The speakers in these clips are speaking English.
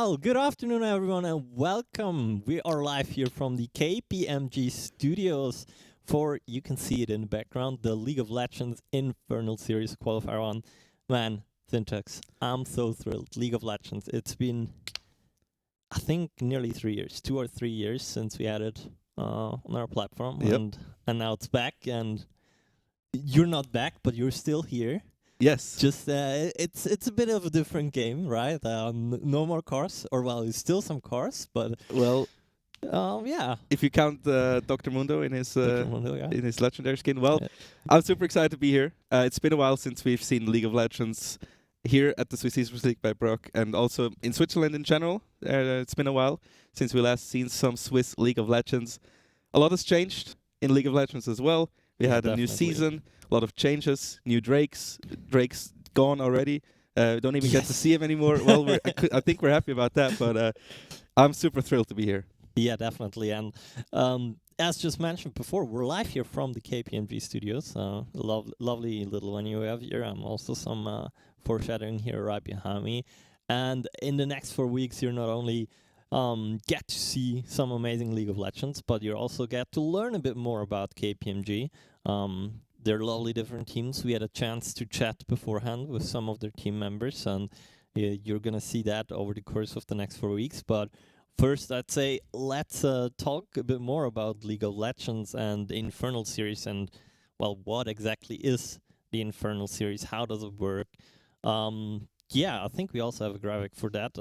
Well, good afternoon, everyone, and welcome. We are live here from the KPMG studios for, you can see it in the background, the League of Legends Infernal Series Qualifier 1. Man, Syntax, I'm so thrilled. League of Legends, it's been, I think, nearly 3 years, 2 or 3 years since we had it on our platform. Yep. And now it's back, and you're not back, but you're still here. Yes. Just it's a bit of a different game, right? No more cars, or well, it's still some cars, but Well, yeah. if you count Dr. Mundo in his Dr. Mundo, yeah. in his legendary skin, well, Yeah. I'm super excited to be here. It's been a while since we've seen League of Legends here at the Swiss Esports League by Brock, and also in Switzerland in general. It's been a while since we last seen some Swiss League of Legends. A lot has changed in League of Legends as well. We Yeah, had a new definitely. season, a lot of changes, new Drakes. Drake's gone already. Don't even get to Yes. see him anymore. Well, I think we're happy about that, but I'm super thrilled to be here. Yeah, definitely. And as just mentioned before, we're live here from the KPMG studios. Lovely little venue we have here. Also some foreshadowing here right behind me. And in the next 4 weeks, you're not only get to see some amazing League of Legends, but you also get to learn a bit more about KPMG. They're lovely different teams. We had a chance to chat beforehand with some of their team members, and you're going to see that over the course of the next 4 weeks. But first, I'd say let's talk a bit more about League of Legends and the Infernal series, and, well, what exactly is the Infernal series? How does it work? Yeah, I think we also have a graphic for that.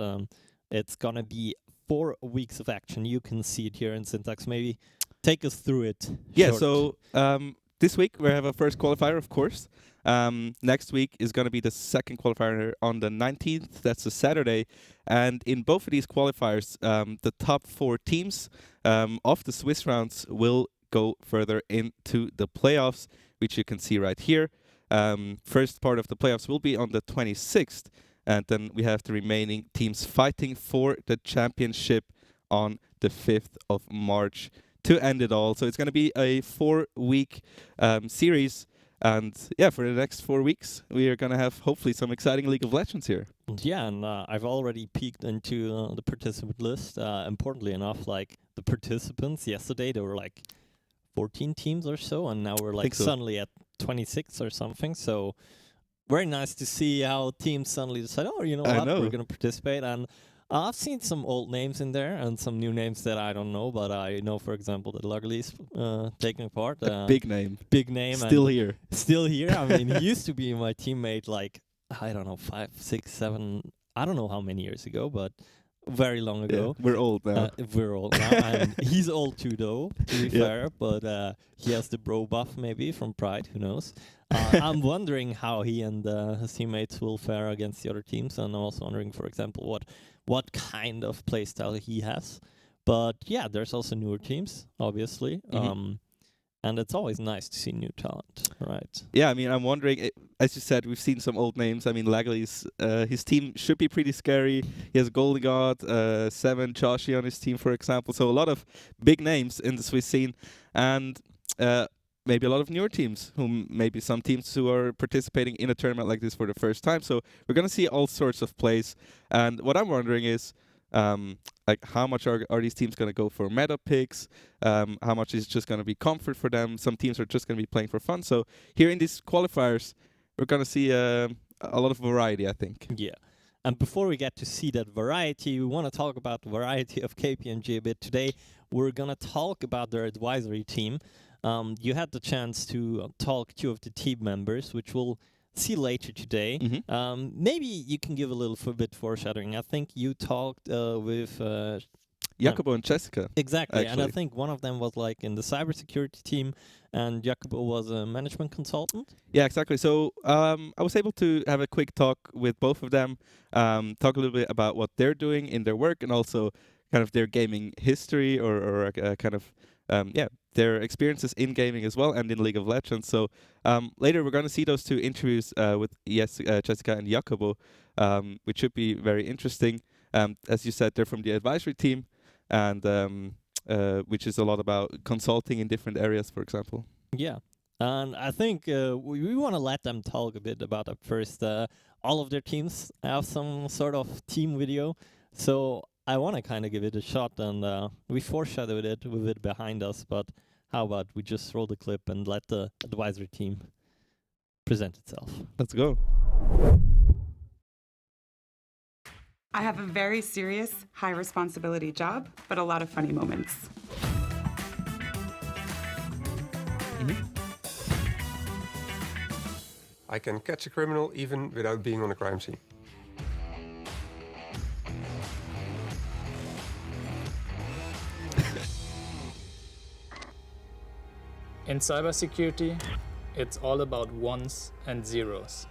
It's going to be 4 weeks of action. You can see it here in Syntax. Maybe take us through it. Yeah, short. so this week we have a first qualifier, of course. Next week is going to be the second qualifier on the 19th. That's a Saturday. And in both of these qualifiers, the top 4 teams of the Swiss rounds will go further into the playoffs, which you can see right here. First part of the playoffs will be on the 26th. And then we have the remaining teams fighting for the championship on the 5th of March to end it all. So it's going to be a 4-week series. And yeah, for the next 4 weeks, we are going to have hopefully some exciting League of Legends here. Yeah, and I've already peeked into the participant list. Importantly enough, like the participants yesterday, there were like 14 teams or so, and now we're like so. suddenly at 26 or something. So very nice to see how teams suddenly decide, oh, you know I what, know. we're going to participate. And I've seen some old names in there and some new names that I don't know, but I know, for example, that Luggly's taking part. A big name. Big name. Still and here. Still here. I mean, he used to be my teammate like, I don't know, 5, 6, 7, I don't know how many years ago, but very long ago. Yeah, we're old now. We're old now. And he's old too, though, to be Yeah. fair, but he has the bro buff maybe from Pride, who knows. I'm wondering how he and his teammates will fare against the other teams, and I'm also wondering, for example, what kind of playstyle he has. But yeah, there's also newer teams, obviously. And it's always nice to see new talent, right? Yeah, I mean, I'm wondering, as you said, we've seen some old names. I mean, Lagly's, his team should be pretty scary. He has Golden God, 7, Joshi on his team, for example. So a lot of big names in the Swiss scene. And maybe a lot of newer teams, maybe some teams who are participating in a tournament like this for the first time. So we're going to see all sorts of plays. And what I'm wondering is, like, how much are these teams going to go for meta picks? How much is just going to be comfort for them? Some teams are just going to be playing for fun. So here in these qualifiers, we're going to see a lot of variety, I think. Yeah. And before we get to see that variety, we want to talk about the variety of KPMG a bit. Today, we're going to talk about their advisory team. You had the chance to talk to 2 of the team members, which we'll see later today. Maybe you can give a little bit foreshadowing. I think you talked with Jacobo and Jessica. Exactly, actually. and I think one of them was like in the cybersecurity team, and Jacobo was a management consultant. Yeah, exactly. So I was able to have a quick talk with both of them, talk a little bit about what they're doing in their work, and also kind of their gaming history or kind of their experiences in gaming as well and in League of Legends. So later we're going to see those 2 interviews with Jessica and Jacobo, which should be very interesting. As you said, they're from the advisory team, and which is a lot about consulting in different areas, for example. Yeah, and I think we want to let them talk a bit about it first. All of their teams have some sort of team video So I want to kind of give it a shot, and we foreshadowed it with it behind us, but how about we just roll the clip and let the advisory team present itself? Let's go. I have a very serious, high responsibility job, but a lot of funny moments. I can catch a criminal even without being on a crime scene. In cybersecurity, it's all about ones and zeros.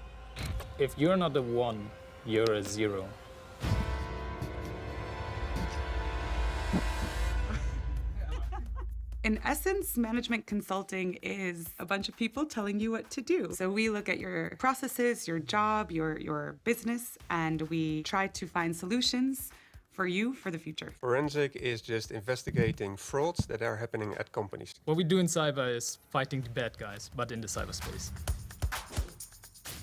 If you're not a one, you're a zero. In essence, management consulting is a bunch of people telling you what to do. So we look at your processes, your job, your business, and we try to find solutions for you for the future. Forensic is just investigating frauds that are happening at companies. What we do in cyber is fighting the bad guys, but in the cyberspace.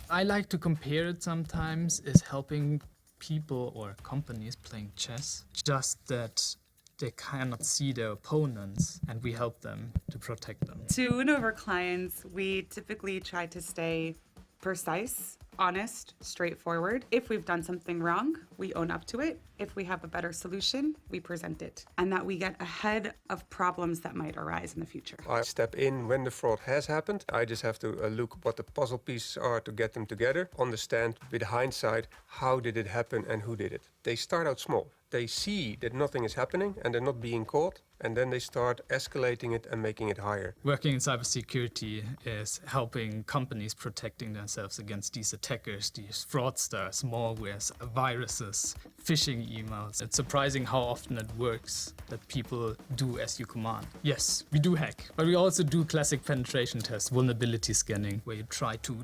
I like to compare it sometimes as helping people or companies playing chess, just that they cannot see their opponents, and we help them to protect them. To win over clients, we typically try to stay precise, honest, straightforward. If we've done something wrong, we own up to it. If we have a better solution, we present it. And that we get ahead of problems that might arise in the future. I step in when the fraud has happened. I just have to look what the puzzle pieces are to get them together, understand with hindsight how did it happen and who did it. They start out small. They see that nothing is happening and they're not being caught, and then they start escalating it and making it higher. Working in cybersecurity is helping companies protecting themselves against these attackers, these fraudsters, malwares, viruses, phishing emails. It's surprising how often it works that people do as you command. Yes, we do hack, but we also do classic penetration tests, vulnerability scanning, where you try to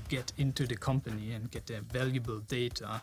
get into the company and get their valuable data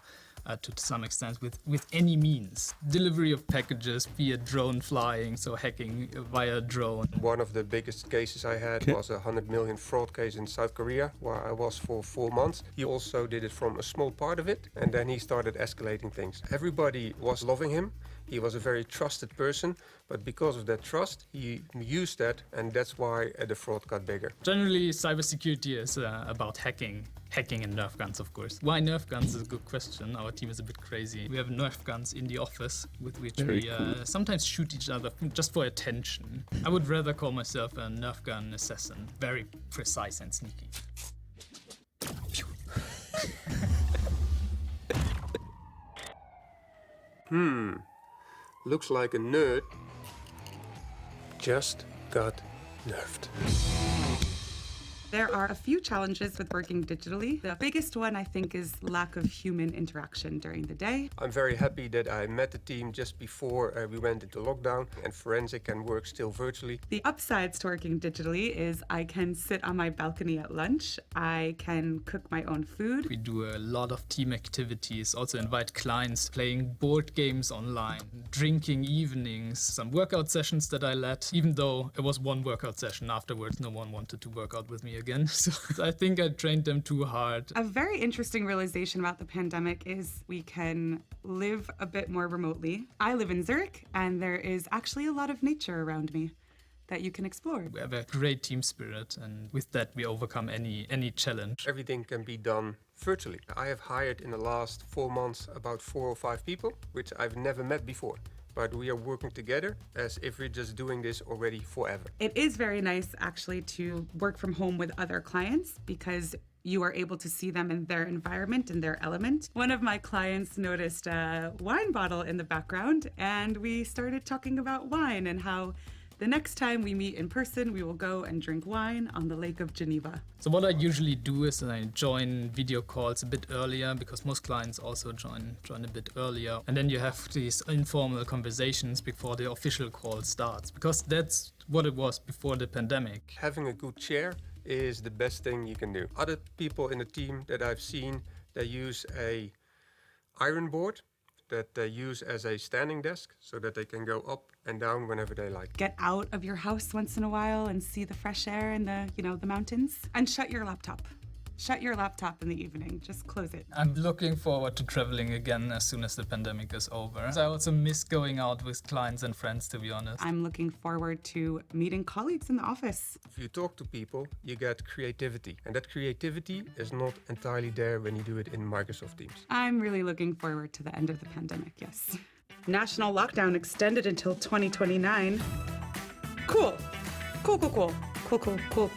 to some extent with any means. Delivery of packages via drone flying, so hacking via drone. One of the biggest cases I had was a 100 million fraud case in South Korea, where I was for 4 months. He also did it from a small part of it, and then he started escalating things. Everybody was loving him. He was a very trusted person, but because of that trust, he used that, and that's why the fraud got bigger. Generally, cybersecurity is about hacking and Nerf guns, of course. Why Nerf guns is a good question. Our team is a bit crazy. We have Nerf guns in the office with which we sometimes shoot each other just for attention. I would rather call myself a Nerf gun assassin. Very precise and sneaky. Looks like a nerd just got nerfed. There are a few challenges with working digitally. The biggest one, I think, is lack of human interaction during the day. I'm very happy that I met the team just before we went into lockdown, and Forensic can work still virtually. The upsides to working digitally is I can sit on my balcony at lunch. I can cook my own food. We do a lot of team activities, also invite clients playing board games online, drinking evenings, some workout sessions that I led, even though it was one workout session. Afterwards, no one wanted to work out with me again. So I think I trained them too hard. A very interesting realization about the pandemic is we can live a bit more remotely. I live in Zurich, and there is actually a lot of nature around me that you can explore. We have a great team spirit, and with that we overcome any challenge. Everything can be done virtually. I have hired in the last 4 months about 4 or 5 people, which I've never met before. But we are working together as if we're just doing this already forever. It is very nice actually to work from home with other clients because you are able to see them in their environment and their element. One of my clients noticed a wine bottle in the background, and we started talking about wine and how the next time we meet in person, we will go and drink wine on the Lake of Geneva. So what I usually do is I join video calls a bit earlier, because most clients also join a bit earlier. And then you have these informal conversations before the official call starts, because that's what it was before the pandemic. Having a good chair is the best thing you can do. Other people in the team that I've seen, they use a iron board that they use as a standing desk so that they can go up and down whenever they like. Get out of your house once in a while and see the fresh air and the mountains, and shut your laptop. Shut your laptop in the evening. Just close it. I'm looking forward to traveling again as soon as the pandemic is over. I also miss going out with clients and friends, to be honest. I'm looking forward to meeting colleagues in the office. If you talk to people, you get creativity. And that creativity is not entirely there when you do it in Microsoft Teams. I'm really looking forward to the end of the pandemic, yes. National lockdown extended until 2029. Cool. Cool, cool, cool. Cool, cool, cool.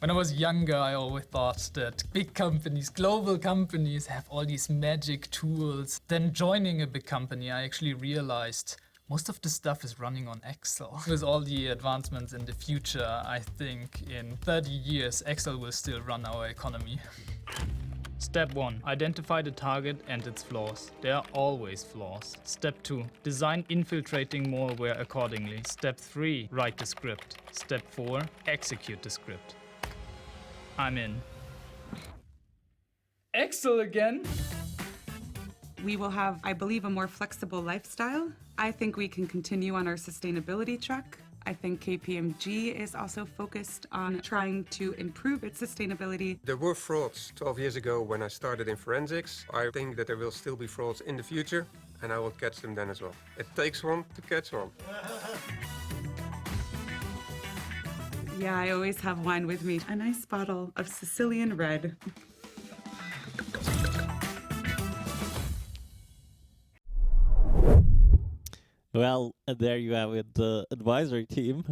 When I was younger, I always thought that big companies, global companies, have all these magic tools. Then joining a big company, I actually realized most of the stuff is running on Excel. With all the advancements in the future, I think in 30 years, Excel will still run our economy. Step 1. Identify the target and its flaws. There are always flaws. Step 2. Design infiltrating malware accordingly. Step 3. Write the script. Step 4. Execute the script. I'm in. Excel again? We will have, I believe, a more flexible lifestyle. I think we can continue on our sustainability track. I think KPMG is also focused on trying to improve its sustainability. There were frauds 12 years ago when I started in forensics. I think that there will still be frauds in the future, and I will catch them then as well. It takes one to catch one. Yeah, I always have wine with me. A nice bottle of Sicilian red. Well, there you have it, the advisory team.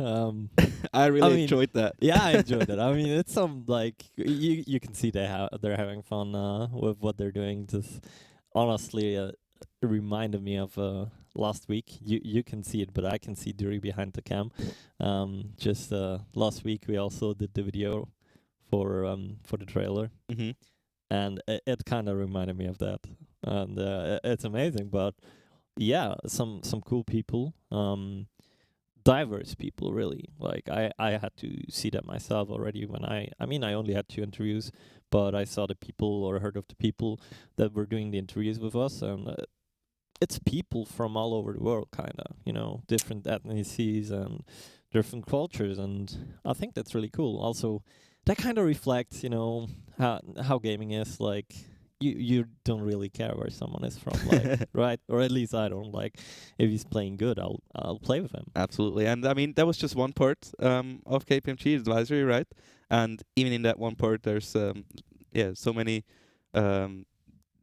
I really I mean, enjoyed that. Yeah, I enjoyed it. I mean, it's some like you can see they're having fun with what they're doing. Just honestly, it reminded me of last week. You can see it, but I can see Duri behind the cam. Just last week we also did the video for the trailer, and it kind of reminded me of that. And it's amazing, but yeah, some cool people. Diverse people, really. Like I had to see that myself already when I only had 2 interviews, but I saw the people or heard of the people that were doing the interviews with us, and it's people from all over the world, kind of, different ethnicities and different cultures, and I think that's really cool. Also, that kind of reflects, how gaming is. Like, you don't really care where someone is from, like, right? Or at least I don't. Like, if he's playing good, I'll play with him. Absolutely. And I mean, that was just one part of KPMG advisory, right? And even in that one part, there's so many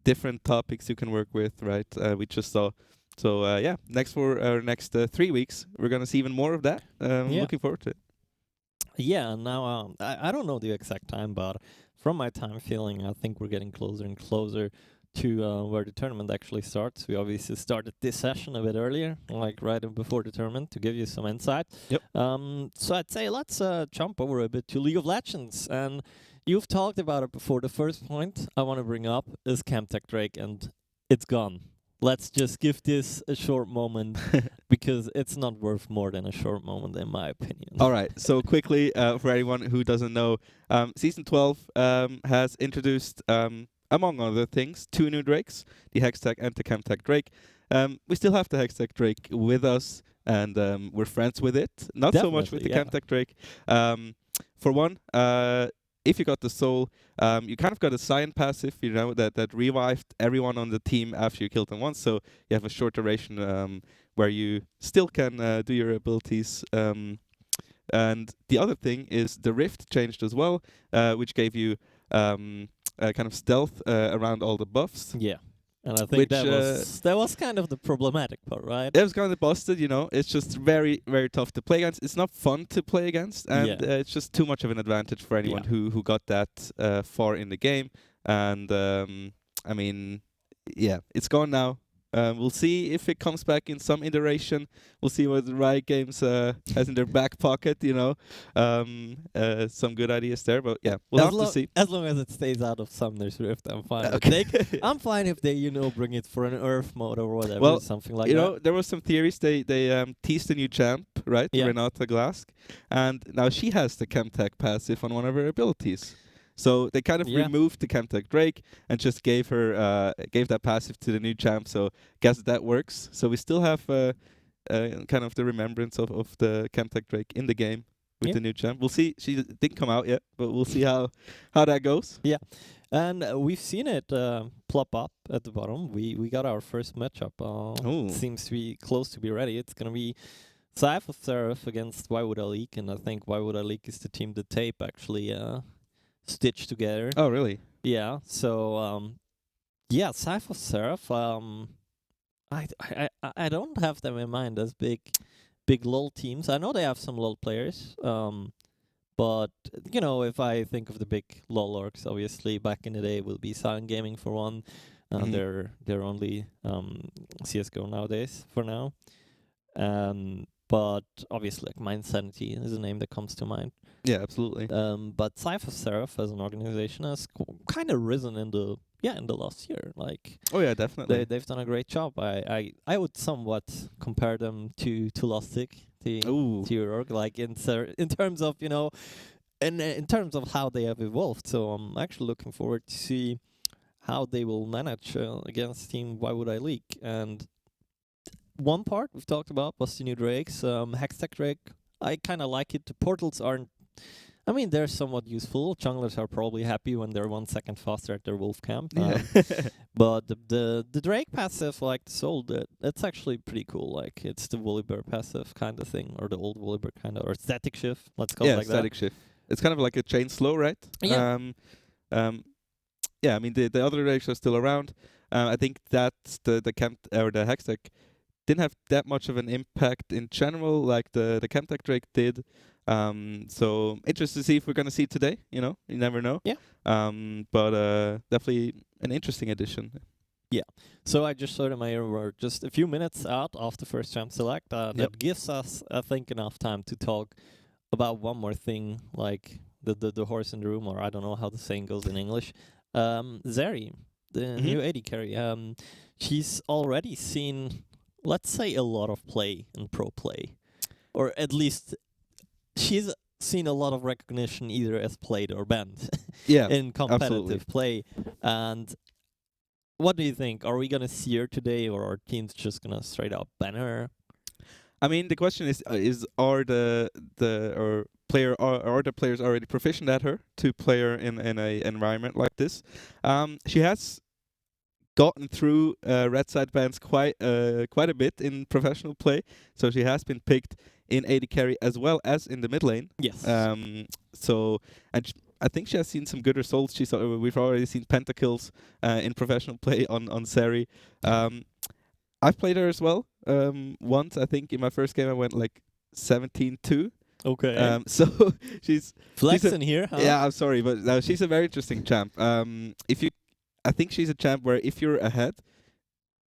different topics you can work with, right? We just saw. So for our next 3 weeks, we're gonna see even more of that. Looking forward to it. Yeah, now I don't know the exact time, but from my time feeling, I think we're getting closer and closer to where the tournament actually starts. We obviously started this session a bit earlier, like right before the tournament, to give you some insight. Yep. So I'd say let's jump over a bit to League of Legends. And you've talked about it before. The first point I want to bring up is Camtech Drake, and it's gone. Let's just give this a short moment because it's not worth more than a short moment, in my opinion. All right. So quickly, for anyone who doesn't know, Season 12 has introduced, among other things, 2 new Drakes, the Hextech and the Camtech Drake. We still have the Hextech Drake with us, and we're friends with it. Not so much with the Camtech Drake. For one, if you got the soul, you kind of got a Cyan passive, that revived everyone on the team after you killed them once. So you have a short duration where you still can do your abilities. And the other thing is the Rift changed as well, which gave you kind of stealth around all the buffs. Yeah. And I think that was kind of the problematic part, right? It was kind of busted, It's just very, very tough to play against. It's not fun to play against, and it's just too much of an advantage for anyone who got that far in the game. And it's gone now. We'll see if it comes back in some iteration. We'll see what the Riot Games has in their back pocket, some good ideas there. But yeah, we'll have to see. As long as it stays out of Summoner's Rift, I'm fine. Okay. I'm fine if they, bring it for an Earth mode or whatever, something like that. There was some theories. They teased a new champ, right? Yeah. Renata Glask. And now she has the Chemtech passive on one of her abilities. So they kind of removed the Camtech Drake and just gave that passive to the new champ. So guess that works. So we still have kind of the remembrance of the Camtech Drake in the game. with Yeah. the new champ. We'll see. She didn't come out yet, but we'll see how that goes. Yeah, and we've seen it plop up at the bottom. We got our first matchup. Ooh. Seems to be close to be ready. It's gonna be Saif of Seraph against Why Would I Leak, and I think Why Would I Leak is the team the tape actually stitched together. Oh, really? Yeah. So yeah, Saif of Seraph. I don't have them in mind as big LoL teams. I know they have some LoL players. But you know, if I think of the big LoL orgs, obviously back in the day will be Silent Gaming for one. Mhm. They're only CS:GO nowadays for now. But obviously, like Mind Sanity is a name that comes to mind. Yeah, absolutely. But Cypher Seraph as an organization has kind of risen in the last year. Like Oh yeah, definitely. they've done a great job. I would somewhat compare them to Lustig, Ooh. to your org, like in terms of, you know, in terms of how they have evolved. So I'm actually looking forward to see how they will manage against team Why Would I Leak. And one part we've talked about was the new Drakes, Hextech Drake. I kind of like it. The portals aren't. I mean, they're somewhat useful. Junglers are probably happy when they're 1 second faster at their wolf camp. Yeah. But the Drake passive, like the Soul, that's actually pretty cool. Like it's the Volibear passive kind of thing, or the old Volibear kind of, or static shift. Let's call it Yeah, like static shift. It's kind of like a chain slow, right? Yeah. Yeah, I mean the other Drakes are still around. I think that's the camp or the Hextech didn't have that much of an impact in general, like the Chemtech Drake did. So interested to see if we're gonna see it today. You know, you never know. Yeah. But definitely an interesting addition. Yeah. So I just showed him we're just a few minutes out of the first champ select. Yep. That gives us, I think, enough time to talk about one more thing, like the horse in the room, or I don't know how the saying goes in English. Zeri, the new AD carry. She's already seen, let's say, a lot of play in pro play, or at least she's seen a lot of recognition either as played or banned Yeah, in competitive absolutely. play. And what do you think? Are we gonna see her today, or are teams just gonna straight up ban her? I mean, the question is are the players already proficient at her to play her in a environment like this? She has gotten through red side bans quite a bit in professional play, so she has been picked in AD carry as well as in the mid lane. Yes. So and I think she has seen some good results. We've already seen pentakills in professional play on Seri. I've played her as well. Once, I think, in my first game I went like 17-2. Okay. So she's Flexing here, huh? yeah, I'm sorry, but she's a very interesting champ. I think she's a champ where if you're ahead,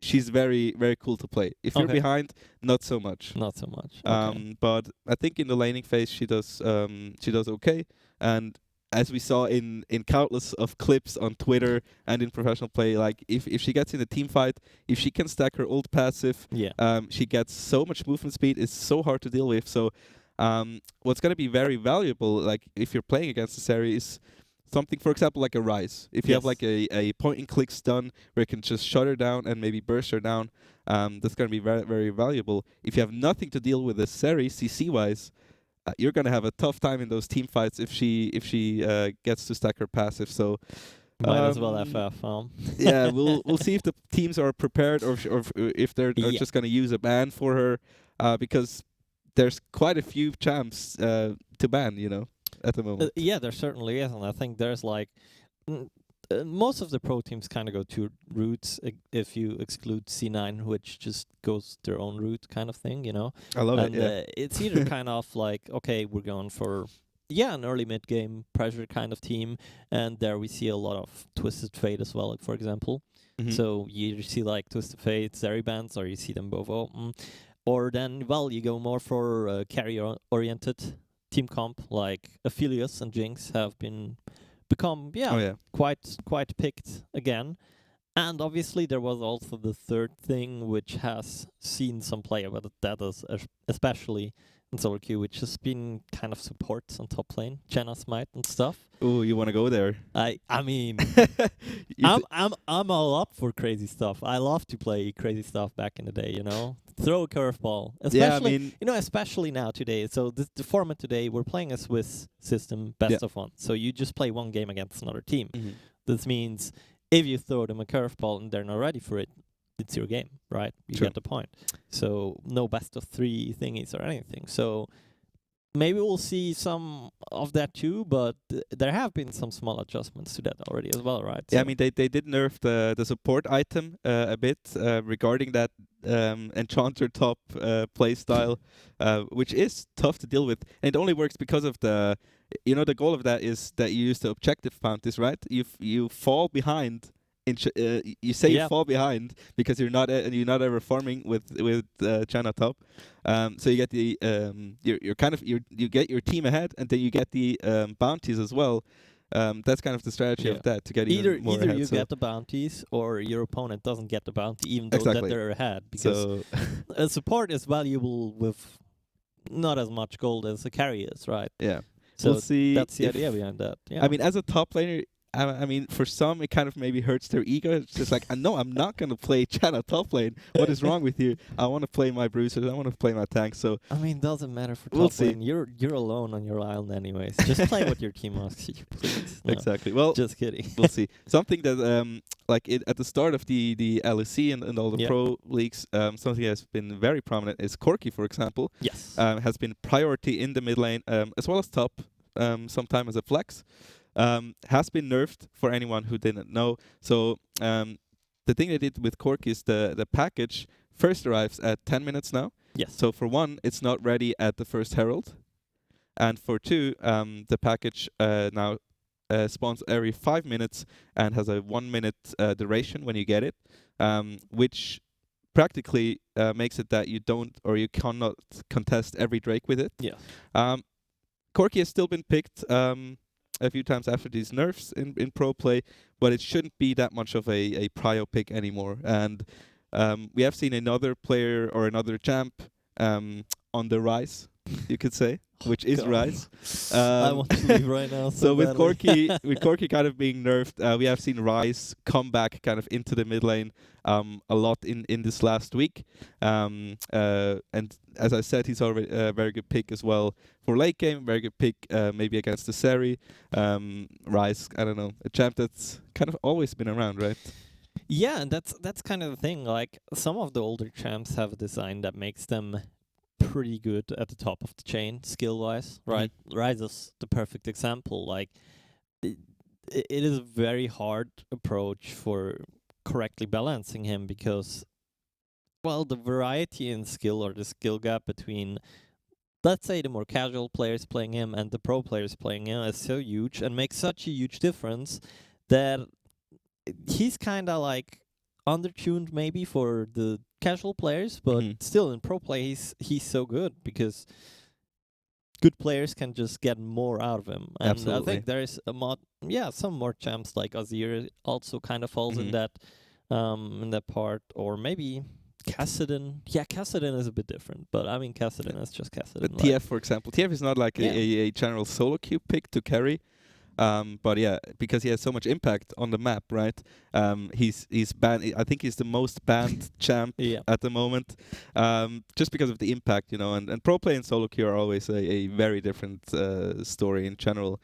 she's very, very cool to play. If you're Okay. behind, not so much. Not so much. Okay. But I think in the laning phase she does okay. And as we saw in countless of clips on Twitter and in professional play, like if she gets in a team fight, if she can stack her ult passive, Yeah. she gets so much movement speed. It's so hard to deal with. So what's going to be very valuable, like if you're playing against the Seri, is something, for example, like a Rise. If you have Yes. like a point and click stun where you can just shut her down and maybe burst her down, that's going to be very, very valuable. If you have nothing to deal with the Seri CC wise, you're going to have a tough time in those team fights if she gets to stack her passive. So Might as well FF. yeah, we'll see if the teams are prepared or if they're Yeah. just going to use a ban for her, because there's quite a few champs to ban, you know, at the moment. Yeah, there certainly is, and I think there's like most of the pro teams kind of go two routes if you exclude C9, which just goes their own route kind of thing, you know. I love And it. Yeah. it's either kind of like, okay, we're going for an early mid game pressure kind of team, and there we see a lot of Twisted Fate as well, like, for example. Mhm. So you either see like Twisted Fate, Zeri bands, or you see them both open. Or then, well, you go more for carry-oriented team comp, like Aphelios and Jinx have become Oh yeah. quite picked again. And obviously there was also the third thing, which has seen some play, but that is especially in solo queue, which has been kind of supports on top lane, Janna Smite and stuff. Oh, you want to go there? I mean, You I'm all up for crazy stuff. I love to play crazy stuff back in the day, you know. Throw a curveball. Especially, yeah, I mean, you know, especially now today. So the format today, we're playing a Swiss system, best Yeah. of one. So you just play one game against another team. mhm. This means if you throw them a curveball and they're not ready for it, it's your game, right? You True. get the point. So no best of 3 thingies or anything. So maybe we'll see some of that too, but there have been some small adjustments to that already as well, right? Yeah, I So- mean they did nerf the support item a bit regarding that enchanter top play style, which is tough to deal with, and it only works because of the the goal of that is that you use the objective bounties, right? You fall behind. You say you Yeah. fall behind because you're not ever farming with China top, so you get the you're kind of you get your team ahead and then you get the bounties as well. That's kind of the strategy Yeah. of that to get either even more either ahead. you so get the bounties or your opponent doesn't get the bounty, even though Exactly. that they're ahead. Because so a support is valuable with not as much gold as a carry is, right? yeah, So we'll see. that's the if- idea behind that. Yeah. I mean, as a top laner, I mean, for some it kind of maybe hurts their ego. It's just like, no, I'm not gonna play China top lane. What is wrong with you? I want to play my bruisers. I want to play my tanks. So I mean, doesn't matter for We'll top see. lane. You're alone on your island anyways. Just play what your team asks you, please. No, exactly. Well, just kidding. we'll see. Something that like at the start of the LEC and all the Yeah. pro leagues, something that's been very prominent is Corki, for example. Yes. Has been priority in the mid lane as well as top, sometime as a flex. Has been nerfed for anyone who didn't know. So the thing they did with Corki is the package first arrives at 10 minutes now. Yes. So for one, it's not ready at the first herald, and for two, the package now spawns every 5 minutes and has a 1 minute duration when you get it, which practically makes it that you don't or you cannot contest every Drake with it. Yeah. Corki has still been picked a few times after these nerfs in pro play, but it shouldn't be that much of a prio pick anymore. And we have seen another player or another champ on the rise, you could say, which is God. Rise. I want to leave right now. So with badly. Corki, with Corki kind of being nerfed, we have seen Rise come back kind of into the mid lane a lot in this last week. And as I said, he's already a very good pick as well for late game. Very good pick, maybe against the Seri. Rise, I don't know, a champ that's kind of always been around, right? Yeah, and that's kind of the thing. Like, some of the older champs have a design that makes them pretty good at the top of the chain, skill-wise, right? Rise is the perfect example. Like, it is a very hard approach for correctly balancing him because, well, the variety in skill or the skill gap between, let's say, the more casual players playing him and the pro players playing him is so huge and makes such a huge difference that he's kind of like undertuned maybe for the casual players, but Mhm. still in pro play he's so good because good players can just get more out of him. And I Absolutely. think there's some more champs like Azir also kind of falls Mhm. in that part, or maybe Kassadin. Yeah, Kassadin is a bit different, but I mean Kassadin is just Kassadin. But TF, for example, TF is not like Yeah. a general solo queue pick to carry. But yeah, because he has so much impact on the map, right? He's banned. I think he's the most banned champ Yeah. at the moment, just because of the impact, And pro play and solo queue are always a very different story in general.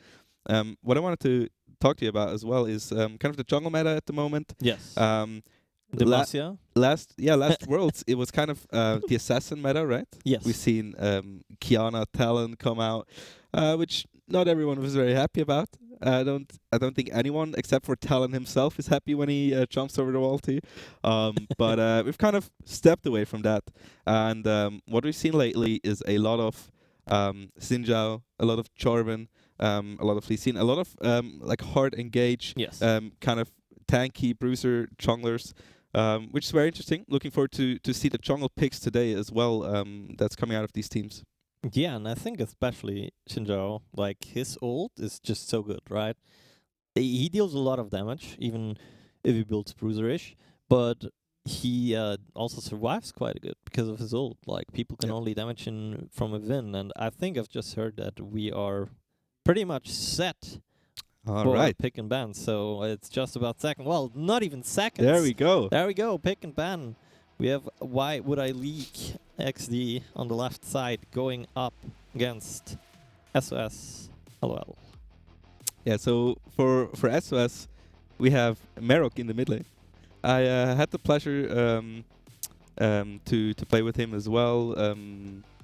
What I wanted to talk to you about as well is kind of the jungle meta at the moment. Yes. La- Demacia? last Worlds it was kind of the assassin meta, right? Yes. We've seen Kiana Talon come out, which not everyone was very happy about. I don't think anyone except for Talon himself is happy when he jumps over the wall too. But we've kind of stepped away from that, and what we've seen lately is a lot of Xin Zhao, a lot of Chorban, a lot of Lee Sin, a lot of like hard engage, Yes. kind of tanky bruiser junglers. Which is very interesting. Looking forward to see the jungle picks today as well. That's coming out of these teams. Yeah, and I think especially Shinjao, like his ult is just so good, right? He deals a lot of damage, even if he builds bruiserish, but he also survives quite good because of his ult. Like, people can Yep. only damage him from within, and I think I've just heard that we are pretty much set All for right. pick and ban. So it's just about second. Well, not even seconds. There we go. There we go. Pick and ban. We have Why Would I Leak XD on the left side going up against SOS LOL. Yeah, so for SOS, we have Merok in the mid lane. I had the pleasure to play with him as well,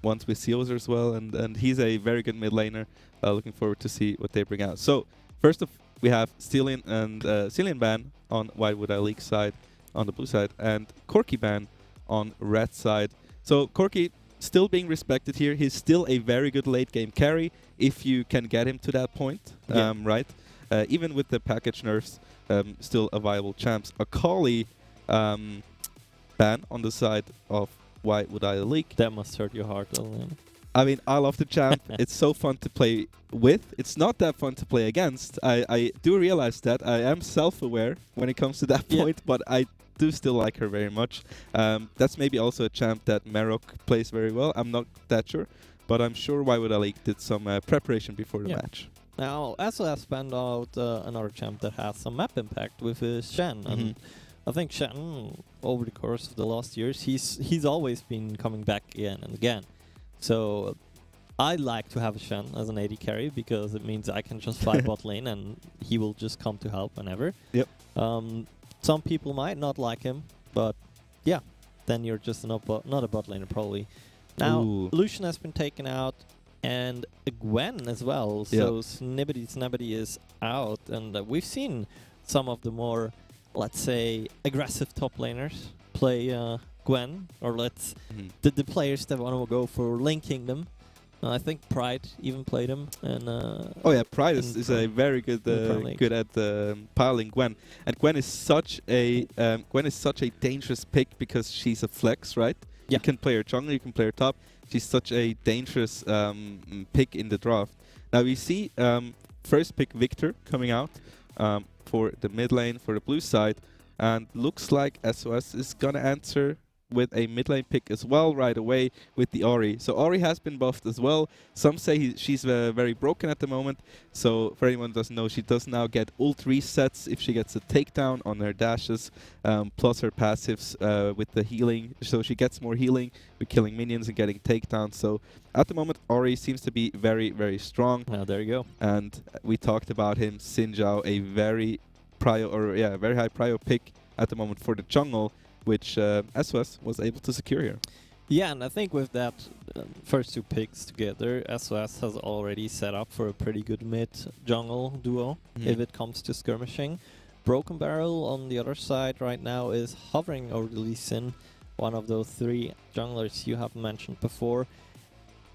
once with Seals as well, and he's a very good mid laner. Looking forward to see what they bring out. So first of we have Steelian and Steelian ban on Why Would I Leak side on the blue side, and Corki ban on red side. So Corki still being respected here. He's still a very good late game carry if you can get him to that point, Yeah. right? Even with the package nerfs, still a viable champs. Akali ban on the side of Why Would I Leak. That must hurt your heart, Lillian. I mean, I love the champ. It's so fun to play with. It's not that fun to play against. I do realize that. I am self-aware when it comes to that Yeah. point, but I do still like her very much. That's maybe also a champ that Marok plays very well. I'm not that sure, but I'm sure Why Would I Leak did some preparation before the Yeah. match. Now, SOS spanned out another champ that has some map impact with Shen, and I think Shen, over the course of the last years, he's always been coming back again and again. So I like to have a Shen as an AD carry because it means I can just fly bot lane and he will just come to help whenever. Yep. Some people might not like him, but yeah, then you're just not a bot laner probably. Now, Ooh. Lucian has been taken out, and Gwen as well. So Snibbity is out, and we've seen some of the more, let's say, aggressive top laners play Gwen, or the players that want to go for linking them. I think Pride even played him, and Oh yeah, Pride in is a very good Prime League. good at piling Gwen, and Gwen is such a dangerous pick because she's a flex, right? Yeah. You can play her jungle, you can play her top. She's such a dangerous pick in the draft. Now we see first pick Victor coming out for the mid lane for the blue side, and looks like SOS is gonna answer with a mid lane pick as well right away with the Ori. So Ori has been buffed as well. Some say she's very broken at the moment. So for anyone who doesn't know, she does now get ult resets if she gets a takedown on her dashes, plus her passives with the healing. So she gets more healing with killing minions and getting takedowns. So at the moment, Ori seems to be very, very strong. there you go. And we talked about him, Sinjao, a very very high prio pick at the moment for the jungle, which SOS was able to secure here. Yeah, and I think with that first two picks together, SOS has already set up for a pretty good mid-jungle duo if it comes to skirmishing. Broken Barrel on the other side right now is hovering over the Lee Sin, one of those three junglers you have mentioned before.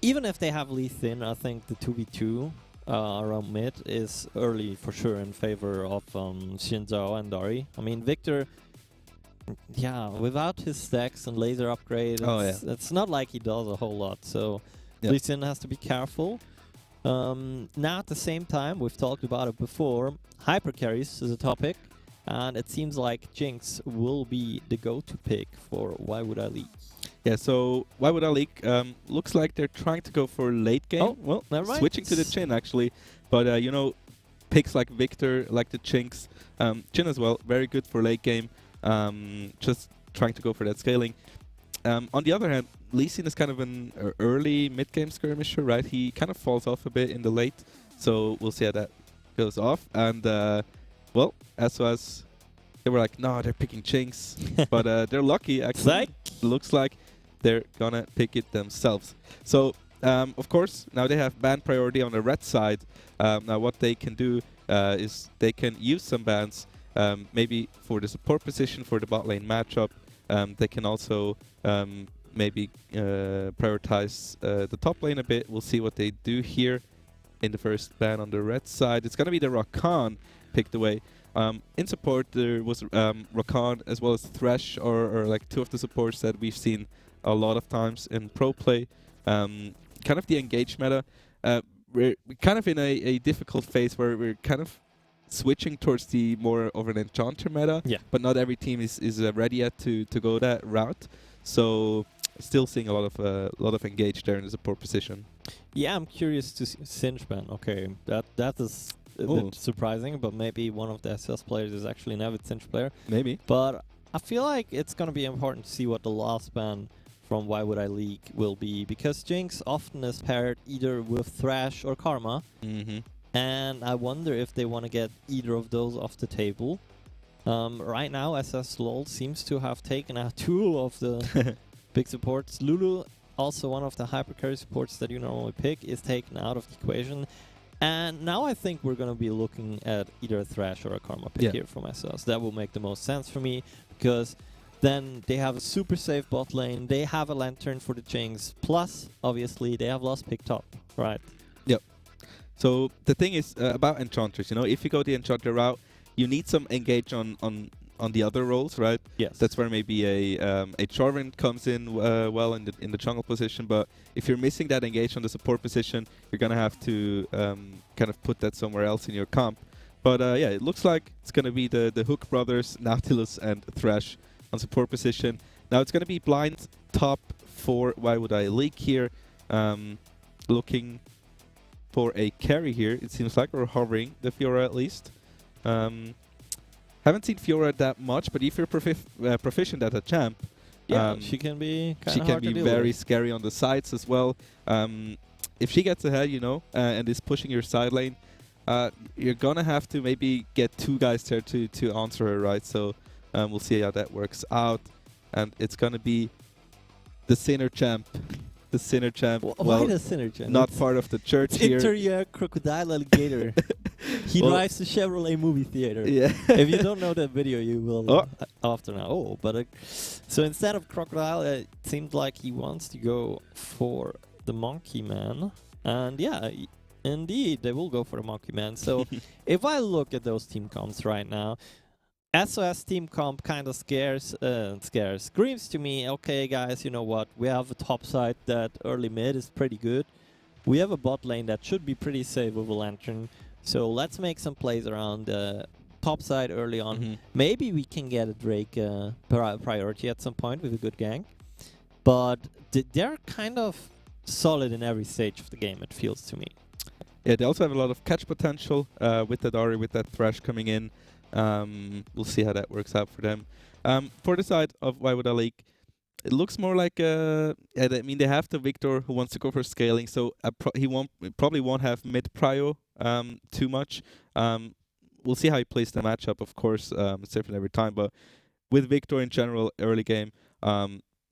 Even if they have Lee Sin, I think the 2v2 around mid is early for sure in favor of Shinzao and Dari. I mean, Victor... Yeah, without his stacks and laser upgrade, it's not like he does a whole lot. So Lee Sin has to be careful. Now at the same time, we've talked about it before, hyper carries is a topic, and it seems like Jinx will be the go-to pick for Why Would I Leak. Yeah, so Why Would I Leak looks like they're trying to go for late game. Oh, well, never mind. Switching to the Chin actually, but picks like Victor, like the Jinx, Chin as well, very good for late game. Just trying to go for that scaling. On the other hand, Lee Sin is kind of an early mid-game skirmisher, right? He kind of falls off a bit in the late, so we'll see how that goes off. And, SOS, they were like, no, they're picking Jinx, but they're lucky, actually. Looks like they're gonna pick it themselves. So, of course, now they have ban priority on the red side. Now what they can do is they can use some bans maybe for the support position for the bot lane matchup. They can also maybe prioritize the top lane a bit. We'll see what they do here in the first ban on the red side. It's going to be the Rakan picked away. In support, there was Rakan as well as Thresh, or like two of the supports that we've seen a lot of times in pro play. Kind of the engage meta. We're kind of in a difficult phase where we're kind of switching towards the more of an enchanter meta. Yeah. But not every team is ready yet to go that route. So still seeing a lot of engage there in the support position. Yeah, I'm curious to see Sinchban. Okay, that is a bit surprising, but maybe one of the SS players is actually an avid Sinch player. Maybe. But I feel like it's going to be important to see what the last ban from Why Would I League will be, because Jinx often is paired either with Thrash or Karma, and I wonder if they want to get either of those off the table. Right now, SS LoL seems to have taken out two of the big supports. Lulu, also one of the hypercarry supports that you normally pick, is taken out of the equation. And now I think we're going to be looking at either a Thrash or a Karma pick here from SS. That will make the most sense for me, because then they have a super safe bot lane, they have a Lantern for the Jinx, plus, obviously, they have lost pick top, right? Yep. So the thing is about Enchanters, you know, if you go the Enchanter route, you need some engage on the other roles, right? Yes. That's where maybe a Charvin comes in well in the jungle position. But if you're missing that engage on the support position, you're gonna have to kind of put that somewhere else in your comp. But yeah, it looks like it's gonna be the Hook brothers, Nautilus and Thresh on support position. Now it's gonna be blind top for Why Would I Leak here, looking for a carry here. It seems like, or hovering the Fiora at least. Haven't seen Fiora that much, but if you're proficient at a champ, she can be she can be very scary on the sides as well. If she gets ahead, you know, and is pushing your side lane, you're gonna have to maybe get two guys there to answer her, right? So we'll see how that works out, and it's gonna be the Sinner champ. The Sinner champ. Why the Sinner champ? Not part of the church here. Interior crocodile alligator. He drives the Chevrolet movie theater. Yeah. If you don't know that video, you will after now. Oh, but so instead of crocodile, it seemed like he wants to go for the monkey man. And yeah, indeed, they will go for the monkey man. So if I look at those team comps right now, SOS team comp kind of screams to me, okay guys, you know what, we have a top side that early mid is pretty good. We have a bot lane that should be pretty safe with a Lantern. So let's make some plays around the top side early on. Maybe we can get a Drake priority at some point with a good gank. But they're kind of solid in every stage of the game, it feels to me. Yeah, they also have a lot of catch potential with that Ahri, with that Thresh coming in. We'll see how that works out for them. For the side of Why Would I Leak, it looks more like I mean, they have the Victor who wants to go for scaling, so he probably won't have mid prio too much. We'll see how he plays the matchup, of course. It's different every time, but with Victor in general, early game,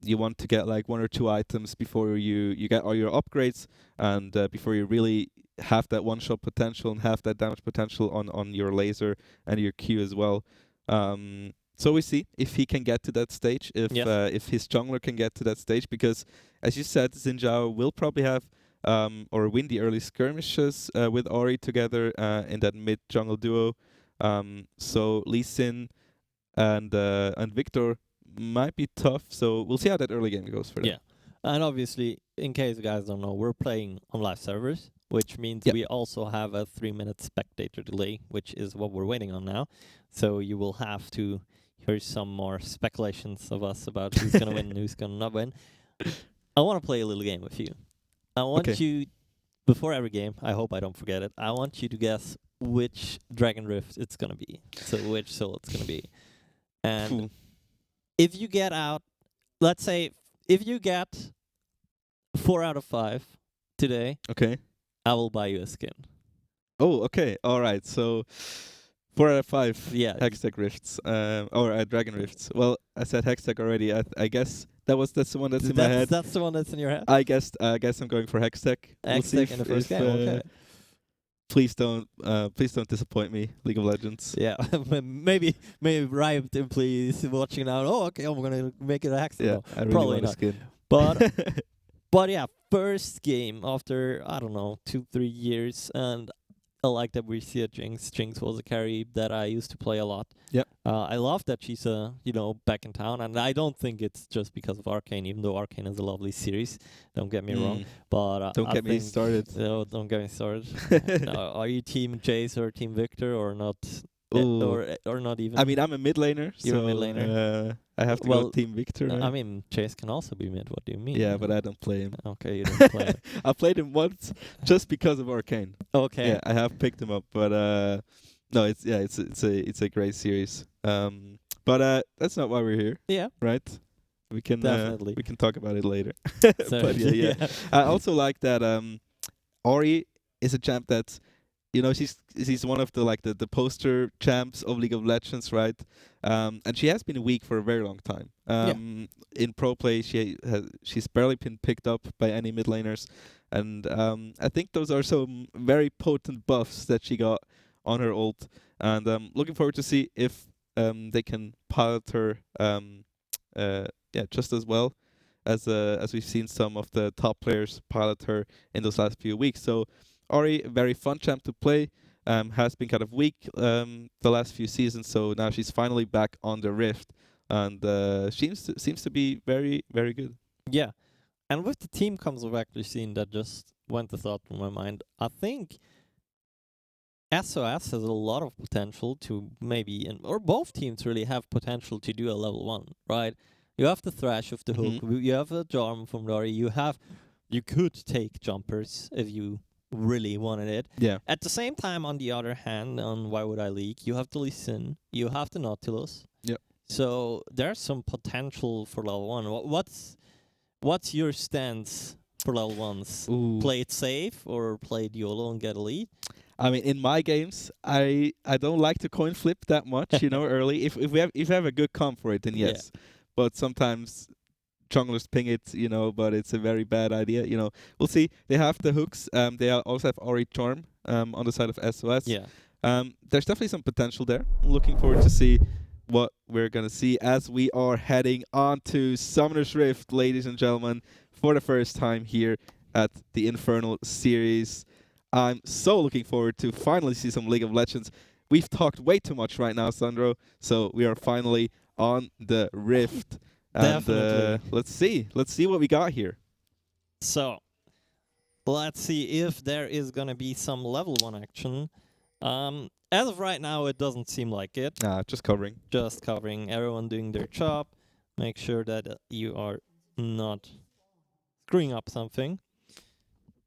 you want to get like 1 or 2 items before you get all your upgrades, and before you really have that one-shot potential and have that damage potential on your laser and your Q as well. So we see if he can get to that stage, if his jungler can get to that stage, because as you said, Xin Zhao will probably have or win the early skirmishes with Ahri together in that mid jungle duo. So Lee Sin and Victor might be tough. So we'll see how that early game goes for them. Yeah, and obviously, in case you guys don't know, we're playing on live servers, which means we also have a 3-minute spectator delay, which is what we're waiting on now. So you will have to hear some more speculations of us about who's going to win and who's going to not win. I want to play a little game with you. I want you, before every game, I hope I don't forget it, I want you to guess which Dragon Rift it's going to be. So which soul it's going to be. And if you get out, let's say, if you get 4 out of 5 today, I will buy you a skin. Oh, okay. All right. So 4 out of 5 Hextech Rifts, or Dragon Rifts. Well, I said Hextech already. I guess that's the one that's in my head. That's the one that's in your head? I guess I'm going for Hextech. Hextech in the first game, okay. Please don't disappoint me, League of Legends. Yeah, maybe Riot employees watching now. Oh, okay, I'm gonna make it a Hextech. Yeah, I really probably want not. a skin. But but yeah, first game after, I don't know, 2-3 years, and I like that we see a Jinx. Jinx was a carry that I used to play a lot. Yep. I love that she's back in town, and I don't think it's just because of Arcane, even though Arcane is a lovely series. Don't get me wrong, but Don't I get me think- started. No, don't get me started. Are you Team Jace or Team Victor or not? Ooh. Or not even? I mean, I'm a mid laner, You're a so mid laner? I have to Well, go Team Victor. Right? I mean, Jace can also be mid. What do you mean? yeah, but I don't play him. Okay, you don't play him. I played him once just because of Arcane. Okay. Yeah, I have picked him up, but no, it's a great series. But that's not why we're here, Yeah. right? We can Definitely. we can talk about it later. So, But yeah. I also like that Ori is a champ that, she's one of the poster champs of League of Legends, right? And she has been weak for a very long time. In pro play, she's barely been picked up by any mid laners, and I think those are some very potent buffs that she got on her ult, and looking forward to see if they can pilot her just as well as we've seen some of the top players pilot her in those last few weeks. So Ori, a very fun champ to play, has been kind of weak the last few seasons, so now she's finally back on the Rift, and seems to be very, very good. Yeah. And with the team comes of actually seeing that just went the thought through my mind. I think SOS has a lot of potential to or both teams really have potential to do a level 1, right? You have the Thrash of the hook, you have a Jarm from Dory, you could take jumpers if you really wanted it. Yeah. At the same time, on the other hand, on Why Would I Leak, you have the Lee Sin, you have the Nautilus. Yep. So there's some potential for level 1. What's your stance for level 1s? Ooh. Play it safe or play it YOLO and get a lead? I mean, in my games, I don't like to coin flip that much, early. If we have a good comp for it, then yes. Yeah. But sometimes junglers ping it, but it's a very bad idea. We'll see. They have the hooks. They also have Ori Charm on the side of SOS. Yeah. There's definitely some potential there. I'm looking forward to see what we're gonna see as we are heading on to Summoner's Rift, ladies and gentlemen, for the first time here at the Infernal series. I'm so looking forward to finally see some League of Legends. We've talked way too much right now, Sandro, so we are finally on the Rift. And Definitely. let's see what we got here. So, let's see if there is going to be some level 1 action. As of right now, it doesn't seem like it. Just covering. Just covering, everyone doing their job. Make sure that you are not screwing up something.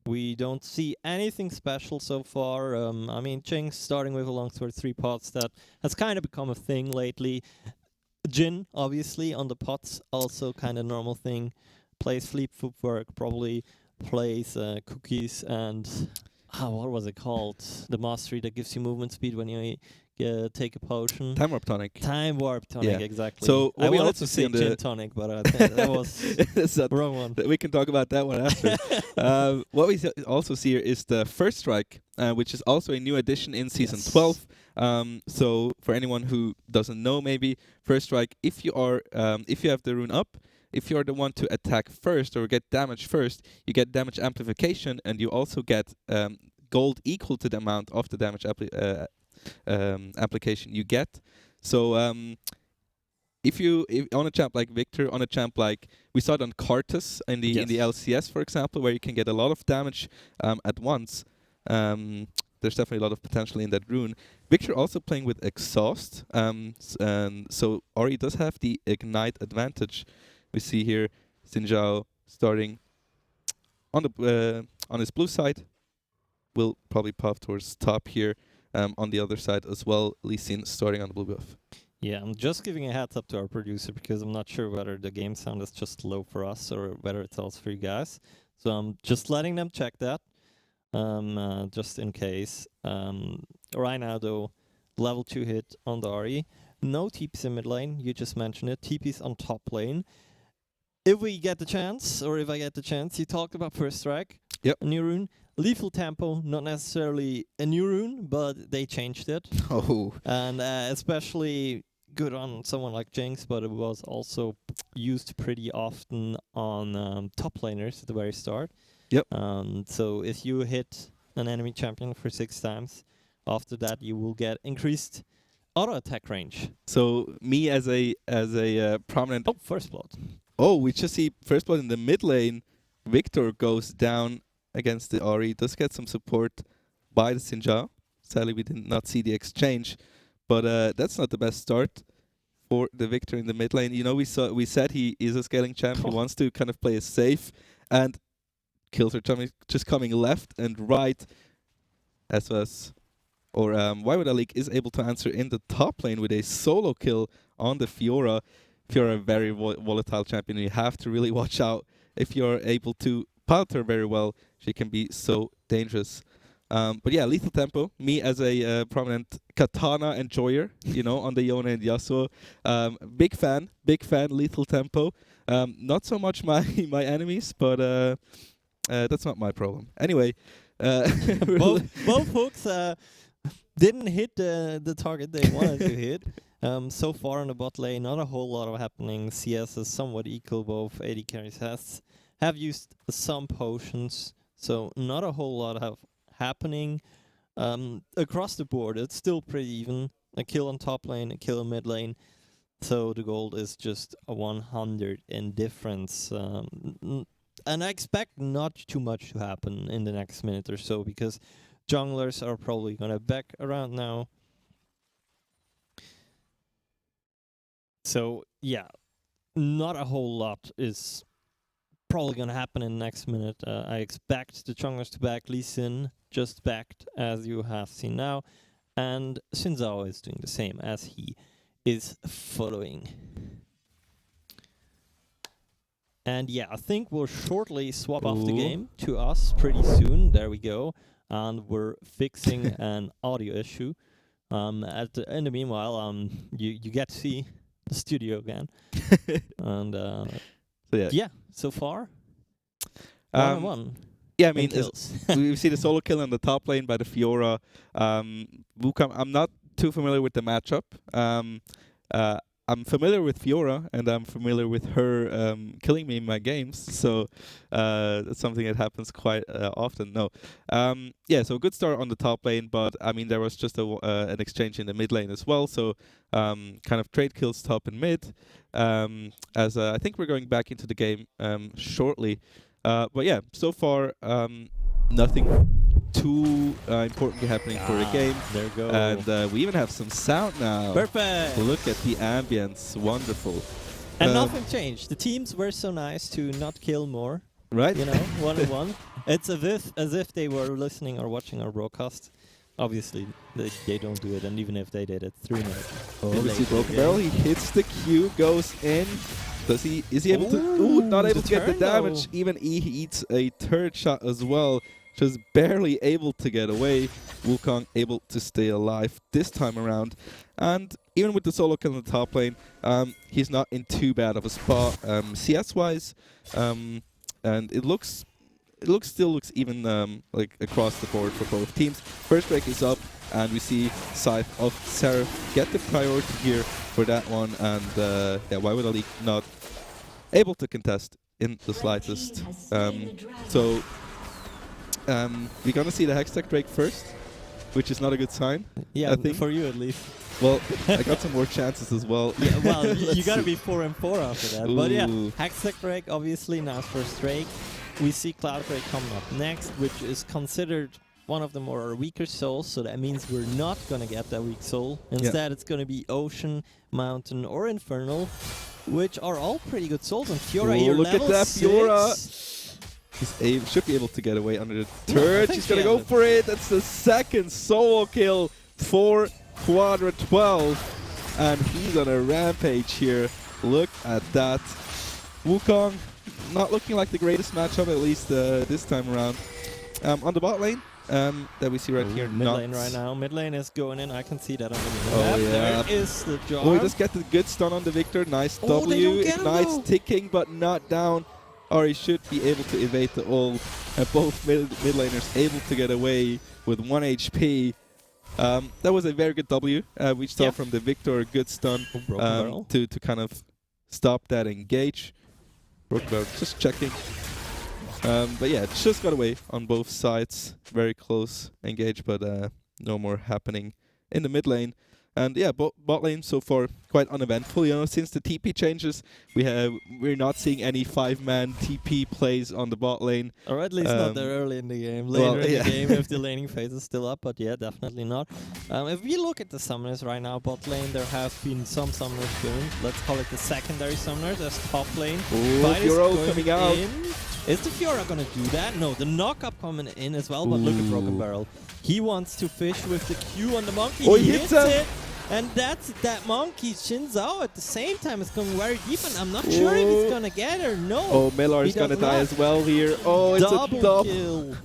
We don't see anything special so far. I mean, Jinx starting with a longsword 3 pots, that has kind of become a thing lately. Jin, obviously, on the pots, also kind of normal thing. Plays Fleet Footwork, probably plays Cookies and... what was it called? The mastery that gives you movement speed when you take a potion. Time Warp Tonic. Time Warp Tonic, Yeah. exactly. So what I we wanted also to see say on the- Gin Tonic, but I think that was So the wrong one. we can talk about that one after. What we also see here is the First Strike, which is also a new addition in Season Yes. 12. So for anyone who doesn't know, maybe First Strike, if you have the rune up, if you're the one to attack first or get damage first, you get damage amplification, and you also get gold equal to the amount of the damage application you get. So if on a champ like Victor, on a champ like we saw it on Kartus in the LCS, for example, where you can get a lot of damage at once. There's definitely a lot of potential in that rune. Victor also playing with Exhaust, and so Ori does have the Ignite advantage. We see here Xin starting on his blue side. Will probably puff towards top here. On the other side as well, Lee Sin starting on the blue buff. Yeah, I'm just giving a heads up to our producer because I'm not sure whether the game sound is just low for us or whether it's also for you guys. So I'm just letting them check that, just in case. Right now, though, level 2 hit on the Ari. No TPs in mid lane, you just mentioned it. TPs on top lane. If we get the chance, or if I get the chance, you talked about First Strike. Yep. A new rune. Lethal Tempo, not necessarily a new rune, but they changed it. Oh. And especially good on someone like Jinx, but it was also used pretty often on top laners at the very start. Yep. So if you hit an enemy champion for 6 times. After that, you will get increased auto attack range. So me as a prominent. Oh, first blood. Oh, we just see first blood in the mid lane. Victor goes down against the Ahri. Does get some support by the Sinja. Sadly, we did not see the exchange, but that's not the best start for the Victor in the mid lane. You know, we said he is a scaling champ. He wants to kind of play it safe, and kills are just coming left and right. Why would Alik is able to answer in the top lane with a solo kill on the Fiora. Fiora, a very volatile champion. You have to really watch out if you're able to pilot her very well. She can be so dangerous. But yeah, lethal tempo. Me as a prominent katana enjoyer, you know, on the Yone and Yasuo. Big fan. Lethal tempo. Not so much my enemies, but that's not my problem. Anyway, both hooks didn't hit the target they wanted to hit. So far on the bot lane, not a whole lot of happening. CS is somewhat equal. Both AD carries have used some potions, so not a whole lot of happening. Across the board, it's still pretty even. A kill on top lane, a kill in mid lane. So the gold is just a 100 in difference. And I expect not too much to happen in the next minute or so, because junglers are probably going to back around now. So, yeah, not a whole lot is probably going to happen in the next minute. I expect the junglers to back. Lee Sin just backed, as you have seen now. And Xin Zhao is doing the same, as he is following. And yeah, I think we'll shortly swap off the game to us pretty soon. There we go. And we're fixing an audio issue. In the meanwhile, you get to see the studio again. And so far, 1-1. Yeah, I mean, we see the solo kill on the top lane by the Fiora. Wukong, I'm not too familiar with the matchup. I'm familiar with Fiora, and I'm familiar with her killing me in my games, so that's something that happens quite often. So a good start on the top lane, but I mean, there was just an exchange in the mid lane as well, so kind of trade kills top and mid, as I think we're going back into the game shortly. But yeah, so far, nothing too importantly happening for the game. There we go. And we even have some sound now. Perfect. Look at the ambience. Wonderful. And nothing changed. The teams were so nice to not kill more. Right. You know, 1-1. It's as if they were listening or watching our broadcast. Obviously, they don't do it, and even if they did it, 3-0. Oh, we see Broken Barrel. He hits the Q, goes in. Is he able to? Ooh, not able to get the damage. Even he eats a third shot as well. Just barely able to get away. Wukong able to stay alive this time around. And even with the solo kill in the top lane, he's not in too bad of a spot CS-wise. And it still looks even like across the board for both teams. First break is up, and we see Scythe of Seraph get the priority here for that one. And why would Ali not able to contest in the slightest? We're gonna see the Hextech Drake first, which is not a good sign. Yeah, I think. for you at least. Well, I got some more chances as well. Yeah, well, you gotta be 4-4 after that. Ooh. But yeah, Hextech Drake obviously now first Drake. We see Cloud Drake coming up next, which is considered one of the more weaker souls, so that means we're not gonna get that weak soul. Instead, it's gonna be Ocean, Mountain, or Infernal, which are all pretty good souls. And Fiora here, look level at that 6. Fiora! Should be able to get away under the turret. She's gonna go for it. That's the second solo kill for Quadra 12. And he's on a rampage here. Look at that. Wukong not looking like the greatest matchup, at least this time around. On the bot lane, that we see right here. Mid lane right now. Mid lane is going in. I can see that on the map. Oh, yeah. There is the jar. Oh, he just get the good stun on the Victor. Nice W. Ignites ticking, but not down. Or he should be able to evade the ult. And both mid laners able to get away with 1 HP. That was a very good W. We saw from the Victor, good stun to kind of stop that engage. Broken Barrel just checking. But yeah, just got away on both sides. Very close engage, but no more happening in the mid lane. And yeah, bot lane so far quite uneventful. You know, since the TP changes, we're not seeing any 5-man TP plays on the bot lane. Or at least not that early in the game. Later well, in yeah. the game, if the laning phase is still up, but yeah, definitely not. If we look at the summoners right now, bot lane, there have been some summoners doing. Let's call it the secondary summoners as top lane. Ooh, Fight is Fiora going coming out. in. Is the Fiora gonna do that? No, the knock-up coming in as well, but look at Broken Barrel. He wants to fish with the Q on the monkey. Oh, he hits hits him. it. And that's that monkey Shinzao at the same time is going very deep, and I'm not sure if it's gonna get her. No. Oh, Millar is He gonna does die not. as well here. Oh, it's Double a dub. kill.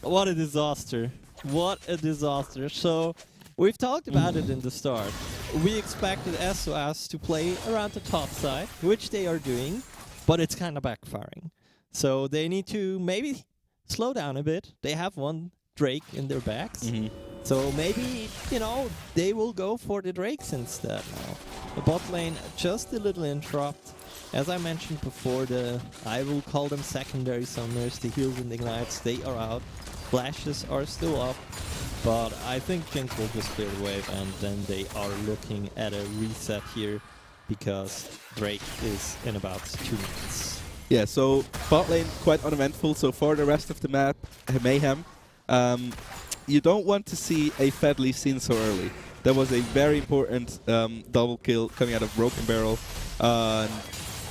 What a disaster. What a disaster. So, we've talked about it in the start. We expected SOS to play around the top side, which they are doing, but it's kind of backfiring. So, they need to maybe slow down a bit. They have one Drake in their backs. So maybe, you know, they will go for the Drakes instead now. The bot lane, just a little interrupt. As I mentioned before, I will call them secondary summoners, the heals and ignites, they are out. Flashes are still up, but I think Jinx will just clear the wave, and then they are looking at a reset here, because Drake is in about 2 minutes. Yeah, so bot lane quite uneventful so far. The rest of the map, mayhem. You don't want to see a Fedley seen so early. That was a very important double kill coming out of Broken Barrel. A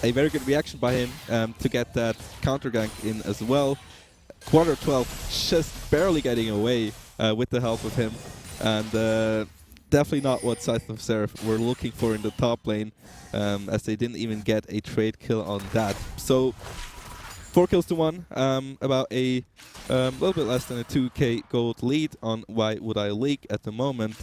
very good reaction by him to get that counter gank in as well. Quarter 12 just barely getting away with the help of him. And definitely not what Scythe of Seraph were looking for in the top lane, as they didn't even get a trade kill on that. So 4 kills to 1, about a little bit less than a 2k gold lead on Why Would I Leak at the moment.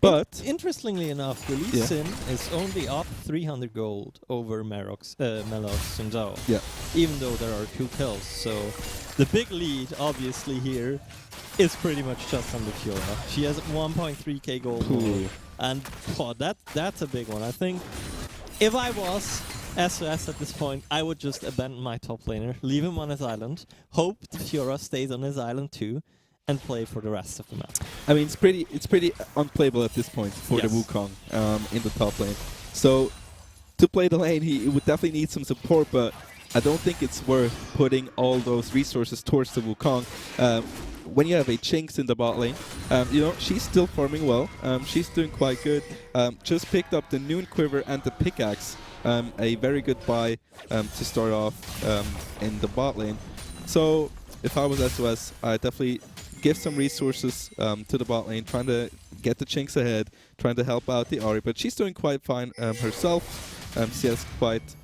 But Interestingly enough, the Lee Sin is only up 300 gold over Melox Shinzao. Yeah. Even though there are 2 kills. So the big lead, obviously, here is pretty much just on the Fiora. She has 1.3k gold more. And that's a big one. I think if I was SOS at this point, I would just abandon my top laner, leave him on his island, hope the Fiora stays on his island too, and play for the rest of the map. I mean, it's pretty unplayable at this point for the Wukong in the top lane. So to play the lane, he would definitely need some support, but I don't think it's worth putting all those resources towards the Wukong. When you have a Jinx in the bot lane, you know, she's still farming well. She's doing quite good. Just picked up the Noon Quiver and the Pickaxe. A very good buy to start off in the bot lane. So if I was SOS, I'd definitely give some resources to the bot lane, trying to get the Jinx ahead, trying to help out the Ahri. But she's doing quite fine herself. She has quite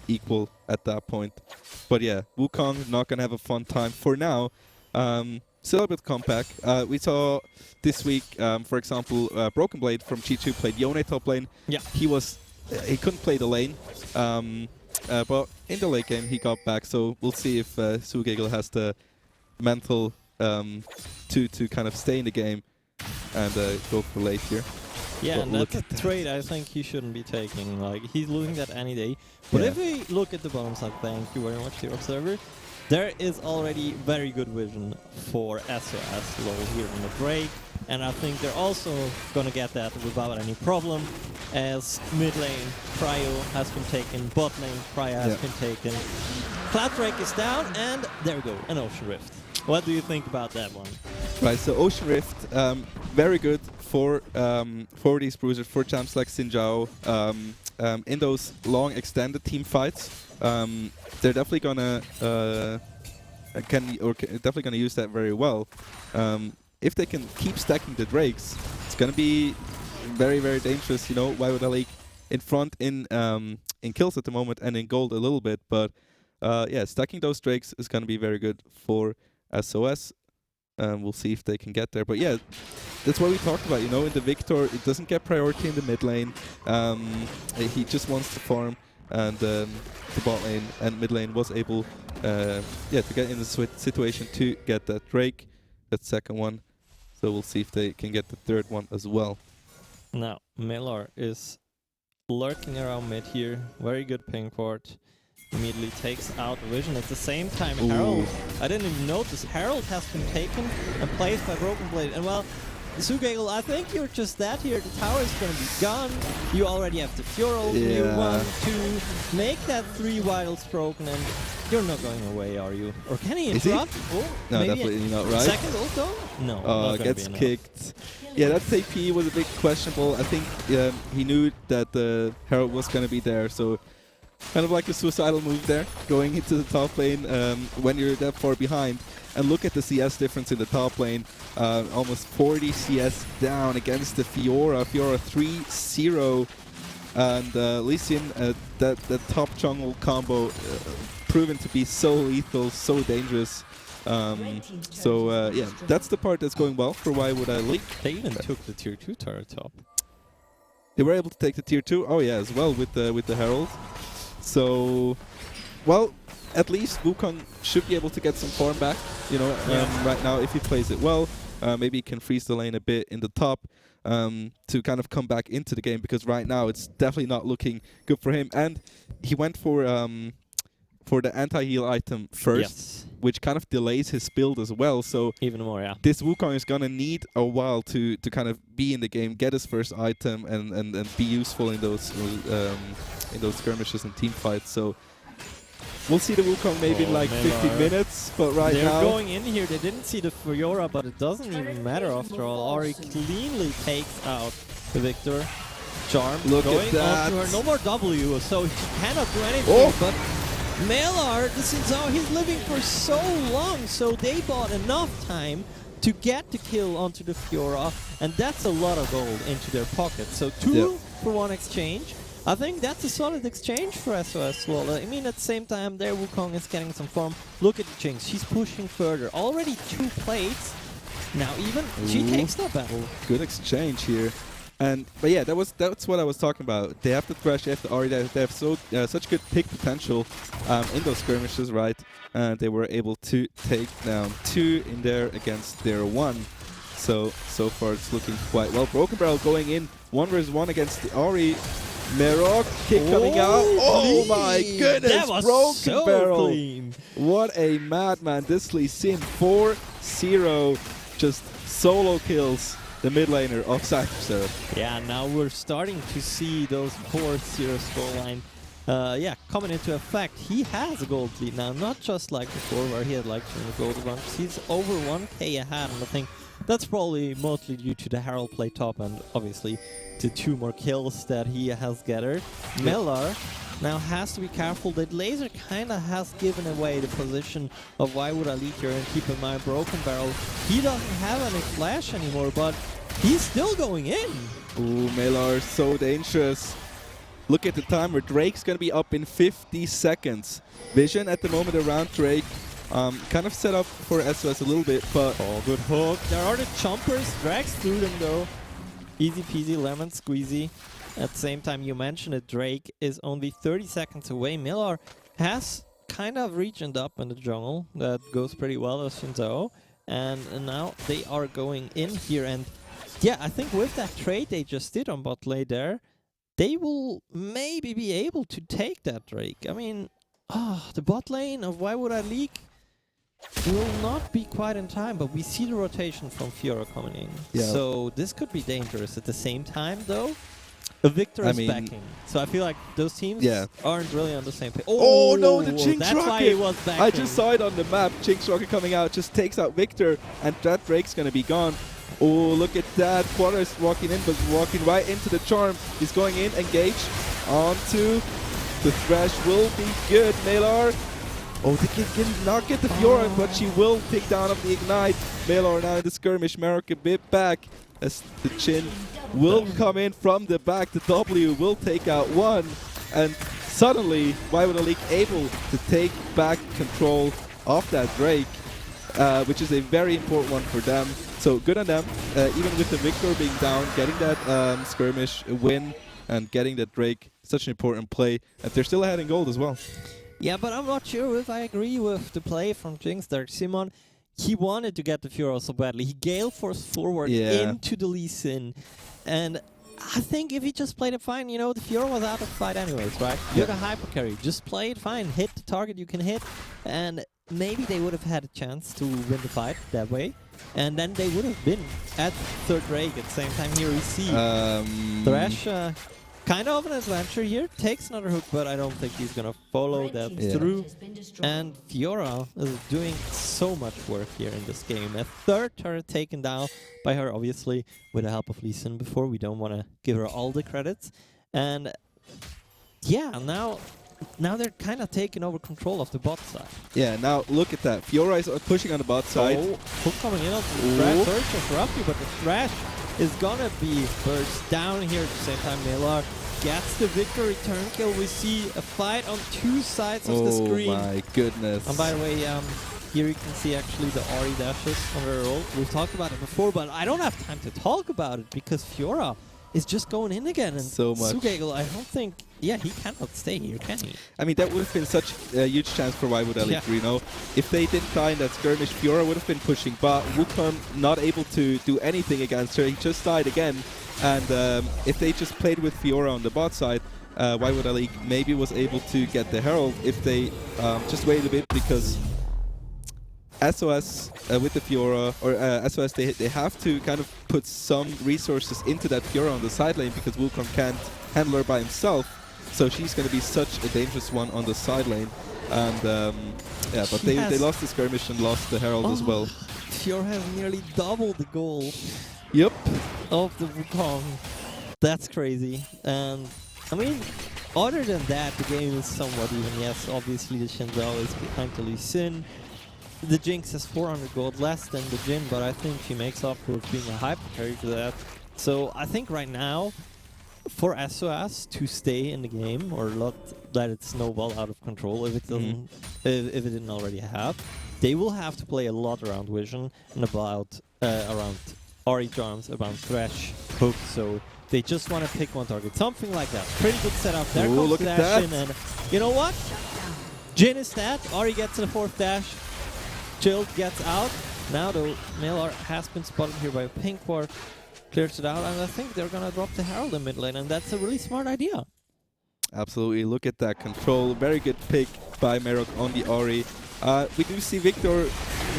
equal at that point. But yeah, Wukong not going to have a fun time for now. Still a bit compact. We saw this week, for example, Broken Blade from G2 played Yone top lane. Yeah. He couldn't play the lane, but in the late game he got back. So we'll see if Sugegel has the mental to kind of stay in the game and go for late here. Yeah, But and look that's a at trade I think he shouldn't be taking. Like, he's losing that any day. But Yeah. if we look at the bottom side, thank you very much, the observer, there is already very good vision for SOS low here in the break. And I think they're also gonna get that without any problem, as mid lane Cryo has been taken, bot lane Cryo has been taken. Cloud Drake is down, and there we go, an Ocean Rift. What do you think about that one? Right, so Ocean Rift, very good for these bruisers, for champs like Xin in those long extended team fights. They're definitely gonna definitely gonna use that very well. If they can keep stacking the Drakes, it's gonna be very, very dangerous. You know, Why Would I Leak in front in kills at the moment and in gold a little bit, but yeah, stacking those Drakes is gonna be very good for SOS. We'll see if they can get there. But yeah, that's what we talked about. You know, in the Victor, it doesn't get priority in the mid lane. He just wants to farm, and the bot lane and mid lane was able, to get in the situation to get that Drake, that second one. So we'll see if they can get the third one as well. Now, Millar is lurking around mid here. Very good ping port. immediately takes out Vision. At the same time, Ooh. Herald, I didn't even notice, Herald has been taken and placed by Broken Blade. And well, Sugagel, I think you're just that here. The tower is going to be gone. You already have the Fural. You want to make that 3 vitals broken, and you're not going away, are you? Or can he interrupt? He? Oh, No, maybe definitely not, right? Second ult though? No. not gonna Gets be enough. kicked. Yeah, that AP was a bit questionable. I think he knew that the Herald was going to be there, so kind of like a suicidal move there, going into the top lane when you're that far behind. And look at the CS difference in the top lane. Almost 40 CS down against the Fiora. Fiora 3-0. And Lee Sin, that top jungle combo proven to be so lethal, so dangerous. Yeah, that's the part that's going well for Why Would I Leak. They even took the tier 2 turret top. They were able to take the tier 2, oh yeah, as well with the Herald. So, well, at least Wukong should be able to get some farm back, you know, right now if he plays it well. Maybe he can freeze the lane a bit in the top to kind of come back into the game, because right now it's definitely not looking good for him. And he went for the anti-heal item first, which kind of delays his build as well. So even more, yeah. This Wukong is gonna need a while to kind of be in the game, get his first item, and be useful in those skirmishes and team fights. So we'll see the Wukong maybe in like 15 minutes, but right now... They're going in here, they didn't see the Fiora, but it doesn't even matter after all. Ari cleanly takes out the Victor. Charm Look going at that. onto her, no more W, so he cannot do anything, but Malar, the Xin he's living for so long, so they bought enough time to get the kill onto the Fiora, and that's a lot of gold into their pocket. So 2 for 1 exchange. I think that's a solid exchange for SOS. Well, I mean, at the same time, there Wukong is getting some farm. Look at the Jinx, she's pushing further. Already 2 plates. Now even she takes that battle. Good exchange here. But yeah, that's what I was talking about. They have the Thresh, they have the Ahri, they have such good pick potential in those skirmishes, right? And they were able to take down 2 in there against their 1. So far it's looking quite well. Broken Barrel going in 1 vs 1 against the Ahri. Merok kick coming out. Oh my goodness! That was Broken so Barrel. clean. What a madman! This Lee Sin 4-0, just solo kills the mid laner of Cypher. Yeah, now we're starting to see those 4-0 scoreline. Coming into effect. He has a gold lead now, not just like before where he had like 2 gold bunches. He's over 1k ahead, and I think that's probably mostly due to the Herald play top and obviously the 2 more kills that he has gathered. Miller now has to be careful. That laser kind of has given away the position of Why Would I Leak here, and keep in mind Broken Barrel, he doesn't have any flash anymore, but he's still going in. Ooh, Malar, so dangerous. Look at the timer. Drake's going to be up in 50 seconds. Vision at the moment around Drake. Kind of set up for SOS a little bit, but... Oh, good hook. There are the jumpers. Drags through them though. Easy peasy, lemon squeezy. At the same time, you mentioned it, Drake is only 30 seconds away. Miller has kind of regioned up in the jungle. That goes pretty well as Shinzao. And now they are going in here. And yeah, I think with that trade they just did on bot lane there, they will maybe be able to take that Drake. I mean, the bot lane of Why Would I Leak will not be quite in time, but we see the rotation from Fiora coming in. Yeah. So this could be dangerous. At the same time, though, a Victor is backing. So I feel like those teams aren't really on the same page. Oh no, the Jinx that's Rocket! Why he was backing. I just saw it on the map. Jinx Rocket coming out, just takes out Victor, and that Drake's gonna be gone. Oh, look at that. Quadra is walking in, but walking right into the charm. He's going in, engage onto the Thresh. Will be good, Malar. Oh, they can not get the Fiora, but she will take down of the Ignite. Malar now in the skirmish. Merrick a bit back as the Chin will come in from the back. The W will take out 1. And suddenly, Why Would I Leak able to take back control of that Drake, which is a very important one for them. So good on them. Even with the Victor being down, getting that skirmish win and getting that Drake, such an important play. And they're still ahead in gold as well. Yeah, but I'm not sure if I agree with the play from Jinx there. Simon, he wanted to get the Fiora so badly. He Gale Force forward into the Lee Sin. And I think if he just played it fine, you know, the Fiora was out of fight anyways, right? You're the hyper carry. Just play it fine. Hit the target you can hit. And maybe they would have had a chance to win the fight that way. And then they would have been at third break at the same time. Here we see Thresh kind of an adventure here. Takes another hook, but I don't think he's going to follow that through. And Fiora is doing so much work here in this game. A third turret taken down by her, obviously, with the help of Lee Sin before. We don't want to give her all the credits. And yeah, now they're kind of taking over control of the bot side. Yeah, now look at that. Fiora is pushing on the bot side. Oh, hook coming in on the Thrash. Sorry to interrupt you, but the Thrash is gonna be burst down here at the same time. Malar gets the victory turn kill. We see a fight on two sides of the screen. Oh my goodness. And by the way, here you can see actually the Ori dashes on her roll. We've talked about it before, but I don't have time to talk about it because Fiora is just going in again. And so much. Sugegel, I don't think, yeah, he cannot stay here, can he? I mean, that would have been such a huge chance for Waiwood Elite, you know. If they didn't die in that skirmish, Fiora would have been pushing, but Wukong not able to do anything against her. He just died again. And if they just played with Fiora on the bot side, Waiwood Elite maybe was able to get the Herald if they just waited a bit, because SOS with the Fiora, or SOS, they have to kind of put some resources into that Fiora on the side lane, because Wukong can't handle her by himself. So she's going to be such a dangerous one on the side lane. And yeah, but they lost the skirmish and lost the Herald as well. Fiora has nearly doubled the goal. Yep. Of the Wukong. That's crazy. And I mean, other than that, the game is somewhat even. Yes, obviously the Shinzao is behind the Lee Sin. The Jinx has 400 gold less than the Jin, but I think she makes up for being a hyper carry to that. So I think right now, for SOS to stay in the game or not let it snowball out of control if it doesn't, if it didn't already have, they will have to play a lot around Vision and about around Ori Charms, around Thresh, Hook. So they just want to pick one target, something like that. Pretty good setup. There comes Dash in, and you know what? Jin is dead. Ori gets the fourth dash. Jill gets out. Now the Malar has been spotted here by a pink ward. Clears it out, and I think they're gonna drop the Herald in mid lane, and that's a really smart idea. Absolutely. Look at that control. Very good pick by Merok on the Ori. We do see Victor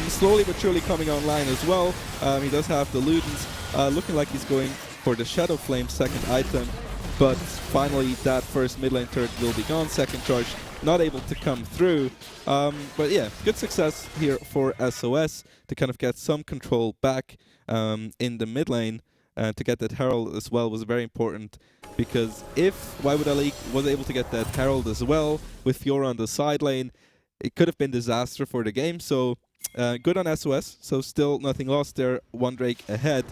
slowly but surely coming online as well. He does have the Ludens, looking like he's going for the Shadow Flame second item, but finally that first mid lane turret will be gone. Second charge not able to come through. But yeah, good success here for SOS to kind of get some control back in the mid lane. To get that Herald as well was very important, because if Waiwood Elite was able to get that Herald as well with Fiora on the side lane, it could have been disaster for the game. So good on SOS. So still nothing lost there. One Drake ahead.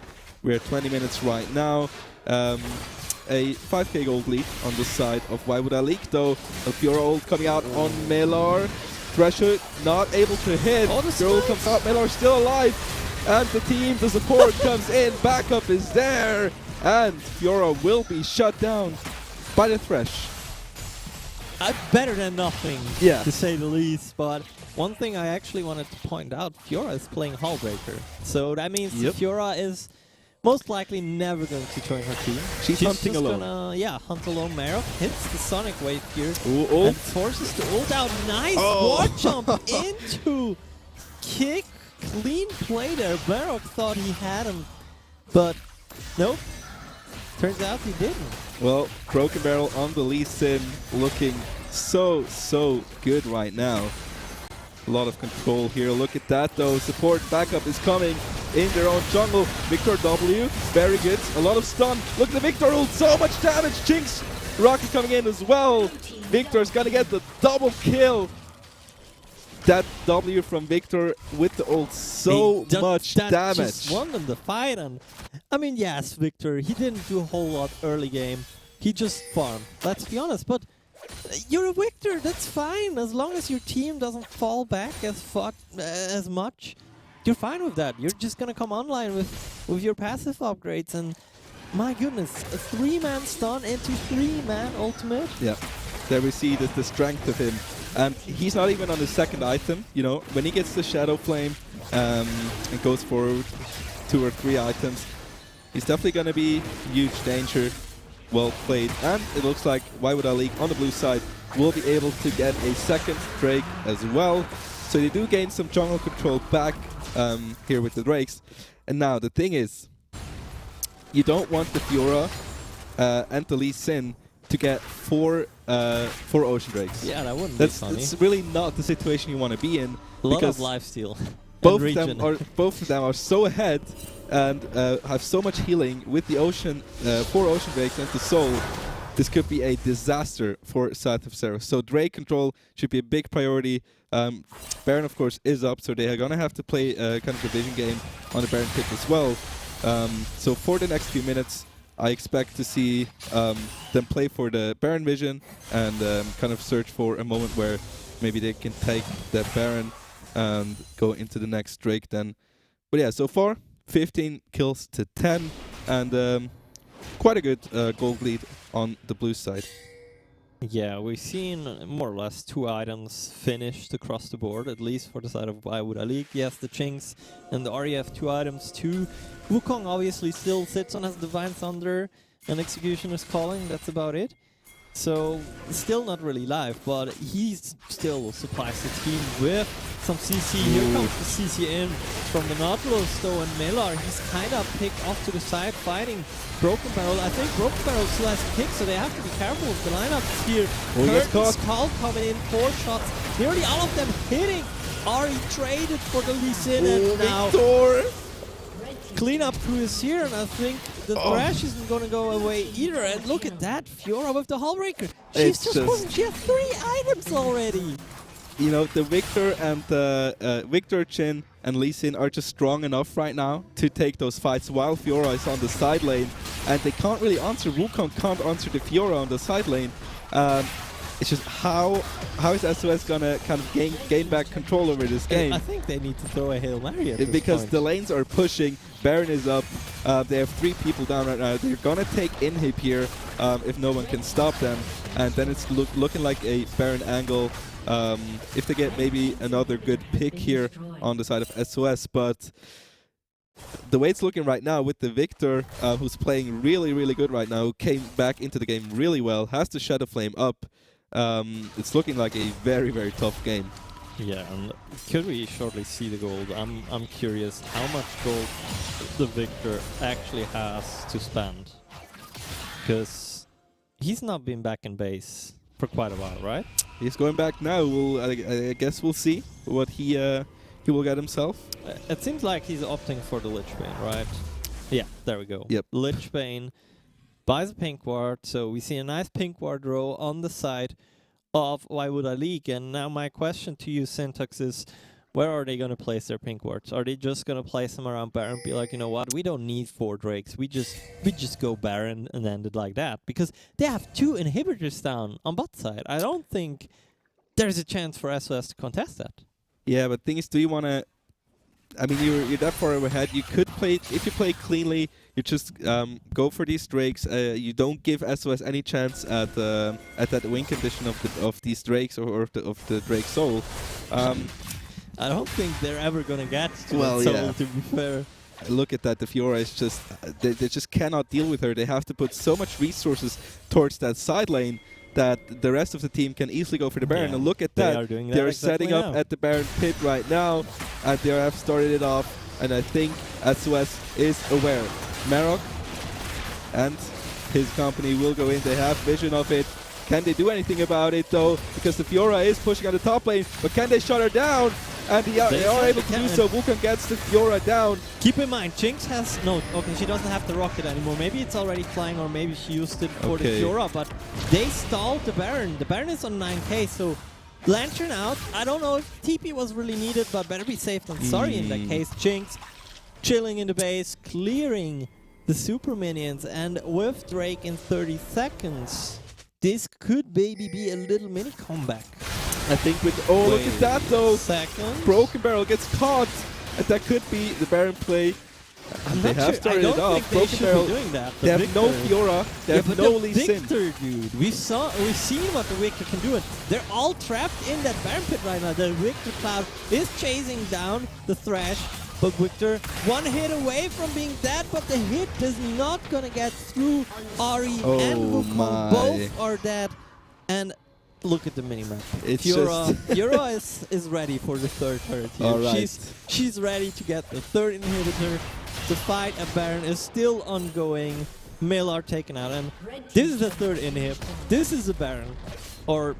We're at 20 minutes right now. A 5k gold lead on the side of Waiwood Elite, though. A Fiora ult coming out on Malar. Thresher not able to hit. Girl comes out. Malar still alive. And the team, the support comes in. Backup is there. And Fiora will be shut down by the Thresh. Better than nothing, yeah, to say the least. But one thing I actually wanted to point out, Fiora is playing Hullbreaker. So that means Fiora is most likely never going to join her team. She's hunting alone. Gonna, hunt alone. Marok hits the Sonic Wave here. Ooh, and forces the ult out. Nice ward jump into kick. Clean play there. Marok thought he had him, but nope. Turns out he didn't. Well, Broken Barrel on the Lee Sin, looking so good right now. A lot of control here. Look at that though. Support backup is coming in their own jungle. Victor W, very good. A lot of stun. Look at the Victor ult, so much damage. Jinx Rocket coming in as well. Victor's gonna get the double kill. That W from Victor with the ult, so much damage. Just won them the fight, and I mean, yes, Victor, he didn't do a whole lot early game. He just farmed. Let's be honest, but you're a Victor. That's fine as long as your team doesn't fall back as much. You're fine with that. You're just gonna come online with your passive upgrades, and my goodness, a 3-man stun into 3-man ultimate. Yeah, there we see the strength of him. And he's not even on the second item, you know, when he gets the Shadow Flame and goes for 2 or 3 items, He's definitely going to be huge danger. Well played. And it looks like Why Would I League on the blue side will be able to get a second Drake as well. So they do gain some jungle control back here with the Drakes. And now the thing is, you don't want the Fiora and the Lee Sin to get four Ocean Drakes. Yeah, that wouldn't That's be funny. really not the situation you want to be in. A lot because of lifesteal. both of them are so ahead and have so much healing with the Ocean, 4 Ocean Drakes and the Soul. This could be a disaster for South of Zero. So Drake control should be a big priority. Baron, of course, is up, so they are going to have to play kind of a vision game on the Baron pick as well. So for the next few minutes, I expect to see them play for the Baron vision and kind of search for a moment where maybe they can take that Baron and go into the next Drake then. But yeah, so far, 15 kills to 10 and quite a good gold lead on the blue side. Yeah, we've seen more or less 2 items finished across the board, at least for the side of Why Would I League. Yes, the Chinks and the REF 2 items too. Wukong obviously still sits on as Divine Thunder and Executioner's Calling, that's about it. So, still not really live, but he still supplies the team with some CC. Here comes the CC in from the Nautilus, though, and Miller, he's kind of picked off to the side fighting Broken Barrel. I think Broken Barrel still has a kick, so they have to be careful with the lineup here. Curtain's Call coming in, 4 shots, nearly all of them hitting. Ari traded for the Lee Sin, and now Victor! cleanup crew is here, and I think the Thrash isn't going to go away either. And look at that, Fiora with the Hullbreaker. She's just pushing. She has 3 items already. You know, the Victor and Victor, Chin, and Lee Sin are just strong enough right now to take those fights while Fiora is on the side lane, and they can't really answer. Wukong can't answer the Fiora on the side lane. It's just how is SOS gonna kind of gain back control over this game? I think they need to throw a Hail Mary at this because point. the lanes are pushing. Baron is up. They have 3 people down right now. They're gonna take inhib here if no one can stop them, and then it's looking like a Baron angle. If they get maybe another good pick here on the side of SOS, but the way it's looking right now with the Victor, who's playing really, really good right now, who came back into the game really well, has the Shadow Flame up. It's looking like a very, very tough game. Yeah, and could we shortly see the gold? I'm curious how much gold the Victor actually has to spend, because he's not been back in base for quite a while, right? He's going back now. I guess we'll see what he will get himself. It seems like he's opting for the Lich Bane, right? Yeah, there we go. Yep. Lich Bane buys a pink ward, so we see a nice pink ward row on the side of Why Would I League. And now my question to you, Syntax, is where are they going to place their pink wards? Are they just going to place them around Baron, be like, you know what, we don't need 4 Drakes, we just go Baron and end it like that? Because they have 2 inhibitors down on bot side. I don't think there's a chance for SOS to contest that. Yeah, but thing is, do you want to... I mean, you're that far ahead. You could play... If you play cleanly, you just go for these Drakes. You don't give SOS any chance at that win condition of these Drakes or of the Drake Soul. I don't think they're ever going to get to Well, that Soul, yeah. to be fair. Look at that. The Fiora is just... They just cannot deal with her. They have to put so much resources towards that side lane that the rest of the team can easily go for the Baron. Yeah, And look at they that. are doing that They're exactly setting up now. at the Baron pit right now, and they have started it off. And I think SOS is aware. Marok and his company will go in. They have vision of it. Can they do anything about it, though? Because the Fiora is pushing on the top lane, but can they shut her down? And they are able to do so. Wukong gets the Fiora down. Keep in mind, Jinx has... No, okay, she doesn't have the rocket anymore. Maybe it's already flying, or maybe she used it for the Fiora, but they stalled the Baron. The Baron is on 9k, so Lantern out. I don't know if TP was really needed, but better be safe than sorry in that case. Jinx chilling in the base, clearing the super minions, and with Drake in 30 seconds, this could maybe be a little mini comeback. I think with... Oh, look at that, though. Second. Broken Barrel gets caught. And that could be the Baron play. And they have started it off. Broken Barrel. Doing that. They have no Fiora. They have no Lee Sin. Victor, dude. We've seen what the Victor can do. And they're all trapped in that Baron pit right now. The Victor Cloud is chasing down the Thrash. But Victor, one hit away from being dead, but the hit is not gonna get through. Ari and Wukong both are dead. And look at the minimap. It's Fiora is ready for the third turret here. All right. She's ready to get the third inhibitor. The fight at Baron is still ongoing. Mill are taken out, and this is the third inhib. This is the Baron, or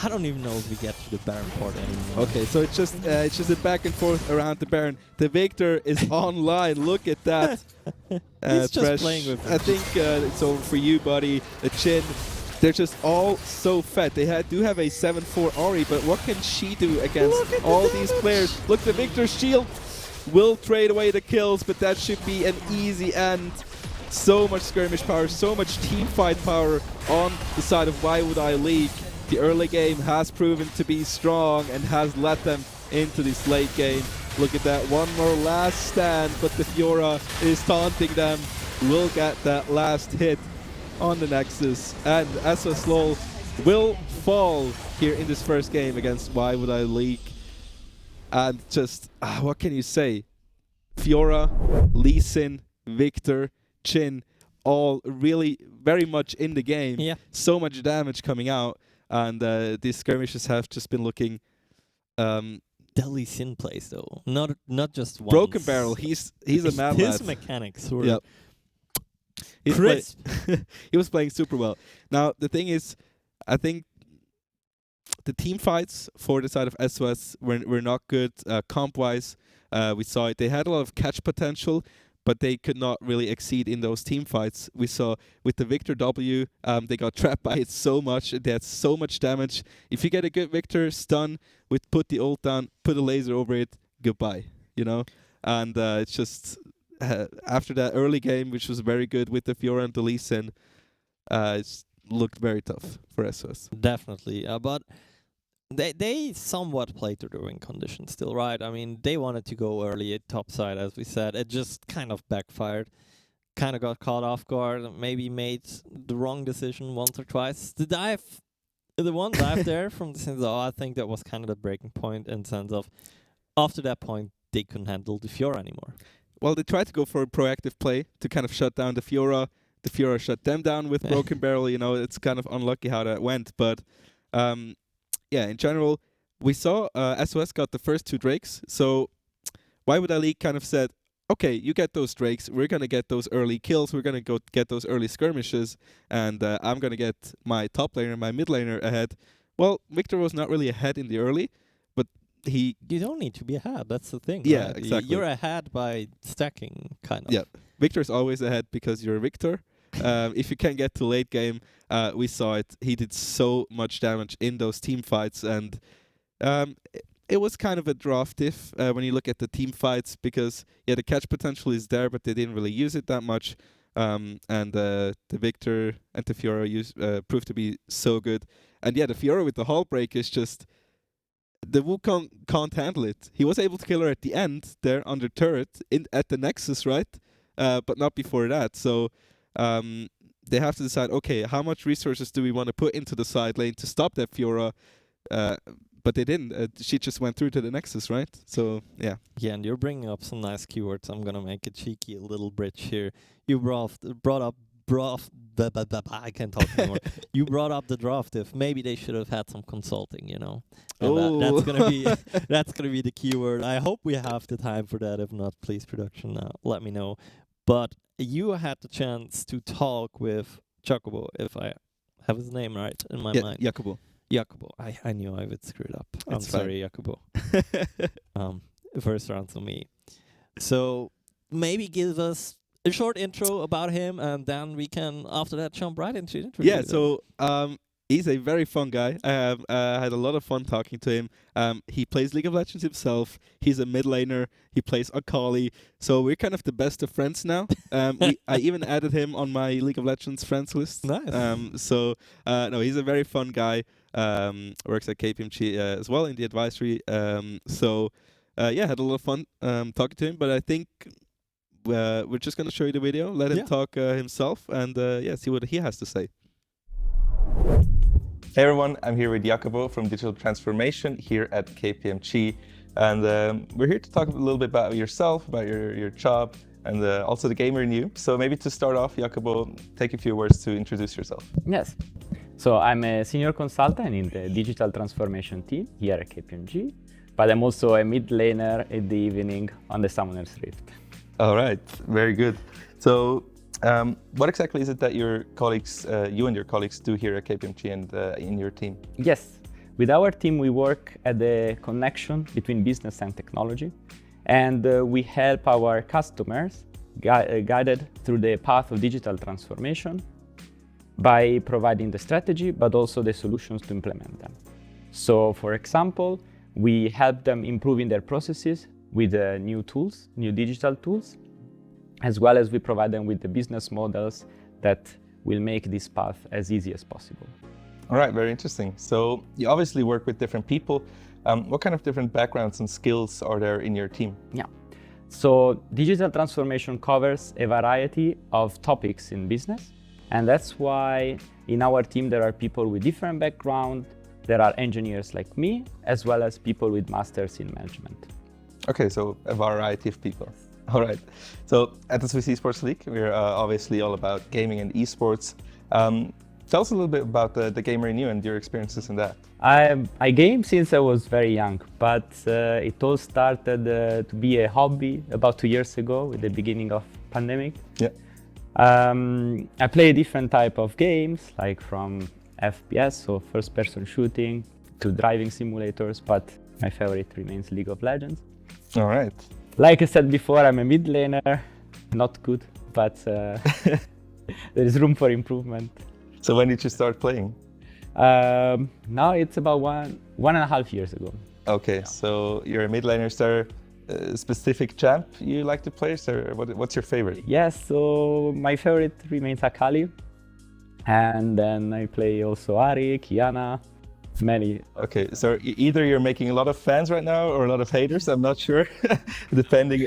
I don't even know if we get to the Baron part anymore. Okay, so it's just a back and forth around the Baron. The Victor is online. Look at that. He's just playing with it. I think it's over for you, buddy. The Chin. They're just all so fat. They do have a 7-4 Ori, but what can she do against all these players? Look, the Victor's shield will trade away the kills, but that should be an easy end. So much skirmish power, so much team fight power on the side of Why Would I League. The early game has proven to be strong and has led them into this late game. Look at that, one more last stand, but the Fiora is taunting them. Will get that last hit on the Nexus, and SOS LOL will fall here in this first game against Why Would I League. And just, what can you say? Fiora, Lee Sin, Victor, Chin, all really very much in the game. Yeah. So much damage coming out, and these skirmishes have just been looking. Lee Sin plays though, not just once. Broken Barrel, he's a mad His lad. mechanics were Yep. crisp. He was playing super well. Now the thing is, I think the team fights for the side of SOS were not good comp-wise. We saw it. They had a lot of catch potential, but they could not really exceed in those team fights. We saw with the Victor W, they got trapped by it so much. They had so much damage. If you get a good Victor stun with put the ult down, put a laser over it, goodbye. You know, and it's just after that early game, which was very good with the Fiora and the Lee Sin, it looked very tough for SOS. Definitely, but they somewhat played to the win condition still, right? I mean, they wanted to go early at top side, as we said. It just kind of backfired. Kind of got caught off guard, maybe made the wrong decision once or twice. The one dive there from the sense of, I think that was kind of the breaking point in sense of, after that point, they couldn't handle the Fiora anymore. Well, they tried to go for a proactive play to kind of shut down the Fiora. The Fiora shut them down with Broken Barrel. You know, it's kind of unlucky how that went, but yeah, in general, we saw SOS got the first 2 Drakes, so Why Would I League kind of said, okay, you get those Drakes, we're going to get those early kills, we're going to go get those early skirmishes, and I'm going to get my top laner, my mid laner ahead. Well, Victor was not really ahead in the early, but he... You don't need to be ahead, that's the thing. Yeah, right? exactly. You're ahead by stacking, kind of. Yeah, Victor's always ahead because you're Victor. If you can get to late game, we saw it. He did so much damage in those team fights, and it was kind of a draft if when you look at the team fights, because yeah, the catch potential is there, but they didn't really use it that much. And the Victor and the Fiora proved to be so good. And yeah, the Fiora with the hull break is just... The Wukong can't handle it. He was able to kill her at the end there under turret at the Nexus, right? But not before that. So they have to decide, okay, how much resources do we want to put into the side lane to stop that Fiora? But they didn't. She just went through to the Nexus, right? So, yeah. Yeah, and you're bringing up some nice keywords. I'm going to make a cheeky little bridge here. You brought up I can't talk anymore. You brought up the draft if maybe they should have had some consulting, you know. And that's gonna be the keyword. I hope we have the time for that. If not, please production let me know. But you had the chance to talk with Jacobo, if I have his name right in my mind. Jacobo. I knew I would screw it up. I'm It's sorry, Jacobo. First round to me. So maybe give us a short intro about him, and then we can, after that, jump right into the interview. Yeah, so he's a very fun guy. I have had a lot of fun talking to him. He plays League of Legends himself. He's a mid laner. He plays Akali. So we're kind of the best of friends now. I even added him on my League of Legends friends list. Nice. No, he's a very fun guy. Works at KPMG as well in the advisory. Yeah, had a lot of fun talking to him. But I think we're just going to show you the video, let him talk himself, and see what he has to say. Hey everyone, I'm here with Jacobo from Digital Transformation here at KPMG. And we're here to talk a little bit about yourself, about your job, and also the gamer in you. So maybe to start off, Jacobo, take a few words to introduce yourself. Yes. So I'm a senior consultant in the digital transformation team here at KPMG, but I'm also a mid laner in the evening on the Summoner's Rift. All right, very good. So what exactly is it that your colleagues, you and your colleagues do here at KPMG and in your team? Yes, with our team we work at the connection between business and technology, and we help our customers guided through the path of digital transformation by providing the strategy, but also the solutions to implement them. So for example, we help them improving their processes with new tools, new digital tools, as well as we provide them with the business models that will make this path as easy as possible. All right, very interesting. So you obviously work with different people. What kind of different backgrounds and skills are there in your team? Yeah. So digital transformation covers a variety of topics in business. And that's why in our team there are people with different backgrounds. There are engineers like me, as well as people with masters in management. Okay, so a variety of people. All right. So at the Swiss Esports League, we're obviously all about gaming and esports. Tell us a little bit about the gamer in you and your experiences in that. I game since I was very young, but it all started to be a hobby about 2 years ago with the beginning of pandemic. Yeah. I play different type of games, like from FPS, so first-person shooting, to driving simulators, but my favorite remains League of Legends. All right. Like I said before, I'm a mid laner, not good, but there is room for improvement. So when did you start playing? Now it's about one and a half years ago. Okay, so you're a mid laner. Is there a specific champ you like to play? Or what's your favorite? Yes, so my favorite remains Akali. And then I play also Ari, Kiana, many. Okay, so either you're making a lot of fans right now or a lot of haters, I'm not sure, depending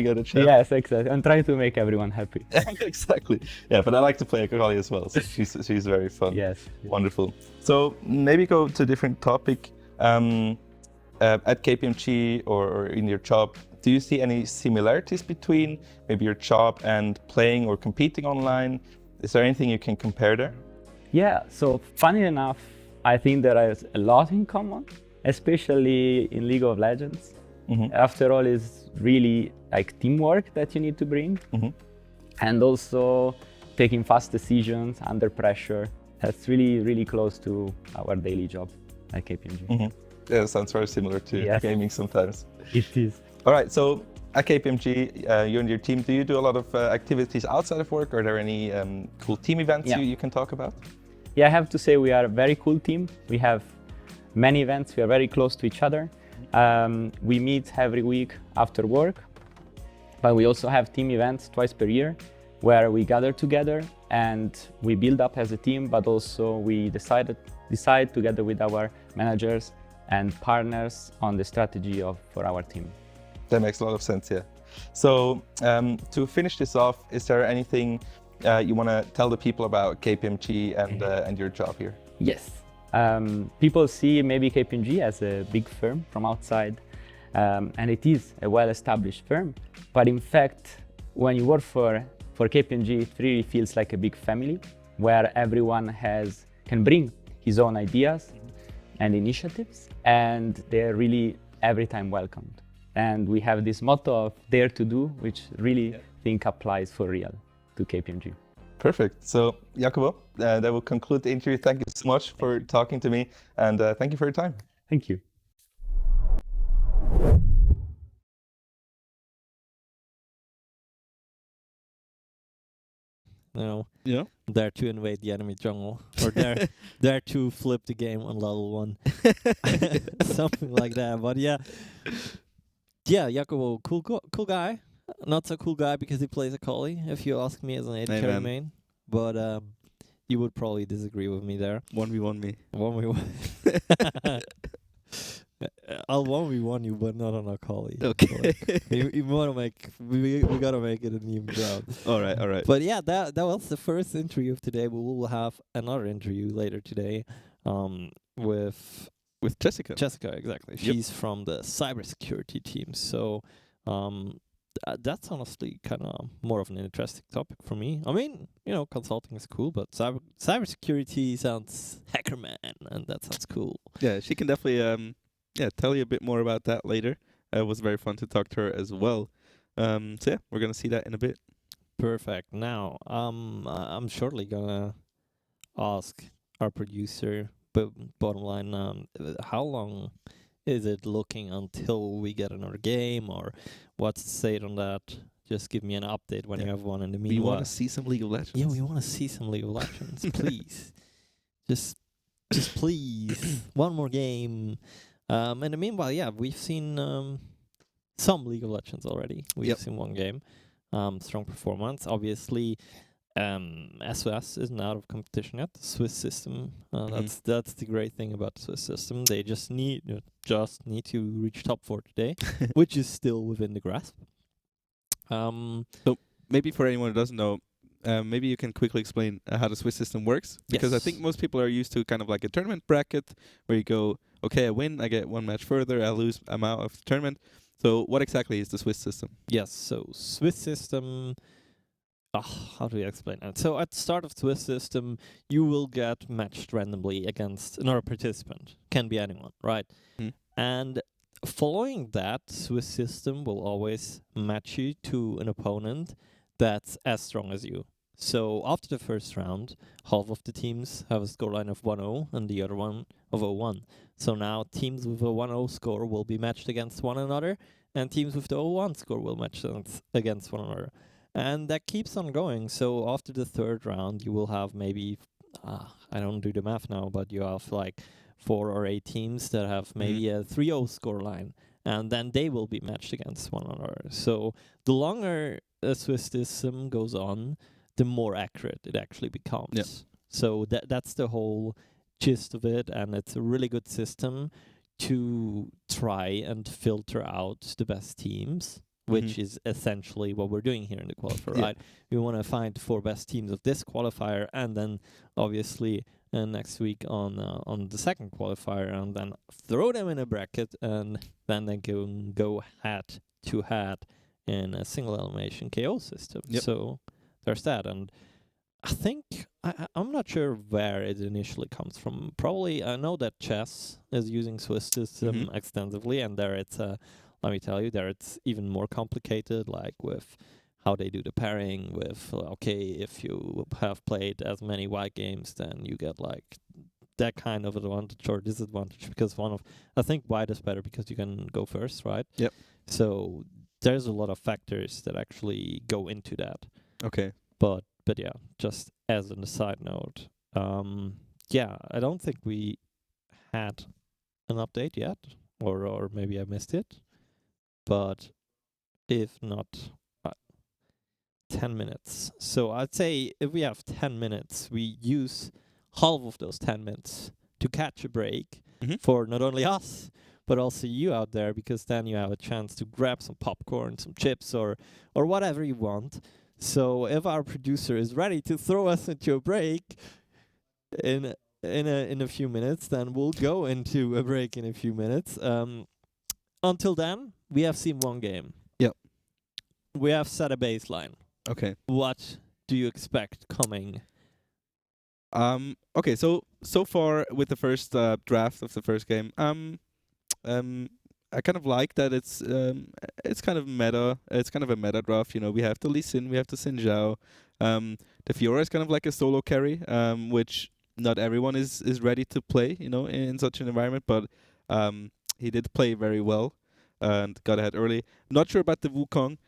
on the champ. Yes, exactly. I'm trying to make everyone happy. Exactly. Yeah, but I like to play Akali as well, so she's very fun. Yes. Wonderful. So maybe go to a different topic. At KPMG or in your job, do you see any similarities between maybe your job and playing or competing online? Is there anything you can compare there? Yeah, so funny enough, I think there is a lot in common, especially in League of Legends. Mm-hmm. After all, it's really like teamwork that you need to bring. Mm-hmm. And also taking fast decisions under pressure. That's really, really close to our daily job at KPMG. Mm-hmm. Yeah, sounds very similar to gaming sometimes. It is. All right, so at KPMG, you and your team, do you do a lot of activities outside of work? Are there any cool team events you can talk about? Yeah, I have to say we are a very cool team. We have many events. We are very close to each other. We meet every week after work, but we also have team events twice per year where we gather together and we build up as a team, but also we decide together with our managers and partners on the strategy for our team. That makes a lot of sense, yeah. So to finish this off, is there anything you want to tell the people about KPMG and your job here? Yes. People see maybe KPMG as a big firm from outside, and it is a well-established firm. But in fact, when you work for KPMG, it really feels like a big family where everyone can bring his own ideas and initiatives, and they're really every time welcomed. And we have this motto of dare to do, which really think applies for real to KPMG. Perfect. So, Jacobo, that will conclude the interview. Thank you so much for talking to me, and thank you for your time. Thank you. Dare to invade the enemy jungle, or dare to flip the game on level 1, something like that. But yeah, Jacobo, cool guy. Not so cool guy because he plays Akali, if you ask me as an AD carry main. But you would probably disagree with me there. 1v1 me. 1v1. I'll 1v1 you, but not on Akali. Okay. we gotta make it a new job. All right. But yeah, that was the first interview of today. We will have another interview later today, with With Jessica. Jessica, exactly. Yep. She's from the cybersecurity team. So that's honestly kind of more of an interesting topic for me. I mean, consulting is cool, but cybersecurity sounds hackerman, and that sounds cool. Yeah, she can definitely tell you a bit more about that later. It was very fun to talk to her as well. So yeah, we're gonna see that in a bit. Perfect. Now, I'm shortly gonna ask our producer, but bottom line, how long is it looking until we get another game, or what's the state on that? Just give me an update when you have one in the We meanwhile. want to see some League of Legends. Yeah, we want to see some League of Legends, please. Just please, one more game. In the meanwhile, yeah, we've seen some League of Legends already. We've seen one game, strong performance. Obviously, SOS isn't out of competition yet. The Swiss system, that's the great thing about the Swiss system. They just need to reach top 4 today, which is still within the grasp. So maybe for anyone who doesn't know, maybe you can quickly explain how the Swiss system works, because I think most people are used to kind of like a tournament bracket where you go, okay, I win, I get one match further, I lose, I'm out of the tournament. So what exactly is the Swiss system? Yes, so Swiss system, how do you explain that? So at the start of the Swiss system, you will get matched randomly against another participant. Can be anyone, right? And following that, Swiss system will always match you to an opponent that's as strong as you. So after the first round, half of the teams have a scoreline of 1-0 and the other one of 0-1. So now teams with a 1-0 score will be matched against one another, and teams with the 0-1 score will match against one another. And that keeps on going. So after the third round, you will have maybe, I don't do the math now, but you have like 4 or 8 teams that have maybe a 3-0 scoreline, and then they will be matched against one another. So the longer a Swiss system goes on, the more accurate it actually becomes. Yep. So that's the whole gist of it, and it's a really good system to try and filter out the best teams, which is essentially what we're doing here in the qualifier, right? We want to find the 4 best teams of this qualifier, and then obviously next week on the second qualifier, and then throw them in a bracket, and then they can go head to head in a single elimination KO system. So there's that, and I think I'm not sure where it initially comes from. Probably I know that chess is using Swiss system extensively, and there it's let me tell you, there it's even more complicated, like with how they do the pairing with, if you have played as many white games, then you get like that kind of advantage or disadvantage, because I think white is better because you can go first, right? Yep. So there's a lot of factors that actually go into that. Okay. But yeah, just as a side note, I don't think we had an update yet, or maybe I missed it. But if not, 10 minutes. So I'd say if we have 10 minutes, we use half of those 10 minutes to catch a break for not only us, but also you out there, because then you have a chance to grab some popcorn, some chips, or whatever you want. So if our producer is ready to throw us into a break in a few minutes, then we'll go into a break in a few minutes. Until then, we have seen one game. Yep. We have set a baseline. Okay. What do you expect coming? Okay, so far with the first draft of the first game, I kind of like that it's kind of meta. It's kind of a meta draft. We have the Lee Sin, we have the Xin Zhao. The Fiora is kind of like a solo carry, which not everyone is ready to play. In such an environment, but he did play very well and got ahead early. Not sure about the Wukong.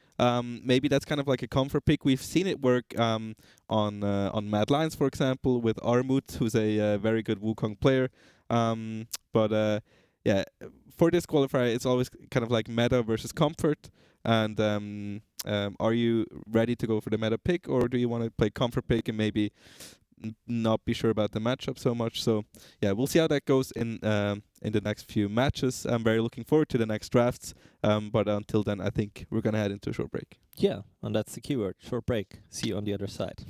Maybe that's kind of like a comfort pick. We've seen it work on Mad Lions, for example, with Armut, who's a very good Wukong player. But for this qualifier, it's always kind of like meta versus comfort. And are you ready to go for the meta pick, or do you want to play comfort pick and maybe not be sure about the matchup so much? So yeah, we'll see how that goes in the next few matches. I'm very looking forward to the next drafts. But until then, I think we're gonna head into a short break. Yeah, and that's the keyword, short break. See you on the other side.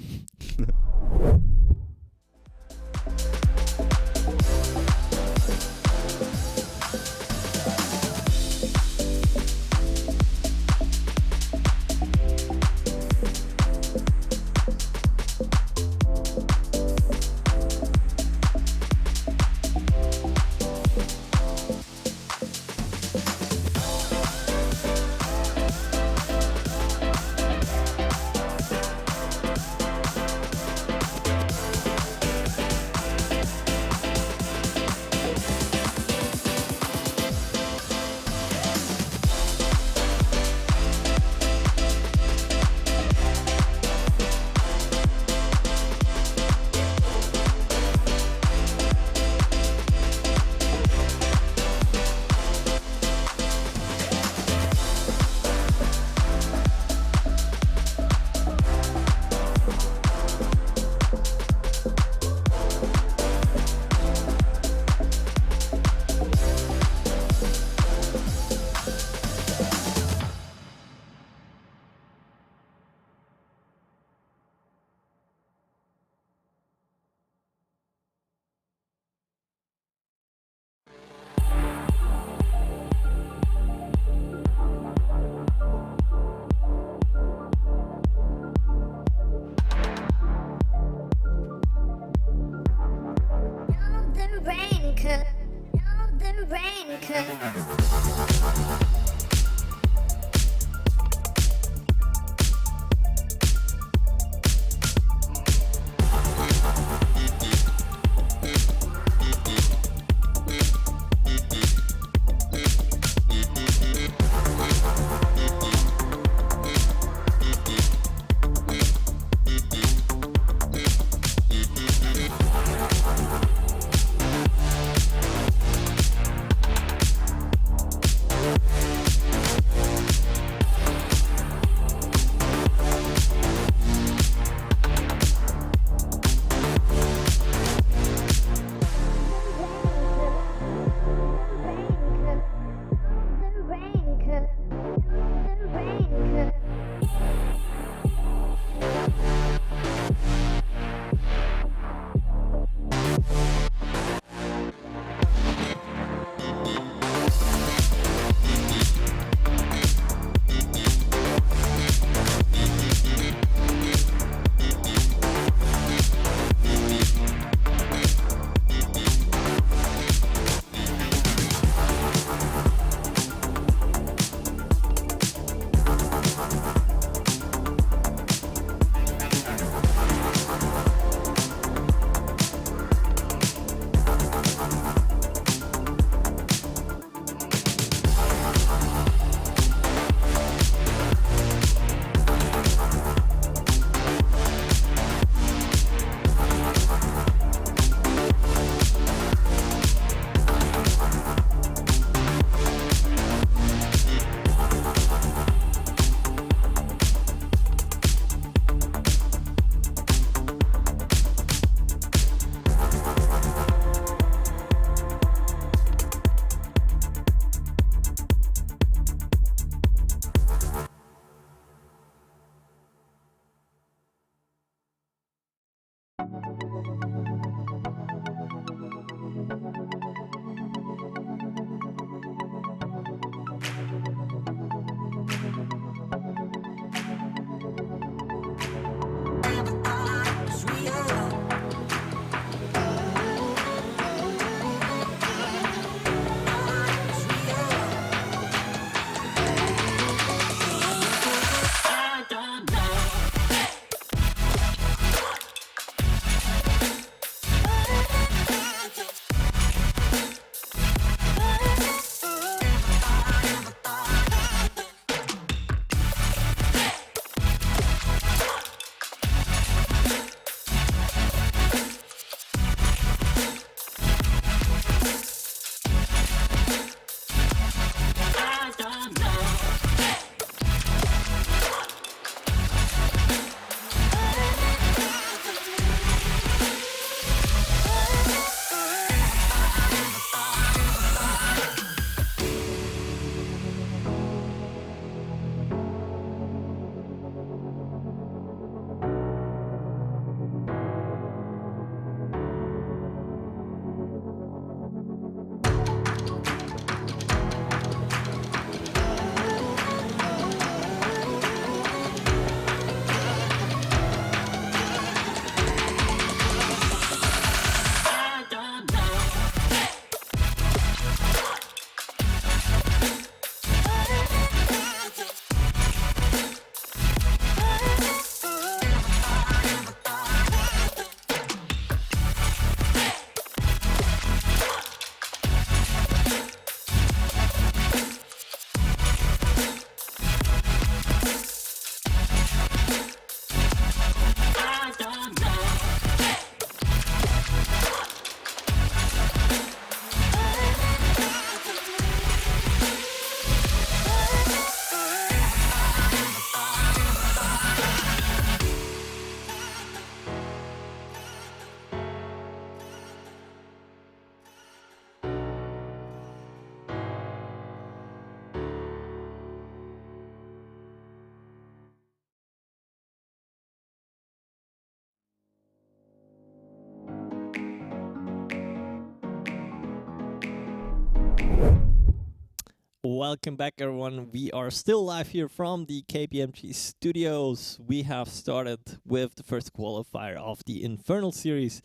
Welcome back, everyone. We are still live here from the KPMG studios. We have started with the first qualifier of the Infernal series,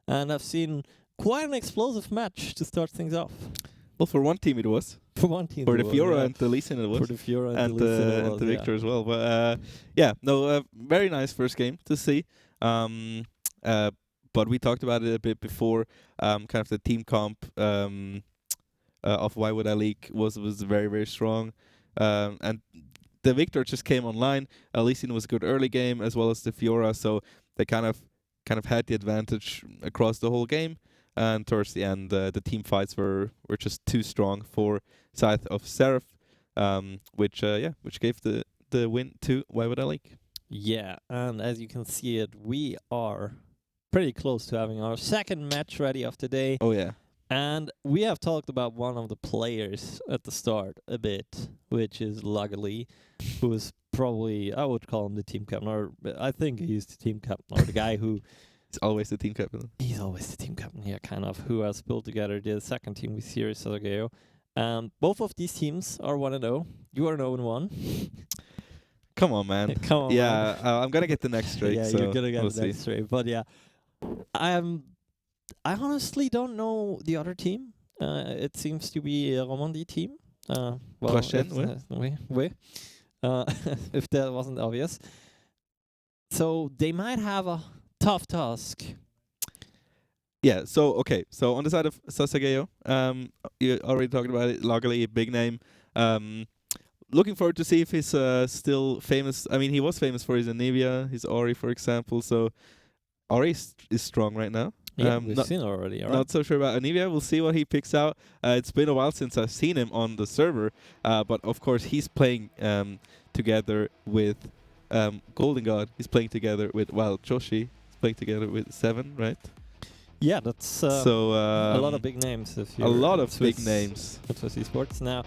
and I've seen quite an explosive match to start things off. Well, for one team it was. For one team, For the it was, Fiora yeah. and the Lee Sin it was. For the Fiora and the Lee Sin it was, the yeah. Victor as well. But very nice first game to see. But we talked about it a bit before. Kind of the team comp of Why Would I Leak was very, very strong. And the Victor just came online. Lee Sin was a good early game as well as the Fiora, so they kind of had the advantage across the whole game. And towards the end, the team fights were just too strong for side of Seraph, which gave the win to Why Would I Leak. Yeah, and as you can see it, we are pretty close to having our second match ready of the day. Oh yeah. And we have talked about one of the players at the start a bit, which is Luckily, who is probably, I would call him the team captain, or I think he's the team captain, or the guy who... He's always the team captain. He's always the team captain, yeah, kind of, who has pulled together the second team with Sirius Sasageo. Both of these teams are 1-0. You are 0-1. Come on, man. Come on, yeah, man. I'm gonna get the next straight. Yeah, so you're gonna get we'll the next see. straight. But yeah, I honestly don't know the other team. It seems to be a Romandie team. Well, Question, if that wasn't obvious. So they might have a tough task. Yeah, so on the side of Sasageo, you already talked about it, Luckily, big name. Looking forward to see if he's still famous. I mean, he was famous for his Anivia, his Ori, for example, so Ori is strong right now. Yeah, we've seen it already. Not so sure about Anivia. We'll see what he picks out. It's been a while since I've seen him on the server, but of course he's playing together with Golden God. He's playing together with Joshi. He's playing together with Seven, right? Yeah, that's a lot of big names. If a lot of Swiss, big names. Swiss esports. Now,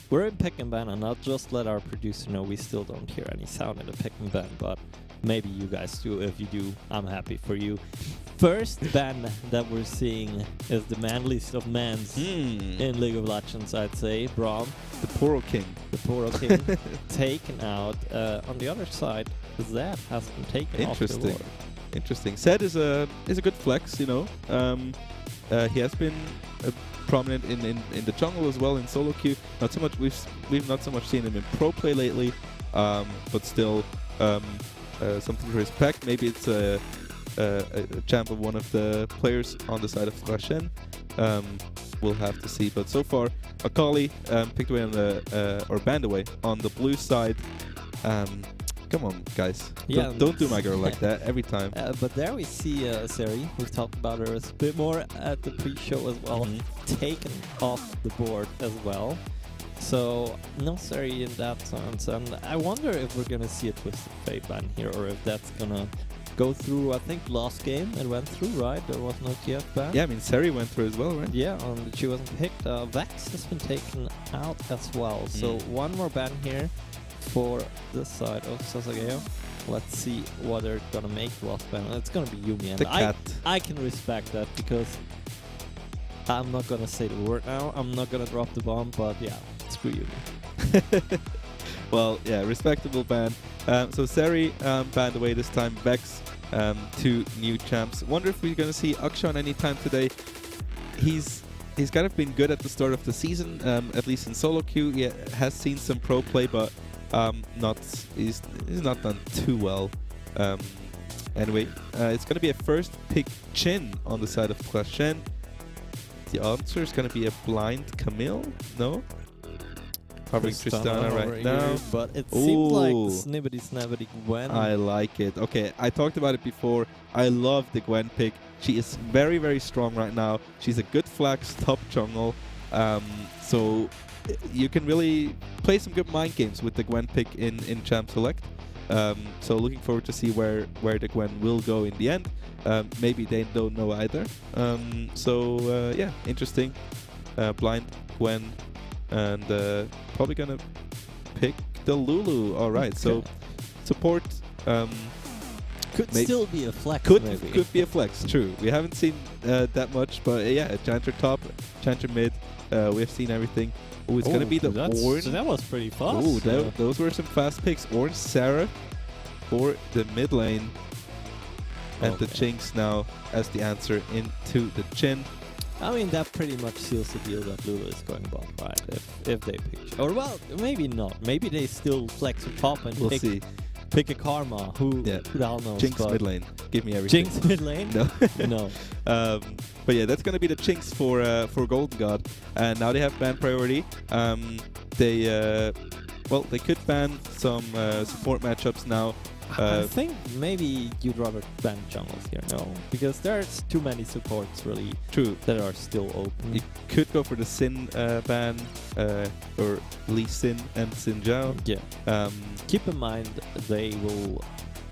we're in pick and ban, and I'll just let our producer know we still don't hear any sound in the pick and ban, but maybe you guys do. If you do, I'm happy for you. First ban that we're seeing is the manliest of mans in League of Legends, I'd say. Braum, The Poro King. the Poro King, taken out. On the other side, Zed has been taken off the Interesting. board. Interesting. Zed is a good flex, you know. He has been prominent in the jungle as well in solo queue. Not so much. We've not so much seen him in pro play lately, but still something to respect. Maybe it's a champ of one of the players on the side of Rashen. We'll have to see. But so far, Akali picked away on or banned away on the blue side. Come on, guys. Yeah, Don't do my girl like that every time. But there we see Seri. We've talked about her a bit more at the pre-show as well. Taken off the board as well. So no Seri in that sense. And I wonder if we're going to see a Twisted Fate ban here, or if that's going to go through. I think last game it went through, right? There was no TF ban. Yeah, I mean, Seri went through as well, right? Yeah, she wasn't picked. Vex has been taken out as well. So one more ban here for the side of Sasageo. Let's see what they're gonna make last ban. It's gonna be Yumi, and The cat. I can respect that, because I'm not gonna say the word now. I'm not gonna drop the bomb, but yeah, screw Yumi. Well, yeah, respectable ban. So Seri banned away this time. Vex, 2 new champs. Wonder if we're gonna see Akshan anytime today. He's kind of been good at the start of the season, at least in solo queue. He has seen some pro play, but he's not done too well. Anyway, it's gonna be a first pick Chin on the side of Clash Shen. The answer is gonna be a blind Camille. No. Covering Tristana right now. But it seems like Snibbity Gwen. I like it. Okay, I talked about it before. I love the Gwen pick. She is very, very strong right now. She's a good flex, top jungle. So you can really play some good mind games with the Gwen pick in Champ Select. So looking forward to see where the Gwen will go in the end. Maybe they don't know either. Yeah, interesting. Blind Gwen. And probably gonna pick the Lulu. All right, so support could still be a flex. Could be a flex. True. We haven't seen that much, but yeah, Chanter top, Chanter mid. We have seen everything. Oh, it's gonna be the Ornn. So that was pretty fast. Oh, Yeah. those were some fast picks. Ornn Seraph for the mid lane. And the Okay. Jinx now as the answer into the Jhin. I mean, that pretty much seals the deal that Lulu is going bot, right? If they pick, or well, maybe not. Maybe they still flex a top and We'll see. pick a Karma. Who the hell knows? Jinx but mid lane. Give me everything. Jinx mid lane? No. No. But yeah, that's gonna be the Jinx for Golden God. And now they have ban priority. They could ban some support matchups now. I think maybe you'd rather ban jungles here, no? Because there's too many supports really True. that are still open. You could go for the Sin ban or Lee Sin and Xin Zhao. Yeah. Keep in mind they will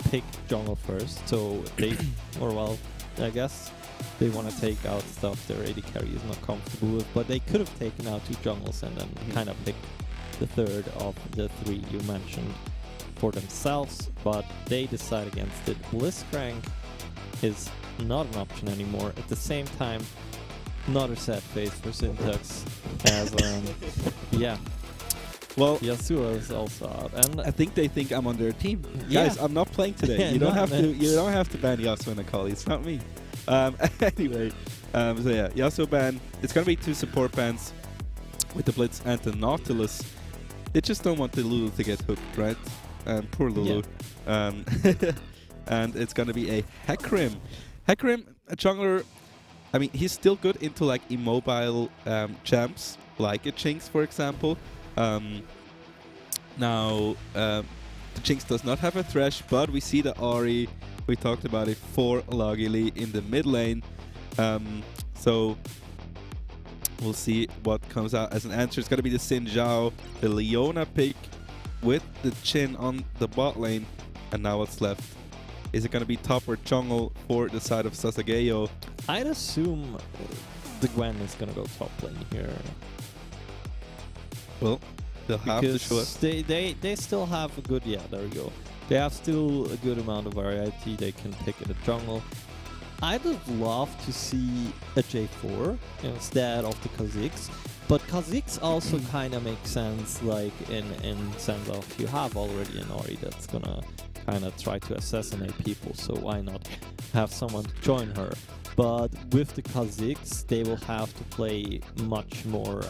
pick jungle first, so they, or well, I guess they want to take out stuff their AD carry is not comfortable with, but they could have taken out 2 jungles and then kind of picked the third of the 3 you mentioned for themselves, but they decide against it. Blitzcrank is not an option anymore. At the same time, not a sad face for Syntax, as yeah. Well, Yasuo is also out, and I think they think I'm on their team. Yeah. Guys, I'm not playing today. Yeah, You don't no, have to. man. You don't have to ban Yasuo and Akali. It's not me. Anyway, so yeah, Yasuo ban. It's gonna be 2 support bans with the Blitz and the Nautilus. They just don't want the Lulu to get hooked, right? Poor Lulu. And it's gonna be a Hecarim. Hecarim, a jungler. I mean, he's still good into like immobile champs, like a Jinx, for example. Now, the Jinx does not have a Thresh, but we see the Ahri. We talked about it for Lagili in the mid lane. So we'll see what comes out as an answer. It's going to be the Xin Zhao, the Leona pick with the Jhin on the bot lane. And now what's left? Is it going to be top or jungle for the side of Sasageo? I'd assume the Gwen is gonna go top lane here. Well, they'll have to show Because us. they still have a good, yeah, there we go. They have still a good amount of variety. They can pick in the jungle. I'd have loved to see a J4 instead of the Kha'Zix, but Kha'Zix also kind of makes sense, like in sense of you have already an Ori that's gonna kind of try to assassinate people, so why not have someone to join her? But with the Kha'Zix, they will have to play much more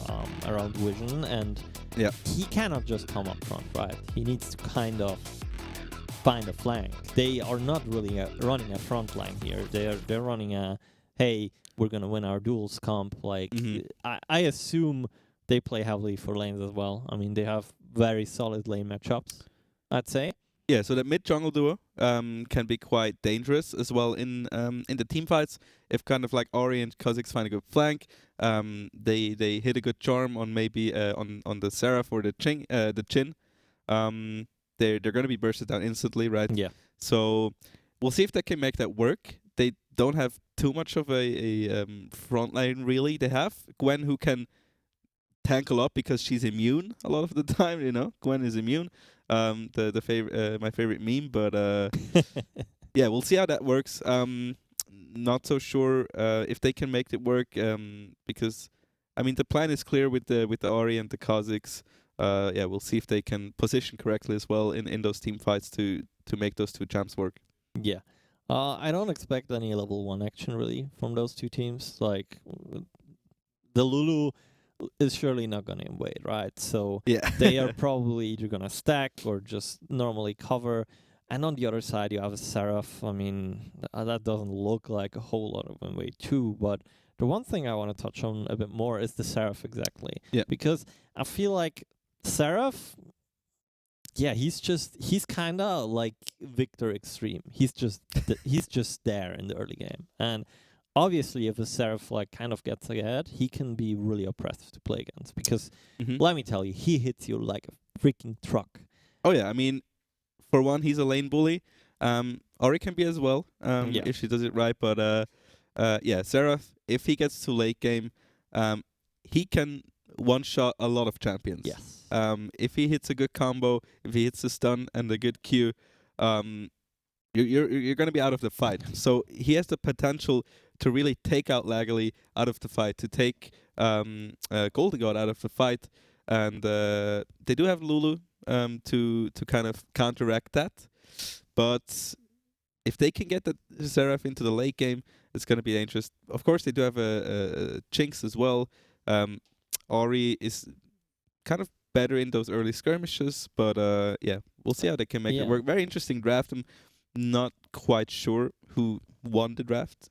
around vision, and Yeah. he cannot just come up front, right? He needs to kind of find a flank. They are not really running a front line here. They're running a, hey, we're gonna win our duels comp. Like I assume they play heavily for lanes as well. I mean, they have very solid lane matchups, I'd say. Yeah, so that mid jungle duo can be quite dangerous as well in the team fights. If kind of like Ori and Kha'Zix find a good flank, they hit a good charm on maybe on the Seraph or the Jhin. They're going to be bursted down instantly, right? Yeah. So we'll see if they can make that work. They don't have too much of a front line really. They have Gwen who can tank a lot because she's immune a lot of the time. You know, Gwen is immune. The favorite, my favorite meme, but yeah, we'll see how that works. Not so sure if they can make it work because I mean the plan is clear with the Ahri and the Kha'Zix. Yeah, we'll see if they can position correctly as well in those team fights to make those 2 champs work. Yeah. I don't expect any level 1 action really from those 2 teams. Like the Lulu is surely not gonna invade, right? So Yeah, they are probably either gonna stack or just normally cover. And on the other side, you have a Seraph. I mean, that doesn't look like a whole lot of invade too. But the one thing I want to touch on a bit more is the Seraph exactly. Yeah. Because I feel like Seraph, yeah, he's kind of like Victor Extreme. He's just he's just there in the early game. And obviously, if a Seraph like kind of gets ahead, he can be really oppressive to play against. Because let me tell you, he hits you like a freaking truck. Oh yeah, I mean, for one, he's a lane bully. Ori can be as well if she does it right. But yeah, Seraph, if he gets to late game, he can one-shot a lot of champions. Yes. If he hits a good combo, if he hits a stun and a good Q, you're going to be out of the fight. So he has the potential to really take out Laggerly out of the fight, to take Golden God out of the fight, and they do have Lulu to kind of counteract that. But if they can get the Seraph into the late game, it's going to be dangerous. Of course, they do have a Jinx as well. Ori is kind of better in those early skirmishes, but yeah, we'll see how they can make it work. Very interesting draft. I'm not quite sure who won the draft.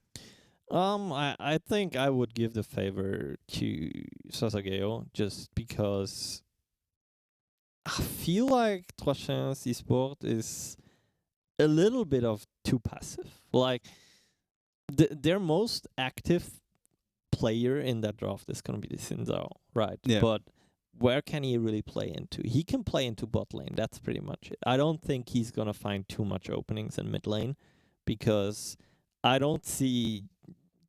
I think I would give the favor to Sasageo just because I feel like Trochens Esport is a little bit of too passive. Like their most active player in that draft is going to be the Sinzao, right? Yeah. But where can he really play into? He can play into bot lane. That's pretty much it. I don't think he's going to find too much openings in mid lane because I don't see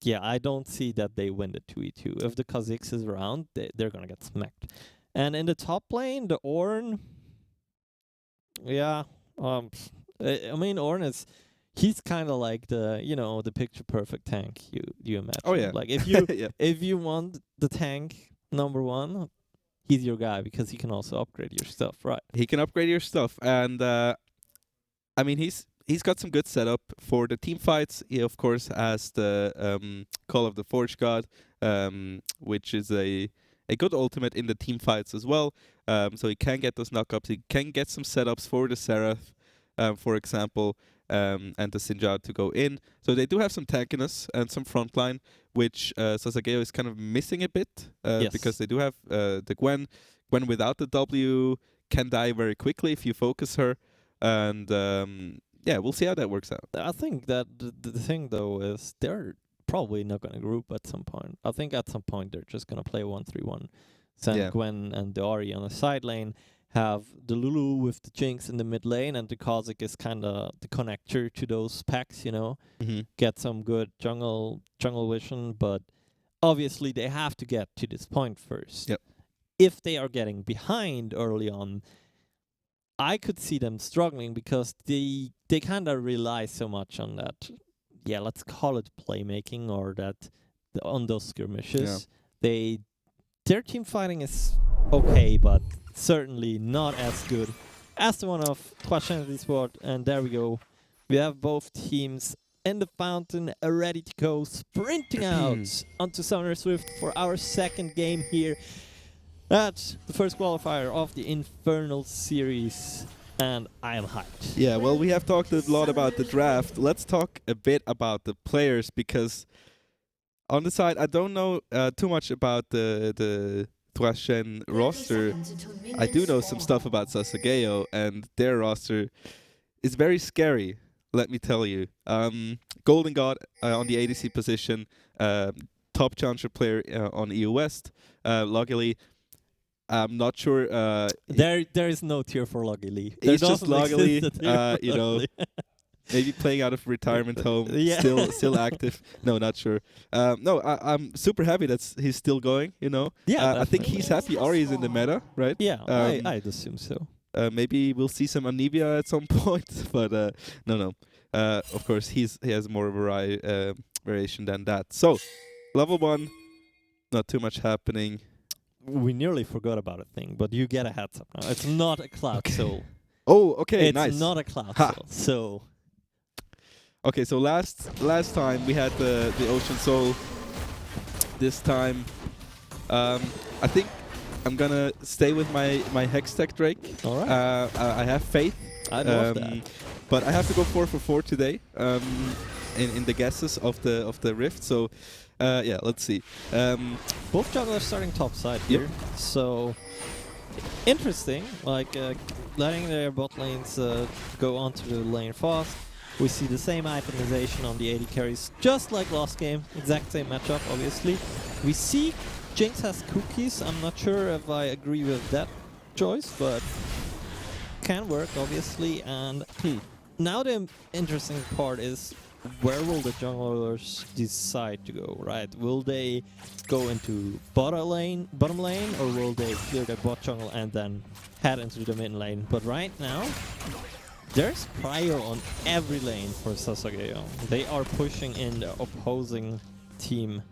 that they win the 2v2. If the Kha'Zix is around, they're going to get smacked. And in the top lane, the Ornn, I mean, Ornn he's kind of like the picture perfect tank you imagine. Oh yeah. Like if you if you want the tank number one, he's your guy because he can also upgrade your stuff, right? He can upgrade your stuff, and I mean he's got some good setup for the team fights. He of course has the Call of the Forge God, which is a good ultimate in the team fights as well. So he can get those knockups. He can get some setups for the Seraph, for example, and the Sinjao to go in. So they do have some tankiness and some frontline, which Sasageo is kind of missing a bit, because they do have the Gwen. Gwen without the W can die very quickly if you focus her, and yeah, we'll see how that works out. I think that the thing though is they're probably not going to group at some point. I think at some point they're just going to play 1-3-1. Send Gwen and the Ahri on the side lane, have the Lulu with the Jinx in the mid lane, and the Kha'Zix is kind of the connector to those packs, Get some good jungle vision, but obviously they have to get to this point first. Yep. If they are getting behind early on, I could see them struggling because they kind of rely so much on that, let's call it playmaking, or that on those skirmishes. Their team fighting is okay, but certainly not as good as the one of Trochens Esport. And there we go. We have both teams in the fountain ready to go, sprinting out onto Summoner Swift for our second game here. That's the first qualifier of the Infernal series, and I am hyped. Yeah, well, we have talked a lot about the draft. Let's talk a bit about the players, because on the side, I don't know too much about the Trochens roster. I do know some stuff about Sasageo, and their roster is very scary, let me tell you. Golden God on the ADC position, top challenger player on EU West. Luckily, I'm not sure. There is no tier for Luckily. He's just Luckily, maybe playing out of retirement home, still active. No, not sure. No, I'm super happy that he's still going. Yeah, I think he's happy. Ori is in the meta, right? Yeah, I'd assume so. Maybe we'll see some Anivia at some point, but no. Of course, he has more variation than that. So, level 1, not too much happening. We nearly forgot about a thing, but you get a heads up now. It's not a Cloud Soul. Oh, okay, nice. It's not a Cloud Soul. So. Okay, so last time we had the Ocean Soul. This time, I think I'm gonna stay with my Hextech Drake. All right. I have faith. I love that. But I have to go 4 for 4 today. In the guesses of the Rift. So. Yeah, let's see. Both junglers starting top side here, so interesting. Like letting their bot lanes go onto the lane fast. We see the same itemization on the AD carries, just like last game. Exact same matchup, obviously. We see Jinx has cookies. I'm not sure if I agree with that choice, but can work, obviously. And now the interesting part is, where will the junglers decide to go, right? Will they go into bottom lane, or will they clear their bot jungle and then head into the mid lane? But right now, there's prio on every lane for Sasageo. They are pushing in the opposing team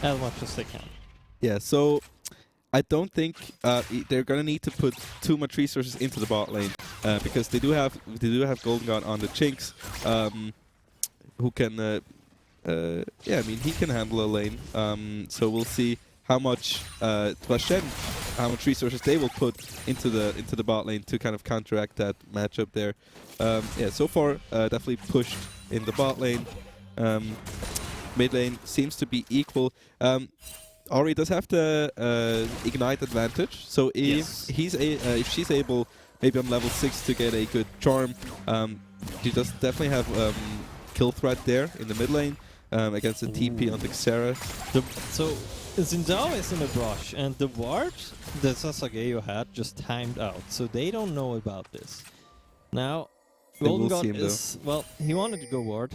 as much as they can. Yeah, so I don't think they're gonna need to put too much resources into the bot lane because they do have Golden God on the Jinx, who can yeah, I mean he can handle a lane. So we'll see how much Twashen, how much resources they will put into the bot lane to kind of counteract that matchup there. Yeah, so far definitely pushed in the bot lane. Mid lane seems to be equal. Ori does have the ignite advantage, so if if she's able, maybe on level 6, to get a good charm, she does definitely have kill threat there in the mid lane against the TP on Dexera. So Zinzao is in a brush, and the ward that Sasageo had just timed out, so they don't know about this. Now, Golden God is, well, he wanted to go ward.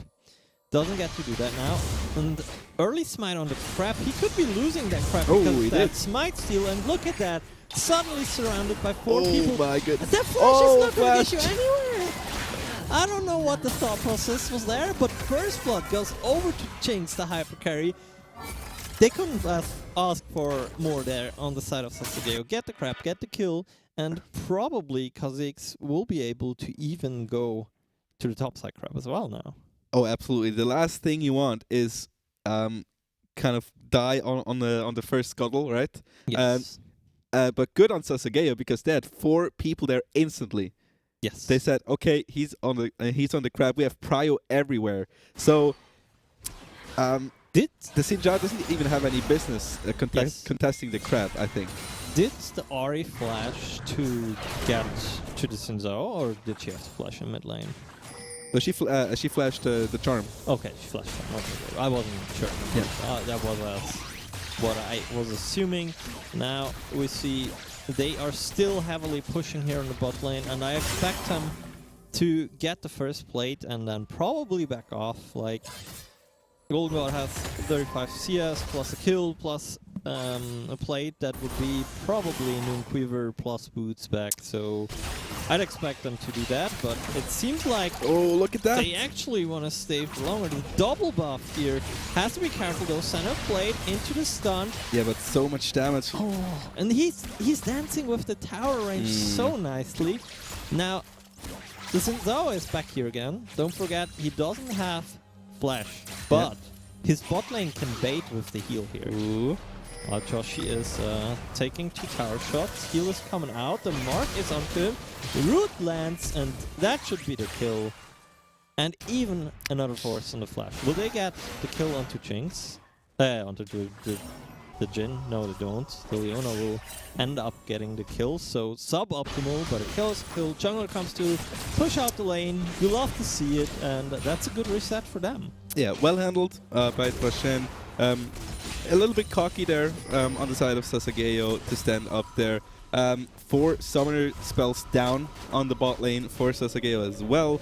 Doesn't get to do that now. And early smite on the crab. He could be losing that crab because that smite steal. And look at that. Suddenly surrounded by 4 people. Oh my goodness. That flash is not going to get you anywhere. I don't know what the thought process was there, but First Blood goes over to Jinx, the hyper carry. They couldn't ask for more there on the side of Sasageo. Get the crab, get the kill, and probably Kha'Zix will be able to even go to the top side crab as well now. Oh, absolutely. The last thing you want is kind of die on the first scuttle, right? Yes. But good on Sasageo because they had 4 people there instantly. Yes. They said, okay, he's on the crab. We have prio everywhere. So the Sinjar doesn't even have any business contesting the crab, I think. Did the Ahri flash to get to the Sinzao, or did she have to flash in mid lane? No, she flashed the charm. Okay, she flashed him. Okay, I wasn't sure. Yeah. That was what I was assuming. Now we see they are still heavily pushing here in the bot lane, and I expect them to get the first plate and then probably back off. Like, Golden God has 35 CS plus a kill plus a plate that would be probably Noonquiver plus boots back, so I'd expect them to do that, but it seems like look at that. They actually want to stay for longer. The double buff here has to be careful though. Send a plate into the stun. Yeah, but so much damage. Oh, and he's dancing with the tower range so nicely. Now, the Zinzao is back here again. Don't forget, he doesn't have flash, but his bot lane can bait with the heal here. Ooh. Joshi is taking 2 tower shots. Heal is coming out. The mark is onto him. The root lands, and that should be the kill. And even another force on the flash. Will they get the kill onto Jinx? Onto the Jhin? No, they don't. The Leona will end up getting the kill. So suboptimal, but a kill is a kill. Jungler comes to push out the lane. You love to see it, and that's a good reset for them. Yeah, well handled by Twashen. A little bit cocky there on the side of Sasageo to stand up there. 4 summoner spells down on the bot lane for Sasageo as well.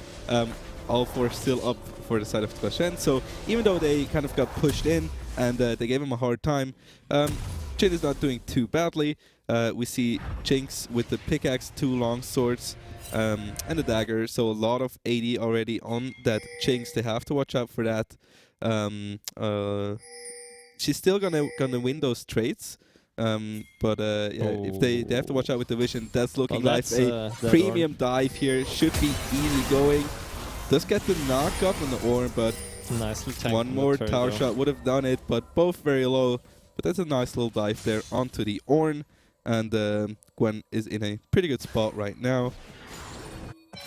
All 4 still up for the side of Twashen. So even though they kind of got pushed in and they gave him a hard time, Jhin is not doing too badly. We see Jinx with the pickaxe, 2 long swords, and the dagger. So a lot of AD already on that Jinx. They have to watch out for that. She's still gonna win those trades, but yeah, if they have to watch out with the vision. That's looking like a premium dive here. Should be easy going. Does get the knock up on the Ornn, but nicely one more tower shot would have done it. But both very low. But that's a nice little dive there onto the Ornn, and Gwen is in a pretty good spot right now.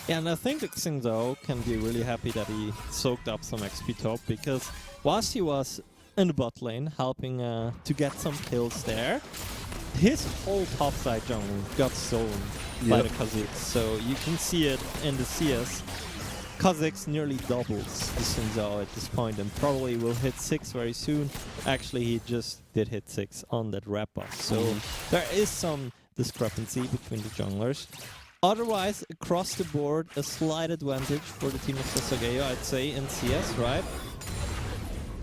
Yeah, and I think that Xingzhou can be really happy that he soaked up some XP top, because whilst he was in the bot lane helping to get some kills there, his whole topside jungle got stolen by the Kha'Zix. So you can see it in the CS. Kha'Zix nearly doubles the Xingzhou at this point and probably will hit 6 very soon. Actually, he just did hit 6 on that wrap up. So there is some discrepancy between the junglers. Otherwise, across the board, a slight advantage for the team of Sasageo, I'd say, in CS, right?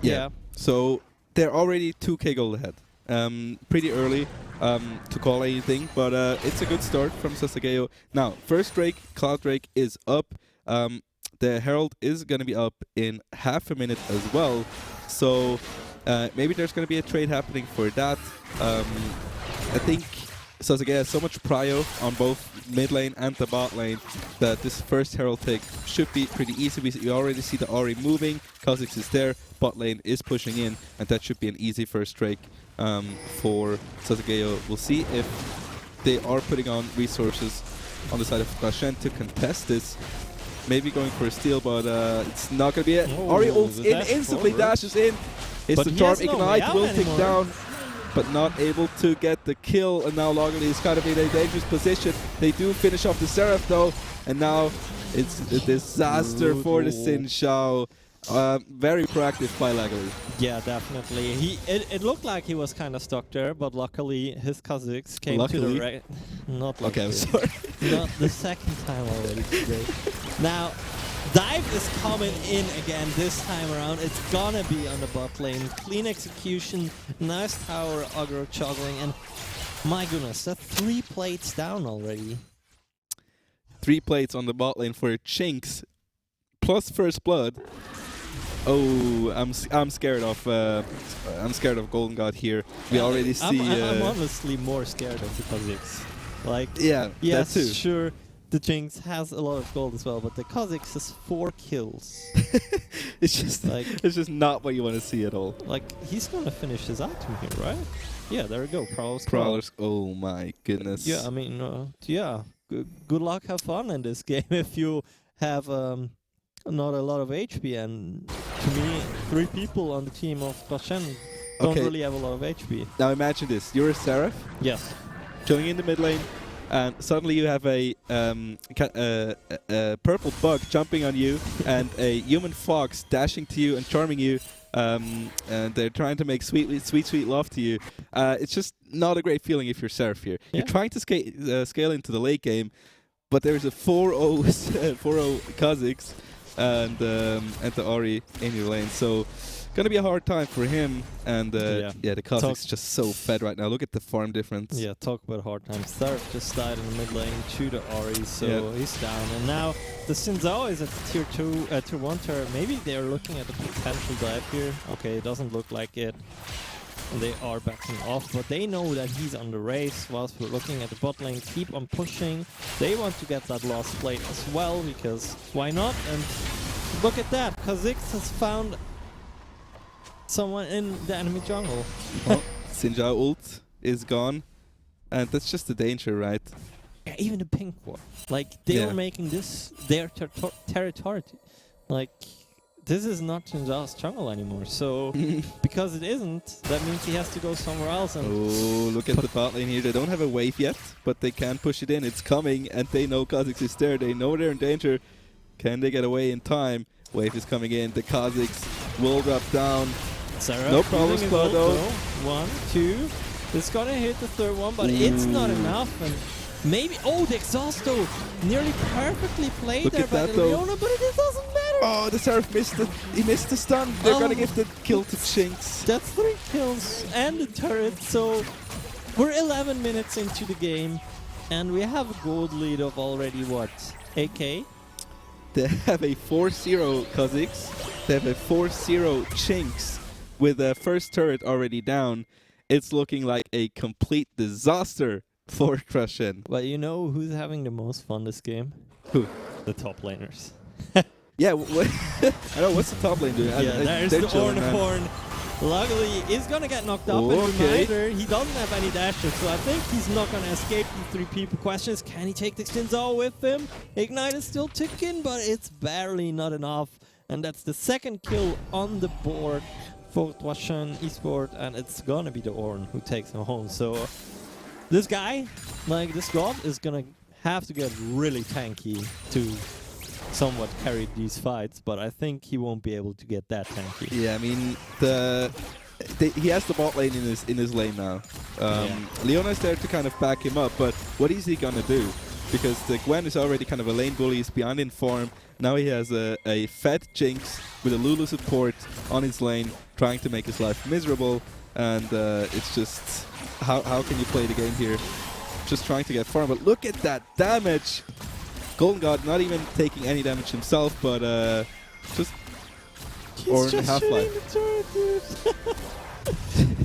Yeah. So they're already 2k gold ahead. pretty early to call anything, but it's a good start from Sasageo. Now, first Drake, Cloud Drake is up. The Herald is going to be up in half a minute as well, so maybe there's going to be a trade happening for that. I think Sasageo has so much prio on both mid lane and the bot lane that this first Herald pick should be pretty easy. We already see the Ahri moving, Kha'Zix is there, bot lane is pushing in, and that should be an easy first Drake for Sasageo. We'll see if they are putting on resources on the side of Bashen to contest this. Maybe going for a steal, but it's not going to be it. Ahri ults in, instantly dashes in. It's the Charm Ignite, will take down, but not able to get the kill. And now Loggerly is kind of in a dangerous position. They do finish off the Seraph though, and now it's a disaster for the Xin Zhao. Very proactive by Loggerly. Yeah, definitely. It looked like he was kind of stuck there, but luckily his Kha'Zix came to the right. Not luckily. Okay, I'm sorry. Not the second time already today. Now, Dive is coming in again this time around. It's gonna be on the bot lane. Clean execution, nice tower aggro juggling, and my goodness, that's 3 plates down already. 3 plates on the bot lane for Chinks, plus first blood. Oh, I'm scared of Golden God here. We already see. I'm honestly more scared of the Kha'Zix. Like, yeah, yes, that too. Sure, the Jinx has a lot of gold as well, but the Kha'Zix has 4 kills. It's just not what you want to see at all. Like, he's gonna finish his item here, right? Yeah, there we go. Prowlers. Oh my goodness. Yeah, I mean, yeah. Good luck, have fun in this game if you have not a lot of HP, and to me, 3 people on the team of Bashen don't really have a lot of HP. Now imagine this: you're a Seraph. Yes. Going in the mid lane, and suddenly you have a purple bug jumping on you, and a human fox dashing to you and charming you, and they're trying to make sweet love to you. It's just not a great feeling if you're Seraph here. Yeah. You're trying to scale into the late game, but there's a 4-0 Kha'Zix and the Ahri in your lane, so gonna be a hard time for him. And the Kha'Zix is just so fed right now. Look at the farm difference. Yeah, talk about hard times. Seraph just died in the mid lane to the Ahri, so he's down. And now the Xin Zhao is at tier 2, tier 1 turret. Maybe they're looking at a potential dive here. Okay, it doesn't look like it. They are backing off, but they know that he's on the race. Whilst we're looking at the bot lane, keep on pushing. They want to get that last plate as well, because why not? And look at that, Kha'Zix has found someone in the enemy jungle. Oh, Xin Zhao ult is gone, and that's just the danger, right? Yeah, even the pink one. Like, they are making this their territory. Like, this is not Xin Zhao's jungle anymore, so because it isn't, that means he has to go somewhere else. And oh, look at the bot lane here. They don't have a wave yet, but they can push it in. It's coming, and they know Kha'Zix is there. They know they're in danger. Can they get away in time? Wave is coming in. The Kha'Zix will drop down. Seraph no problem, Squad though. 1, 2. It's gonna hit the third one, but it's not enough. And maybe, the Exhausto nearly perfectly played there by the Leona, but it doesn't matter. Oh, the Seraph missed the stun. They're gonna give the kill to Chinks. That's 3 kills and the turret, so we're 11 minutes into the game, and we have a gold lead of already, what, 8k? They have a 4-0 Kha'Zix. They have a 4-0 Chinks with the first turret already down. It's looking like a complete disaster for Crushen. But you know who's having the most fun this game? Who? The top laners. Yeah, I know, what's the top lane doing? Yeah, there's the Ornithorn. Luckily, he's gonna get knocked up in Reminder. He doesn't have any dashes, so I think he's not gonna escape these 3 people. Question is, can he take the Xin Zhao with him? Ignite is still ticking, but it's barely not enough. And that's the 2nd kill on the board for Twashan Esport, and it's gonna be the Ornn who takes him home. So this guy, like this god, is gonna have to get really tanky to somewhat carry these fights, but I think he won't be able to get that tanky. Yeah, I mean, he has the bot lane in his lane now. Leona's there to kind of back him up, but what is he gonna do? Because the Gwen is already kind of a lane bully, he's behind in farm. Now he has a fed Jinx with a Lulu support on his lane, trying to make his life miserable. and it's just how can you play the game here? Just trying to get farm, but look at that damage. Golden God not even taking any damage himself, but just or in Half-Life.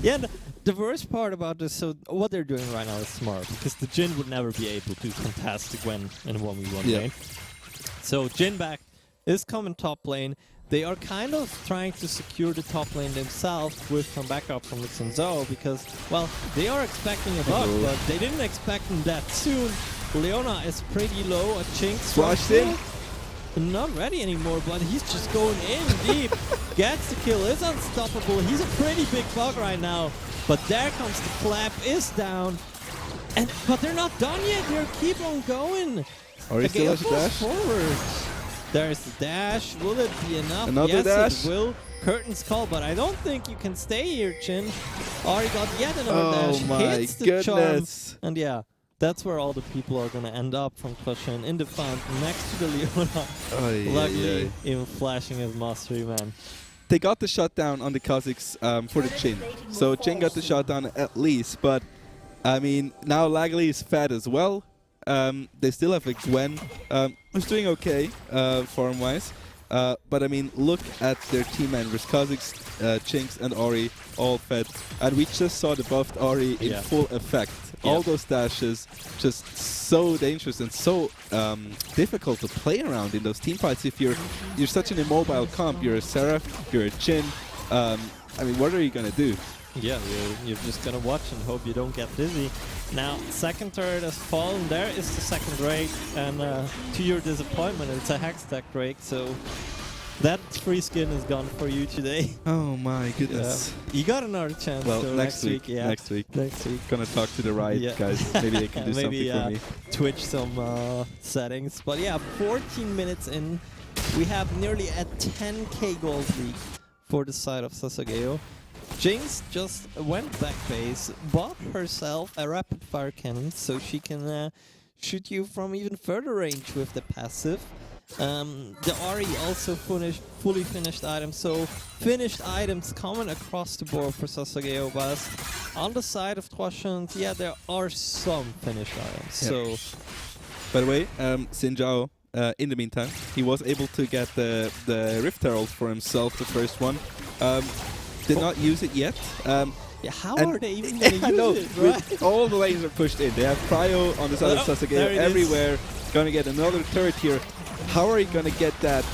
Yeah, the worst part about this, so what they're doing right now is smart, because the Jhin would never be able to contest the Gwen in a 1v1 lane. So Jhin back is coming top lane. They are kind of trying to secure the top lane themselves with some backup from the Sinzo, because, well, they are expecting a bug, but they didn't expect him that soon. Leona is pretty low, a Jinx Flashed in. not ready anymore, but he's just going in deep. Gets the kill, is unstoppable. He's a pretty big bug right now. But there comes the clap, is down. But they're not done yet, they keep on going. Or he still has a dash? Forward. There's the dash, will it be enough? Another yes, dash. It will. Curtain's call, but I don't think you can stay here, Jhin. Ari got yet another dash, my hits the charm. goodness. And yeah, that's where all the people are going to end up from Cushion in the fountain next to the Leona. Luckily, even flashing his mastery, man. They got the shutdown on the Kazakhs for the Jhin. So Jhin got the shutdown at least, but I mean, now Lagley is fed as well. They still have a Gwen, who's doing okay farm-wise. But I mean, look at their team members. Kazakhs, Jinx and Ori all fed. And we just saw the buffed Ori in full effect. All those dashes, just so dangerous and so difficult to play around in those team fights. If you're such an immobile comp, you're a Seraph, you're a Jhin. I mean, what are you gonna do? Yeah, you're just gonna watch and hope you don't get dizzy. Now, second turret has fallen. There is the second Drake, and to your disappointment, it's a Hextech Drake, so that free skin is gone for you today. Oh my goodness. You got another chance. Well, so next week. Yeah. Next week. Next week. Gonna talk to the Riot guys. Maybe they can do maybe, something for me. Twitch some settings. But yeah, 14 minutes in, we have nearly a 10k gold lead for the side of Sasageo. Jinx just went back base, bought herself a rapid fire cannon so she can shoot you from even further range with the passive. The Ari also fully finished items, so finished items coming across the board for Sasageo, but on the side of Twashant, yeah, there are some finished items. Yep. So, by the way, Xin Zhao, in the meantime, he was able to get the Rift Herald for himself, the first one. Did not use it yet. yeah, how are they even going to use it, right? All the lanes are pushed in. They have Cryo on the side of Sasageo everywhere. Gonna get another turret here. How are you gonna get that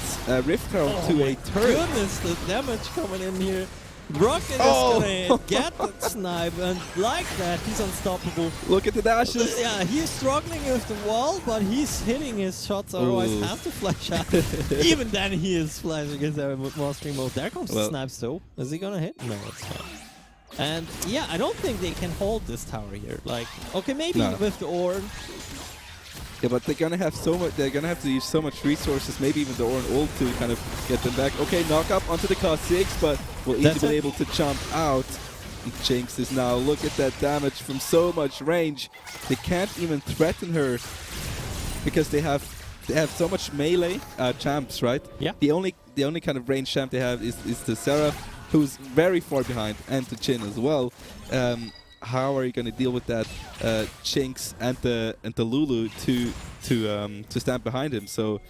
Rift Herald to a turret? Goodness, the damage coming in here. Rocket is gonna get that snipe, and like that, he's unstoppable. Look at the dashes. Yeah, he's struggling with the wall, but he's hitting his shots, otherwise has to flash out. Even then, he is flashing his mastering mode. There comes the snipes, though. Is he gonna hit? No, it's fine. And yeah, I don't think they can hold this tower here. Like, okay, maybe with the Orn. Yeah, but they're gonna have so much. They're gonna have to use so much resources. Maybe even the Orn ult to kind of get them back. Okay, knock up onto the Kha'Zix, but will easily be able to jump out. And Jinx is now. Look at that damage from so much range. They can't even threaten her because they have so much melee champs, right? Yeah. The only kind of range champ they have is the Seraph, who's very far behind, and the Jhin as well. How are you going to deal with that Jinx and the Lulu to stand behind him? So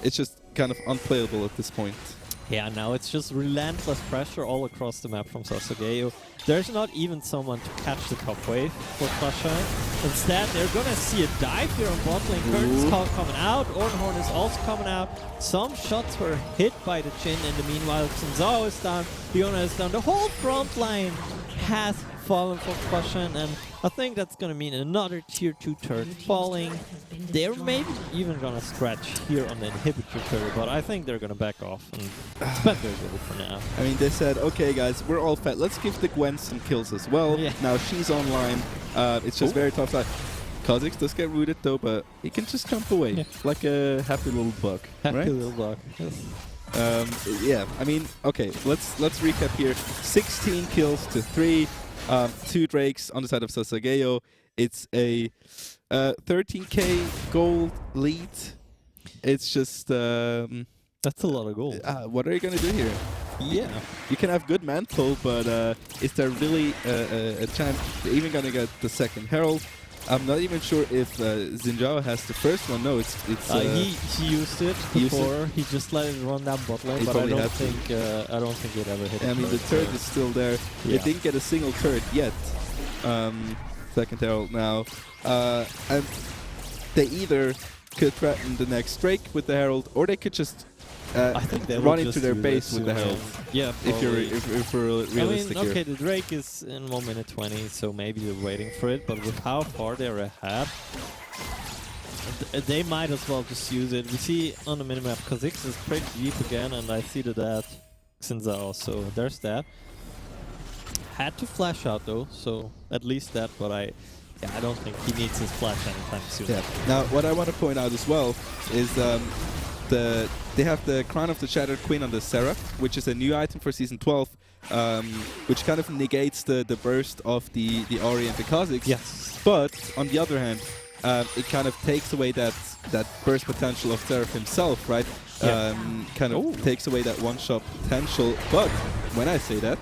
it's just kind of unplayable at this point. Yeah, now it's just relentless pressure all across the map from Sasageo. There's not even someone to catch the top wave for Klasha. Instead, they're gonna see a dive here on bot lane. Curtain's call coming out. Ornhorn is also coming out. Some shots were hit by the Jhin in the meanwhile. Sinzao is down. Fiona is down. The whole front line has fallen for Klasha, and I think that's gonna mean another tier 2 turret falling. They're maybe even gonna scratch here on the inhibitor turret, but I think they're gonna back off and spend their gold for now. I mean, they said, okay guys, we're all fed. Let's give the Gwen some kills as well. Yeah. Now she's online. It's just very tough. Kha'Zix does get rooted though, but he can just jump away like a happy little bug. Happy little bug. Yes. Yeah, I mean, okay, let's recap here. 16 kills to 3. 2 Drakes on the side of Sasageo. It's a 13k gold lead. It's just... that's a lot of gold. what are you going to do here? Yeah. You can have good mantle, but is there really a chance they're even gonna get the second Herald? I'm not even sure if Xinjiao has the first one. No, it's He used it He used it? before. He just let it run down bot lane, He but I probably don't had to. think it ever hit. I mean, the first, turret so- is still there. Yeah. They didn't get a single turret yet. Second Herald now. And they either could threaten the next Drake with the Herald, or they could just I think they will run into just their do base this with the soon, Herald. Yeah, If you're probably. if we're realistic I mean, okay, here. the Drake is in 1 minute 20, so maybe they're waiting for it. But with how far they're ahead, they might as well just use it. We see on the minimap, Kha'Zix is pretty deep again, and I see that Xinzao, so there's that. Had to flash out though, so at least that. But I don't think he needs his flash anytime soon. Yeah. Now, what I want to point out as well is they have the Crown of the Shattered Queen on the Seraph, which is a new item for Season 12, which kind of negates the burst of the Ori and the Kha'Zix. Yes. But, on the other hand, it kind of takes away that burst potential of Seraph himself, right? Yeah. Kind of takes away that one-shot potential. But, when I say that,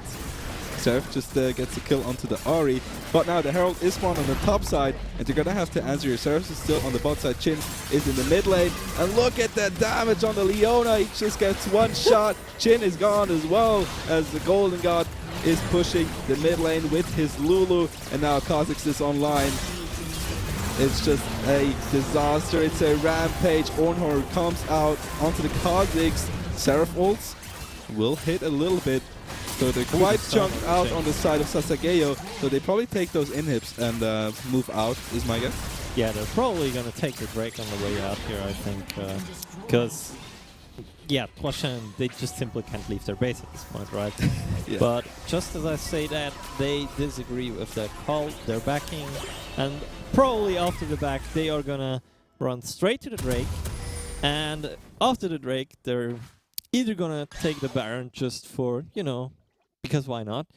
Seraph just gets a kill onto the Ori. But now the Herald is spawned on the top side, and you're gonna have to answer your Seraph is still on the bot side. Chin is in the mid lane, and look at that damage on the Leona. He just gets one shot. Chin is gone as well, as the Golden God is pushing the mid lane with his Lulu, and now Kha'Zix is online. It's just a disaster. It's a rampage. Ornhorn comes out onto the Kha'Zix. Seraph ults will hit a little bit. So they're quite chunked out on the side of Sasageo. So they probably take those inhibs and move out, is my guess. Yeah, they're probably gonna take the break on the way out here, I think, because Twashan, they just simply can't leave their base at this point, right? Yeah. But just as I say that, they disagree with that call. They're backing, and probably after the back, they are gonna run straight to the Drake, and after the Drake, they're either gonna take the Baron just for, because why not,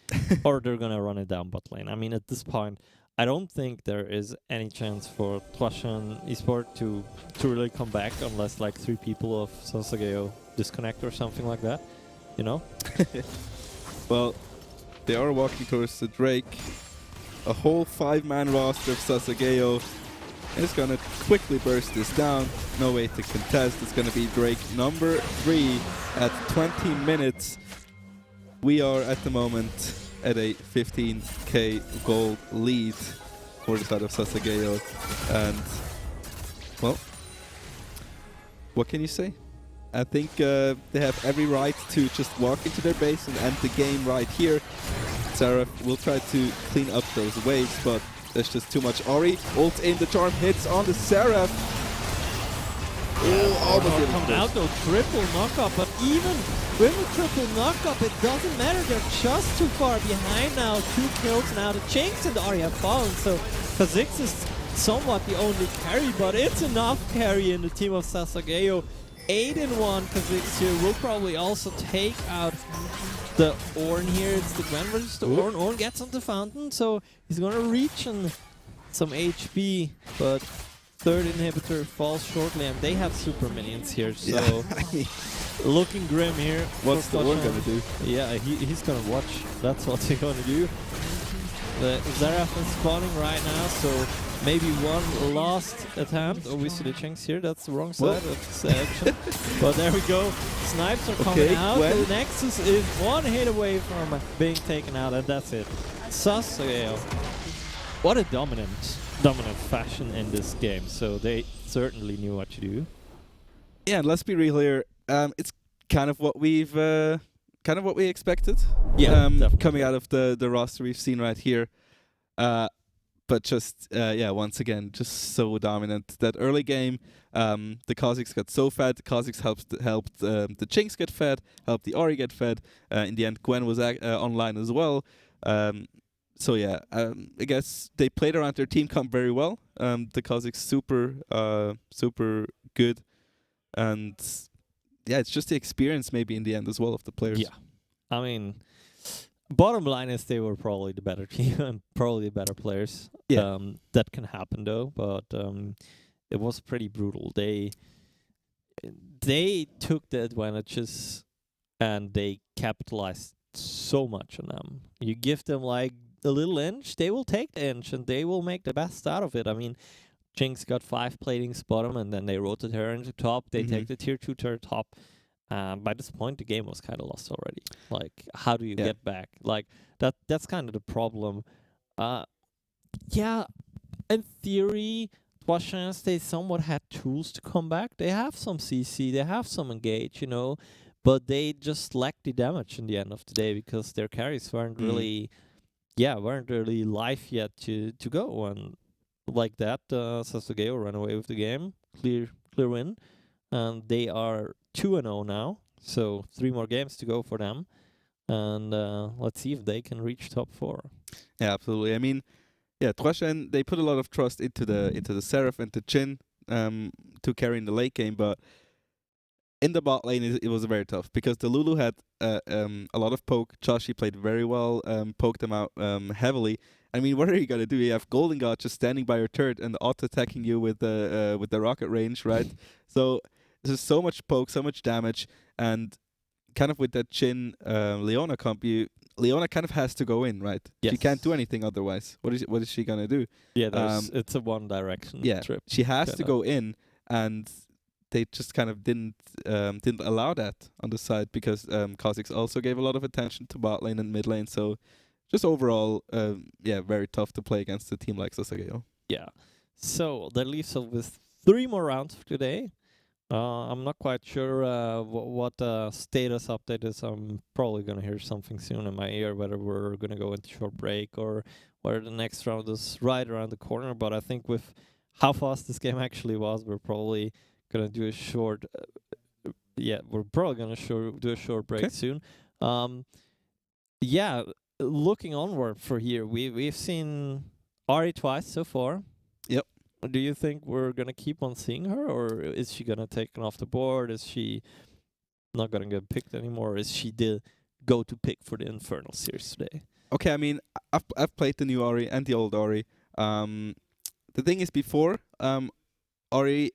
or they're gonna run it down bot lane. I mean, at this point, I don't think there is any chance for Twashan Esport to really come back unless like 3 people of Sasageo disconnect or something like that, Well, they are walking towards the Drake. A whole 5-man roster of Sasageo is gonna quickly burst this down. No way to contest. It's gonna be Drake number 3 at 20 minutes. We are at the moment at a 15k gold lead for the side of Sasageo. And, well, what can you say? I think they have every right to just walk into their base and end the game right here. Seraph will try to clean up those waves, but there's just too much Ori. Ult in, the charm hits on the Seraph. Oh, almost didn't Come finish. out though, triple knockup, but even with a triple knockup, it doesn't matter. They're just too far behind now. 2 kills now. The Chinks and the Ori have fallen, so Kha'Zix is somewhat the only carry, but it's enough carry in the team of Sasageo. 8-1 Kha'Zix here will probably also take out the Ornn here. It's the Gwen versus the Ornn. Ornn gets on the fountain, so he's gonna reach on some HP, but third inhibitor falls shortly, and they have super minions here, so Yeah. looking grim here. What's for the Ornn Twashan. gonna do? Yeah, he's gonna watch. That's what he's gonna do. The Xerath is spawning right now, so maybe one last attempt. Obviously the Chinks here, that's the wrong side of the action. But there we go. Snipes are coming Okay, out. Gwen. The Nexus is 1 hit away from being taken out, and that's it. Sasageo. What a dominant fashion in this game. So they certainly knew what to do. Yeah, and let's be real here. It's kind of what we expected. Yeah, definitely. Coming out of the roster we've seen right here. But just once again, just so dominant. That early game, the Kha'Zix got so fed. The Kha'Zix helped the Chinks get fed, helped the Ori get fed. In the end, Gwen was online as well. So yeah, I guess they played around their team comp very well. The Kha'Zix super good, and yeah, it's just the experience maybe in the end as well of the players. Yeah. I mean, bottom line is they were probably the better team and probably the better players. Yeah. That can happen though, but it was pretty brutal. They took the advantages and they capitalized so much on them. You give them like a little inch, they will take the inch and they will make the best out of it. I mean, Jinx got 5 platings bottom, and then they rotate her into top. They take the tier 2 to her top. By this point, the game was kind of lost already. Like, how do you get back? Like, that's kind of the problem. Yeah, in theory, Twashans, they somewhat had tools to come back. They have some CC, they have some engage, but they just lacked the damage in the end of the day because their carries weren't really live yet to go. And like that, Sasugeo ran away with the game. Clear win. And they are 2-0 now, so 3 more games to go for them. And let's see if they can reach top 4. Yeah, absolutely. I mean, Twashen, they put a lot of trust into the Seraph and the Jhin to carry in the late game, but in the bot lane it was very tough because the Lulu had a lot of poke. Joshi played very well, poked them out heavily. I mean, what are you gonna do? You have Golden God just standing by your turret and auto attacking you with the rocket range, right? So there's so much poke, so much damage, and kind of with that Jhin Leona comp, Leona kind of has to go in, right? Yes. She can't do anything otherwise. What is she gonna do? Yeah, it's a one direction trip. She has to go in, and they just kind of didn't allow that on the side because Kha'Zix also gave a lot of attention to bot lane and mid lane. So just overall, very tough to play against a team like Sasageo. Yeah. So that leaves us with 3 more rounds for today. I'm not quite sure what the status update is. I'm probably going to hear something soon in my ear, whether we're going to go into short break or whether the next round is right around the corner. But I think with how fast this game actually was, we're probably going to do a short... we're probably going to do a short break soon. Looking onward for here, we've seen Ari twice so far. Yep. Do you think we're gonna keep on seeing her, or is she gonna take off the board? Is she not gonna get picked anymore? Is she the go-to pick for the Infernal series today? Okay, I mean, I've played the new Ori and the old Ori. The thing is, before Ori,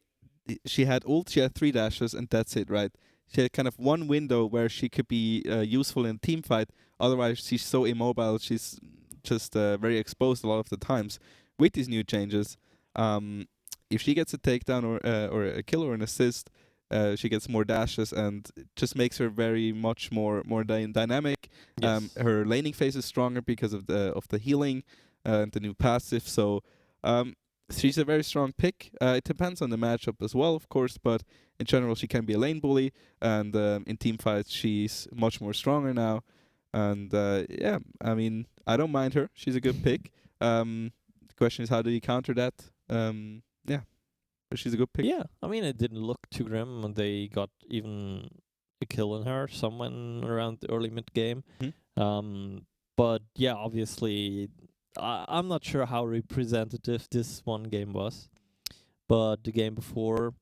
she had ult, she had 3 dashes, and that's it, right? She had kind of one window where she could be useful in a team fight. Otherwise, she's so immobile. She's just very exposed a lot of the times. With these new changes, if she gets a takedown or a kill or an assist, she gets more dashes, and it just makes her very much more dynamic. Yes. Her laning phase is stronger because of the healing and the new passive. So she's a very strong pick. It depends on the matchup as well, of course, but in general, she can be a lane bully, and in team fights, she's much more stronger now. And I mean, I don't mind her. She's a good pick. The question is, how do you counter that? But she's a good pick. Yeah, I mean, it didn't look too grim, and they got even a kill in her, someone around the early mid game. But yeah, obviously, I'm not sure how representative this one game was, but the game before,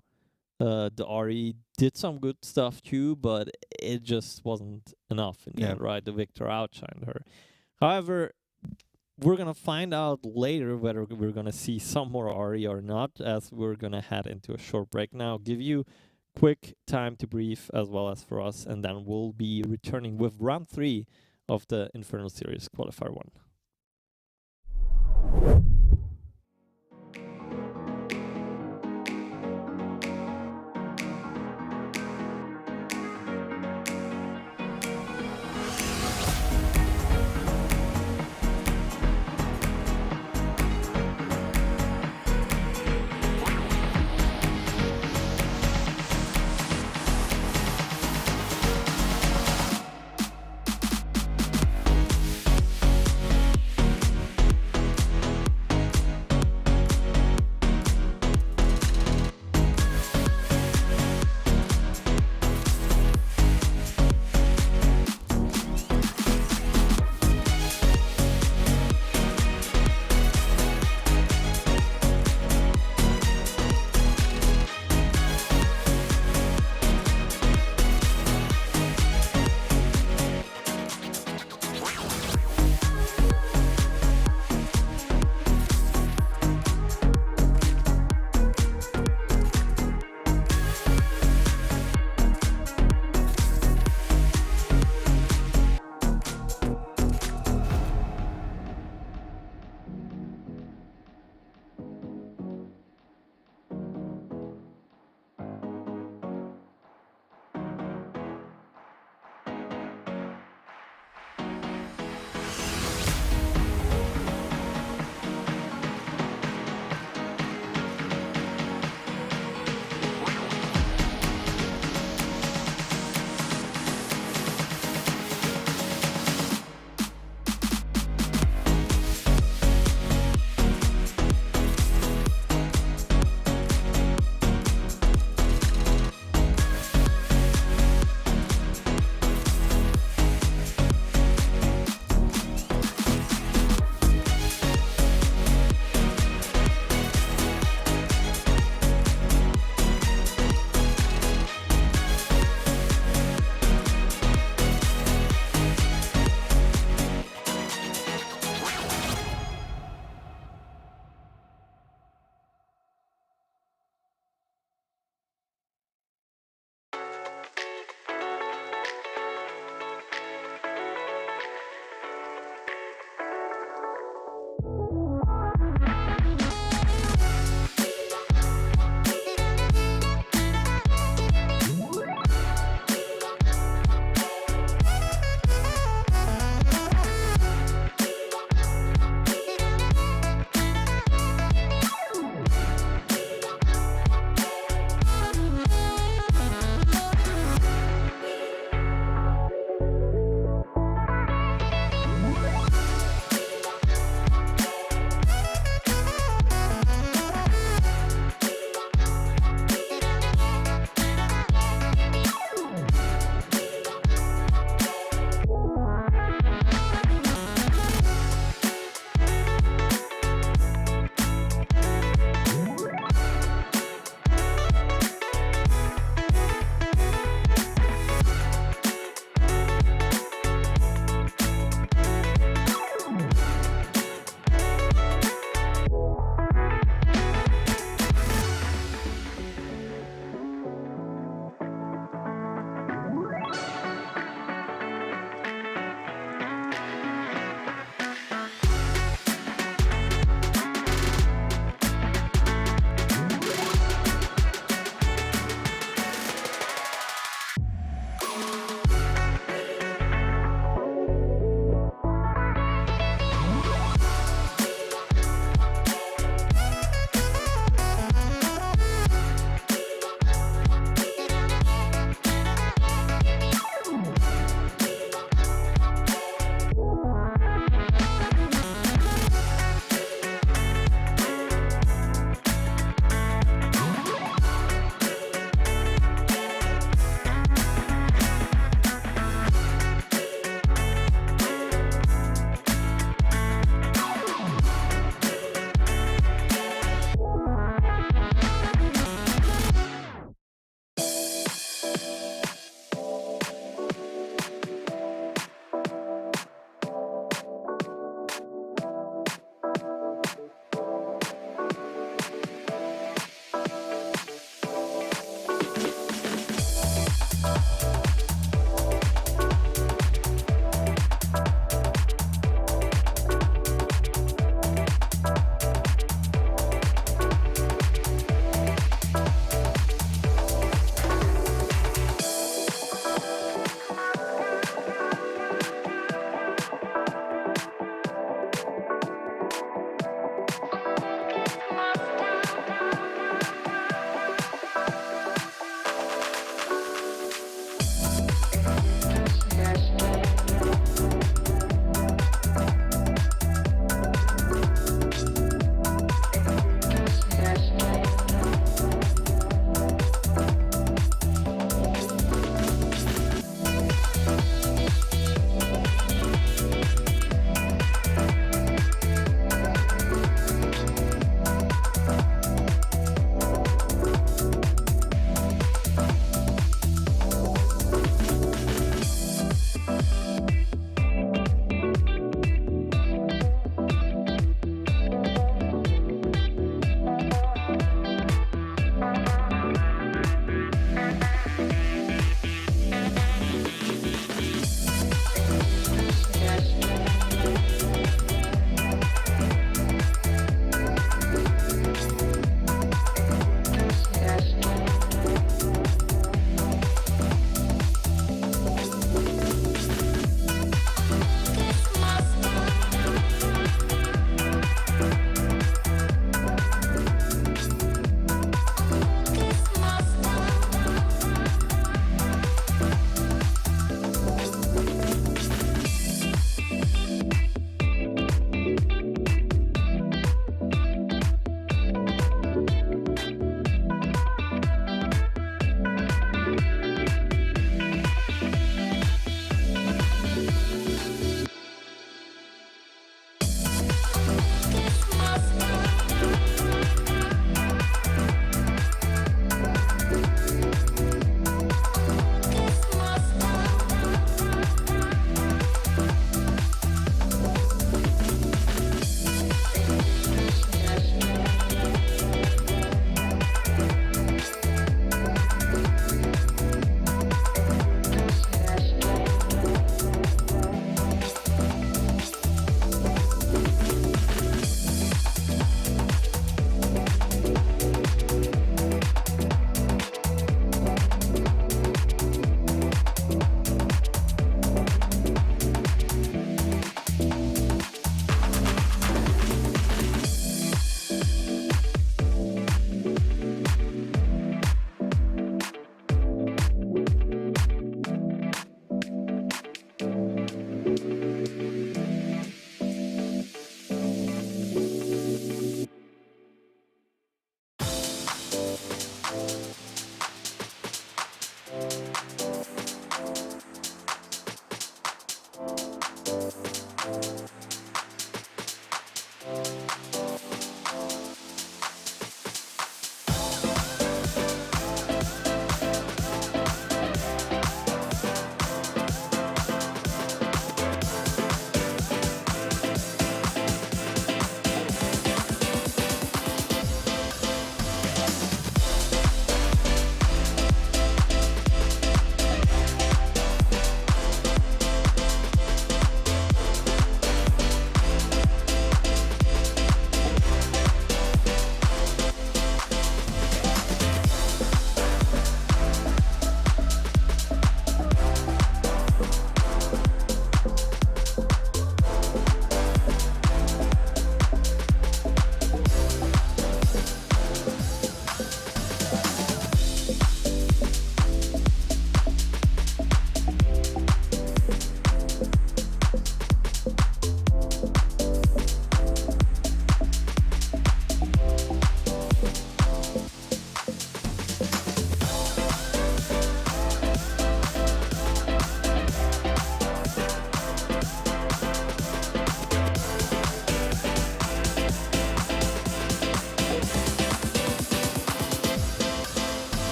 the Ari did some good stuff too, but it just wasn't enough in the end, right? The Victor outshined her. However, we're going to find out later whether we're going to see some more Ari or not, as we're going to head into a short break now. Give you quick time to brief as well as for us, and then we'll be returning with round 3 of the Infernal Series Qualifier 1.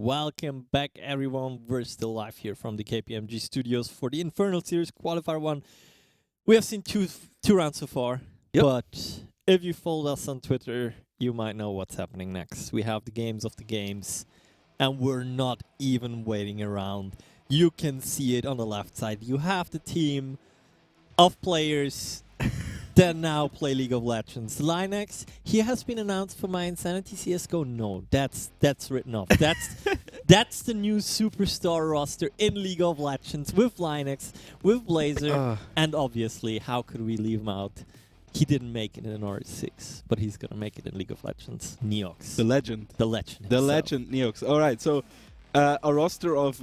Welcome back, everyone. We're still live here from the KPMG studios for the Infernal Series Qualifier 1. We have seen two rounds so far, but if you follow us on Twitter, you might know what's happening next. We have the games of the games, and we're not even waiting around. You can see it on the left side. You have the team of players that now play League of Legends. Linux, he has been announced for My Insanity CSGO. No, that's written off. That's the new superstar roster in League of Legends with Linux, with Blazer, and obviously, how could we leave him out? He didn't make it in R6, but he's gonna make it in League of Legends. Neox. The legend. The legend. The himself. legend, Neox. All right, so a roster of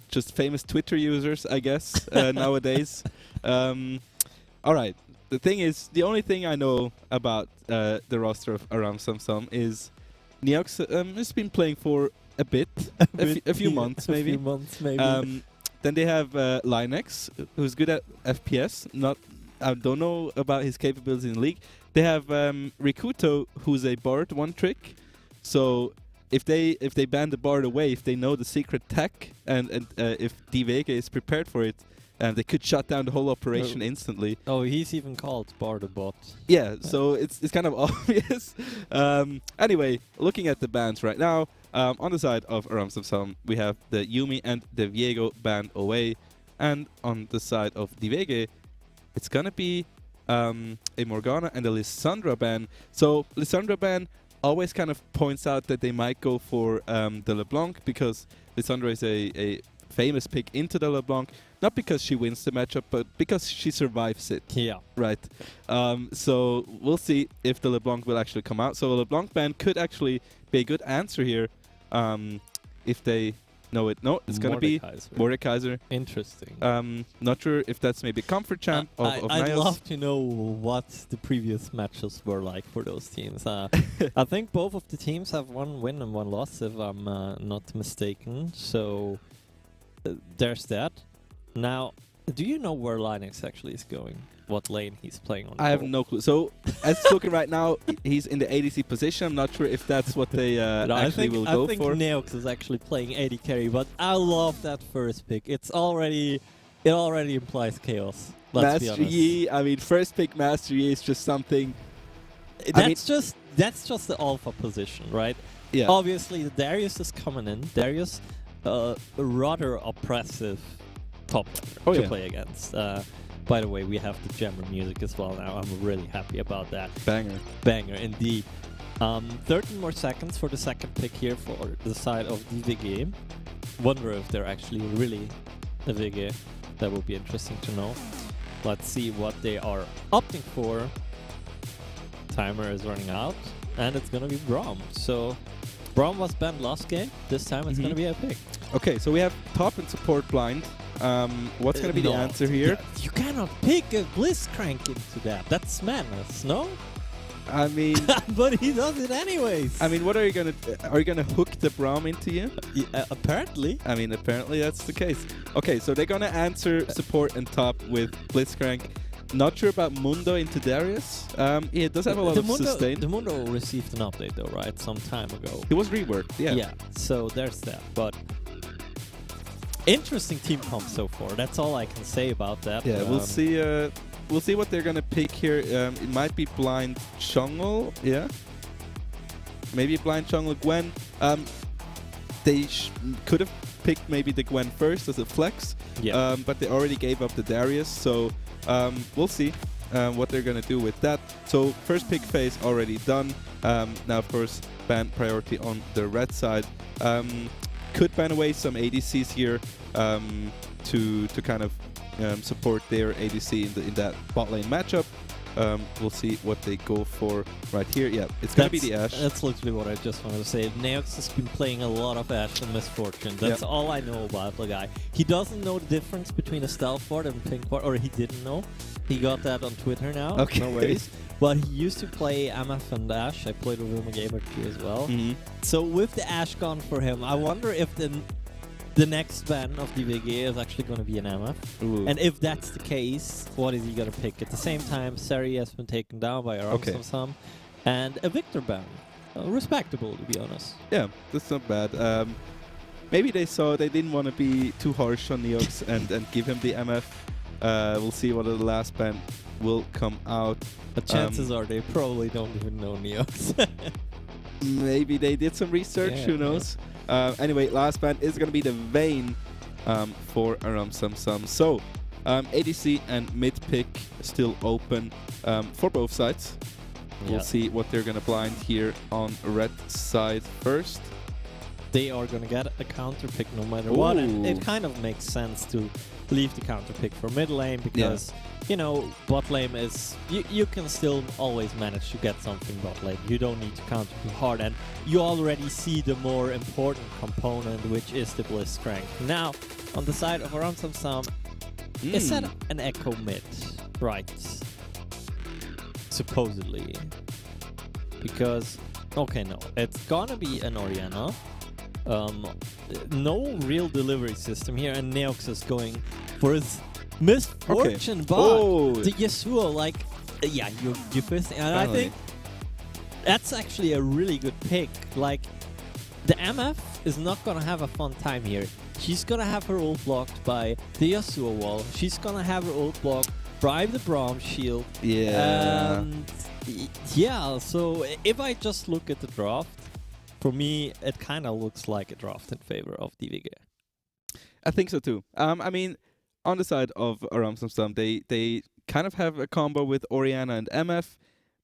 just famous Twitter users, I guess, nowadays. All right. The thing is, the only thing I know about the roster of Aram Samsam is Neox has been playing for a bit, a few months maybe. A few months maybe. Then they have Linux, who's good at FPS. I don't know about his capabilities in the league. They have Rikuto, who's a Bard one trick. So if they ban the Bard away, if they know the secret tech, and if DVG is prepared for it, they could shut down the whole operation instantly. Oh, he's even called Bardabot. Yeah, so it's kind of obvious. Anyway, looking at the bans right now, on the side of Aram Samsam, we have the Yumi and the Viego banned away, and on the side of DVG, it's gonna be a Morgana and a Lissandra ban. So Lissandra ban always kind of points out that they might go for the LeBlanc, because Lissandra is a famous pick into the LeBlanc, not because she wins the matchup, but because she survives it. Yeah. Right. So we'll see if the LeBlanc will actually come out. So a LeBlanc ban could actually be a good answer here if they know it. No, it's going to be Mordekaiser. Interesting. Not sure if that's maybe Comfort Champ of I'd Nios. love to know what the previous matches were like for those teams. I think both of the teams have one win and one loss, if I'm not mistaken. So there's that. Now, do you know where Linux actually is going? What lane he's playing on? I have no clue. So, as it's looking right now, he's in the ADC position. I'm not sure if that's what they actually will go for. I think Neox is actually playing AD carry, but I love that first pick. It already implies chaos. Let's Master be honest. Yi, I mean, first pick Master Yi is just something. That's just the alpha position, right? Yeah. Obviously, Darius is coming in. Darius, rather oppressive top laner to play against. By the way, we have the Jammer music as well now. I'm really happy about that. Banger, indeed. 13 more seconds for the second pick here for the side of the VG. Wonder if they're actually really a VG. That would be interesting to know. Let's see what they are opting for. Timer is running out, and it's gonna be Braum. So Braum was banned last game. This time it's gonna be a pick. Okay, so we have top and support blind. What's going to be the answer here? You cannot pick a Blitzcrank into that. That's madness, no? I mean, but he does it anyways. I mean, what are you gonna hook the Braum into you? Apparently. I mean, apparently that's the case. Okay, so they're gonna answer support and top with Blitzcrank. Not sure about Mundo into Darius. He does have a lot of sustain. The Mundo received an update though, right? Some time ago. It was reworked, yeah. Yeah, so there's that. But interesting team comp so far. That's all I can say about that. Yeah, we'll see. We'll see what they're gonna pick here. It might be blind Chongle. Yeah, maybe blind Chongle Gwen. They could have picked maybe the Gwen first as a flex. Yeah. But they already gave up the Darius, so we'll see what they're gonna do with that. So first pick phase already done. Now of course ban priority on the red side. Could ban away some ADCs here to kind of support their ADC in that bot lane matchup. We'll see what they go for right here. Yeah, it's going to be the Ashe. That's literally what I just wanted to say. Neox has been playing a lot of Ashe and Misfortune. That's all I know about the guy. He doesn't know the difference between a stealth ward and pink ward, or he didn't know. He got that on Twitter now. Okay. No worries. But he used to play MF and Ashe. I played with him a game or two as well. So with the Ashe gone for him, I wonder if the next ban of DVG is actually going to be an MF. Ooh. And if that's the case, what is he going to pick? At the same time, Seri has been taken down by Aram Samsam. And a Victor ban. Respectable, to be honest. Yeah, that's not bad. maybe they saw they didn't want to be too harsh on Neox and give him the MF. We'll see what the last band will come out. The chances are they probably don't even know Neox. Maybe they did some research, who knows. Anyway, last band is going to be the Vayne for Aram Sam Sam. So, ADC and mid pick still open for both sides. We'll see what they're going to blind here on red side first. They are going to get a counter pick no matter what, and it kind of makes sense to leave the counter pick for mid lane because, you know, bot lane is... You can still always manage to get something bot lane. You don't need to counter pick hard, and you already see the more important component, which is the Blitzcrank. Now, on the side of Aram Sam Sam, is that an Echo mid? Right. Supposedly. Because... Okay, no. It's gonna be an Orianna. No real delivery system here, and Neox is going for his misfortune bot. The Yasuo, like, you first, and I think that's actually a really good pick. Like, the MF is not gonna have a fun time here. She's gonna have her ult blocked by the Yasuo wall. She's gonna have her ult blocked by the Braum shield. Yeah. So if I just look at the draft, for me, it kind of looks like a draft in favor of DVG. I think so too. I mean, on the side of Aram Sam Sam, they kind of have a combo with Orianna and MF,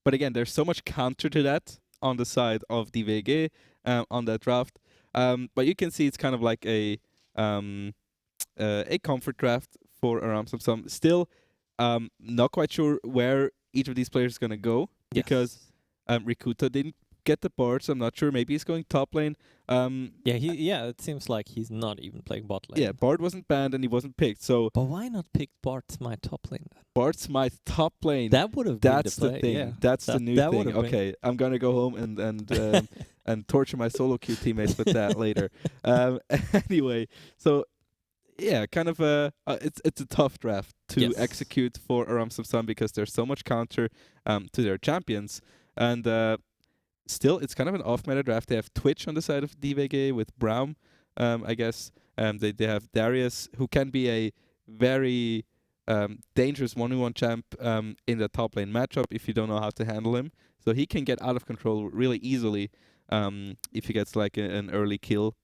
but again, there's so much counter to that on the side of DVG on that draft. But you can see it's kind of like a comfort draft for Aram Sam Sam. Still, not quite sure where each of these players is gonna go because Rikuta didn't get the board, so I'm not sure. Maybe he's going top lane. It seems like he's not even playing bot lane. Yeah, Bard wasn't banned and he wasn't picked. So, but why not pick Bart's my top lane then? Bard's my top lane. That would have been That's the thing. Yeah. That's the new thing. Okay, I'm gonna go home and and torture my solo queue teammates with that later. Anyway, so yeah, kind of it's a tough draft to execute for Aram Sam Sam because there's so much counter to their champions, and still it's kind of an off-meta draft. They have Twitch on the side of DVG with Braum, I guess. They have Darius, who can be a very dangerous 1v1 champ in the top lane matchup if you don't know how to handle him. So he can get out of control really easily if he gets like an early kill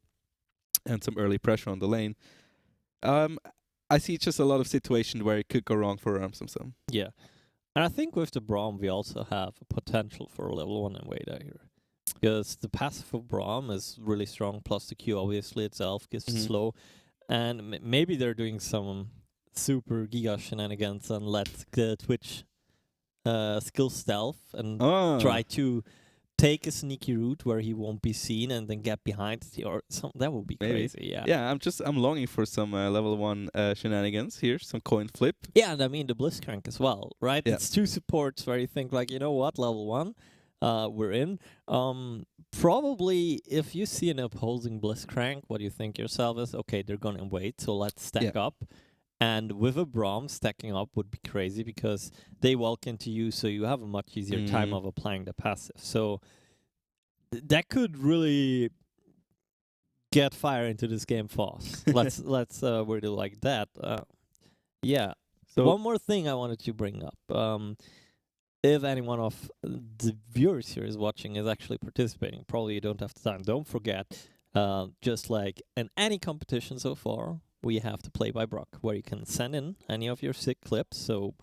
and some early pressure on the lane. I see just a lot of situations where it could go wrong for Aram Sam Sam. Yeah. And I think with the Braum, we also have a potential for a level 1 invader here. Because the passive for Braum is really strong, plus the Q obviously itself gets slow. And maybe they're doing some super giga shenanigans and let the Twitch skill stealth and try to take a sneaky route where he won't be seen and then get behind or something. That would be crazy. Yeah, I'm longing for some level 1 shenanigans here, some coin flip. Yeah, and I mean the Blitzcrank as well, right? Yeah. It's two supports where you think like, you know what, level 1, we're in. Probably if you see an opposing Blitzcrank, what you think yourself is, okay, they're gonna wait, so let's stack up. And with a Braum, stacking up would be crazy because they walk into you, so you have a much easier time of applying the passive. So that could really get fire into this game fast. let's word it like that. So one more thing I wanted to bring up. If anyone of the viewers here is watching is actually participating, probably you don't have the time. Don't forget, just like in any competition so far, we have to play by Brock, where you can send in any of your sick clips. So,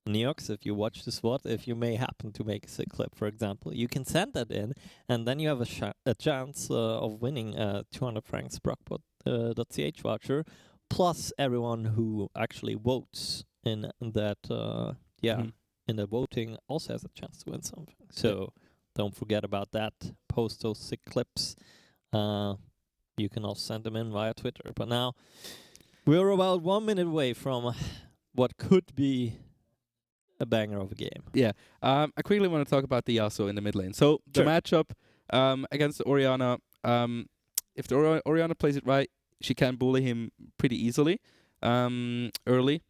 Neox, if you watch this VOD, if you may happen to make a sick clip, for example, you can send that in, and then you have a chance of winning 200 francs Brockbot.ch voucher, plus everyone who actually votes in that, in the voting also has a chance to win something. So, don't forget about that. Post those sick clips. You can also send them in via Twitter. But now, we're about 1 minute away from what could be a banger of a game. Yeah. I quickly want to talk about the Yasuo in the mid lane. So, the matchup against Orianna, if the Orianna plays it right, she can bully him pretty easily early.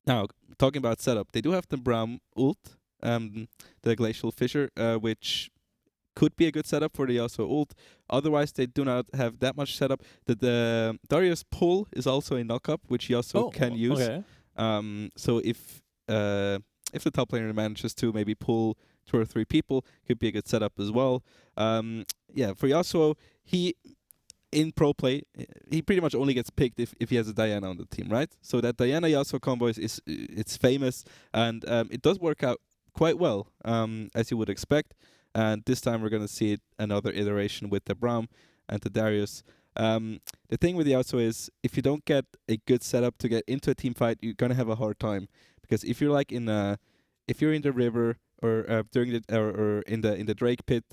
Now, talking about setup, they do have the Braum ult, the Glacial Fissure, which could be a good setup for the Yasuo ult. Otherwise, they do not have that much setup. The Darius pull is also a knock-up, which Yasuo can use. Okay. So if the top laner manages to maybe pull 2 or 3 people, could be a good setup as well. Yeah, for Yasuo, in pro play, he pretty much only gets picked if he has a Diana on the team, right? So that Diana Yasuo combo is it's famous, and it does work out quite well, as you would expect. And this time we're gonna see another iteration with the Braum and the Darius. The thing with Yasuo is, if you don't get a good setup to get into a team fight, you're gonna have a hard time, because if you're like if you're in the river or during or in the Drake pit,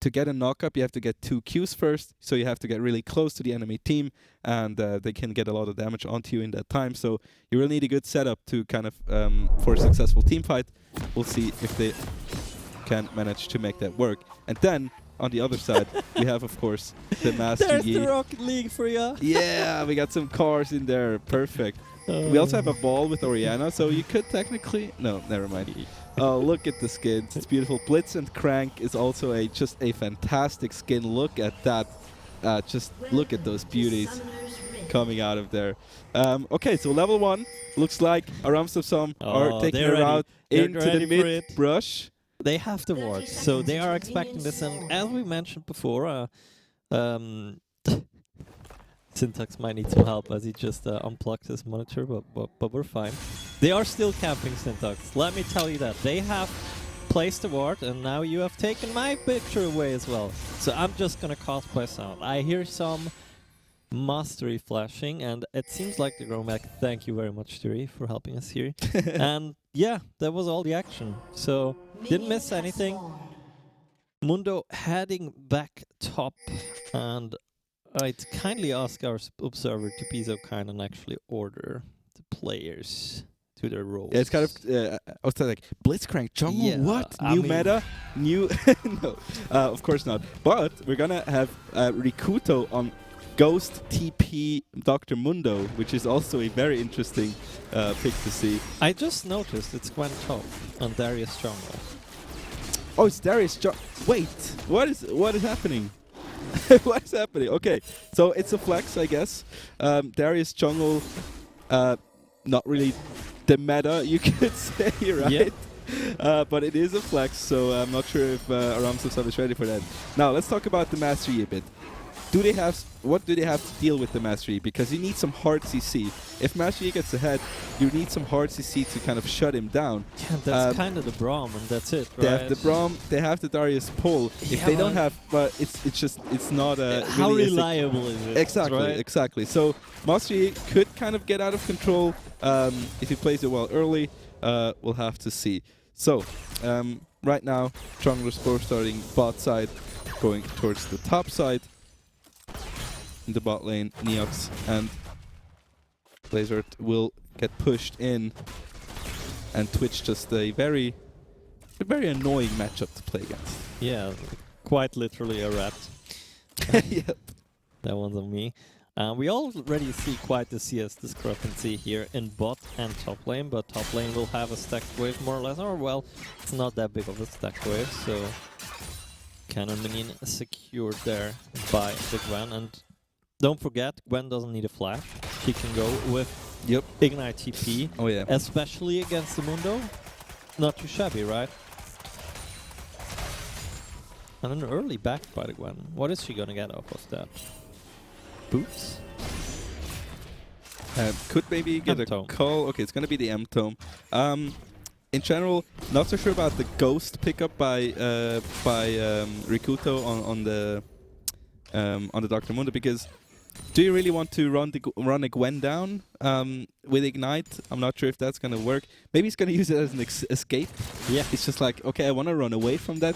to get a knock-up, you have to get 2 Qs first, so you have to get really close to the enemy team, and they can get a lot of damage onto you in that time. So you really need a good setup to kind of for a successful team fight. We'll see if they can manage to make that work. And then on the other side, we have, of course, the Master There's Yi. the Rocket League for you. Yeah, we got some cars in there. Perfect. We also have a ball with Orianna, so you could technically... No, never mind. Oh, look at the skins. It's beautiful. Blitz and Crank is also just a fantastic skin. Look at that. Just look at those beauties coming out of there. Okay, so level 1 looks like Aramsam are taking her out into the mid brush. They have the wards, so they are expecting this. And as we mentioned before, Syntax might need some help as he just unplugged his monitor, but we're fine. They are still camping, Syntax. Let me tell you that. They have placed the ward, and now you have taken my picture away as well. So I'm just gonna cast by sound. I hear some mastery flashing, and it seems like the Gromac. Thank you very much, Thierry, for helping us here. And yeah, that was all the action. So didn't miss anything. Mundo heading back top, and I'd kindly ask our observer to be so kind and actually order the players to their roles. Yeah, it's kind of, I was like, Blitzcrank jungle, Yeah, what? I New mean- meta? New, no, of course not. But we're gonna have Rikuto on Ghost TP Dr. Mundo, which is also a very interesting pick to see. I just noticed it's Gwen top on Darius jungle. Oh, it's Darius Wait, what is happening? What is happening? Okay, so it's a flex, I guess. Darius jungle, not really the meta, you could say, right? Yeah. But it is a flex, so I'm not sure if Aramsam is ready for that. Now, let's talk about the Mastery a bit. What do they have to deal with the Mastery? Because you need some hard CC. If Mastery gets ahead, you need some hard CC to kind of shut him down. Yeah, that's kind of the Braum, and that's it, right? They have the Braum, they have the Darius pull. Yeah, If they don't have, but it's not a how really reliable is it? Exactly, right? exactly. So Mastery could kind of get out of control if he plays it well early. We'll have to see. So right now, junglers both starting bot side, going towards the top side. In the bot lane, Neox and Blazert will get pushed in, and Twitch just a very annoying matchup to play against. Yeah, quite literally a rat. Yep. That one's on me. We already see quite the CS discrepancy here in bot and top lane, but top lane will have a stacked wave more or less, or well, it's not that big of a stacked wave, so Cannon minion secured there by the Gwen, and don't forget, Gwen doesn't need a flash. She can go with Ignite TP, Oh yeah. especially against the Mundo. Not too shabby, right? And an early back by the Gwen. What is she gonna get off of that? Boots? Could maybe get M-tome. a call. Okay, it's gonna be the M-tome. In general, not so sure about the Ghost pickup by Rikuto on the Dr. Mundo, because do you really want to run a Gwen down with Ignite? I'm not sure if that's gonna work. Maybe he's gonna use it as an escape. Yeah. It's just like, okay, I want to run away from that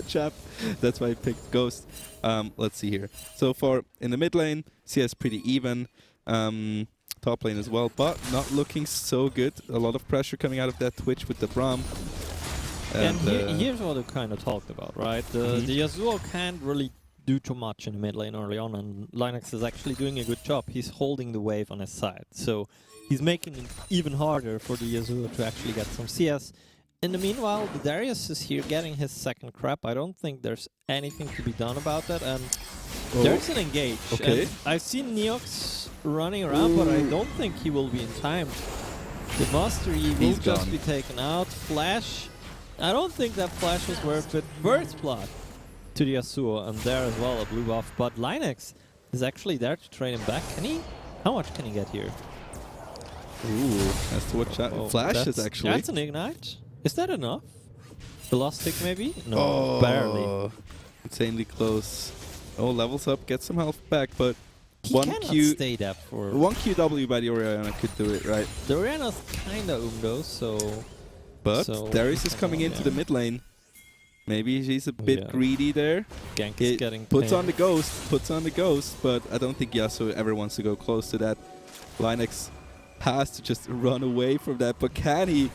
chap. That's why I picked Ghost. Let's see here. So far in the mid lane, CS pretty even. Top lane as well, but not looking so good. A lot of pressure coming out of that Twitch with the Braum. And here's what we kind of talked about, right? The Yasuo can't really do too much in the mid lane early on, and Linux is actually doing a good job. He's holding the wave on his side, so he's making it even harder for the Yasuo to actually get some CS. In the meanwhile, the Darius is here getting his second crap. I don't think there's anything to be done about that. And there's an engage. Okay. And I've seen Neox running around, but I don't think he will be in time. The Mastery will He's just gone. be taken out. Flash. I don't think that Flash was worth it. Burst Blood to the Yasuo. And there as well, a blue buff. But Linux is actually there to trade him back. Can he? How much can he get here? Ooh, has to watch out. Oh, Flashes that's- actually. That's an Ignite. Is that enough? The last tick maybe? No, Oh, barely. Insanely close. Oh, levels up, get some health back, but He one cannot Q, stay that for... one QW by the Oriana could do it, right? The Oriana's kinda though, so... But So Darius he is can coming help, into yeah. the mid lane. Maybe she's a bit Yeah. greedy there. Gank is It getting puts on pain. the ghost, but I don't think Yasuo ever wants to go close to that. Linux has to just run away from that, but can he?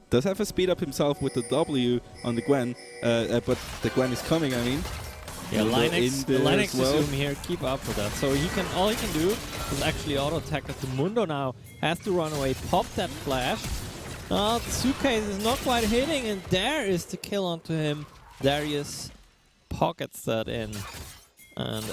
Does have a speed up himself with the W on the Gwen, but the Gwen is coming, I mean. Yeah, Will go in there Linux as well. is here, keep up with that. So he can, all he can do is actually auto attack at the Mundo now. Has to run away, pop that flash. The suitcase is not quite hitting, and there is the kill onto him. Darius pockets that in. And,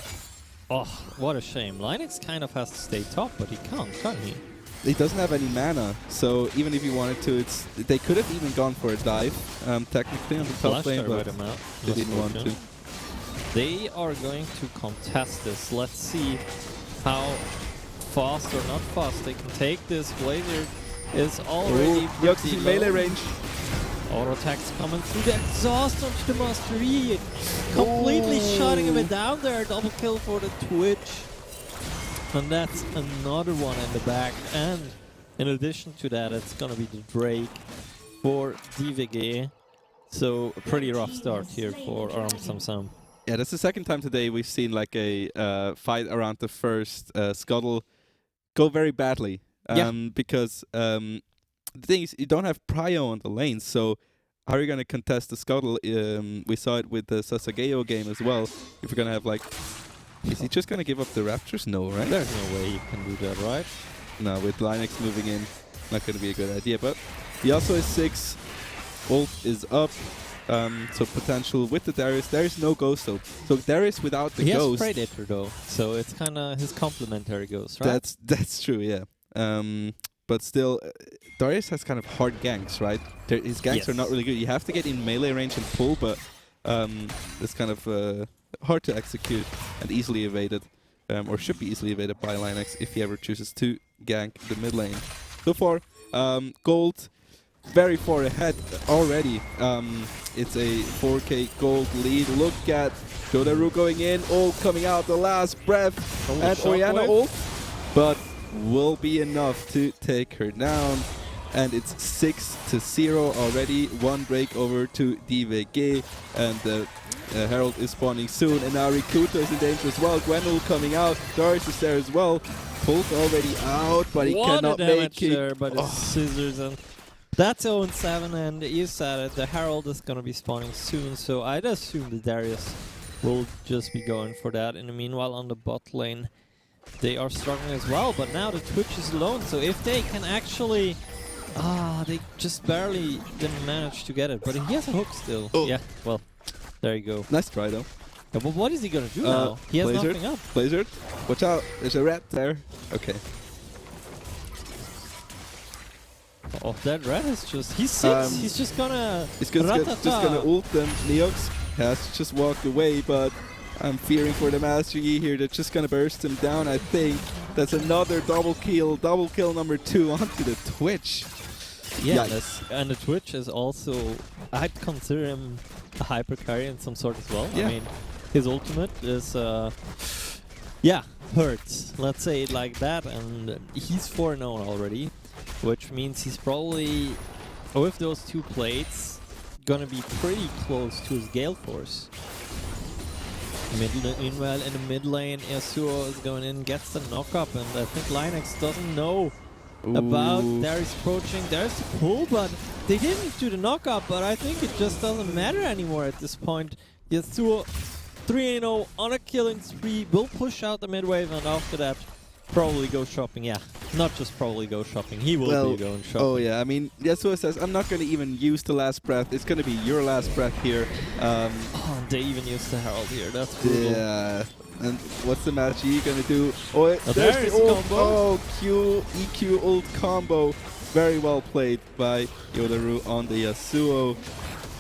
oh, what a shame. Linux kind of has to stay top, but he can't he? He doesn't have any mana, so even if he wanted to, they could have even gone for a dive, technically on the top Flash lane, there, but wait him out. they didn't want to. Unfortunate. They are going to contest this. Let's see how fast or not fast they can take this. Blazer is already Yux pretty in melee low. range. Auto attacks coming through the exhaust onto the Mastery. Completely shutting him down there. Double kill for the Twitch. And that's another one in the back. And in addition to that, it's gonna be the Drake for DVG. So a pretty rough start here for Aram Samsam. Yeah, that's the second time today we've seen like a fight around the first scuttle go very badly. Because the thing is, you don't have prio on the lanes, so how are you going to contest the scuttle? We saw it with the Sasageo game as well. If you're going to have like... Is he just going to give up the Raptors? No, right? There's no way you can do that, right? No, with Linux moving in, not going to be a good idea. But he also is 6. Ult is up. So potential with the Darius. There is no ghost though. So Darius without the He ghost. has Predator though, so it's kind of his complementary ghost, right? That's true, yeah. But still, Darius has kind of hard ganks, right? His ganks are not really good. You have to get in melee range and pull, but it's kind of hard to execute and easily evaded, or should be easily evaded by Linux if he ever chooses to gank the mid lane. So far, gold very far ahead already. It's a 4k gold lead. Look at Jodaru going in, ult coming out, the last breath, and Oriana ult, but will be enough to take her down. And it's 6-0 already. One break over to DVG, and the Herald is spawning soon. And now Rikuto is in danger as well. Gwenul coming out. Darius is there as well. Pulled already out, but he What cannot a damage make it. there by the scissors, and that's 0-7. And you said it, the Herald is gonna be spawning soon. So I'd assume the Darius will just be going for that. In the meanwhile, on the bot lane, they are struggling as well. But now the Twitch is alone. So if they can actually... they just barely didn't manage to get it, but he has a hook still. Oh. Yeah, well, there you go. Nice try though. Yeah, but what is he gonna do now? He has Blizzard. nothing up. Blizzard, watch out! There's a rat there. Okay. Oh, that red is just... He's 6. He's just gonna... He's just gonna Ratata. ult them. Neox has just walked away, but I'm fearing for the Master Yi here. They're just gonna burst him down, I think. That's another double kill number 2 onto the Twitch. Yeah, Yikes. and the Twitch is also... I'd consider him a hyper carry in some sort as well. Yeah. I mean, his ultimate is... yeah, hurts. Let's say it like that, and he's 4-0 already, which means he's probably, with those 2 plates, gonna be pretty close to his Gale Force. Meanwhile, in the mid lane, Yasuo is going in, gets the knock up, and I think Linux doesn't know about Darius approaching. There's the pull, but they didn't do the knock up, but I think it just doesn't matter anymore at this point. Yasuo 3-0 on a killing spree, will push out the mid wave, and after that, probably go shopping. Yeah, not just probably go shopping. He will be going shopping. Oh yeah, I mean, Yasuo says, I'm not going to even use the last breath. It's going to be your last breath here. Oh, and they even used the Herald here. That's brutal. Yeah. And what's the Magi going to do? Oh, there there's is the the ult. combo. Oh, EQ ult combo. Very well played by Yodaru on the Yasuo.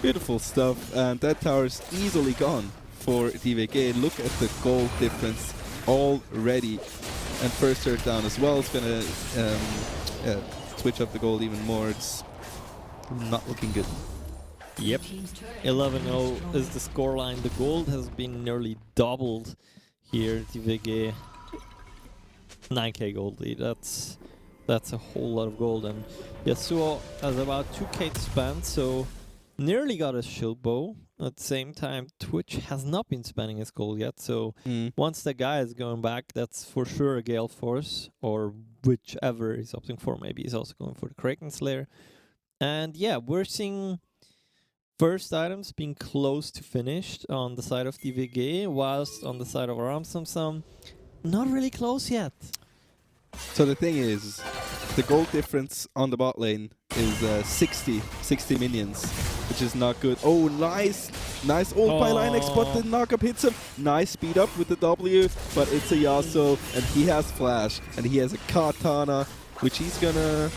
Beautiful stuff. And that tower's easily gone for DVG. Look at the gold difference already. And first turret down as well. It's going to switch up the gold even more. It's not looking good. Yep. 11-0 is the scoreline. The gold has been nearly doubled here. DVG 9k gold lead. That's a whole lot of gold. And Yasuo has about 2k to spend, so nearly got a shield bow. At the same time, Twitch has not been spending his gold yet, so once the guy is going back, that's for sure a Gale Force, or whichever he's opting for. Maybe he's also going for the Kraken Slayer. And yeah, we're seeing first items being close to finished on the side of DVG, whilst on the side of Aram not really close yet. So the thing is, the gold difference on the bot lane is 60 minions, which is not good. Oh, nice ult by Linex, but the knockup hits him. Nice speed up with the W, but it's a Yasuo, and he has flash, and he has a katana, which he's gonna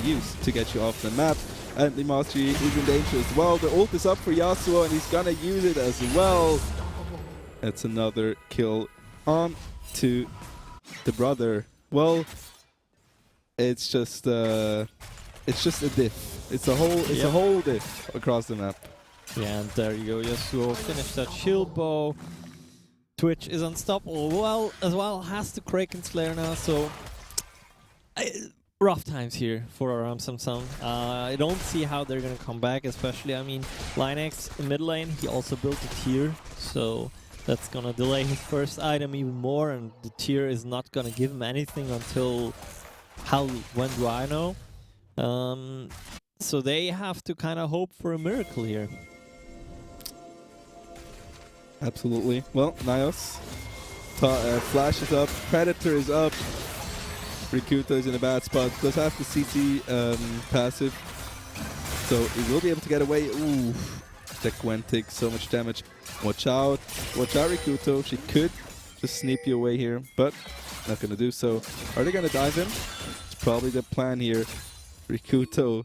use to get you off the map. And the Mastery is in danger as well. The ult is up for Yasuo, and he's gonna use it as well. That's another kill on to the brother. Well, it's just a diff. It's a whole diff across the map. Yeah, and there you go. Yasuo finished that shield bow. Twitch is unstoppable. Well, as well has the Kraken Slayer now. So rough times here for Aram Samsung. I don't see how they're gonna come back. Especially, I mean, Linex in mid lane. He also built a tier, so that's gonna delay his first item even more, and the tier is not gonna give him anything until when do I know? So they have to kind of hope for a miracle here. Absolutely. Well, Nios, Flash is up, Predator is up, Rikuto is in a bad spot, does have the CC passive, so he will be able to get away. Ooh, the Gwentic, so much damage. Watch out Rikuto, she could just sneak you away here, but not gonna do so. Are they gonna dive in? It's probably the plan here. Rikuto,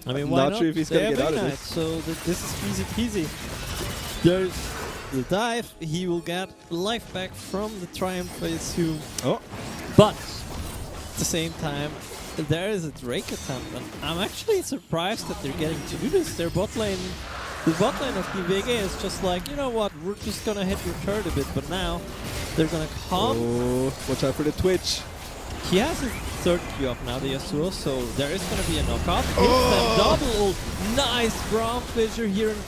I mean, why not sure if he's gonna get out of this. So this is easy peasy. There's the dive. He will get life back from the Triumph, I assume. Oh, but at the same time, there is a Drake attempt, and I'm actually surprised that they're getting to do this. Their bot lane, the bot lane of DVG is just like, you know what, we're just gonna hit your turret a bit, but now they're gonna come. oh, watch out for the Twitch. He has his third Q up now, the Yasuo, so there is going to be a knockout. Hits them, double ult. Nice Braum Fissure here. And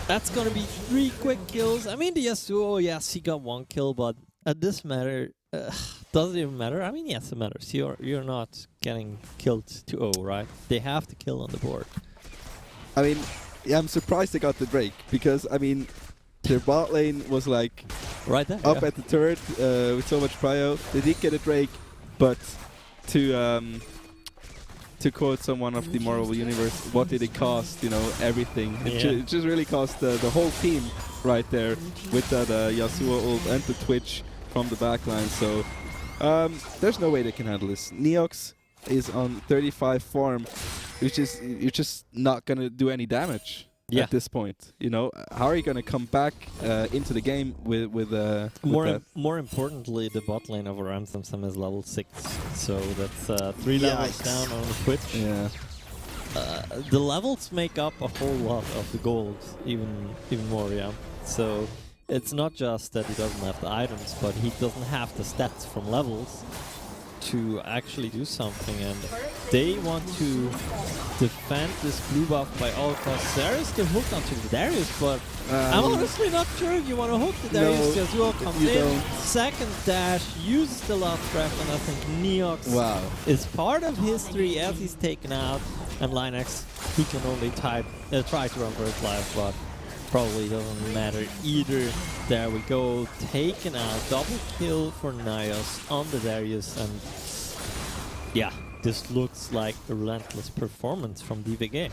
that's going to be 3 quick kills. I mean, the Yasuo, yes, he got 1 kill, but at this matter, does it even matter? I mean, yes, it matters. You're not getting killed to 0, right? They have to kill on the board. I mean, yeah, I'm surprised they got the break, because, I mean, their bot lane was like right there, up at the turret with so much prio. They did get a break, but to quote someone of the Marvel Universe, what did it cost? You know, everything. It just really cost the whole team right there with that Yasuo ult and the Twitch from the backline. So there's no way they can handle this. Neox is on 35 farm, which is you're just not gonna do any damage. At this point, you know, how are you going to come back into the game with more importantly, the bot lane of Aram Samsung is level 6, so that's 3 levels down on the Twitch. Yeah, the levels make up a whole lot of the gold, even more. Yeah, so it's not just that he doesn't have the items, but he doesn't have the stats from levels to actually do something, and they want to defend this blue buff by all costs. There is the hook onto the Darius, but I'm honestly not sure if you want to hook the Darius. No, Yasuo comes in, second dash, uses the last breath, and I think Neox is part of history as he's taken out, and Linex, he can only try to run for his life, but probably doesn't matter either. There we go, taken out, double kill for Nios on the Darius, and yeah, this looks like a relentless performance from DVG.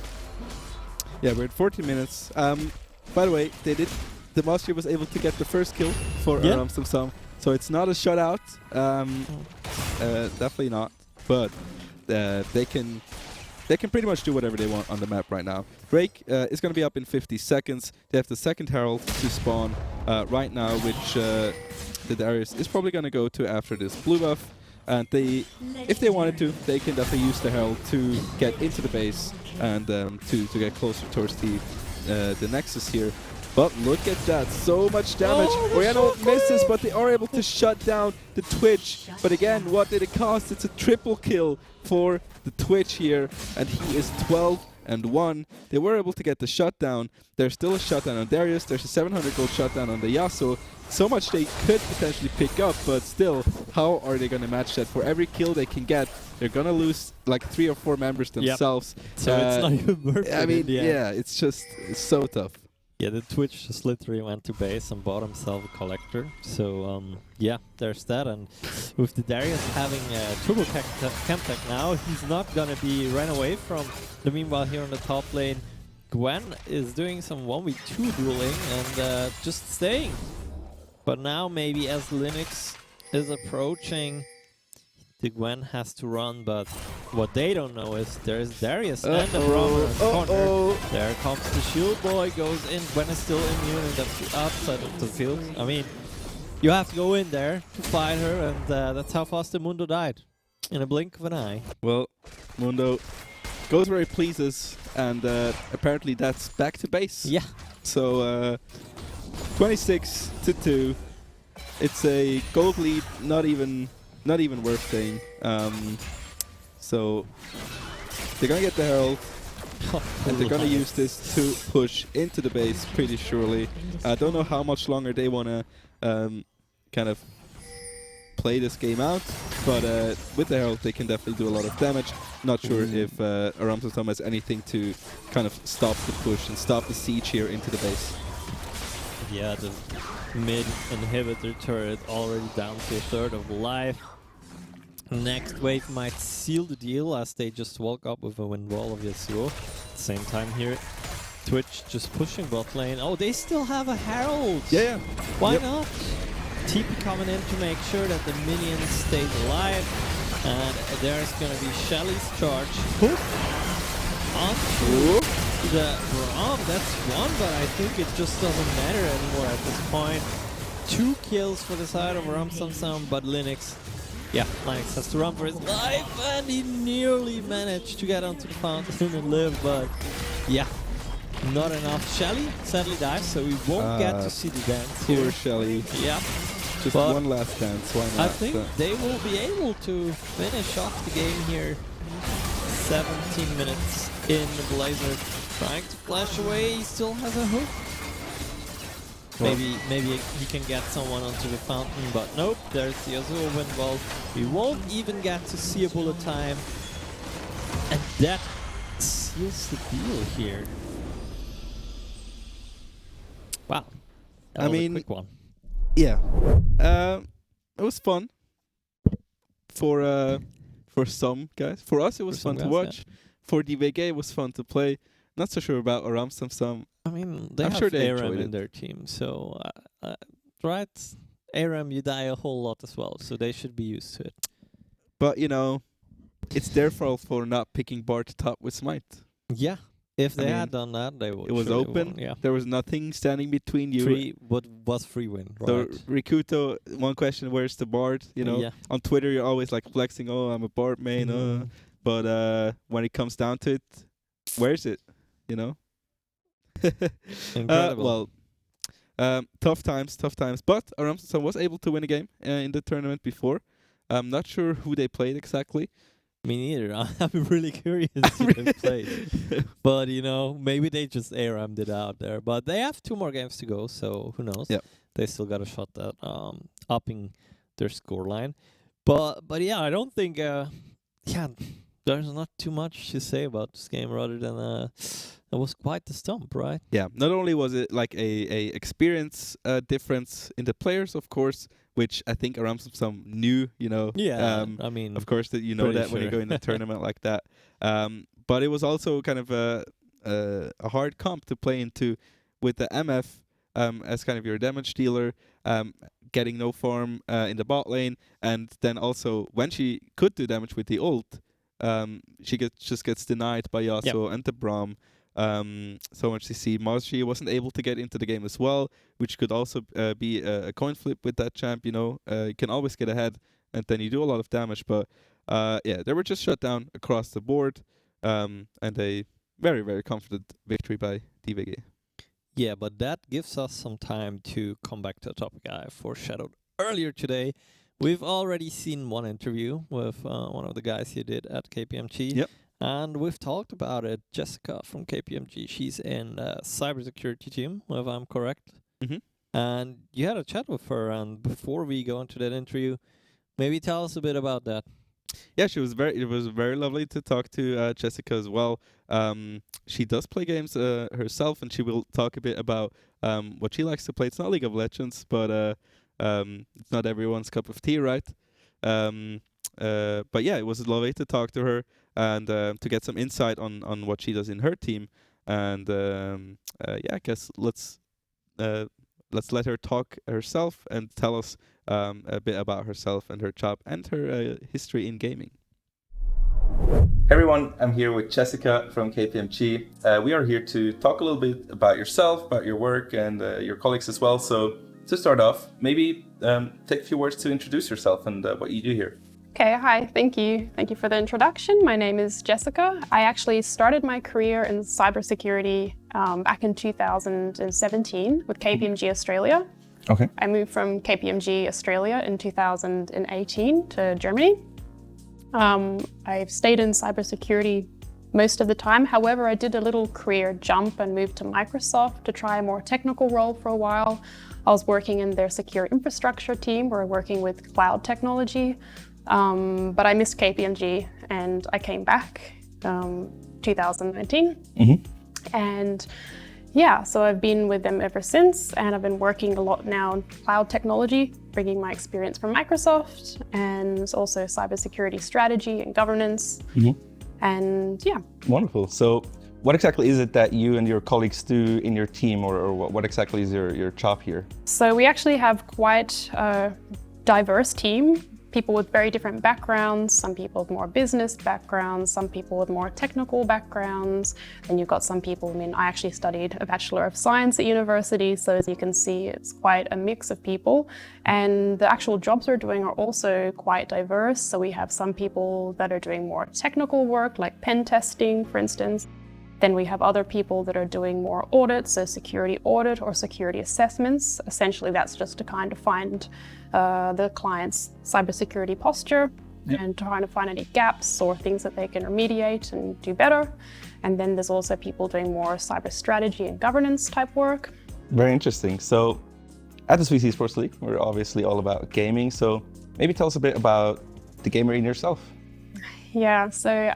Yeah, we're at 40 minutes. By the way, the Mastery was able to get the first kill for Samsung, so it's not a shutout. Definitely not. But they can pretty much do whatever they want on the map right now. Drake is going to be up in 50 seconds. They have the second Herald to spawn right now, which the Darius is probably going to go to after this blue buff. And if they wanted to, they can definitely use the Herald to get into the base and to get closer towards the Nexus here. But look at that, so much damage. Oriano misses, but they are able to shut down the Twitch. But again, what did it cost? It's a triple kill for the Twitch here, and he is 12-1. They were able to get the shutdown. There's still a shutdown on Darius. There's a 700 gold shutdown on the Yasuo. So much they could potentially pick up, but still, how are they going to match that? For every kill they can get, they're going to lose like 3 or 4 members themselves. Yep. So it's not even worth it. I mean, yeah, it's so tough. Yeah, the Twitch just literally went to base and bought himself a collector. So, yeah, there's that. And with the Darius having turbo Chemtech now, he's not going to be ran away from. The meanwhile, here on the top lane, Gwen is doing some 1v2 dueling and just staying. But now maybe as Linux is approaching, the Gwen has to run, but what they don't know is there's Darius and the Brahma in the corner. There comes the shield boy, goes in. Gwen is still immune and that's outside of the field. I mean, you have to go in there to fight her, and that's how fast the Mundo died. In a blink of an eye. Well, Mundo goes where he pleases, and apparently that's back to base. Yeah. So 26-2. It's a gold lead, not even worth saying. So they're gonna get the Herald, and they're gonna use this to push into the base pretty surely. I don't know how much longer they wanna kind of play this game out, but with the Herald they can definitely do a lot of damage. Not sure if Aramsam has anything to kind of stop the push and stop the siege here into the base. Yeah, the mid inhibitor turret already down to a third of life. Next wave might seal the deal as they just walk up with a wind wall of Yasuo. At the same time here, Twitch just pushing bot lane. Oh, they still have a Herald! Yeah. Why not? TP coming in to make sure that the minions stay alive. And there's gonna be Shelly's charge. Onto the Braum, that's one, but I think it just doesn't matter anymore at this point. 2 kills for the side of Ramsamsam, but Linux, yeah, Linux has to run for his life, and he nearly managed to get onto the fountain and live, but yeah, not enough. Shelly sadly dies, so we won't get to see the dance Poor here. Shelly. Yeah. Just but one last dance, why not? I think they will be able to finish off the game here. 17 minutes in, the Blazer trying to flash away, he still has a hook. Well, maybe he can get someone onto the fountain, but nope, there's the Azul wind wall. We won't even get to see a bullet time. And that seals the deal here. Wow. That was a quick one. Yeah. It was fun for some guys. For us, it was fun to watch. Yeah. For DVG, it was fun to play. Not so sure about Aramsam. I mean, I'm sure they ARAM enjoyed in their team, so right? ARAM, you die a whole lot as well, so they should be used to it. But you know, it's their fault for not picking Bart top with Smite. Yeah. If they had done that, they would. It was open. Yeah. There was nothing standing between you. What was free win, right? So Rikuto, one question: where's the Bard? You know, on Twitter you're always like flexing. Oh, I'm a Bard main. But when it comes down to it, where's it? You know. Incredible. Tough times. But Aramsam was able to win a game in the tournament before. I'm not sure who they played exactly. Me neither. I'm really curious who they played. But, you know, maybe they just ARAM'd it out there. But they have 2 more games to go, so who knows? Yep. They still got a shot at upping their scoreline. But yeah, I don't think... there's not too much to say about this game rather than it was quite the stump, right? Yeah, not only was it like a experience difference in the players, of course, which I think around some new, Yeah, I mean, of course that pretty that when you sure. go in a tournament like that. But it was also kind of a hard comp to play into with the MF as kind of your damage dealer, getting no farm in the bot lane, and then also when she could do damage with the ult, she just gets denied by Yasuo and the Braum. So much CC. Marci wasn't able to get into the game as well, which could also be a coin flip with that champ. You can always get ahead, and then you do a lot of damage. But they were just shut down across the board, and a very, very confident victory by DVG. Yeah, but that gives us some time to come back to a topic I foreshadowed earlier today. We've already seen one interview with one of the guys you did at KPMG. Yep. And we've talked about it. Jessica from KPMG, she's in the cybersecurity team, if I'm correct. Mm-hmm. And you had a chat with her. And before we go into that interview, maybe tell us a bit about that. Yeah, it was very lovely to talk to Jessica as well. She does play games herself, and she will talk a bit about what she likes to play. It's not League of Legends, but it's not everyone's cup of tea, right? But yeah, it was lovely to talk to her and to get some insight on what she does in her team. And I guess let's let her talk herself and tell us a bit about herself and her job and her history in gaming. Hey everyone, I'm here with Jessica from KPMG. We are here to talk a little bit about yourself, about your work, and your colleagues as well. So to start off, maybe take a few words to introduce yourself and what you do here. Okay, hi, thank you. Thank you for the introduction. My name is Jessica. I actually started my career in cybersecurity back in 2017 with KPMG Australia. Okay. I moved from KPMG Australia in 2018 to Germany. I've stayed in cybersecurity most of the time. However, I did a little career jump and moved to Microsoft to try a more technical role for a while. I was working in their secure infrastructure team. We're working with cloud technology. But I missed KPMG and I came back 2019. Mm-hmm. And so I've been with them ever since, and I've been working a lot now in cloud technology, bringing my experience from Microsoft and also cybersecurity strategy and governance. Mm-hmm. And Wonderful. So what exactly is it that you and your colleagues do in your team, or what exactly is your job here? So we actually have quite a diverse team. People with very different backgrounds, some people with more business backgrounds, some people with more technical backgrounds. And you've got some people, I actually studied a Bachelor of Science at university, so as you can see, it's quite a mix of people. And the actual jobs we're doing are also quite diverse. So we have some people that are doing more technical work, like pen testing, for instance. Then we have other people that are doing more audits, so security audit or security assessments. Essentially, that's just to kind of find the client's cybersecurity posture and trying to find any gaps or things that they can remediate and do better. And then there's also people doing more cyber strategy and governance type work. Very interesting. So at the Swiss Esports League, we're obviously all about gaming. So maybe tell us a bit about the gamer in yourself. Yeah, so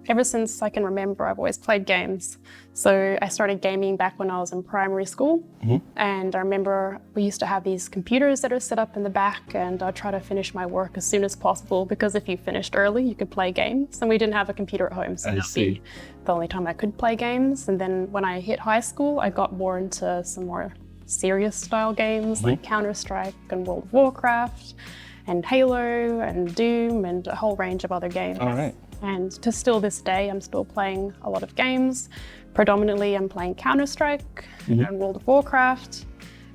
ever since I can remember, I've always played games. So I started gaming back when I was in primary school. Mm-hmm. And I remember we used to have these computers that are set up in the back, and I'd try to finish my work as soon as possible, because if you finished early, you could play games. And we didn't have a computer at home, so that'd be the only time I could play games. And then when I hit high school, I got more into some more serious style games like Counter-Strike and World of Warcraft and Halo and Doom and a whole range of other games. All right. And to still this day, I'm still playing a lot of games. Predominantly, I'm playing Counter-Strike and World of Warcraft.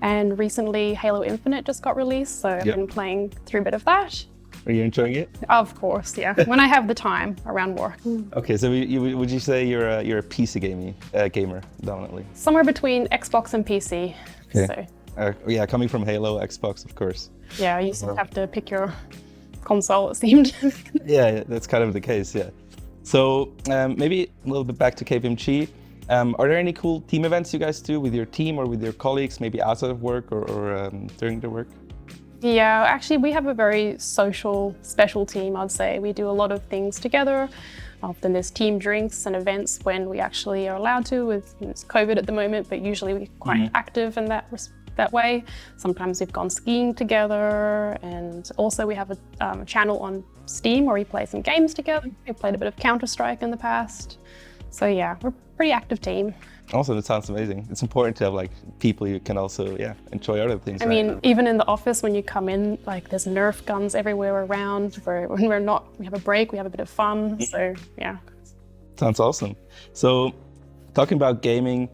And recently, Halo Infinite just got released, so I've been playing through a bit of that. Are you enjoying it? Of course, yeah. When I have the time around work. Okay, so would you say you're a PC gamer dominantly? Somewhere between Xbox and PC. Okay. So. Coming from Halo, Xbox, of course. Yeah, you just have to pick your console, it seemed. Yeah, that's kind of the case, yeah. So maybe a little bit back to KPMG. Are there any cool team events you guys do with your team or with your colleagues, maybe outside of work or during the work? Yeah, actually, we have a very social, special team, I'd say. We do a lot of things together. Often there's team drinks and events when we actually are allowed to, with it's COVID at the moment, but usually we're quite active in that way. Sometimes we've gone skiing together, and also we have a channel on Steam where we play some games together. We played a bit of Counter-Strike in the past. So yeah, we're a pretty active team. Awesome, it sounds amazing. It's important to have like people you can also enjoy other things. I mean, even in the office when you come in, like there's Nerf guns everywhere around. When we have a break, we have a bit of fun. So yeah. Sounds awesome. So talking about gaming,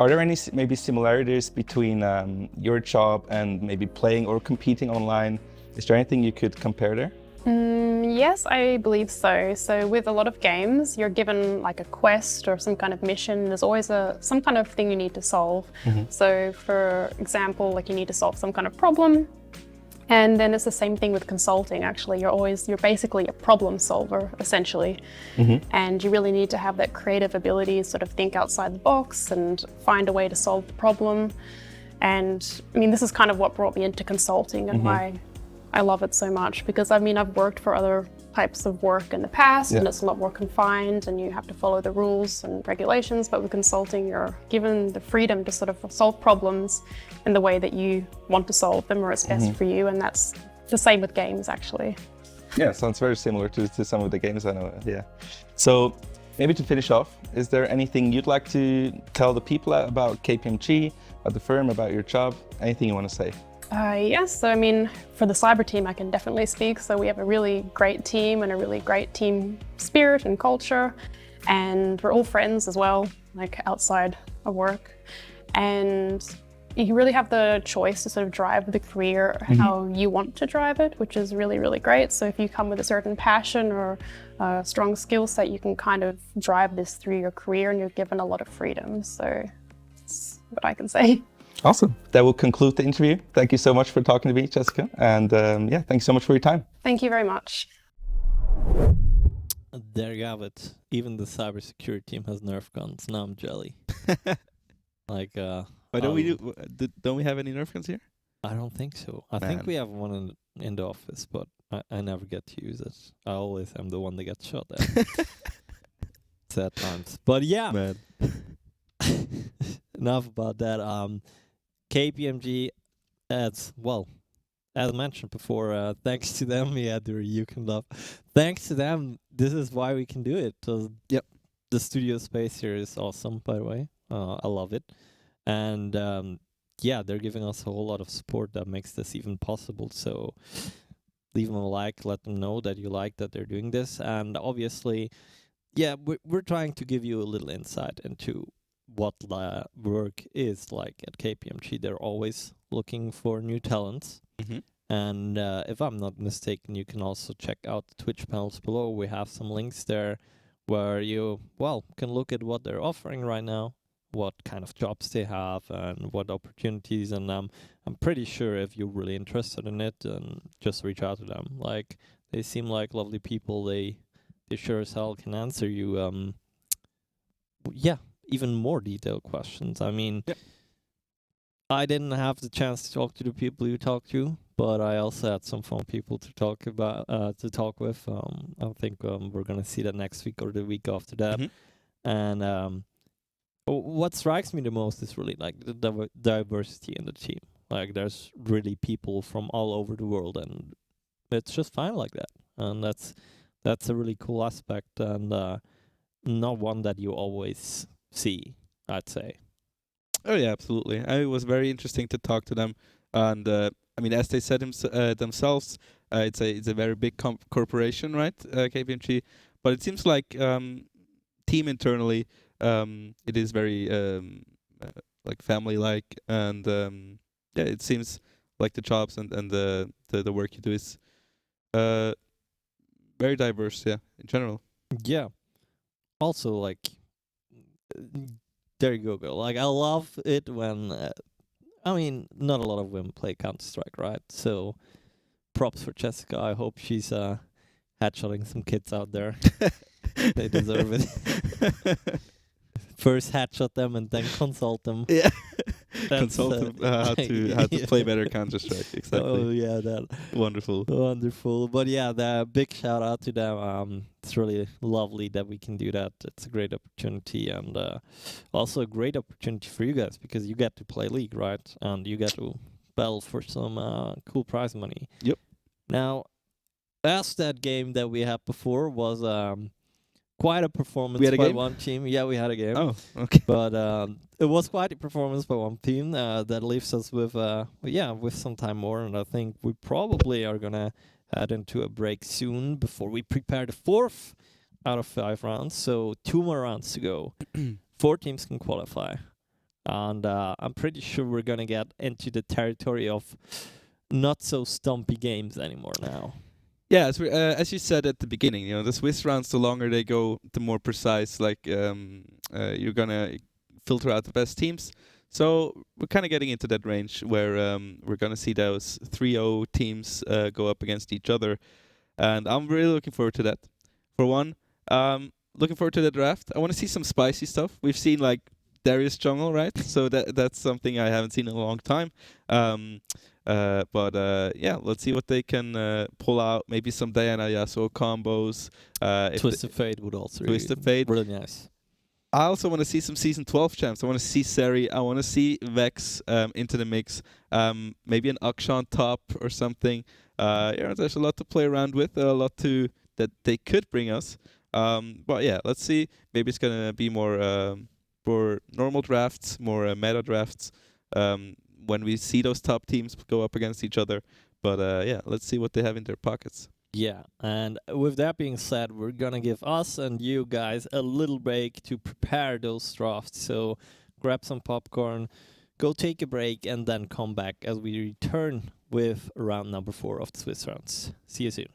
are there any maybe similarities between your job and maybe playing or competing online? Is there anything you could compare there? Yes, I believe so. So with a lot of games, you're given like a quest or some kind of mission. There's always some kind of thing you need to solve. So for example, like you need to solve some kind of problem. And then it's the same thing with consulting, actually. You're basically a problem solver, essentially. And you really need to have that creative ability, sort of think outside the box and find a way to solve the problem. And I mean, this is kind of what brought me into consulting and why I love it so much, because I mean, I've worked for other types of work in the past and it's a lot more confined and you have to follow the rules and regulations, but with consulting, you're given the freedom to sort of solve problems in the way that you want to solve them or it's best for you, and that's the same with games, actually. Yeah, sounds very similar to some of the games I know, yeah. So maybe to finish off, is there anything you'd like to tell the people about KPMG, about the firm, about your job? Anything you want to say? Yes, so I mean, for the cyber team, I can definitely speak. So we have a really great team and a really great team spirit and culture. And we're all friends as well, like outside of work. And you really have the choice to sort of drive the career how you want to drive it, which is really, really great. So if you come with a certain passion or a strong skill set, you can kind of drive this through your career and you're given a lot of freedom. So that's what I can say. Awesome. That will conclude the interview. Thank you so much for talking to me, Jessica. And yeah, thanks so much for your time. Thank you very much. There you have it. Even the cybersecurity team has Nerf guns. Now I'm jelly. Like, Why don't we have any Nerf guns here? I don't think so. I think we have one in the office, but I never get to use it. I always am the one that gets shot at. Sad times. But yeah. Man. Enough about that. KPMG, as mentioned before, thanks to them, you can love. Thanks to them, this is why we can do it. Yep. The studio space here is awesome, by the way. I love it. And they're giving us a whole lot of support that makes this even possible. So leave them a like, let them know that you like that they're doing this. And obviously, we're trying to give you a little insight into what work is like at KPMG. They're always looking for new talents. And if I'm not mistaken, you can also check out the Twitch panels below. We have some links there where you, can look at what they're offering right now, what kind of jobs they have, and what opportunities. And I'm pretty sure if you're really interested in it, then just reach out to them. Like, they seem like lovely people. They sure as hell can answer you. Even more detailed questions. I mean, I didn't have the chance to talk to the people you talked to, but I also had some fun people to talk with. I think we're gonna see that next week or the week after that. And what strikes me the most is really like the diversity in the team. Like, there's really people from all over the world, and it's just fine like that. And that's a really cool aspect, and not one that you always see, I'd say. Oh yeah, absolutely. It was very interesting to talk to them, and I mean, as they said themselves, it's a very big corporation, right? KPMG, but it seems like team internally, it is very like family-like, and it seems like the jobs and the work you do is very diverse, in general. Yeah. Also, like, there you go. Like, I love it when, I mean, not a lot of women play Counter-Strike, right? So, props for Jessica. I hope she's headshotting some kids out there. They deserve it. First headshot them and then consult them. Yeah. consult him how to play better Counter-Strike. Exactly. Oh yeah, that Wonderful. wonderful. But yeah, the big shout out to them. It's really lovely that we can do that. It's a great opportunity, and also a great opportunity for you guys because you get to play League, right? And you get to battle for some cool prize money. Yep. Now, as that game that we had before was quite a performance We had a by game? one team. Yeah, we had a game. Oh, okay. But it was quite a performance by one team that leaves us with with some time more, and I think we probably are gonna head into a break soon before we prepare the 4th out of 5 rounds. So 2 more rounds to go. 4 teams can qualify, and I'm pretty sure we're gonna get into the territory of not so stumpy games anymore now. Yeah, as you said at the beginning, the Swiss rounds, the longer they go, the more precise. Like you're gonna filter out the best teams. So we're kind of getting into that range where we're gonna see those 3-0 teams go up against each other, and I'm really looking forward to that. For one, looking forward to the draft. I want to see some spicy stuff. We've seen like Darius Jungle, right? So that's something I haven't seen in a long time. But let's see what they can pull out. Maybe some Diana Yasuo combos. Twisted Fate would also Twisted Fate. really nice. I also want to see some Season 12 champs. I want to see Seri. I want to see Vex into the mix. Maybe an Akshan top or something. There's a lot to play around with. A lot that they could bring us. But yeah, let's see. Maybe it's going to be more normal drafts, more meta drafts. When we see those top teams go up against each other. But let's see what they have in their pockets. Yeah, and with that being said, we're gonna give us and you guys a little break to prepare those drafts. So grab some popcorn, go take a break, and then come back as we return with round number 4 of the Swiss rounds. See you soon.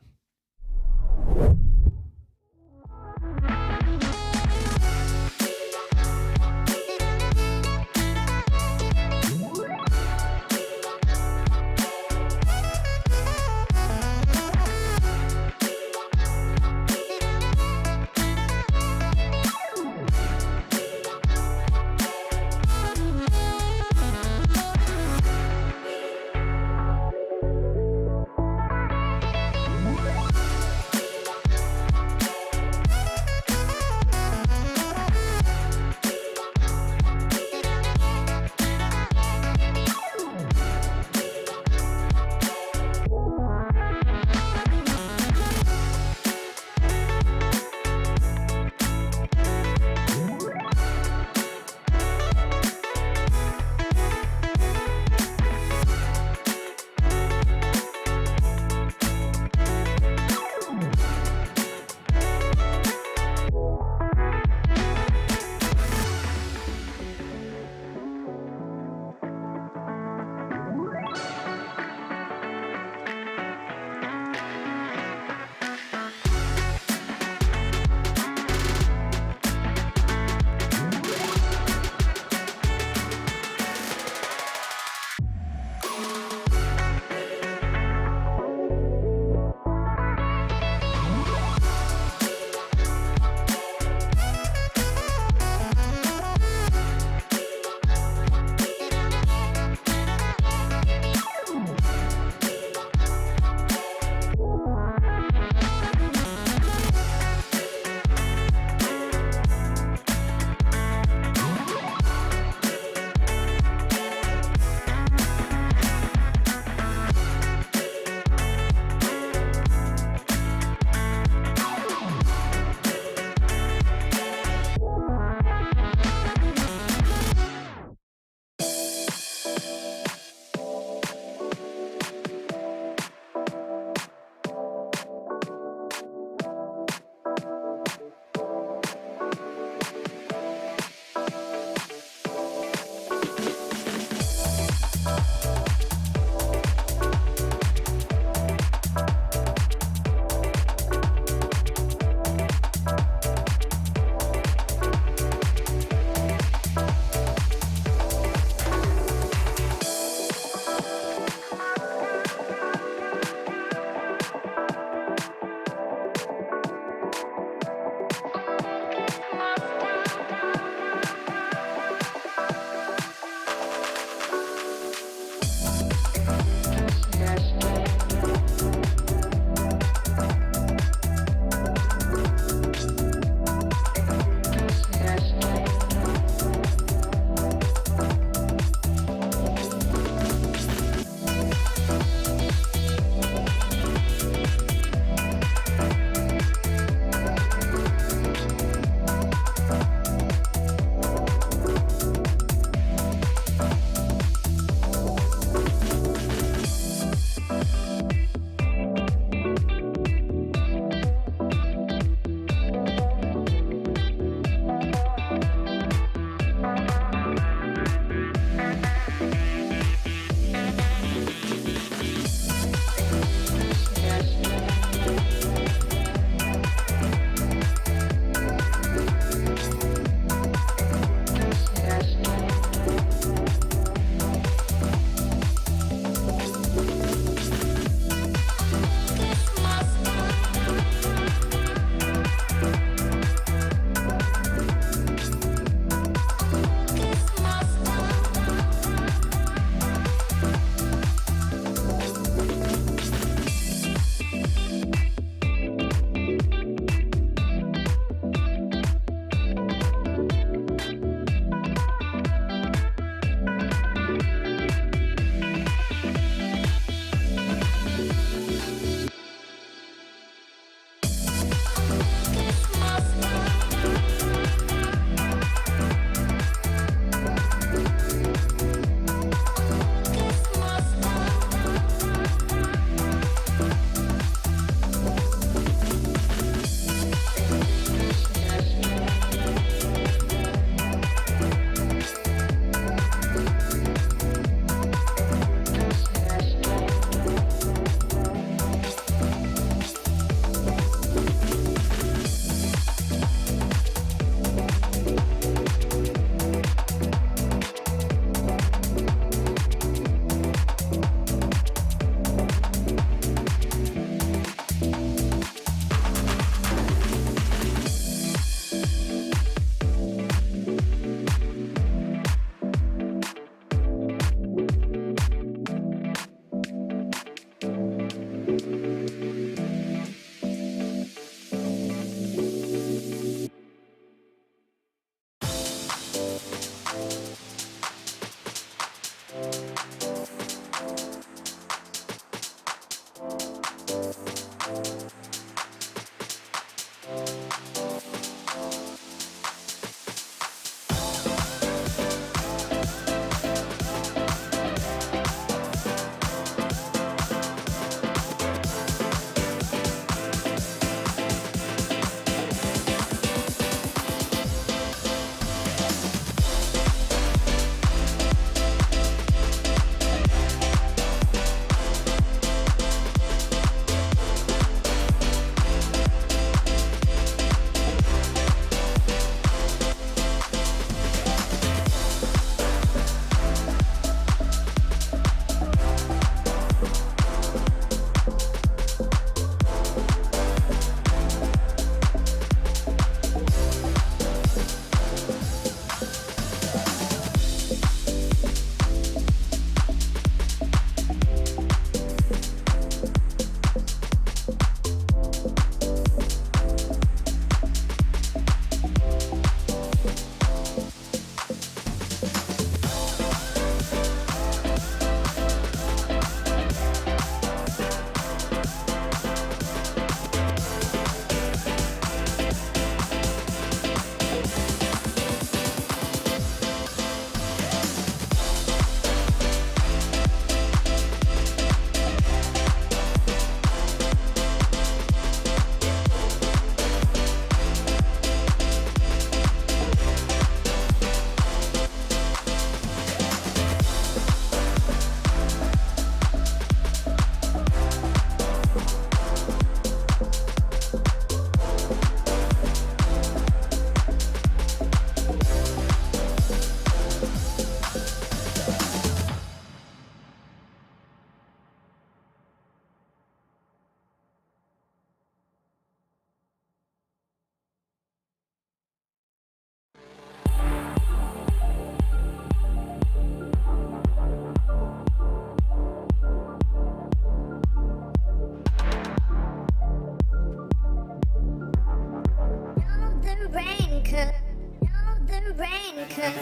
rancor, know the rancor.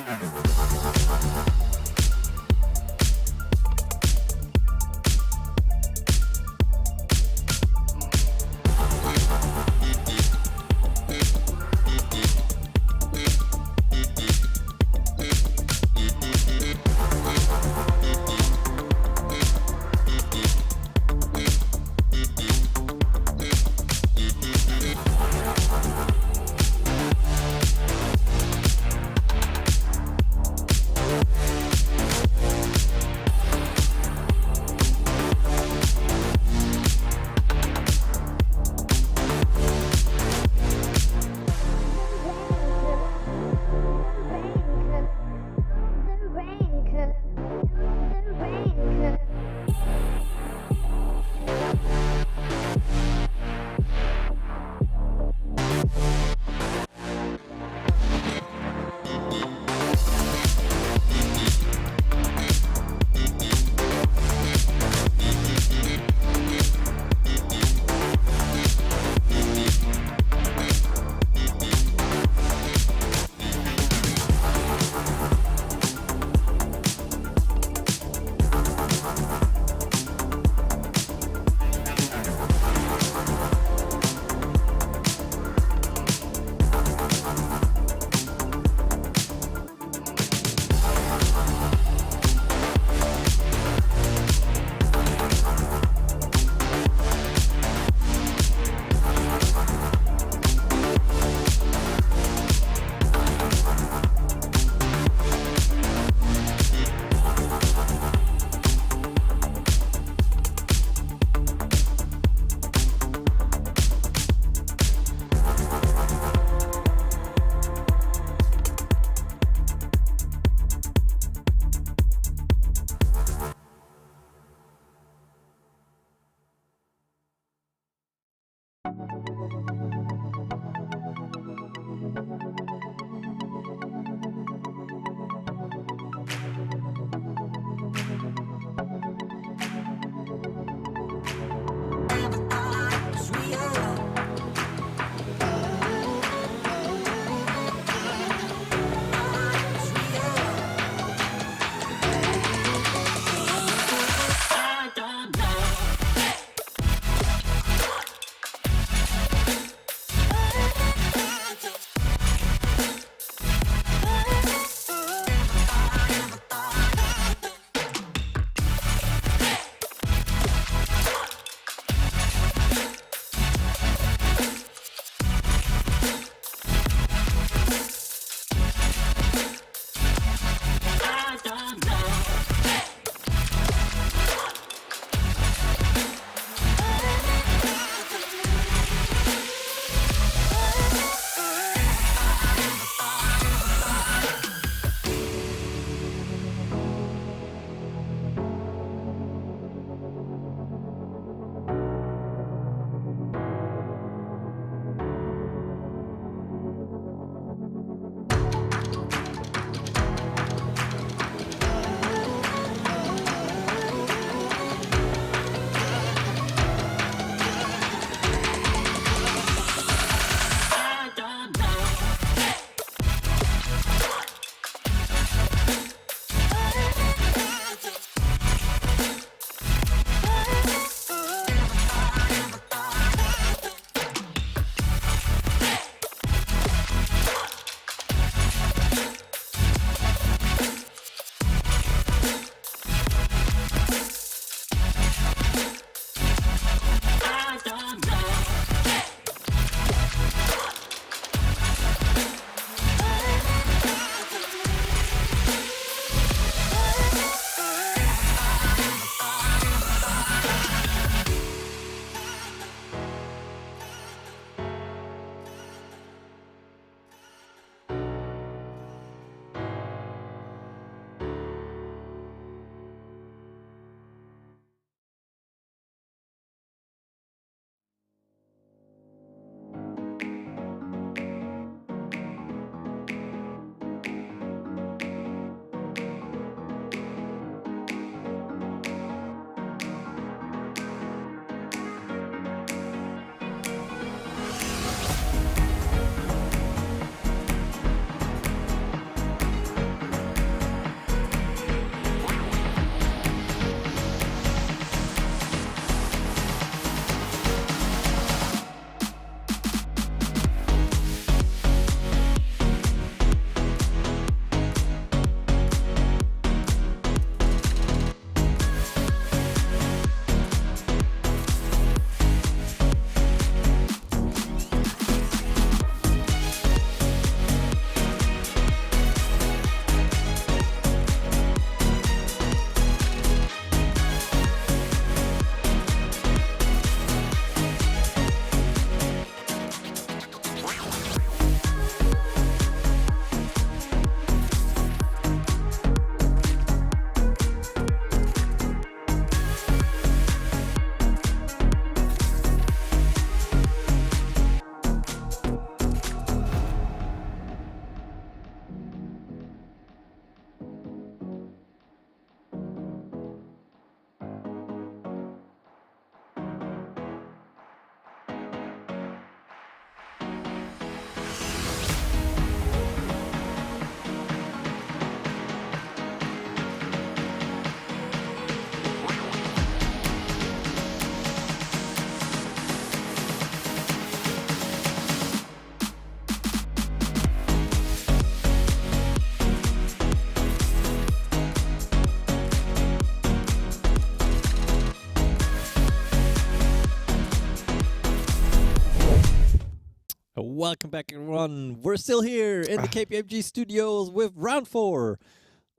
back, everyone. We're still here in the KPMG studios with round 4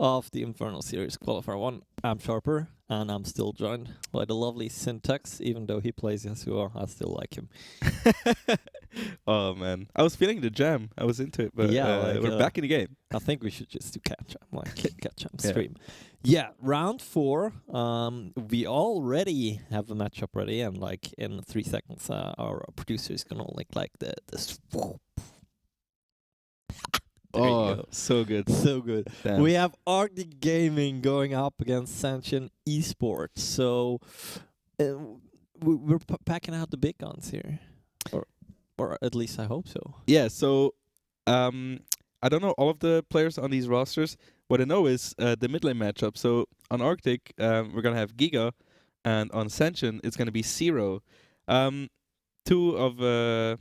of the Infernal series Qualifier 1. I'm Sharper, and I'm still joined by the lovely Syntax. Even though he plays Yasuo, I still like him. Oh man, I was feeling the jam. I was into it, but we're back in the game. I think we should just do catch up, catch up stream. Yeah, round 4. We already have the matchup ready, and like in 3 seconds, our producer is gonna like this. Oh, so good. So good. Damn. We have Arctic Gaming going up against Sanchen Esports. So we're packing out the big guns here. Or at least I hope so. Yeah, so I don't know all of the players on these rosters. What I know is the mid lane matchup. So on Arctic, we're going to have Giga, and on Sanchen, it's going to be Zero. Two of the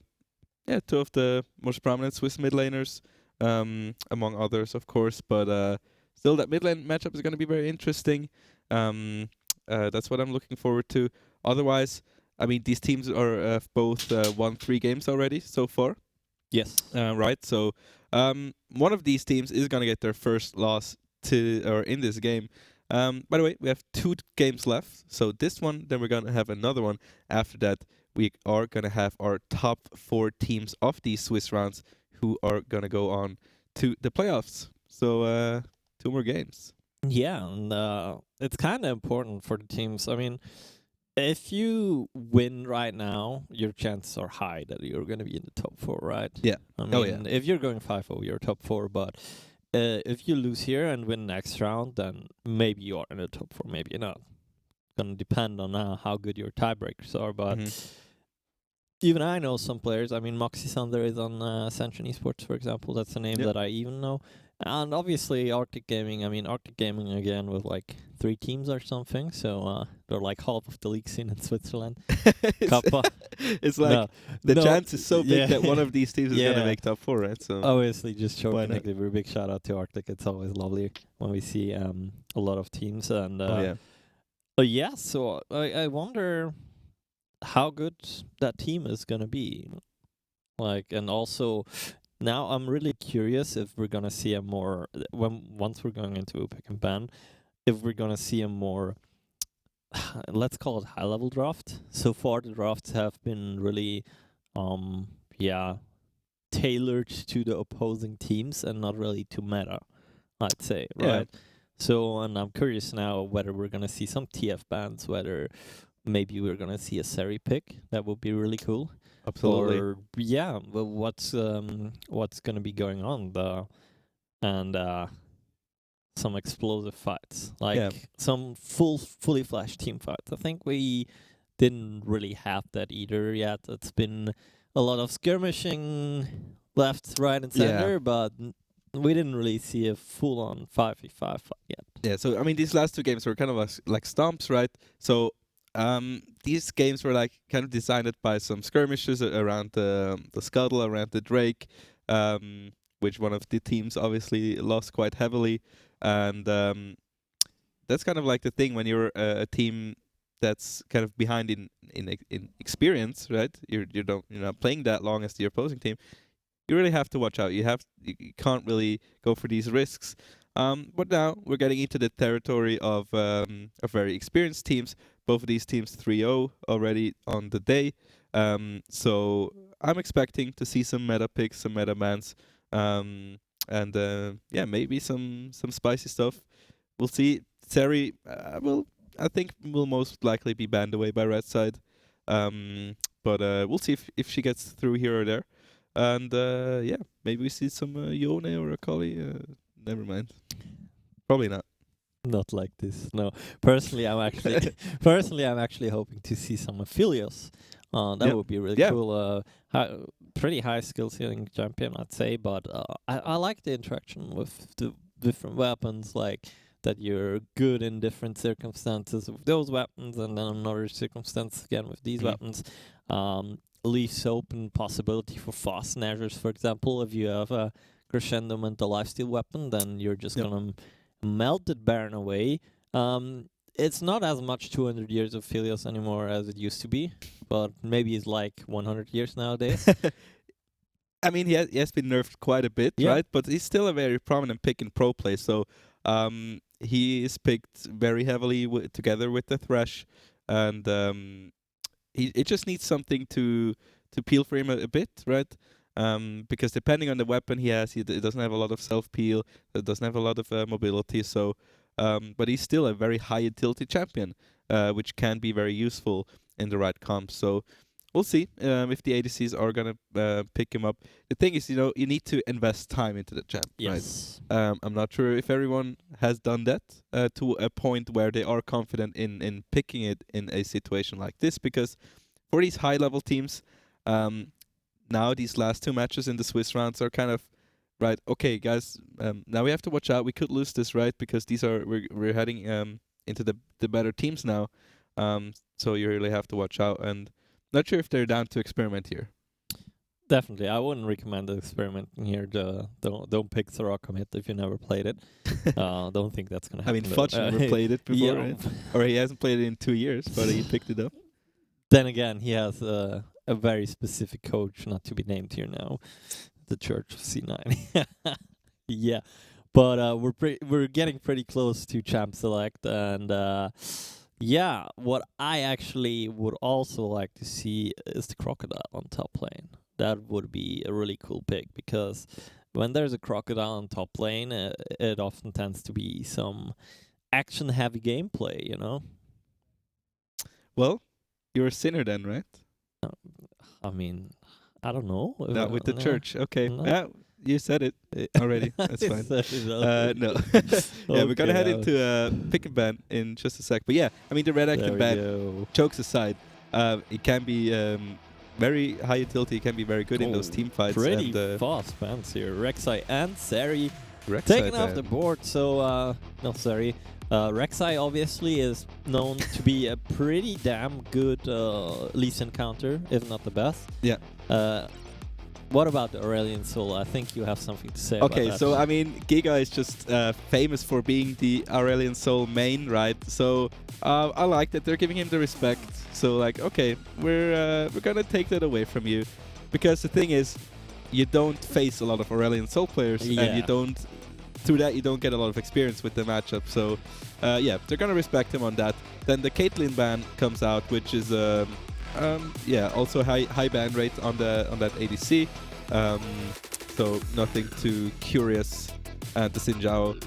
most prominent Swiss mid laners, among others, of course. But still, that mid lane matchup is going to be very interesting. That's what I'm looking forward to. Otherwise, I mean, these teams are both won 3 games already so far. Yes. Right. So one of these teams is gonna get their first loss in this game. By the way, we have 2 games left. So this one, then we're gonna have another one. After that, we are gonna have our top 4 teams of these Swiss rounds who are gonna go on to the playoffs. So 2 more games. Yeah, and it's kind of important for the teams. I mean, if you win right now, your chances are high that you're going to be in the top 4, right? Yeah. I mean, if you're going 5-0, you're top 4. But if you lose here and win next round, then maybe you are in the top 4, maybe you're not. Going to depend on how good your tiebreakers are. But even I know some players. I mean, Moxie Sander is on Sanchen Esports, for example. That's a name that I even know. And obviously Arctic Gaming. I mean, Arctic Gaming again with like 3 teams or something. So they're like half of the league scene in Switzerland. Kappa. It's like the chance is so big that one of these teams is going to make top 4, right? So obviously, just joking. A very big shout out to Arctic. It's always lovely when we see a lot of teams. And so I wonder how good that team is going to be. Like, and also, now I'm really curious if we're gonna see a more once we're going into a pick and ban, if we're gonna see a more let's call it high level draft. So far the drafts have been really tailored to the opposing teams and not really to meta, I'd say, right? So, and I'm curious now whether we're gonna see some TF bans, whether maybe we're gonna see a Seri pick. That would be really cool. Absolutely. Or what's gonna be going on? Some explosive fights, like some fully flashed team fights. I think we didn't really have that either yet. It's been a lot of skirmishing left, right, and center, but we didn't really see a full-on 5v5 fight yet. Yeah. So I mean, these last 2 games were kind of like stomps, right? So. These games were like kind of designed by some skirmishes around the scuttle, around the Drake, which one of the teams obviously lost quite heavily, and that's kind of like the thing when you're a team that's kind of behind in experience, right? You're not playing that long as the opposing team. You really have to watch out. You can't really go for these risks. But now we're getting into the territory of very experienced teams. Both of these teams 3-0 already on the day. So I'm expecting to see some meta picks, some meta bans, and maybe some spicy stuff. We'll see. Seri I think will most likely be banned away by Red Side. But we'll see if she gets through here or there. And maybe we see some Yone or Akali. Never mind. Probably not. Not like this. No. Personally, I'm actually hoping to see some Aphelios. That would be really cool. Pretty high skill ceiling champion, I'd say. But I like the interaction with the different weapons, like that you're good in different circumstances with those weapons, and then another circumstance again with these weapons. Leaves open possibility for fast measures, for example. If you have a crescendo mental lifesteal weapon, then you're just gonna melt it Baron away. It's not as much 200 years of Philios anymore as it used to be, but maybe it's like 100 years nowadays. I mean, he has been nerfed quite a bit, Yeah. right? But he's still a very prominent pick in pro play. So he is picked very heavily together with the Thresh, and it just needs something to peel for him a bit, right? Because depending on the weapon he has, it doesn't have a lot of self peel. It doesn't have a lot of mobility. So, but he's still a very high utility champion, which can be very useful in the right comps. So we'll see if the ADCs are gonna pick him up. The thing is, you need to invest time into the champ, Yes. right? I'm not sure if everyone has done that to a point where they are confident in picking it in a situation like this, because for these high level teams, now these last 2 matches in the Swiss rounds are kind of right. Okay, guys, now we have to watch out. We could lose this, right? Because we're heading into the better teams now. So you really have to watch out, and not sure if they're down to experiment here. Definitely, I wouldn't recommend experimenting here. Don't pick Thora Commit if you never played it. Don't think that's gonna I happen. mean, Fudge never played it before, yeah. right? Or he hasn't played it in 2 years, but he picked it up. Then again, he has a very specific coach, not to be named here now, the Church of C9. Yeah, but we're getting pretty close to champ select, and yeah, what I actually would also like to see is the Crocodile on top lane. That would be a really cool pick, because when there's a Crocodile on top lane, it often tends to be some action-heavy gameplay, you know? Well, you're a sinner then, right? I mean, I don't know. Not with the church. Okay. No. Yeah, you said it already. That's fine. No. Yeah, we're gonna head Okay, into pick and ban in just a sec. But yeah, I mean, the red active ban, go. jokes aside, it can be very high utility. It can be very good in those team fights. Pretty and, fast bans here. Rek'Sai and Seri Rek'Sai taken off ban. the board. So, no, Seri. Rek'Sai obviously is known to be a pretty damn good Lee Sin counter, if not the best. Yeah. What about the Aurelion Soul? I think you have something to say about Okay, that. so I mean, Giga is just famous for being the Aurelion Soul main, right? So I like that they're giving him the respect. So like, okay, we're gonna take that away from you, because the thing is, you don't face a lot of Aurelion Soul players, and you don't. Through that, you don't get a lot of experience with the matchup. So yeah, they're gonna respect him on that. Then the Caitlyn ban comes out, which is yeah, also high ban rate on that ADC. So nothing too curious. The Xin Zhao.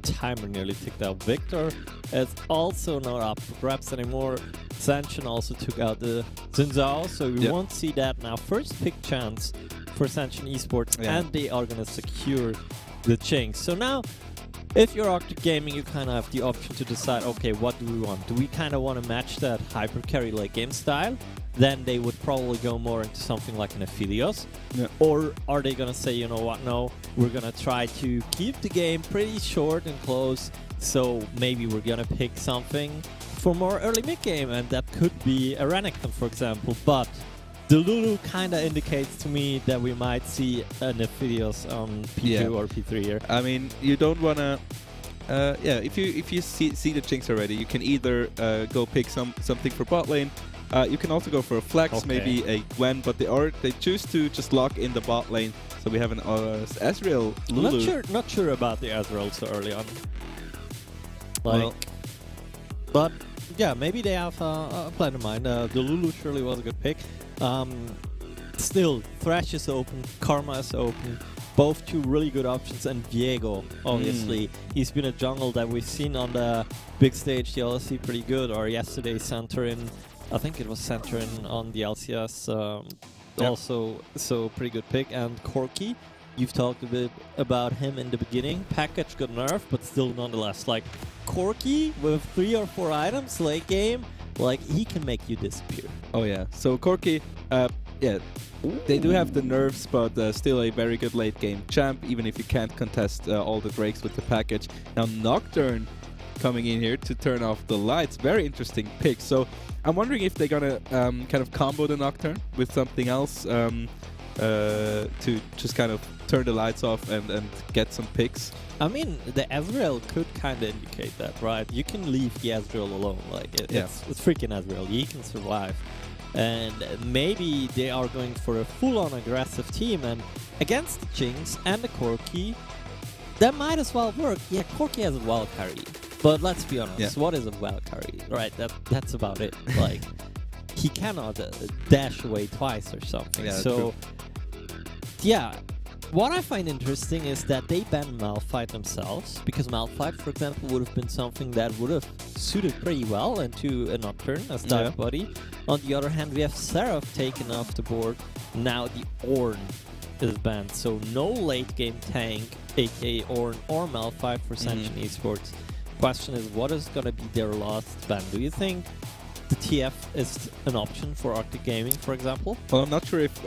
Timer nearly ticked out. Victor is also not up for grabs anymore. Sanchen also took out the Xin Zhao, so we won't see that now. First pick chance for Sanchen Esports, and they are gonna secure the Chinks. So now, if you're Arctic Gaming, you kind of have the option to decide, okay, what do we want? Do we kind of want to match that hyper carry late game style? Then they would probably go more into something like an Aphelios. Yeah. Or are they going to say, you know what, no, we're going to try to keep the game pretty short and close, so maybe we're going to pick something for more early mid game, and that could be a Renekton, for example. But the Lulu kind of indicates to me that we might see an Aphelios on P2 or P3 here. I mean, you don't wanna. Yeah, if you see the Jinx already, you can either go pick something for bot lane. You can also go for a flex, maybe a Gwen, but they choose to just lock in the bot lane. So we have an Ezreal Lulu. Not sure about the Ezreal so early on. But yeah, maybe they have a plan in mind. The Lulu surely was a good pick. Still, Thresh is open, Karma is open. Both two really good options, and Viego, obviously. He's been a jungle that we've seen on the big stage, the LCS, pretty good. Or yesterday, Santorin, I think it was Santorin on the LCS, also, so pretty good pick. And Corki, you've talked a bit about him in the beginning. Package got nerfed, but still nonetheless, like, Corki with 3 or 4 items late game, like, he can make you disappear. Oh yeah, so Corki, yeah, they do have the nerfs, but still a very good late game champ, even if you can't contest all the breaks with the package. Now Nocturne coming in here to turn off the lights, very interesting pick. So I'm wondering if they're gonna kind of combo the Nocturne with something else to just kind of turn the lights off and get some picks. I mean, the Ezreal could kind of indicate that, right? You can leave the Ezreal alone, like it's freaking Ezreal. He can survive. and maybe they are going for a full-on aggressive team, and against the Jinx and the Corki, that might as well work. Yeah, Corki has a wild carry, but let's be honest, what is a wild carry? Right, that's about it. Like, he cannot dash away twice or something. Yeah, so, yeah. What I find interesting is that they banned Malphite themselves, because Malphite, for example, would have been something that would have suited pretty well into a Nocturne as dive body. On the other hand, we have Seraph taken off the board. Now the Ornn is banned, so no late game tank, aka Ornn or Malphite for Senshin Esports. Question is, what is going to be their last ban? Do you think the TF is an option for Arctic Gaming, for example? Well, I'm not sure if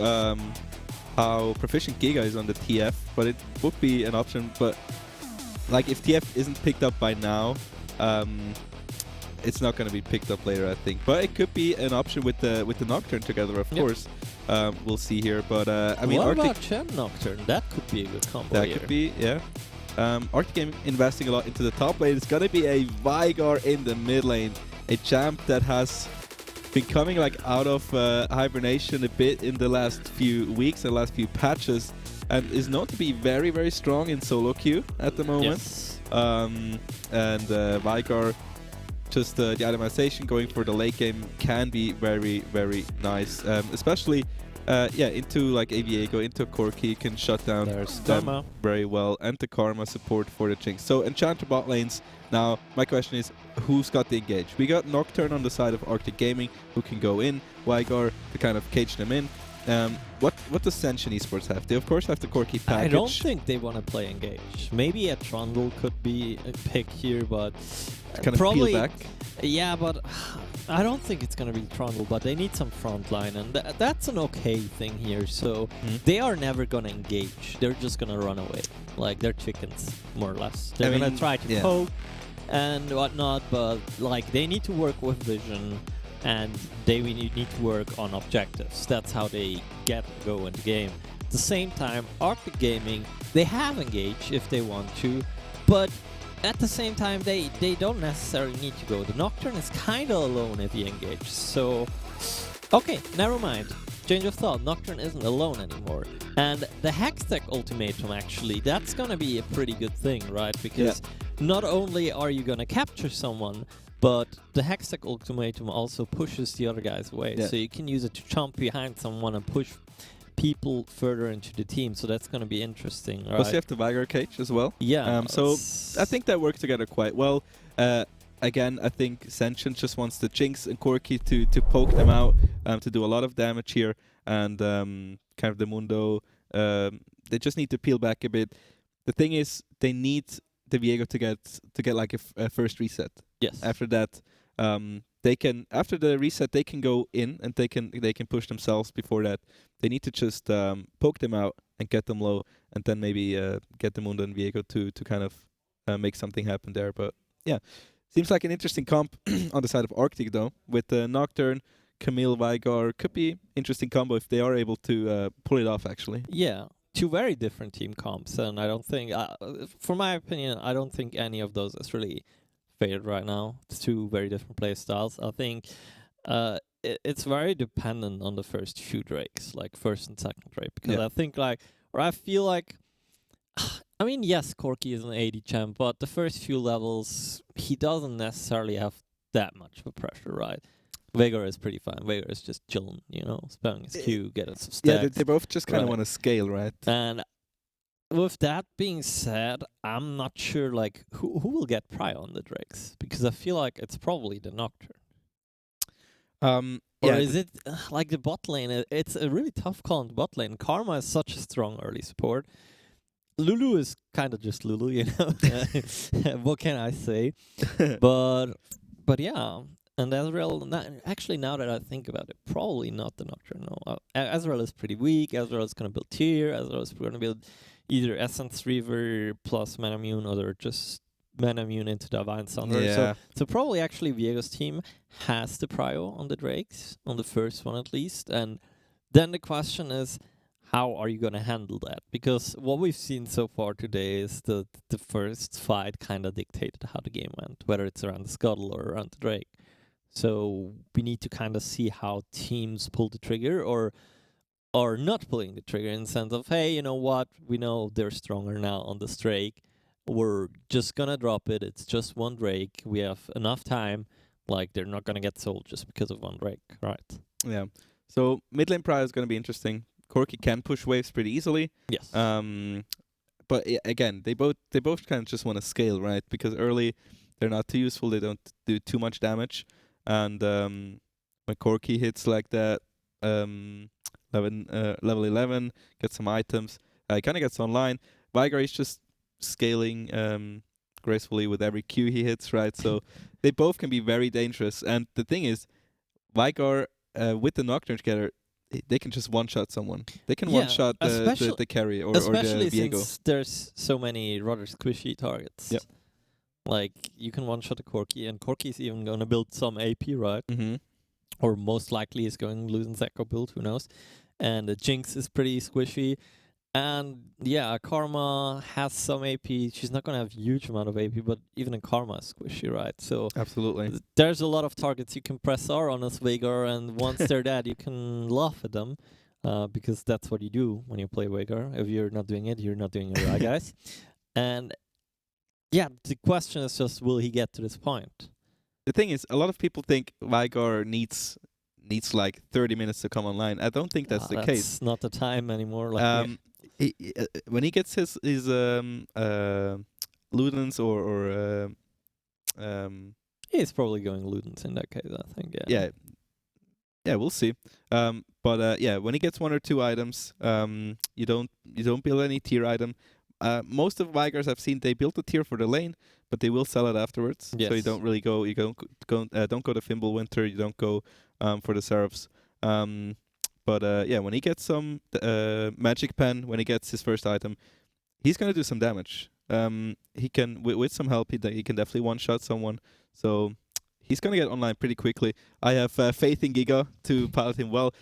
how proficient Giga is on the TF, but it would be an option. But like, if TF isn't picked up by now, it's not going to be picked up later, I think. But it could be an option with the Nocturne together, of course. We'll see here. But I mean, what Arctic about Chen Nocturne? That could be a good combo. that here. could be, yeah. Arctic Game investing a lot into the top lane. It's going to be a Veigar in the mid lane, a champ that has been coming like out of hibernation a bit in the last few weeks and last few patches, and is known to be very, very strong in solo queue at the moment. Yes. And Veigar, just the itemization going for the late game can be very, very nice, especially into like Aviego, into Corki, can shut down There's them Karma. very well, and the Karma support for the Jinx. So Enchanter bot lanes. Now, my question is, who's got the engage? We got Nocturne on the side of Arctic Gaming, who can go in, Veigar to kind of cage them in. What does Senshin Esports have? They of course have the Corki package. I don't think they want to play engage. Maybe a Trundle could be a pick here, but kind of probably peel back. Yeah, but I don't think it's gonna be Trundle. But they need some frontline, and that's an okay thing here. So they are never gonna engage. They're just gonna run away, like they're chickens, more or less. They're gonna try to poke and whatnot, but like they need to work with vision, and they need to work on objectives. That's how they get to go in the game. At the same time, Arctic Gaming, they have engage if they want to, but at the same time, they don't necessarily need to go. The Nocturne is kind of alone if he engages. So, okay, never mind. Change of thought. Nocturne isn't alone anymore. And the Hextech ultimatum, actually, that's going to be a pretty good thing, right? Because not only are you going to capture someone, but the Hextech ultimatum also pushes the other guys away. So you can use it to jump behind someone and push people further into the team, so that's going to be interesting, right? Plus you have the Veigar cage as well. Yeah. So I think that work together quite well. Again, I think Senshin just wants the Jinx and Corki to poke them out, to do a lot of damage here, and kind of the Mundo, they just need to peel back a bit. The thing is, they need the Viego to get like a first reset. Yes. After that, after the reset, they can go in and they can push themselves. Before that, they need to just poke them out and get them low, and then maybe get the Mundo and Viego to kind of make something happen there. But yeah, seems like an interesting comp on the side of Arctic though, with Nocturne, Camille, Veigar. Could be interesting combo if they are able to pull it off actually. Yeah. Two very different team comps, and I don't think, for my opinion, I don't think any of those is really favored right now. It's two very different play styles. I think it's very dependent on the first few Drakes, like first and second Drake, because I think I feel like, I mean, yes, Corki is an 80 champ, but the first few levels, he doesn't necessarily have that much of a pressure, right? Veigar is pretty fine. Veigar is just chilling, spamming his Q, getting some stacks. Yeah, they both just kind of want to scale, right? And with that being said, I'm not sure who will get prio on the Drakes, because I feel like it's probably the Nocturne. Or is it like the bot lane? It's a really tough call on the bot lane. Karma is such a strong early support. Lulu is kind of just Lulu, What can I say? but yeah. And Ezreal, actually, now that I think about it, probably not the Nocturne. No, Ezreal is pretty weak. Ezreal is going to build tier. Ezreal is going to build either Essence Reaver plus Manamune, or just Manamune into Divine Sunder. Yeah. So probably actually Viego's team has the prio on the Drakes, on the first one at least. And then the question is, how are you going to handle that? Because what we've seen so far today is the first fight kind of dictated how the game went, whether it's around the Scuttle or around the Drake. So we need to kind of see how teams pull the trigger or not pulling the trigger in the sense of, hey, you know what? We know they're stronger now on the Drake. We're just gonna drop it. It's just one Drake. We have enough time. Like, they're not gonna get sold just because of one Drake, right? Yeah. So mid lane Prio is going to be interesting. Corki can push waves pretty easily. Yes. But again, they both kind of just want to scale, right? Because early they're not too useful. They don't do too much damage. And when Corki hits like that, level 11, gets some items, he kind of gets online. Vigar is just scaling gracefully with every Q he hits, right? So they both can be very dangerous. And the thing is, Vigar with the Nocturne together, they can just one-shot someone. They can one-shot the carry or the especially Viego. since there's so many rather squishy targets. Yep. Like, you can one-shot a Corki, and Corki's even going to build some AP, right? Mm-hmm. Or most likely is going to lose in Echo build, who knows. And the Jinx is pretty squishy. And yeah, Karma has some AP. She's not going to have a huge amount of AP, but even a Karma is squishy, right? So Absolutely. there's a lot of targets you can press R on as Veigar, and once they're dead, you can laugh at them. Because that's what you do when you play Veigar. If you're not doing it, you're not doing it right, guys. And yeah, the question is just, will he get to this point? The thing is, a lot of people think Vigar needs like 30 minutes to come online. I don't think that's the case. That's not the time anymore. Like When he gets his Ludens or he's probably going Ludens in that case, I think. yeah, we'll see. But yeah, when he gets 1 or 2 items, you don't build any tier item. Most of Vigars I've seen, they build a tier for the lane, but they will sell it afterwards. Yes. So you don't really go. You don't go to Fimbulwinter. You don't go for the Seraphs. But yeah, when he gets some Magic Pen, when he gets his first item, he's gonna do some damage. He can with some help. He can definitely one-shot someone. So he's gonna get online pretty quickly. I have faith in Giga to pilot him well.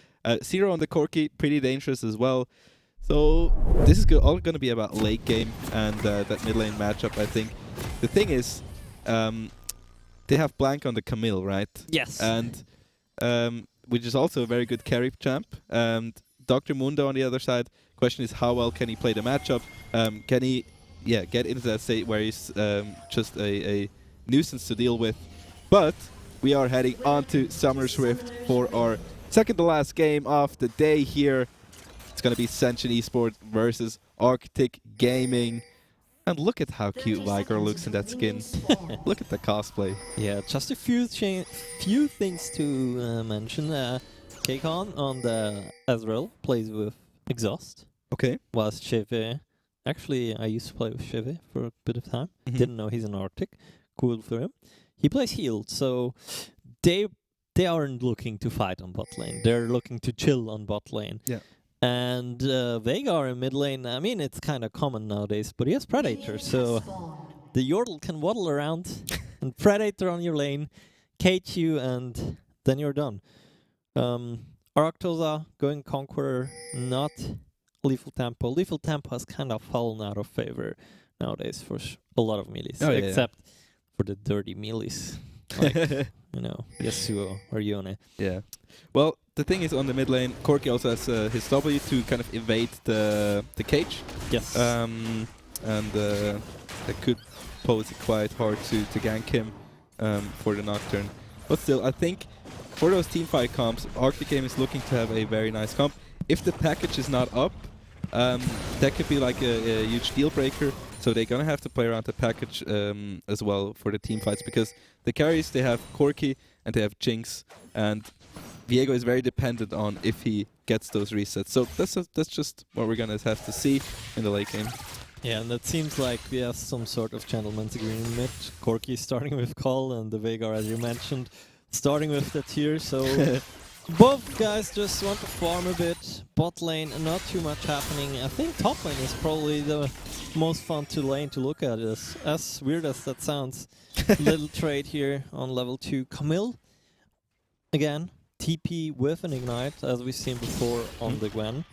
Zero on the Corki, pretty dangerous as well. So this is all going to be about late game and that mid lane matchup, I think. The thing is, they have Blank on the Camille, right? Yes. And which is also a very good carry champ. And Dr. Mundo on the other side. Question is, how well can he play the matchup? Can he, get into that state where he's just a nuisance to deal with? But we are heading on to Summer's Rift for our second to last game of the day here. It's going to be Senshin Esports versus Arctic Gaming. And look at how cute Vigar looks in that skin. Look at the cosplay. Yeah, just a few things to mention. K-Con on the Ezreal plays with Exhaust. Okay. Whilst Cheve, actually I used to play with Cheve for a bit of time. Mhm. Didn't know he's an Arctic. Cool for him. He plays healed, so they aren't looking to fight on bot lane. They're looking to chill on bot lane. Yeah. And Veigar in mid lane, I mean, it's kind of common nowadays, but he has Predator, so the Yordle can waddle around and Predator on your lane, cage you, and then you're done. Arctoza going Conqueror, not Lethal Tempo. Lethal Tempo has kind of fallen out of favor nowadays for a lot of melees, except for the dirty melees, like, Yasuo or Yone. Yeah. Well, the thing is, on the mid lane, Corki also has his W to kind of evade the cage. Yes. And that could pose it quite hard to gank him for the Nocturne. But still, I think for those teamfight comps, Arctic Game is looking to have a very nice comp. If the package is not up, that could be like a huge deal breaker. So they're gonna have to play around the package as well for the team fights, because the carries, they have Corki and they have Jinx, and Viego is very dependent on if he gets those resets. So that's just what we're gonna have to see in the late game. Yeah, and it seems like we have some sort of gentleman's agreement. Corki starting with Call and the Veigar, as you mentioned, starting with the tier. So both guys just want to farm a bit. Bot lane, not too much happening. I think top lane is probably the most fun lane to look at. As weird as that sounds. Little trade here on level 2. Camille, again, TP with an Ignite, as we've seen before on the Gwen.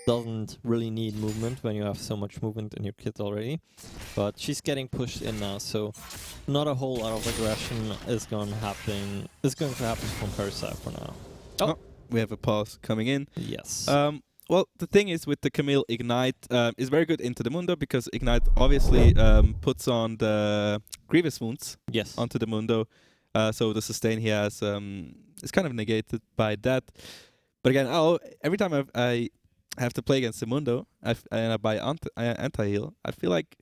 doesn't really need movement when you have so much movement in your kit already. But she's getting pushed in now, so not a whole lot of aggression is going to happen. From her side for now. Oh, we have a pause coming in. Yes. Well, the thing is with the Camille, Ignite is very good into the Mundo because Ignite obviously puts on the Grievous wounds yes. onto the Mundo. So the sustain he has is kind of negated by that. But again, every time I have to play against the Mundo and I buy anti-heal, I feel like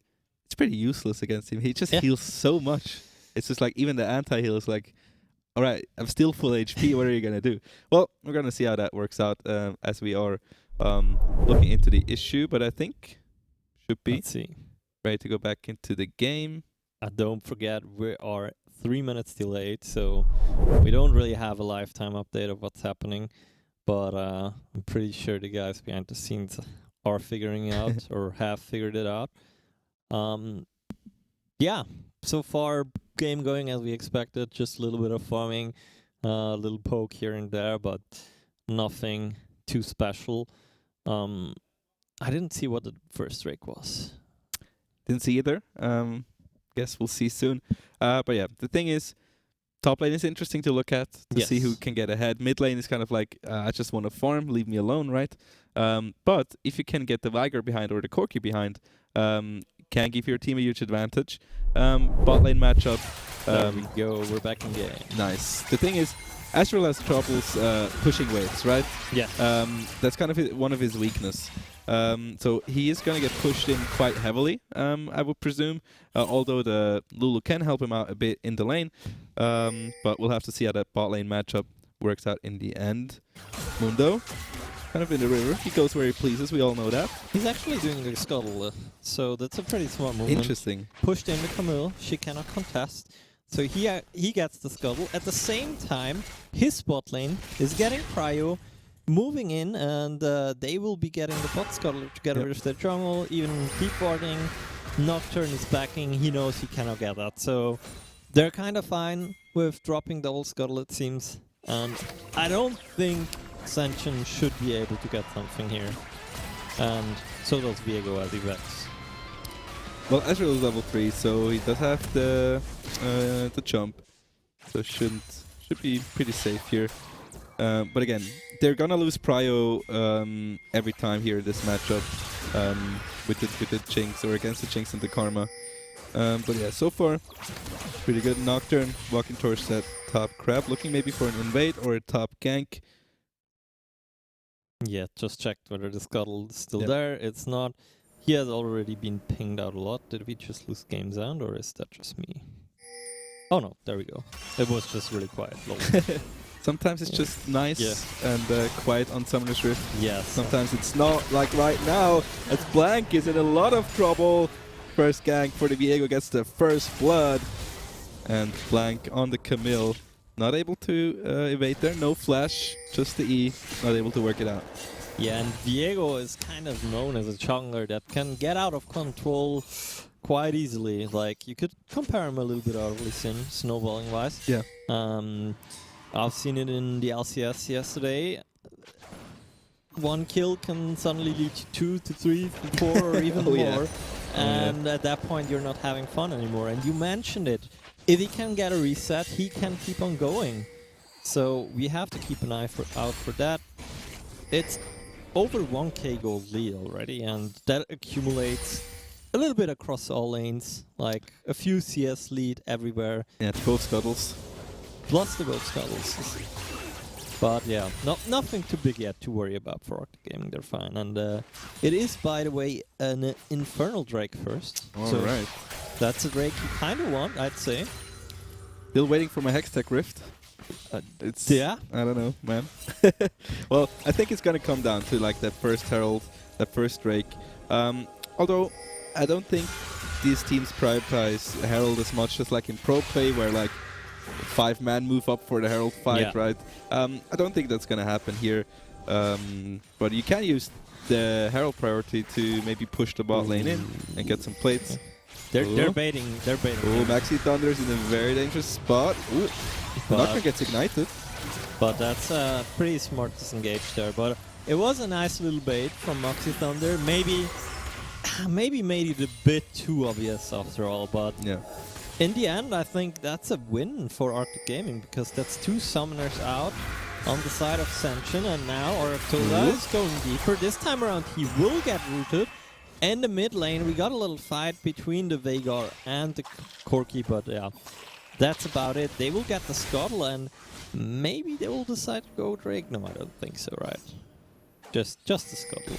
it's pretty useless against him. He just heals so much. It's just like even the anti-heal is like, all right, I'm still full HP. What are you going to do? Well, we're going to see how that works out as we are looking into the issue. But I think should be ready to go back into the game. Don't forget, we are 3 minutes delayed, so we don't really have a lifetime update of what's happening. But I'm pretty sure the guys behind the scenes are figuring out or have figured it out. Yeah, so far game going as we expected. Just a little bit of farming, a little poke here and there, but nothing too special. I didn't see what the first rake was. Didn't see either. Guess we'll see soon. But yeah, the thing is, top lane is interesting to look at to see who can get ahead. Mid lane is kind of like, I just want to farm, leave me alone, right? But if you can get the Viger behind or the Corki behind, can give your team a huge advantage. Bot lane matchup. There we go, we're back in game. Nice. The thing is, Astral has troubles pushing waves, right? Yeah. That's kind of one of his weakness. So he is going to get pushed in quite heavily, I would presume, although the Lulu can help him out a bit in the lane. But we'll have to see how that bot lane matchup works out in the end. Mundo, kind of in the river. He goes where he pleases, we all know that. He's actually doing the scuttle, so that's a pretty smart movement. Interesting. Pushed in the Camille, she cannot contest. So he gets the scuttle. At the same time, his bot lane is getting prio, moving in, and they will be getting the bot scuttle together with their jungle, even deep warding. Nocturne is backing, he knows he cannot get that. So they're kind of fine with dropping double scuttle, it seems. And I don't think Sentient should be able to get something here. And so does Viego as he vex. Well, Ezreal is level 3, so he does have the jump. So should be pretty safe here. But again, they're gonna lose prio every time here in this matchup with the Jinx or against the Jinx and the Karma. But yeah, so far pretty good. Nocturne walking towards that top crab, looking maybe for an invade or a top gank. Yeah, just checked whether the scuttle is still there. It's not. He has already been pinged out a lot. Did we just lose game sound or is that just me? Oh no, there we go. It was just really quiet. Sometimes it's just nice and quiet on Summoner's Rift. Yes. Sometimes it's not, like right now, as Blank is in a lot of trouble. First gank for the Viego gets the first blood. And Blank on the Camille. Not able to evade there, no flash, just the E, not able to work it out. Yeah, and Viego is kind of known as a jungler that can get out of control quite easily. Like, you could compare him a little bit out of Lee Sin, snowballing wise. Yeah. I've seen it in the LCS yesterday. One kill can suddenly lead to 2 to 3 to 4 or even more. And at that point you're not having fun anymore. And you mentioned it. If he can get a reset, he can keep on going. So we have to keep an eye out for that. It's over 1k gold lead already, and that accumulates a little bit across all lanes, like a few CS lead everywhere. Yeah, both scuttles. Plus the both scuttles. But yeah, nothing too big yet to worry about for Arctic Gaming, they're fine. And it is, by the way, an Infernal Drake first. Alright. That's a Drake you kind of want, I'd say. Still waiting for my Hextech Rift. It's I don't know, man. Well, I think it's gonna come down to like that first Herald, that first Drake. Although I don't think these teams prioritize Herald as much as like in pro play, where like 5-man move up for the Herald fight, right? I don't think that's gonna happen here. But you can use the Herald priority to maybe push the bot lane in and get some plates. They're baiting. They're baiting. Oh, Maxi Thunder's in a very dangerous spot. Ooh. Nocturne gets ignited. But that's pretty smart disengage there. But it was a nice little bait from Moxie Thunder. Maybe made it a bit too obvious after all, but Yeah. in the end, I think that's a win for Arctic Gaming, because that's 2 summoners out on the side of Senshin, and now Arctoza is going deeper. This time around, he will get rooted. In the mid lane, we got a little fight between the Veigar and the Corki, but yeah, that's about it. They will get the Scuttle, and maybe they will decide to go Drake. No, I don't think so, right? Just the Scuttle.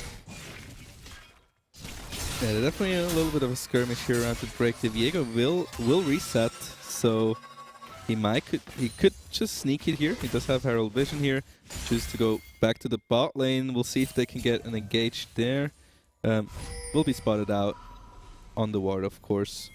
Yeah, definitely a little bit of a skirmish here around the break. The Viego will reset, so he could just sneak it here. He does have Herald Vision here. Choose to go back to the bot lane. We'll see if they can get an engage there. Will be spotted out on the ward, of course.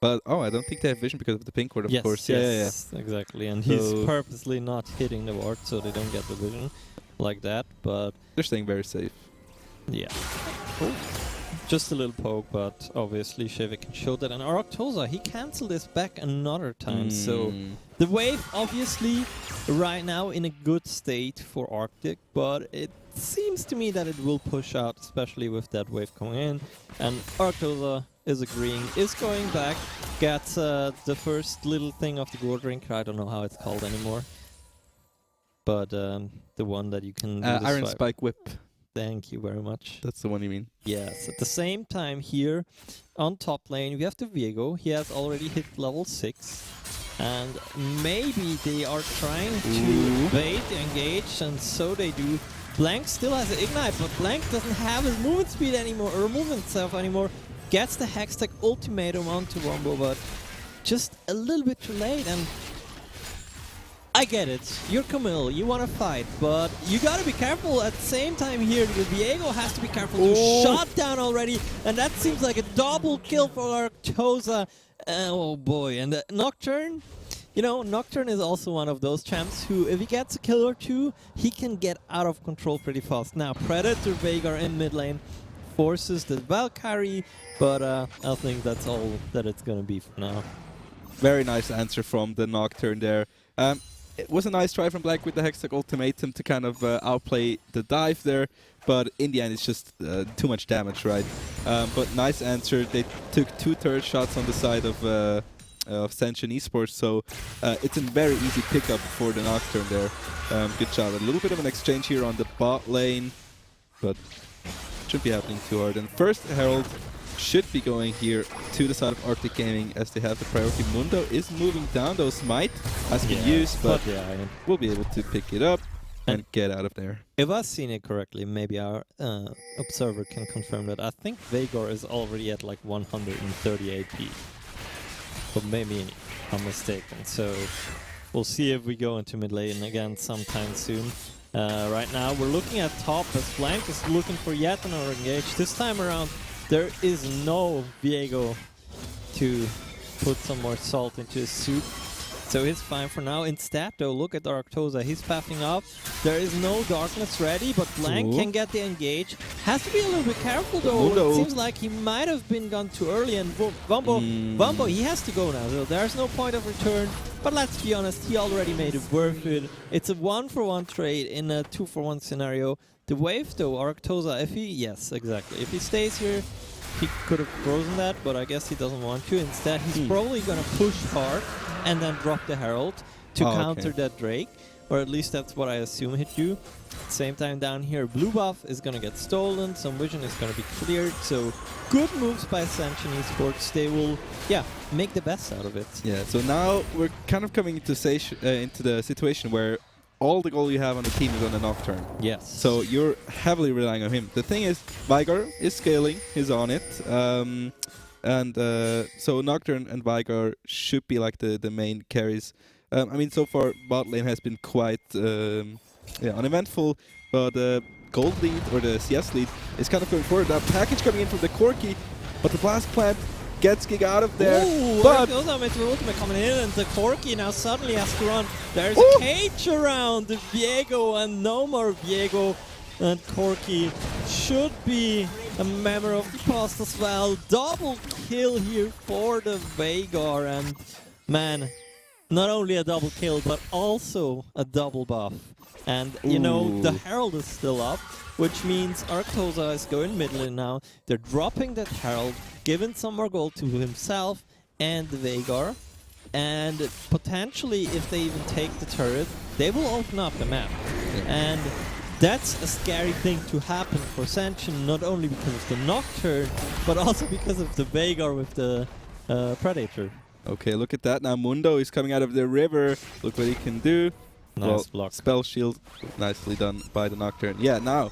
But I don't think they have vision because of the pink ward, of course. Yes, exactly. And he's purposely not hitting the ward so they don't get the vision like that. But they're staying very safe. Yeah. Oh. Just a little poke, but obviously Shevik can show that. And Arctoza, he cancelled this back another time. So the wave, obviously, right now in a good state for Arctic, but it seems to me that it will push out, especially with that wave coming in. And Arctoza is agreeing, is going back, gets the first little thing of the gold drink. I don't know how it's called anymore. But the one that you can do the Iron swipe. Spike Whip. Thank you very much. That's the one you mean? Yes. At the same time here, on top lane, we have the Viego. He has already hit level 6. And maybe they are trying to bait the engage, and so they do. Blank still has an Ignite, but Blank doesn't have his movement speed anymore, or movement itself anymore. Gets the Hextech ultimatum onto Wombo, but just a little bit too late. And I get it, you're Camille, you want to fight, but you gotta be careful at the same time here. The Viego has to be careful to shot down already, and that seems like a double kill for Arctoza. Oh boy, and Nocturne, you know, Nocturne is also one of those champs who, if he gets a kill or two, he can get out of control pretty fast. Now, Predator Veigar in mid lane forces the Valkyrie, but I think that's all that it's gonna be for now. Very nice answer from the Nocturne there. It was a nice try from Black with the Hextech ultimatum to kind of outplay the dive there, but in the end it's just too much damage, right? But nice answer. They took 2 turret shots on the side of Senshin Esports, so it's a very easy pickup for the Nocturne there. Good job. A little bit of an exchange here on the bot lane, but shouldn't be happening too hard. And first Herald should be going here to the side of Arctic Gaming as they have the priority. Mundo is moving down, though Smite has been used, but we'll be able to pick it up and get out of there. If I've seen it correctly, maybe our observer can confirm that. I think Veigar is already at like 130 AP. But maybe I'm mistaken. So we'll see if we go into mid lane again sometime soon. Right now we're looking at top as Blank is looking for yet another engage. This time around there is no Viego to put some more salt into his soup. So he's fine for now. Instead, though, look at Arctoza. He's pathing up. There is no darkness ready, but Blank can get the engage. Has to be a little bit careful, though. It seems like he might have been gone too early. And Wombo, he has to go now. So there's no point of return. But let's be honest, he already made it worth it. It's a 1-for-1 trade in a 2-for-1 scenario. The wave, though, Arctoza, if he stays here, he could have frozen that, but I guess he doesn't want to. Instead, he's probably going to push hard and then drop the Herald to counter that Drake. Or at least that's what I assume he'd do. At the same time down here, blue buff is going to get stolen, some vision is going to be cleared. So good moves by Senshin Esports. They will, make the best out of it. Yeah, so now we're kind of coming into the situation where all the goal you have on the team is on the Nocturne. Yes. So you're heavily relying on him. The thing is, Veigar is scaling, he's on it. So Nocturne and Veigar should be like the main carries. I mean, so far bot lane has been quite uneventful, but the gold lead or the CS lead is kind of going forward. Now package coming in from the Corki, but the blast plant gets Gig out of there. Ooh, but ultimate coming in, and the Corki now suddenly has to run. There's a cage around the Viego, and no more Viego. And Corki should be a member of the past as well. Double kill here for the Veigar, and man, not only a double kill, but also a double buff And, you know, the Ooh. Herald is still up, which means Arctoza is going mid lane now. They're dropping that Herald, giving some more gold to himself and the Veigar. And potentially, if they even take the turret, they will open up the map. And that's a scary thing to happen for Senshin, not only because of the Nocturne, but also because of the Veigar with the Predator. Okay, look at that. Now Mundo is coming out of the river. Look what he can do. Nice block. Spell shield, nicely done by the Nocturne. Yeah, now,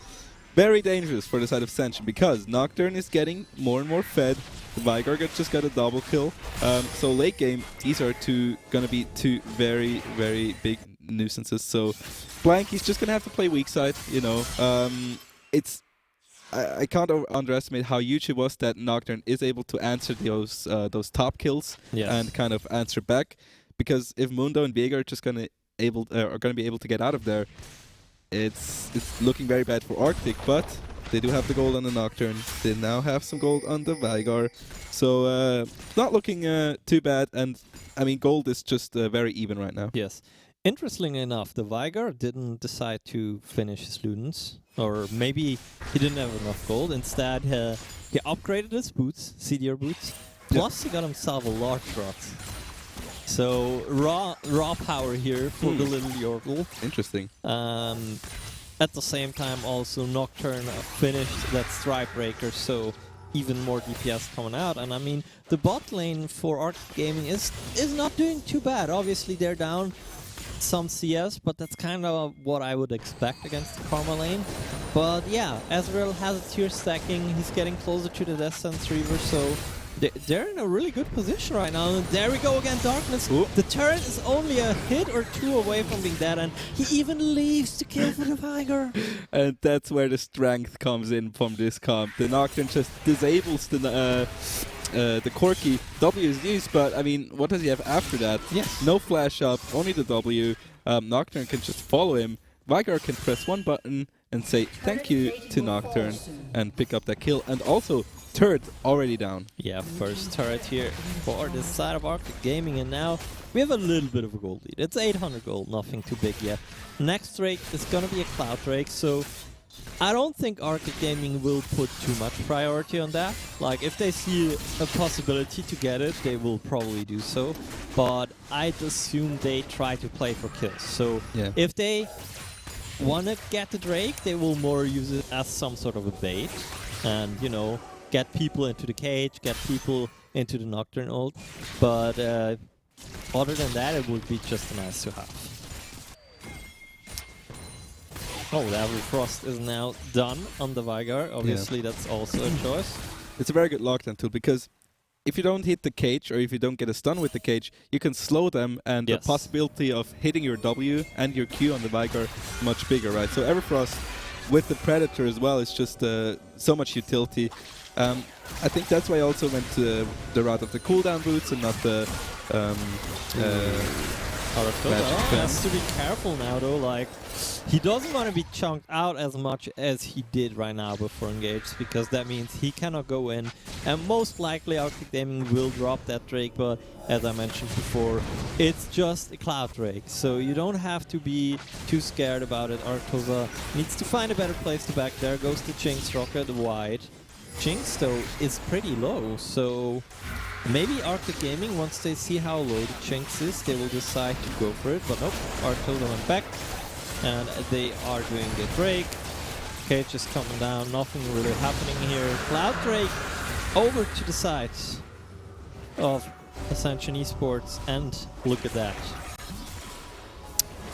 very dangerous for the side of Senshin because Nocturne is getting more and more fed. The Veigar just got a double kill. So late game, these are gonna be two very, very big nuisances. So Blanky's just gonna have to play weak side, you know. I can't underestimate how huge it was that Nocturne is able to answer those top kills and kind of answer back. Because if Mundo and Veigar are just gonna be able to get out of there, it's looking very bad for Arctic. But they do have the gold on the Nocturne. They now have some gold on the Veigar, so not looking too bad. And I mean, gold is just very even right now. Yes. Interestingly enough, the Veigar didn't decide to finish his Ludens, or maybe he didn't have enough gold. Instead, he upgraded his boots, CDR boots, plus he got himself a large rod. So raw power here for the little Yordle. Interesting. At the same time, also Nocturne finished that Strike Breaker, so even more DPS coming out. And I mean, the bot lane for Arctic Gaming is not doing too bad. Obviously, they're down some CS, but that's kind of what I would expect against the Karma lane. But yeah, Ezreal has a tier stacking. He's getting closer to the Death Sense Reaver, so they're in a really good position right now. And there we go again, Darkness. Ooh. The turret is only a hit or two away from being dead, and he even leaves to kill for the Veigar. And that's where the strength comes in from this comp. The Nocturne just disables the Corki. W is used, but I mean, what does he have after that? Yes. No flash up, only the W. Nocturne can just follow him. Veigar can press one button and say thank you to Nocturne and pick up that kill. And also, turret already down. Yeah, first turret here for this side of Arctic Gaming, and now we have a little bit of a gold lead. It's 800 gold, nothing too big yet. Next Drake is gonna be a Cloud Drake, so I don't think Arctic Gaming will put too much priority on that. Like, if they see a possibility to get it, they will probably do so. But I'd assume they try to play for kills. So if they want to get the Drake, they will more use it as some sort of a bait. And, you know, get people into the cage, get people into the Nocturne ult. But other than that, it would be just nice to have. Oh, the Every Frost is now done on the Veigar. Obviously, that's also a choice. It's a very good lockdown tool because if you don't hit the cage or if you don't get a stun with the cage, you can slow them, and the possibility of hitting your W and your Q on the Veigar much bigger, right? So Everfrost with the Predator as well is just so much utility. I think that's why I also went to the route of the cooldown boots and not the has to be careful now, though. Like, he doesn't want to be chunked out as much as he did right now before engaged, because that means he cannot go in, and most likely Arctic Gaming will drop that Drake. But as I mentioned before, it's just a Cloud Drake, so you don't have to be too scared about it. Arctoza needs to find a better place to back. There goes the Jinx rocket wide. Jinx, though, is pretty low, so maybe Arctic Gaming, once they see how low the Jinx is, they will decide to go for it. But nope, Arctoza went back, and they are doing the Drake. Cage is coming down, nothing really happening here. Cloud Drake over to the side of Ascension Esports, and look at that.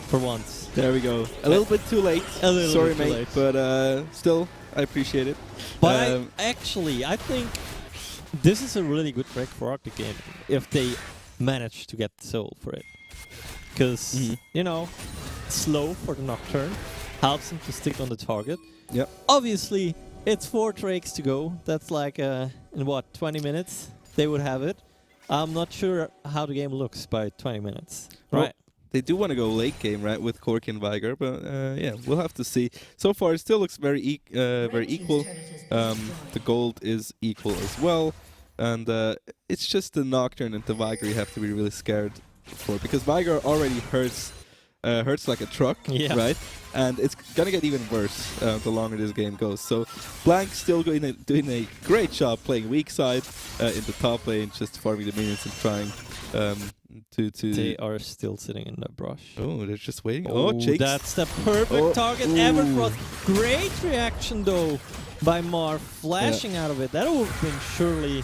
For once. There we go. A little bit too late. A little Sorry, bit too mate, late. but still, I appreciate it. But I think this is a really good break for Arctic Gaming if they manage to get the soul for it. Because, you know, slow for the Nocturne helps them to stick on the target. Yep. Obviously, it's 4 Drakes to go. That's like, in what, 20 minutes they would have it. I'm not sure how the game looks by 20 minutes. Well, right. they do want to go late game, right, with Corki and Veigar, but yeah, we'll have to see. So far, it still looks very equal. The gold is equal as well, and it's just the Nocturne and the Veigar you have to be really scared for, because Veigar already hurts hurts like a truck, Yeah. right? And it's gonna get even worse the longer this game goes. So Blank still doing a great job playing weak side in the top lane, just farming the minions and trying to. They are still sitting in the brush. Oh, they're just waiting. Oh, Jinx. That's the perfect target ever for us. Great reaction though by Mar, flashing out of it. That would have been surely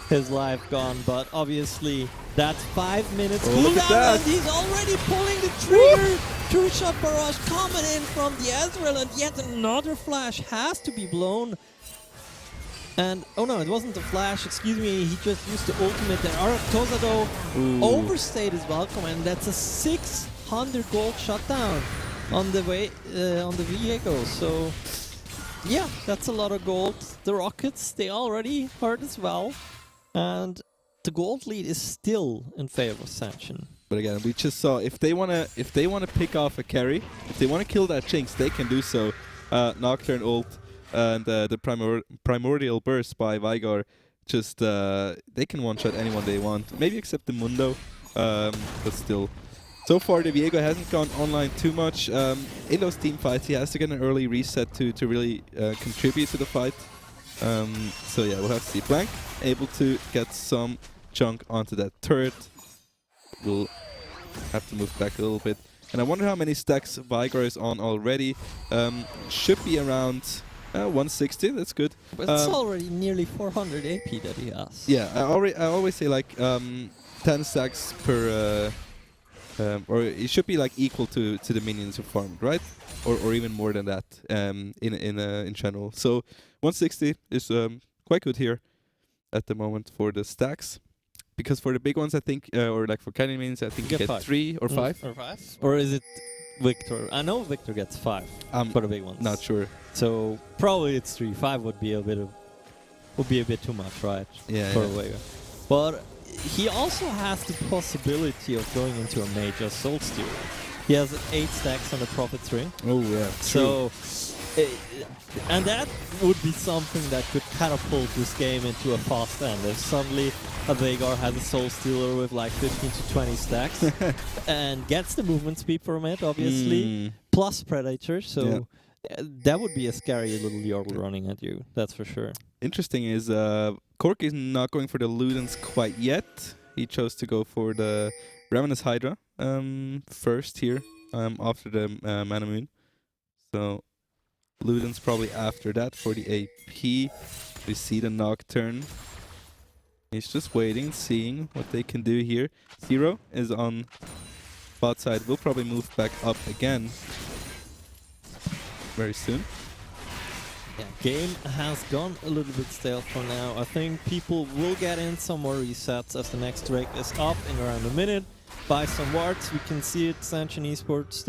his life gone, but obviously that's 5 minutes look at cooldown that. and he's already pulling the trigger. Two-shot barrage coming in from the Ezreal, and yet another flash has to be blown. And, oh no, it wasn't the flash, excuse me, he just used the ultimate there. Arctoza though overstayed his welcome, and that's a 600 gold shutdown on the way, on the Viego. So, yeah, that's a lot of gold. The Rockets, they already hurt as well. And the gold lead is still in favor of Sanction. But again, we just saw if they wanna pick off a carry, if they wanna kill that Jinx, they can do so. Nocturne ult and the primordial burst by Veigar, just they can one-shot anyone they want, maybe except the Mundo, but still. So far, the Viego hasn't gone online too much. In those team fights, he has to get an early reset to really contribute to the fight. So yeah, we'll have to see. Blank able to get some chunk onto that turret. We'll have to move back a little bit. And I wonder how many stacks Veigar is on already. Should be around 160, that's good. But it's already nearly 400 AP that he has. Yeah, I always say like 10 stacks per... or it should be like equal to the minions you farmed, right? Or even more than that in general. So 160 is quite good here at the moment for the stacks. Because for the big ones, I think, or like for cannon minions, I think you get 5. 3 or 5. Or 5? Or is it Victor? I know Victor gets 5 for the big ones. Not sure. So probably it's 3. 5 would be a bit too much, right? Yeah. For a Veigar. But he also has the possibility of going into a major Soul Stealer. He has 8 stacks on the Prophet's Ring. Oh yeah. So, and that would be something that could catapult this game into a fast end. If suddenly a Veigar has a Soul Stealer with like 15 to 20 stacks and gets the movement speed from it, obviously, plus Predator. So that would be a scary little Yordle running at you. That's for sure. Interesting is Cork is not going for the Ludens quite yet. He chose to go for the Ravenous Hydra first here after the Mana Moon. So Ludens probably after that for the AP. We see the Nocturne. He's just waiting, seeing what they can do here. Zero is on bot side. We'll probably move back up again very soon. Yeah, game has gone a little bit stale for now. I think people will get in some more resets as the next Drake is up in around a minute. Buy some wards, we can see it, Sanction Esports,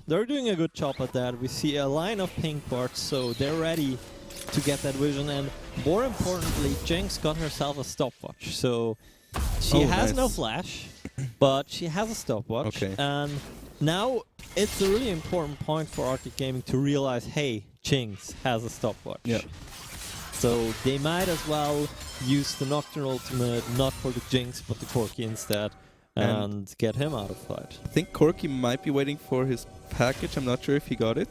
they're doing a good job at that. We see a line of pink wards, so they're ready to get that vision, and more importantly, Jinx got herself a stopwatch. So she has no flash, but she has a stopwatch, and now it's a really important point for Arctic Gaming to realize, hey, Jinx has a stopwatch. Yeah. So they might as well use the Nocturne ultimate, not for the Jinx, but the Corki instead, and get him out of fight. I think Corki might be waiting for his package. I'm not sure if he got it.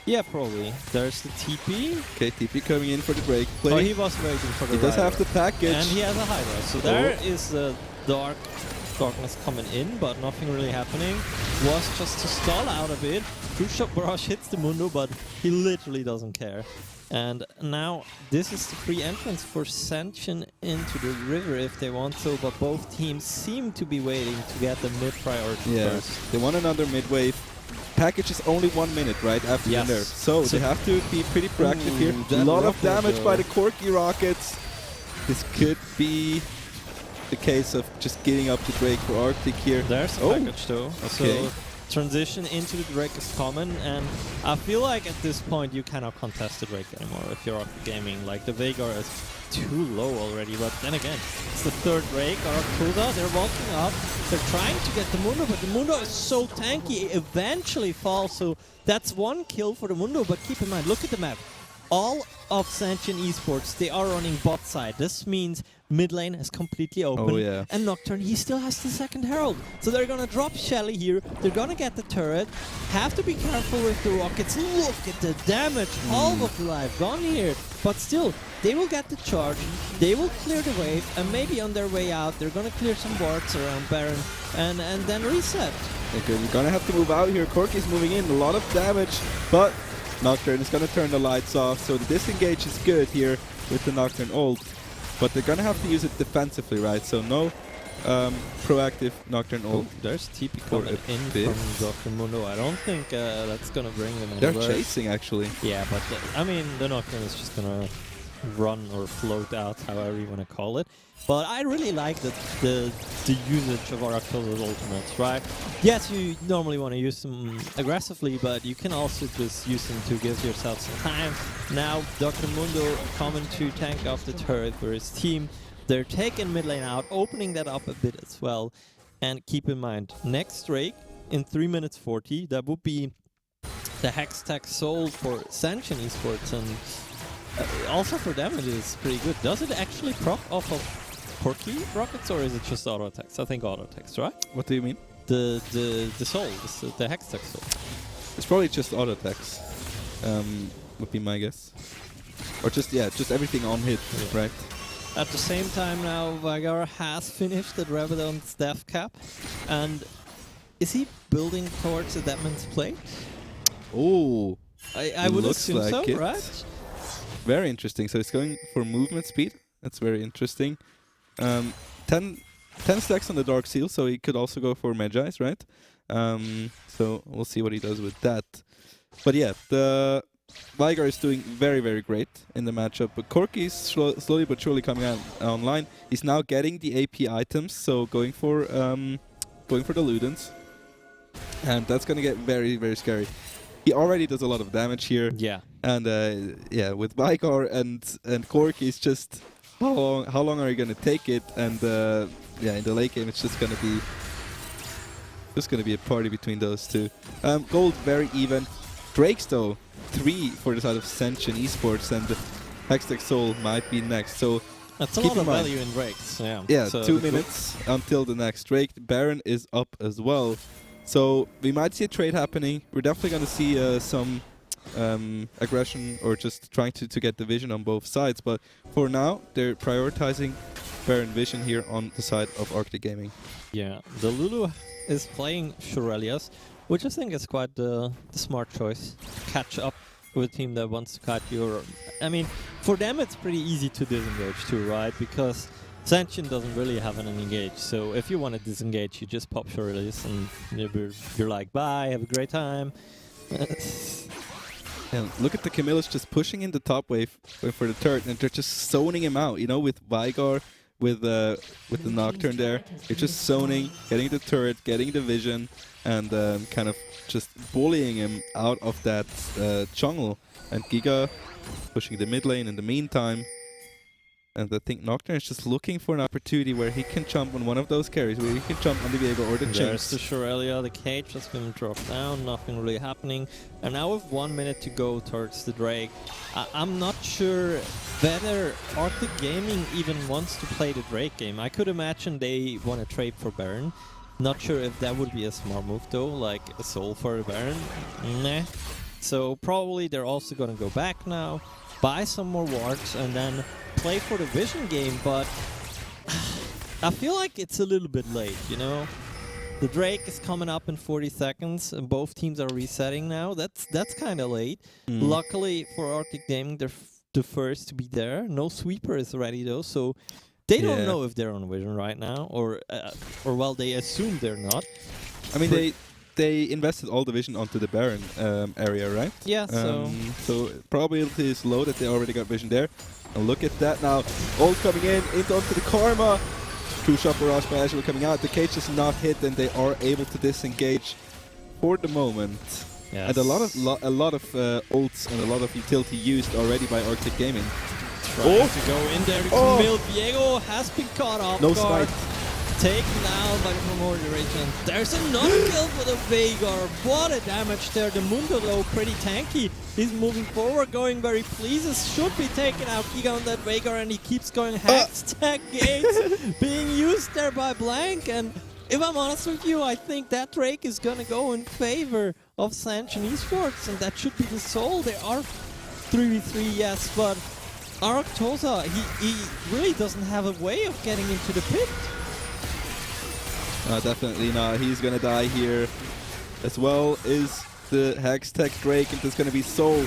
Yeah, probably. There's the TP. Okay, TP coming in for the break play. Oh, he was waiting for the He does have the package. And he has a Hydra. So there is the darkness coming in, but nothing really happening. Was just to stall out a bit. Two-shot barrage hits the Mundo, but he literally doesn't care. And now this is the free entrance for Sanction into the river if they want so, but both teams seem to be waiting to get the mid priority first. They want another mid wave. Package is only 1 minute, right, after the nerf. So they have to be pretty proactive here. A lot of damage by the Corki rockets. This could be the case of just getting up to Drake for Arctic here. There's the package though. So transition into the Drake is common, and I feel like at this point you cannot contest the Drake anymore if you're Arctic Gaming. Like the Veigar is too low already, but then again, it's the third Drake. Arctuza, they're walking up, they're trying to get the Mundo, but the Mundo is so tanky, it eventually falls, so that's 1 kill for the Mundo, but keep in mind, look at the map. all of Sentient Esports, they are running bot side. This means mid lane is completely open. Oh, yeah. And Nocturne, he still has the second Herald. So they're gonna drop Shelly here. They're gonna get the turret. Have to be careful with the rockets. Look at the damage. All of life gone here. But still, they will get the charge. They will clear the wave. And maybe on their way out, they're gonna clear some wards around Baron. And then reset. Okay, you're gonna have to move out here. Corki's moving in, a lot of damage, but Nocturne is gonna turn the lights off, so the disengage is good here with the Nocturne ult. But they're gonna have to use it defensively, right? So no proactive Nocturne ult. There's TP For coming a in bit. from Dr. Mundo. I don't think that's gonna bring them anywhere. They're chasing, actually. Yeah, but I mean, the Nocturne is just gonna run or float out, however you want to call it. But I really like the usage of Arcto's ultimates, right? Yes, you normally want to use them aggressively, but you can also just use them to give yourself some time. Now, Dr. Mundo coming to tank off the turret for his team. They're taking mid lane out, opening that up a bit as well. And keep in mind, next Drake in 3 minutes 40, that would be the Hextech sold for Sentient Esports, and also for them it is pretty good. Does it actually proc off of Corki rockets, or is it just auto attacks? I think auto attacks, right? What do you mean? The soul, the Hextech soul. It's probably just auto attacks, would be my guess. Or just everything on hit, right? At the same time now, Vagar has finished the Rabadon's death cap, and is he building towards the Deadman's Plate? Oh, I would assume like so, it. right? Very interesting. So he's going for movement speed. That's very interesting. 10 stacks on the Dark Seal, so he could also go for Magi's, right? So we'll see what he does with that. But yeah, the Vigar is doing very, very great in the matchup. But Corki is slowly but surely coming online. He's now getting the AP items, so going for the Ludens. And that's going to get very, very scary. He already does a lot of damage here. Yeah. And yeah, with Vigar and Corki, it's just how long are you gonna take it? And yeah, in the late game, it's just gonna be a party between those two. Gold very even. Drakes though 3 for the side of Sentient Esports, and Hextech Soul might be next. So that's a keep lot of in mind. value in Drakes. Yeah. Yeah, So 2 minutes until the next Drake. Baron is up as well. So we might see a trade happening. We're definitely going to see some aggression, or just trying to get the vision on both sides. But for now, they're prioritizing Baron vision here on the side of Arctic Gaming. Yeah, the Lulu is playing Shurelias, which I think is quite the smart choice. Catch up with a team that wants to cut you. I mean, for them it's pretty easy to disengage too, right? Because Sentient doesn't really have an engage, so if you want to disengage, you just pop Shurelias and you're like, bye, have a great time. And look at the Camillus just pushing in the top wave for the turret, and they're just zoning him out, you know, with Vigar, with the Nocturne there. They're just zoning, getting the turret, getting the vision, and kind of just bullying him out of that jungle. And Giga pushing the mid lane in the meantime. And I think Nocturne is just looking for an opportunity where he can jump on one of those carries, where he can jump on the Viego or the There's Jinx. the Shurelia, the cage has been dropped down, nothing really happening. And now with 1 minute to go towards the Drake, I'm not sure whether Arctic Gaming even wants to play the Drake game. I could imagine they want to trade for Baron. Not sure if that would be a smart move though, like a soul for the Baron. Nah. So probably they're also going to go back now, buy some more wards, and then play for the vision game, but I feel like it's a little bit late, you know? The Drake is coming up in 40 seconds, and both teams are resetting now. That's kind of late. Luckily for Arctic Gaming, they're the first to be there. No sweeper is ready though, so they don't know if they're on vision right now, or well, they assume they're not. I mean, they invested all the vision onto the Baron area, right? Yeah, so probability is low that they already got vision there. And look at that now. Ult coming in, into onto the Karma. 2-shot barrage by Azure coming out. The cage is not hit, and they are able to disengage for the moment. Yes. And a lot of ults and a lot of utility used already by Arctic Gaming. Trying to go in there. Camille Viego has been caught off No guard. smite. Taken down by the Primordial Rage, and there's another kill for the Veigar. What a damage there. The Mundo, though, pretty tanky. He's moving forward, going very pleases. Should be taken out Giga on that Veigar, and he keeps going Hextech Gates being used there by Blank. And if I'm honest with you, I think that Drake is gonna go in favor of Sanchen Esports, and that should be the soul. They are 3v3, yes, but Arctosa, he really doesn't have a way of getting into the pit. Definitely not. He's gonna die here. As well is the Hextech Drake, and there's gonna be soul.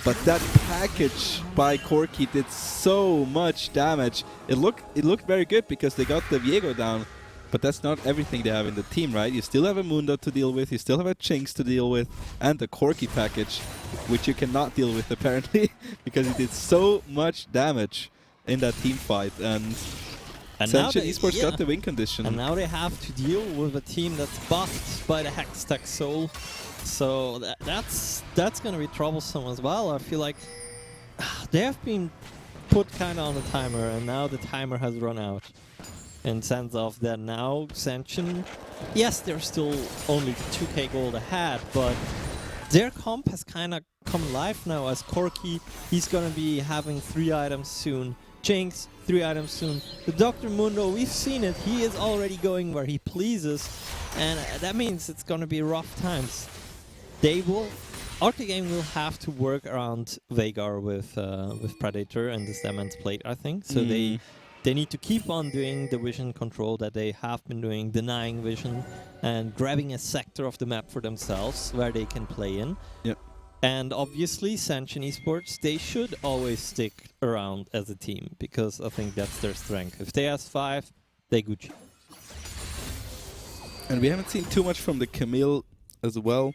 But that package by Corki did so much damage. It looked very good because they got the Viego down, but that's not everything they have in the team, right? You still have a Mundo to deal with, you still have a Jinx to deal with, and the Corki package, which you cannot deal with apparently, because it did so much damage in that team fight. And Sanchen Esports got the win condition. And now they have to deal with a team that's buffed by the Hextech Soul. So that's going to be troublesome as well. I feel like they have been put kind of on the timer, and now the timer has run out. In sense of that now Sanchen, yes, they're still only 2k gold ahead, but their comp has kind of come alive now as Corki. He's going to be having 3 items soon. Jinx, 3 items soon. The Dr. Mundo, we've seen it. He is already going where he pleases, and that means it's going to be rough times. Arctic will have to work around Veigar with Predator and this Demon's Plate, I think. So they need to keep on doing the vision control that they have been doing, denying vision and grabbing a sector of the map for themselves where they can play in. Yep. And obviously, Sanchen Esports, they should always stick around as a team because I think that's their strength. If they has 5, they Gucci. And we haven't seen too much from the Camille as well.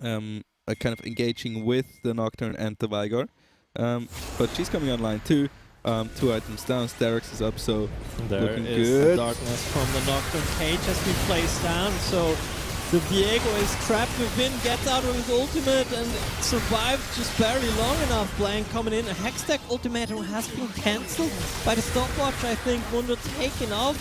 Kind of engaging with the Nocturne and the Veigar. But she's coming online too. 2 items down, Sterex is up, so there looking is good. The darkness from the Nocturne cage has been placed down, so the Viego is trapped within, gets out with his ultimate and survived just barely long enough. Blank coming in, a Hextech ultimatum has been cancelled by the stopwatch, I think. Mundo taken off,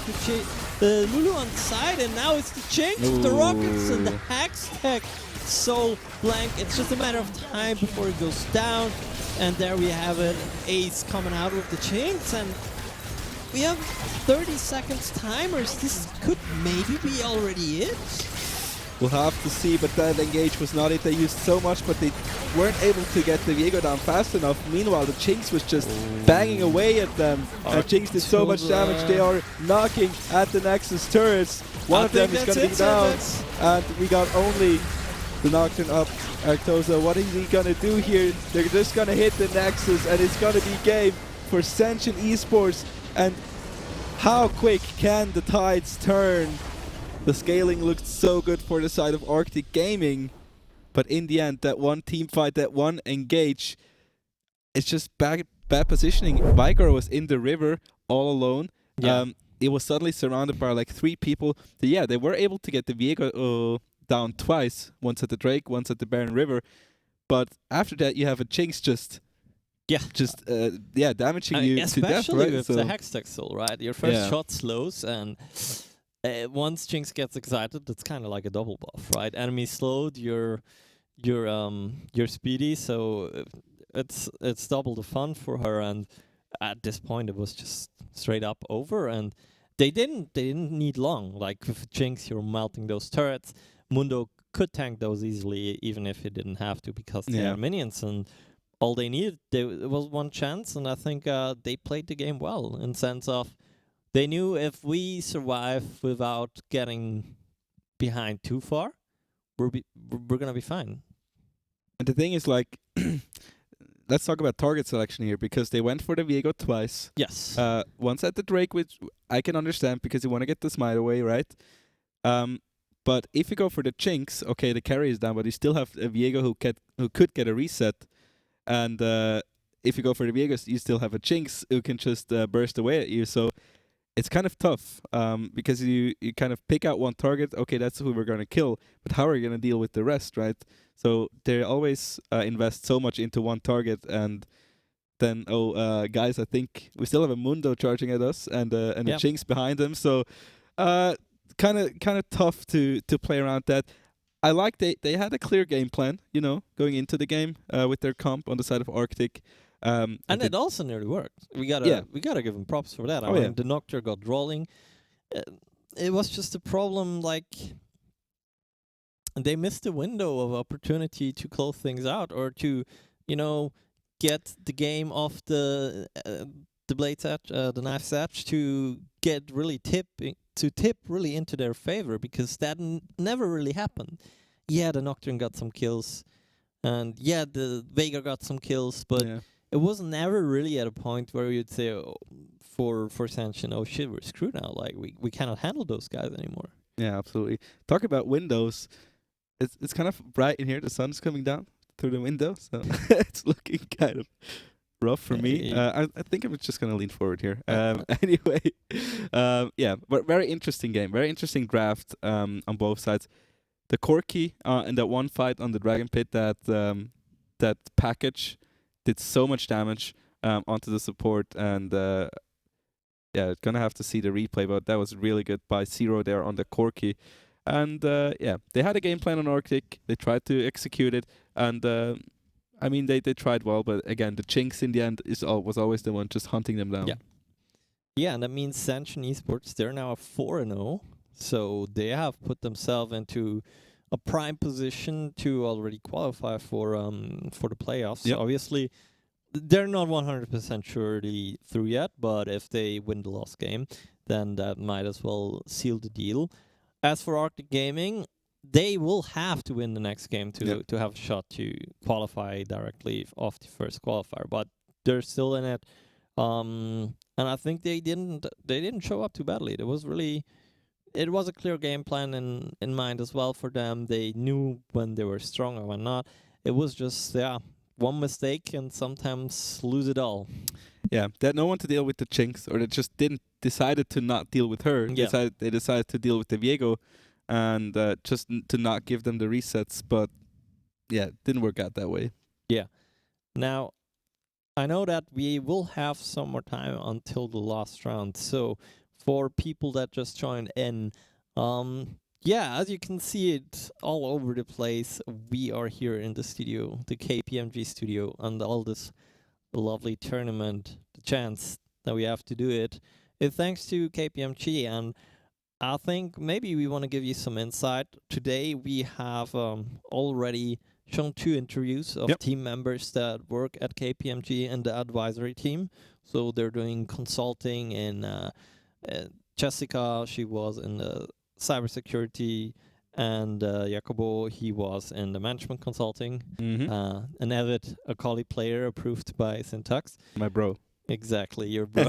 the Lulu on the side, and now it's the Jinx, the Rockets and the Hextech. So Blank, it's just a matter of time before it goes down. And there we have it, Ace coming out with the Jinx, and we have 30 seconds timers. This could maybe be already it. We'll have to see, but that engage was not it. They used so much, but they weren't able to get the Viego down fast enough. Meanwhile, the Jinx was just banging away at them. And Jinx did so much damage. They are knocking at the Nexus turrets. One of them is going to be down. And we got only the Nocturne up. Arctosa, what is he going to do here? They're just going to hit the Nexus, and it's going to be game for Sanchen Esports. And how quick can the tides turn? The scaling looked so good for the side of Arctic Gaming, but in the end, that one team fight, that one engage, it's just bad positioning. Veigar was in the river all alone. Yeah. It was suddenly surrounded by like 3 people. So yeah, they were able to get the Viego down twice, once at the Drake, once at the Barren River. But after that, you have a Jinx just damaging you to death, especially right? with the Hextech Soul, right? Your first shot slows, and once Jinx gets excited, it's kind of like a double buff, right? Enemy slowed, you're speedy, so it's double the fun for her. And at this point, it was just straight up over, and they didn't need long. Like with Jinx, you're melting those turrets. Mundo could tank those easily, even if he didn't have to, because they are minions, and all they needed it was one chance. And I think they played the game well in sense of they knew if we survive without getting behind too far, we're gonna be fine. And the thing is, like, let's talk about target selection here, because they went for the Viego twice. Yes. Once at the Drake, which I can understand because you want to get the smite away, right? But if you go for the Jinx, okay, the carry is down, but you still have a Viego who could get a reset. And if you go for the Viego, you still have a Jinx who can just burst away at you. So it's kind of tough because you kind of pick out one target. Okay, that's who we're going to kill. But how are you going to deal with the rest, right? So they always invest so much into one target. And then guys, I think we still have a Mundo charging at us and a Yep. Jinx behind them. So kind of tough to play around that. I like they had a clear game plan, going into the game with their comp on the side of Arctic. And it also nearly worked. We gotta give them props for that. I Oh, mean, yeah. the Nocturne got rolling. It was just a problem, like they missed the window of opportunity to close things out or to, get the game off the blade's edge, the knife's edge, to get really tip really into their favor, because that never really happened. Yeah, the Nocturne got some kills, and yeah, the Veigar got some kills, but Yeah. it was never really at a point where you'd say, for Sanction, oh shit, we're screwed now. Like we cannot handle those guys anymore. Yeah, absolutely. Talk about windows. It's kind of bright in here. The sun's coming down through the window, so it's looking kind of rough for me. I think I'm just gonna lean forward here. Anyway, yeah, but very interesting game. Very interesting draft on both sides. The Corki and that one fight on the Dragon Pit, that package did so much damage onto the support, and gonna have to see the replay, but that was really good by Zero there on the Corki. And they had a game plan on Arctic. They tried to execute it, and I mean they tried well, but again the Jinx in the end was always the one just hunting them down. Yeah, and that means Sanction Esports, they're now a 4-0, so they have put themselves into a prime position to already qualify for the playoffs. Yep. Obviously, they're not 100% surely through yet, but if they win the last game, then that might as well seal the deal. As for Arctic Gaming, they will have to win the next game to have a shot to qualify directly off the first qualifier, but they're still in it. And I think they didn't show up too badly. It was a clear game plan in mind as well for them. They knew when they were strong and when not. It was just one mistake and sometimes lose it all. Yeah, they had no one to deal with the Jinx, or they just decided to not deal with her. Yeah. They decided to deal with the Viego, and just to not give them the resets. But yeah, it didn't work out that way. Yeah. Now, I know that we will have some more time until the last round. So for people that just joined in, as you can see it all over the place, we are here in the studio, the KPMG studio, and all this lovely tournament, the chance that we have to do it. It's thanks to KPMG, and I think maybe we want to give you some insight. Today we have already shown 2 interviews of team members that work at KPMG and the advisory team. So they're doing consulting, and Jessica, she was in the cybersecurity, and Jacobo, he was in the management consulting. An avid Akali player approved by Syntax. My bro. Exactly, your bro.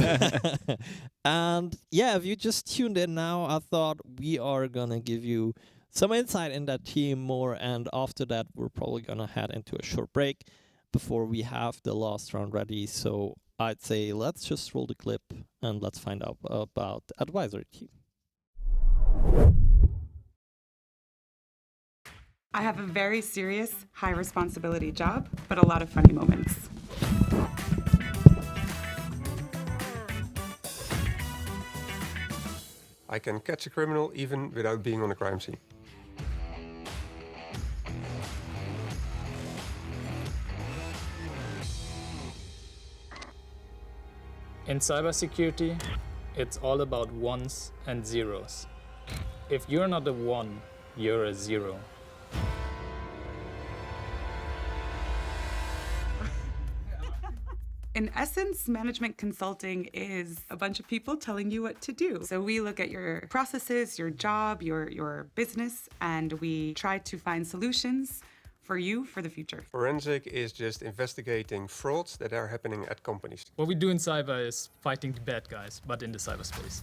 And if you just tuned in now, I thought we are gonna give you some insight in that team more, and after that we're probably gonna head into a short break before we have the last round ready. So I'd say let's just roll the clip and let's find out about the advisory team. I have a very serious, high responsibility job, but a lot of funny moments. I can catch a criminal even without being on a crime scene. In cybersecurity, it's all about ones and zeros. If you're not a 1, you're a 0. In essence, management consulting is a bunch of people telling you what to do. So we look at your processes, your job, your business, and we try to find solutions for you for the future. Forensic is just investigating frauds that are happening at companies. What we do in cyber is fighting the bad guys, but in the cyberspace.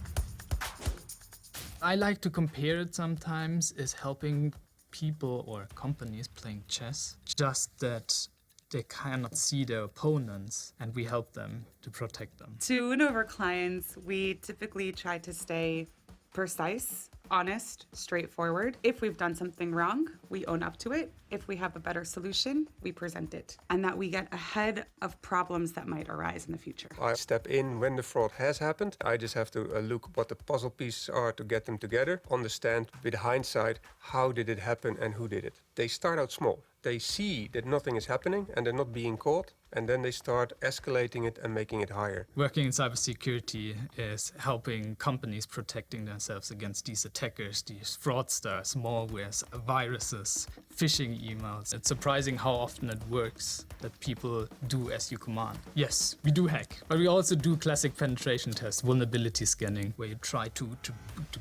I like to compare it sometimes as helping people or companies playing chess, just that they cannot see their opponents, and we help them to protect them. To win over clients, we typically try to stay precise honest, straightforward. If we've done something wrong, we own up to it. If we have a better solution, we present it. And that we get ahead of problems that might arise in the future. I step in when the fraud has happened. I just have to look what the puzzle pieces are to get them together, understand with hindsight how did it happen and who did it. They start out small. They see that nothing is happening and they're not being caught, and then they start escalating it and making it higher. Working in cybersecurity is helping companies protecting themselves against these attackers, these fraudsters, malwares, viruses, phishing emails. It's surprising how often it works that people do as you command. Yes, we do hack, but we also do classic penetration tests, vulnerability scanning, where you try to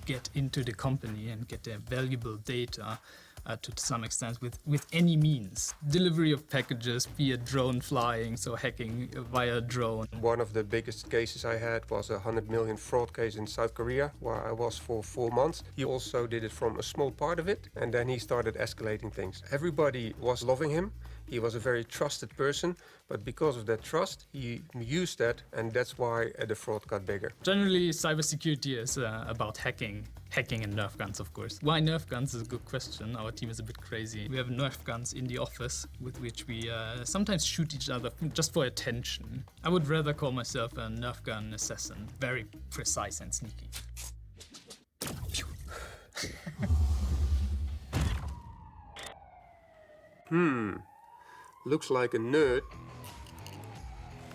get into the company and get their valuable data to some extent with any means. Delivery of packages, be a drone flying, so hacking via drone. One of the biggest cases I had was a 100 million fraud case in South Korea, where I was for 4 months. He also did it from a small part of it, and then he started escalating things. Everybody was loving him. He was a very trusted person, but because of that trust, he used that, and that's why the fraud got bigger. Generally, cybersecurity is about hacking and Nerf guns, of course. Why Nerf guns is a good question. Our team is a bit crazy. We have Nerf guns in the office with which we sometimes shoot each other just for attention. I would rather call myself a Nerf gun assassin. Very precise and sneaky. Looks like a nerd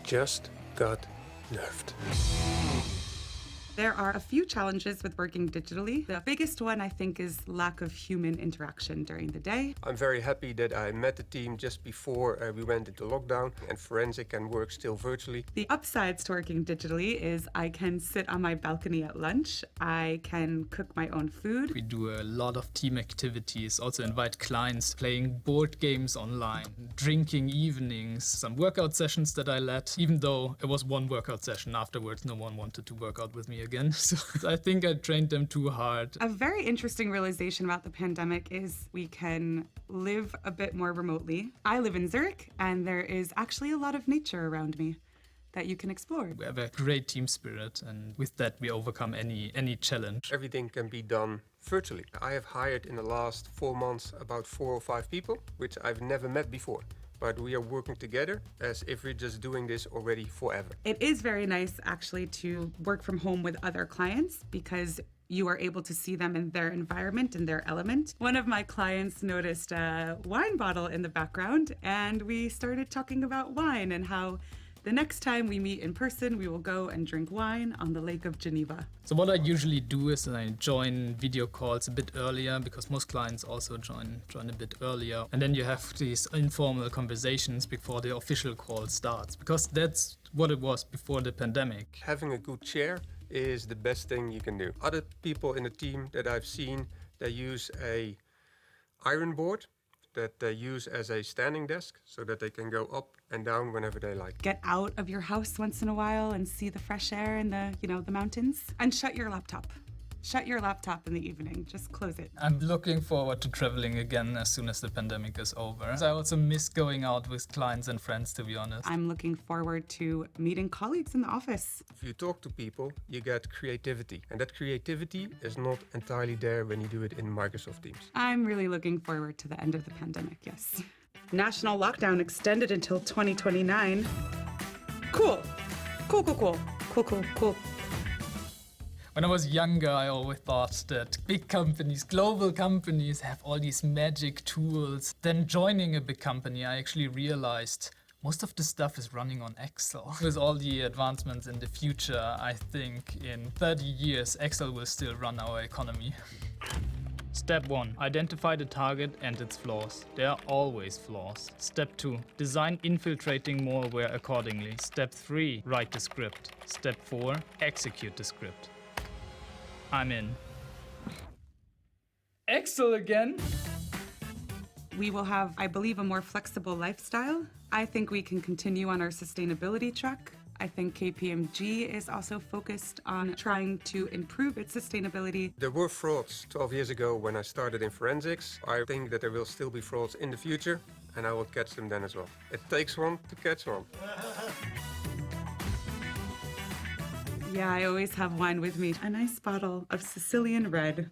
just got nerfed. There are a few challenges with working digitally. The biggest one, I think, is lack of human interaction during the day. I'm very happy that I met the team just before we went into lockdown, and forensic can work still virtually. The upsides to working digitally is I can sit on my balcony at lunch. I can cook my own food. We do a lot of team activities, also invite clients playing board games online, drinking evenings, some workout sessions that I led, even though it was one workout session. Afterwards, no one wanted to work out with me again. So I think I trained them too hard. A very interesting realization about the pandemic is we can live a bit more remotely. I live in Zurich, and there is actually a lot of nature around me that you can explore. We have a great team spirit, and with that we overcome any challenge. Everything can be done virtually. I have hired in the last 4 months about 4 or 5 people, which I've never met before. But we are working together as if we're just doing this already forever. It is very nice actually to work from home with other clients because you are able to see them in their environment and their element. One of my clients noticed a wine bottle in the background, and we started talking about wine and how the next time we meet in person, we will go and drink wine on the Lake of Geneva. So what I usually do is I join video calls a bit earlier, because most clients also join a bit earlier. And then you have these informal conversations before the official call starts, because that's what it was before the pandemic. Having a good chair is the best thing you can do. Other people in the team that I've seen, they use a iron board that they use as a standing desk so that they can go up and down whenever they like. Get out of your house once in a while and see the fresh air and the mountains, and shut your laptop. Shut your laptop in the evening. Just close it. I'm looking forward to traveling again as soon as the pandemic is over. I also miss going out with clients and friends, to be honest. I'm looking forward to meeting colleagues in the office. If you talk to people, you get creativity. And that creativity is not entirely there when you do it in Microsoft Teams. I'm really looking forward to the end of the pandemic, yes. National lockdown extended until 2029. Cool. Cool. When I was younger, I always thought that big companies, global companies, have all these magic tools. Then joining a big company, I actually realized most of the stuff is running on Excel. With all the advancements in the future, I think in 30 years, Excel will still run our economy. Step 1. Identify the target and its flaws. There are always flaws. Step 2. Design infiltrating malware accordingly. Step 3. Write the script. Step 4. Execute the script. I'm in. Excel again? We will have, I believe, a more flexible lifestyle. I think we can continue on our sustainability track. I think KPMG is also focused on trying to improve its sustainability. There were frauds 12 years ago when I started in forensics. I think that there will still be frauds in the future, and I will catch them then as well. It takes one to catch one. Yeah, I always have wine with me. A nice bottle of Sicilian red.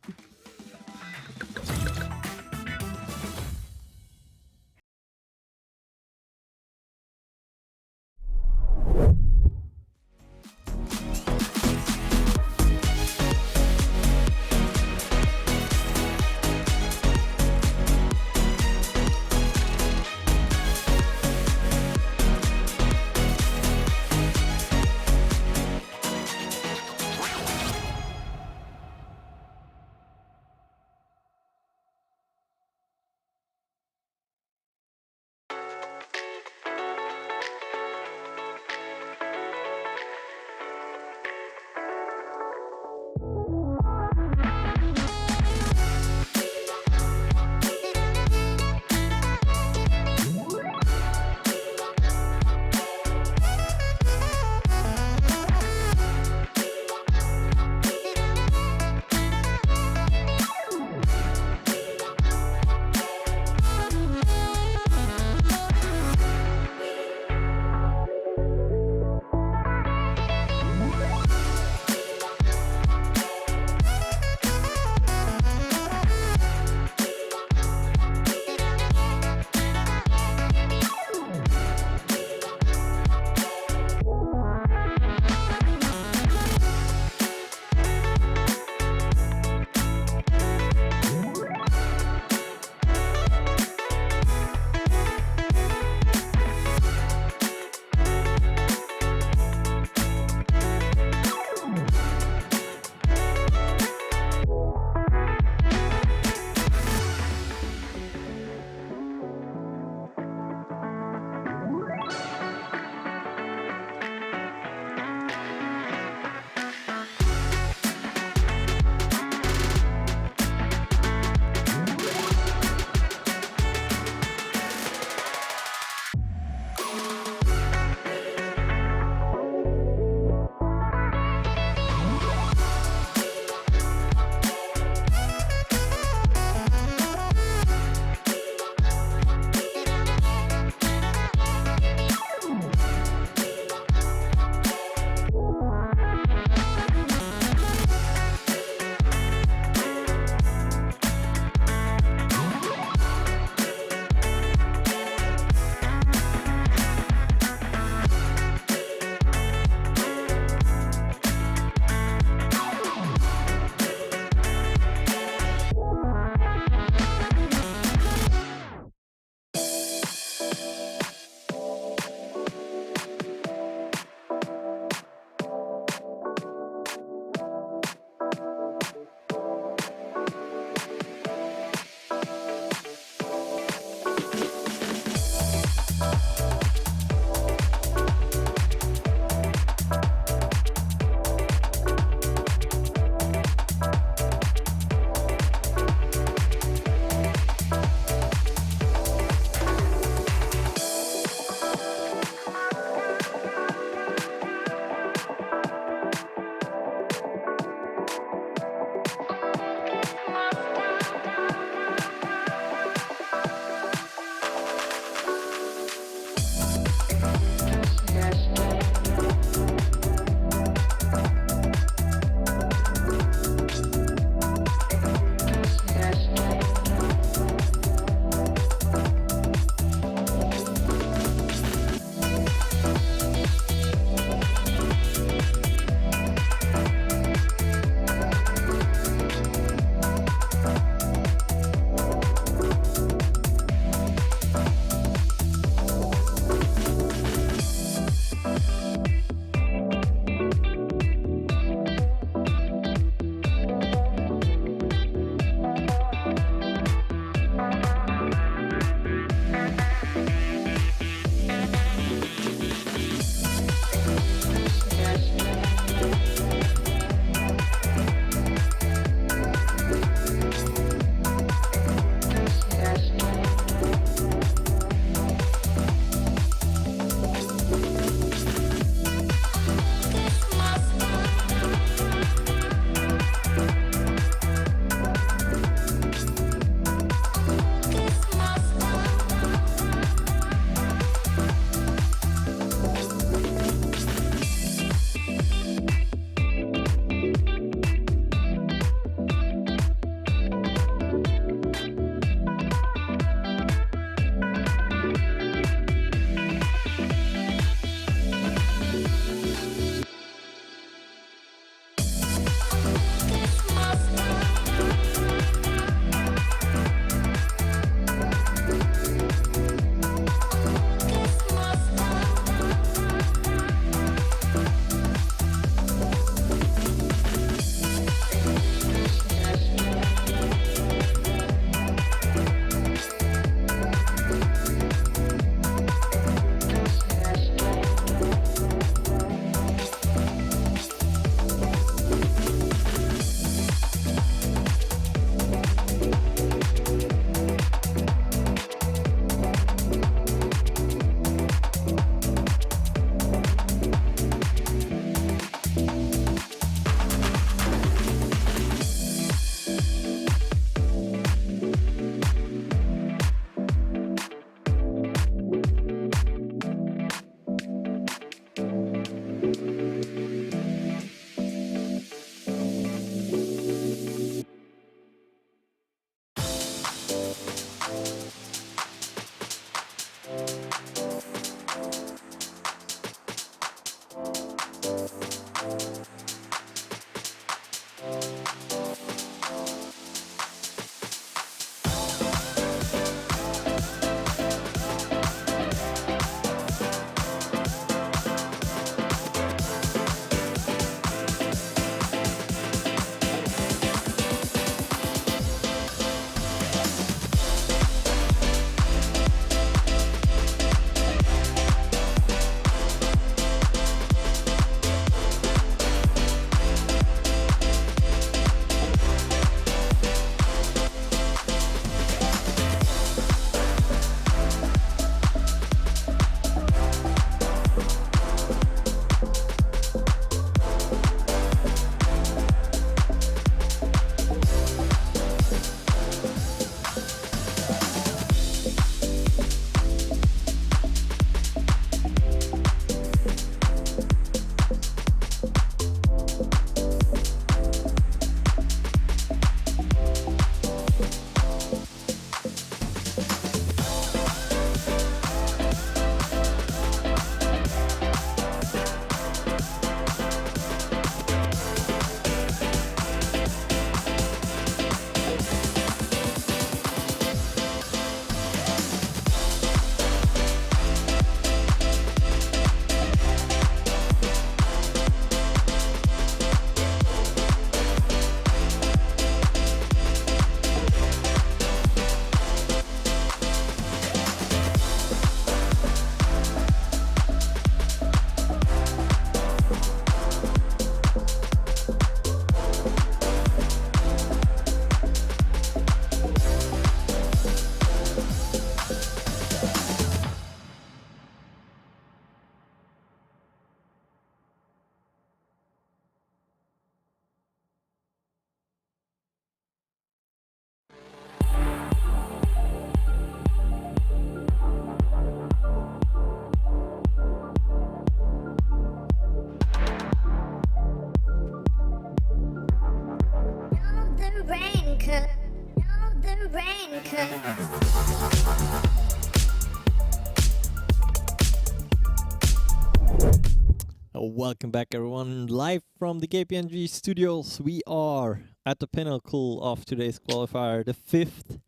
Welcome back, everyone. Live from the KPMG studios, we are at the pinnacle of today's qualifier. The 5th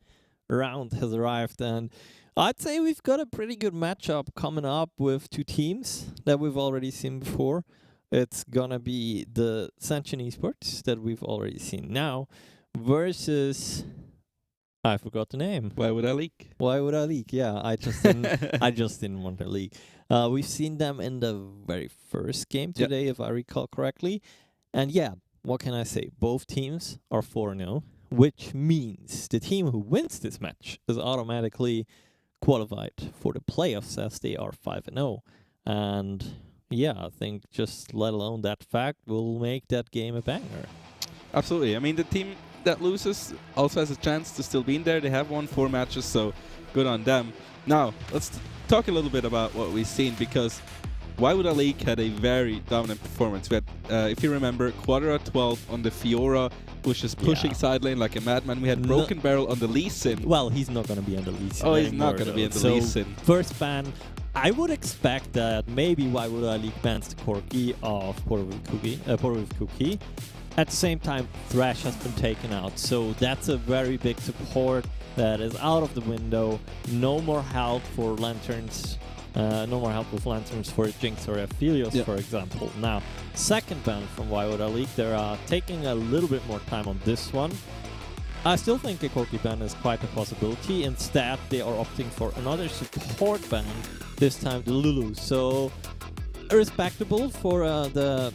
round has arrived, and I'd say we've got a pretty good matchup coming up with two teams that we've already seen before. It's gonna be the Sanchen Esports that we've already seen now versus, I forgot the name. Why would I leak? Why would I leak? Yeah, I just didn't want to leak. We've seen them in the very first game today, if I recall correctly. And yeah, what can I say? Both teams are 4-0, which means the team who wins this match is automatically qualified for the playoffs, as they are 5-0. And yeah, I think just let alone that fact will make that game a banger. Absolutely. I mean, the team that loses also has a chance to still be in there. They have won 4 matches, so good on them. Now, let's talk a little bit about what we've seen, because Why Would I Leak had a very dominant performance. We had, if you remember, Quadra 12 on the Fiora, was just pushing side lane like a madman. We had Broken Barrel on the Lee Sin. Well, he's not going to be on the Lee Sin. Oh, he's not going to be on the Lee Sin. First ban, I would expect that maybe Why Would I Leak bans the Corki of Porter with Cookie. At the same time, Thresh has been taken out, so that's a very big support that is out of the window. No more help for Lanterns. No more help with Lanterns for Jinx or Aphelios, for example. Now, second ban from Why Would I Leak. They're taking a little bit more time on this one. I still think a Corki ban is quite a possibility. Instead, they are opting for another support ban, this time the Lulu. So, respectable for the...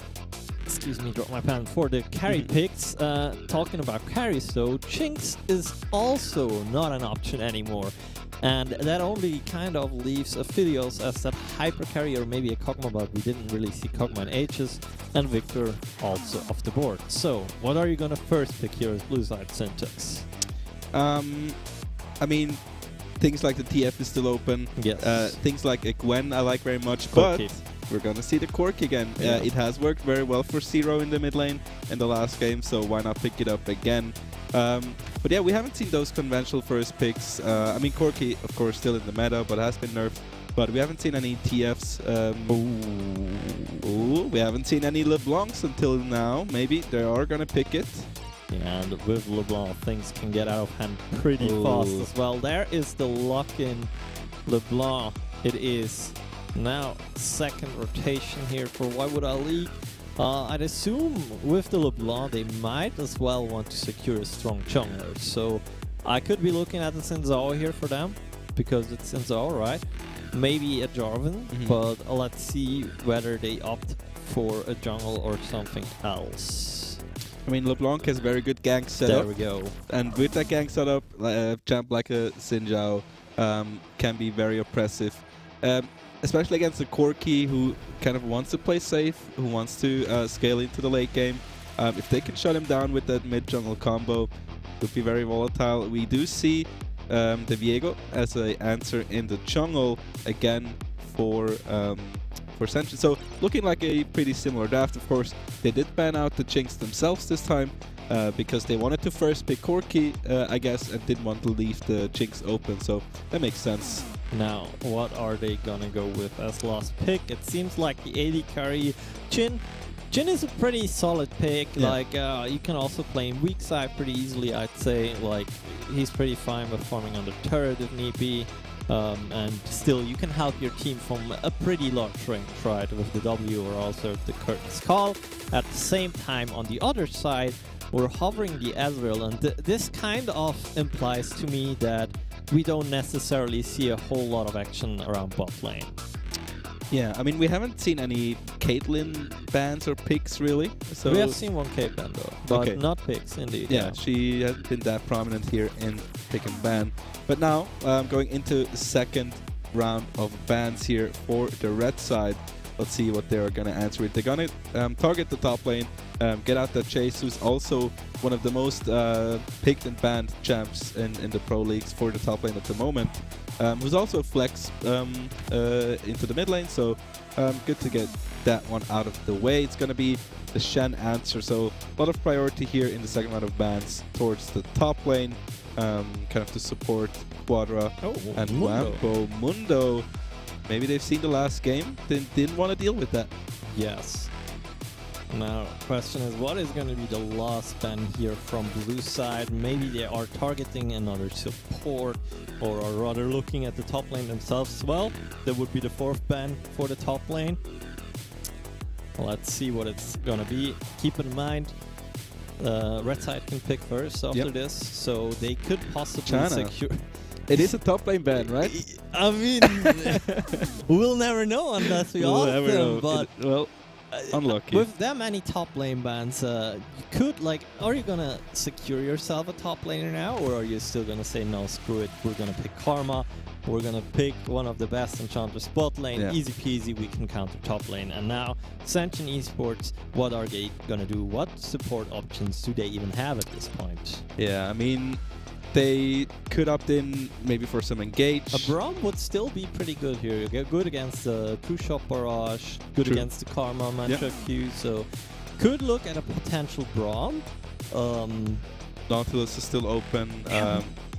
Excuse me, drop my pen. For the carry picks, talking about carries though, Jinx is also not an option anymore. And that only kind of leaves Aphelios as that hyper carry, or maybe a Kog'Maw, but we didn't really see Kog'Maw in Aegis, and Victor also off the board. So, what are you gonna first pick here as blue side syntax? I mean, things like the TF is still open. Yes. Things like a Gwen I like very much, Corki. but we're gonna see the Cork again. Yeah. It has worked very well for Zero in the mid lane in the last game, so why not pick it up again? But yeah, we haven't seen those conventional first picks. I mean, Corki, of course, still in the meta, but has been nerfed. But we haven't seen any TFs. We haven't seen any LeBlancs until now. Maybe they are gonna pick it. And with LeBlanc, things can get out of hand pretty fast as well. There is the lock-in LeBlanc. It is now second rotation here for Why Would I Leak. I'd assume with the LeBlanc, they might as well want to secure a strong jungler. So I could be looking at the Sinzao here for them, because it's Sinzao, right? Maybe a Jarvan, but let's see whether they opt for a jungle or something else. I mean, LeBlanc has very good gank setup. There we go. And with that gank setup, champ like a Sinzao can be very oppressive. Especially against a Corki who kind of wants to play safe, who wants to scale into the late game. If they can shut him down with that mid-jungle combo, it would be very volatile. We do see the Viego as an answer in the jungle again for Sanchen. So looking like a pretty similar draft. Of course, they did ban out the Jinx themselves this time because they wanted to first pick Corki, I guess, and didn't want to leave the Jinx open. So that makes sense. Now, what are they gonna go with as last pick? It seems like the AD carry, Jhin. Jhin is a pretty solid pick. Yeah. Like, you can also play him weak side pretty easily, I'd say. Like, he's pretty fine with farming on the turret if need be. And still, you can help your team from a pretty large range, right? With the W or also the Curtain's Call. At the same time, on the other side, we're hovering the Ezreal, and this kind of implies to me that we don't necessarily see a whole lot of action around bot lane. Yeah, I mean, we haven't seen any Caitlyn bans or picks, really. So We have seen one Cape ban though, but not picks indeed. Yeah, she hasn't been that prominent here in pick and ban. But now, going into the second round of bans here for the red side. Let's see what they're going to answer it. They're going to target the top lane, get out that Chase, who's also one of the most picked and banned champs in the pro leagues for the top lane at the moment, who's also a flex into the mid lane, so good to get that one out of the way. It's going to be the Shen answer, so a lot of priority here in the second round of bans towards the top lane. kind of to support Quadra Oh, and Mundo. Wampo. Mundo, maybe they've seen the last game, didn't want to deal with that. Yes. Now, question is, what is going to be the last ban here from blue side? Maybe they are targeting another support, or are rather looking at the top lane themselves as well. That would be the 4th ban for the top lane. Let's see what it's going to be. Keep in mind, red side can pick first after Yep. this, so they could possibly China. secure... It is a top lane ban, right? I mean, we'll never know unless we We'll ask never them, know. but... Well, unlucky. With that many top lane bans, you could, like, are you gonna secure yourself a top laner now, or are you still gonna say, no, screw it, we're gonna pick Karma, we're gonna pick one of the best enchanters spot lane, Yeah. easy peasy, we can counter top lane. And now, Sentient Esports, what are they gonna do? What support options do they even have at this point? Yeah, I mean, they could opt in maybe for some engage. A Braum would still be pretty good here. You get good against the True Shot Barrage, good True. against the Karma Mantra Q, so could look at a potential Braum. Nautilus is still open.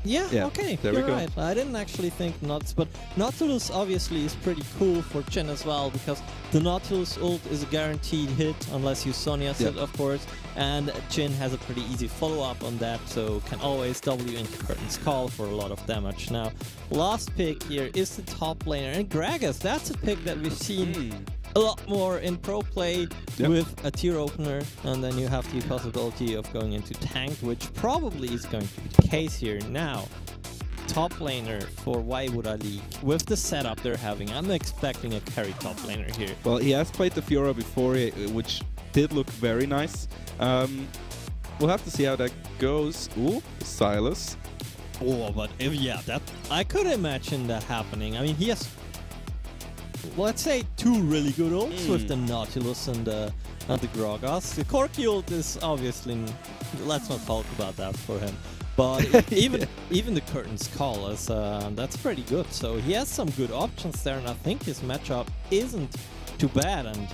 Yeah, Yeah, okay, there we you're go. right. I didn't actually think Nuts, but Nautilus obviously is pretty cool for Jhin as well, because the Nautilus ult is a guaranteed hit, unless you Sonya it, of course, and Jhin has a pretty easy follow-up on that, so can always W into Curtain's Call for a lot of damage. Now, last pick here is the top laner, and Gragas, that's a pick that we've seen a lot more in pro play with a tier opener, and then you have the possibility of going into tank, which probably is going to be the case here. Now, top laner for Why Would I League, with the setup they're having, I'm expecting a carry top laner here. Well, he has played the Fiora before, which did look very nice. We'll have to see how that goes. Ooh, Silas. Oh, but if, yeah, that I could imagine that happening. I mean, he has, let's say, 2 really good ults with the Nautilus and the Gragas. The Corki ult is obviously, let's not talk about that for him. But even the Curtain's Call is that's pretty good. So he has some good options there, and I think his matchup isn't too bad. And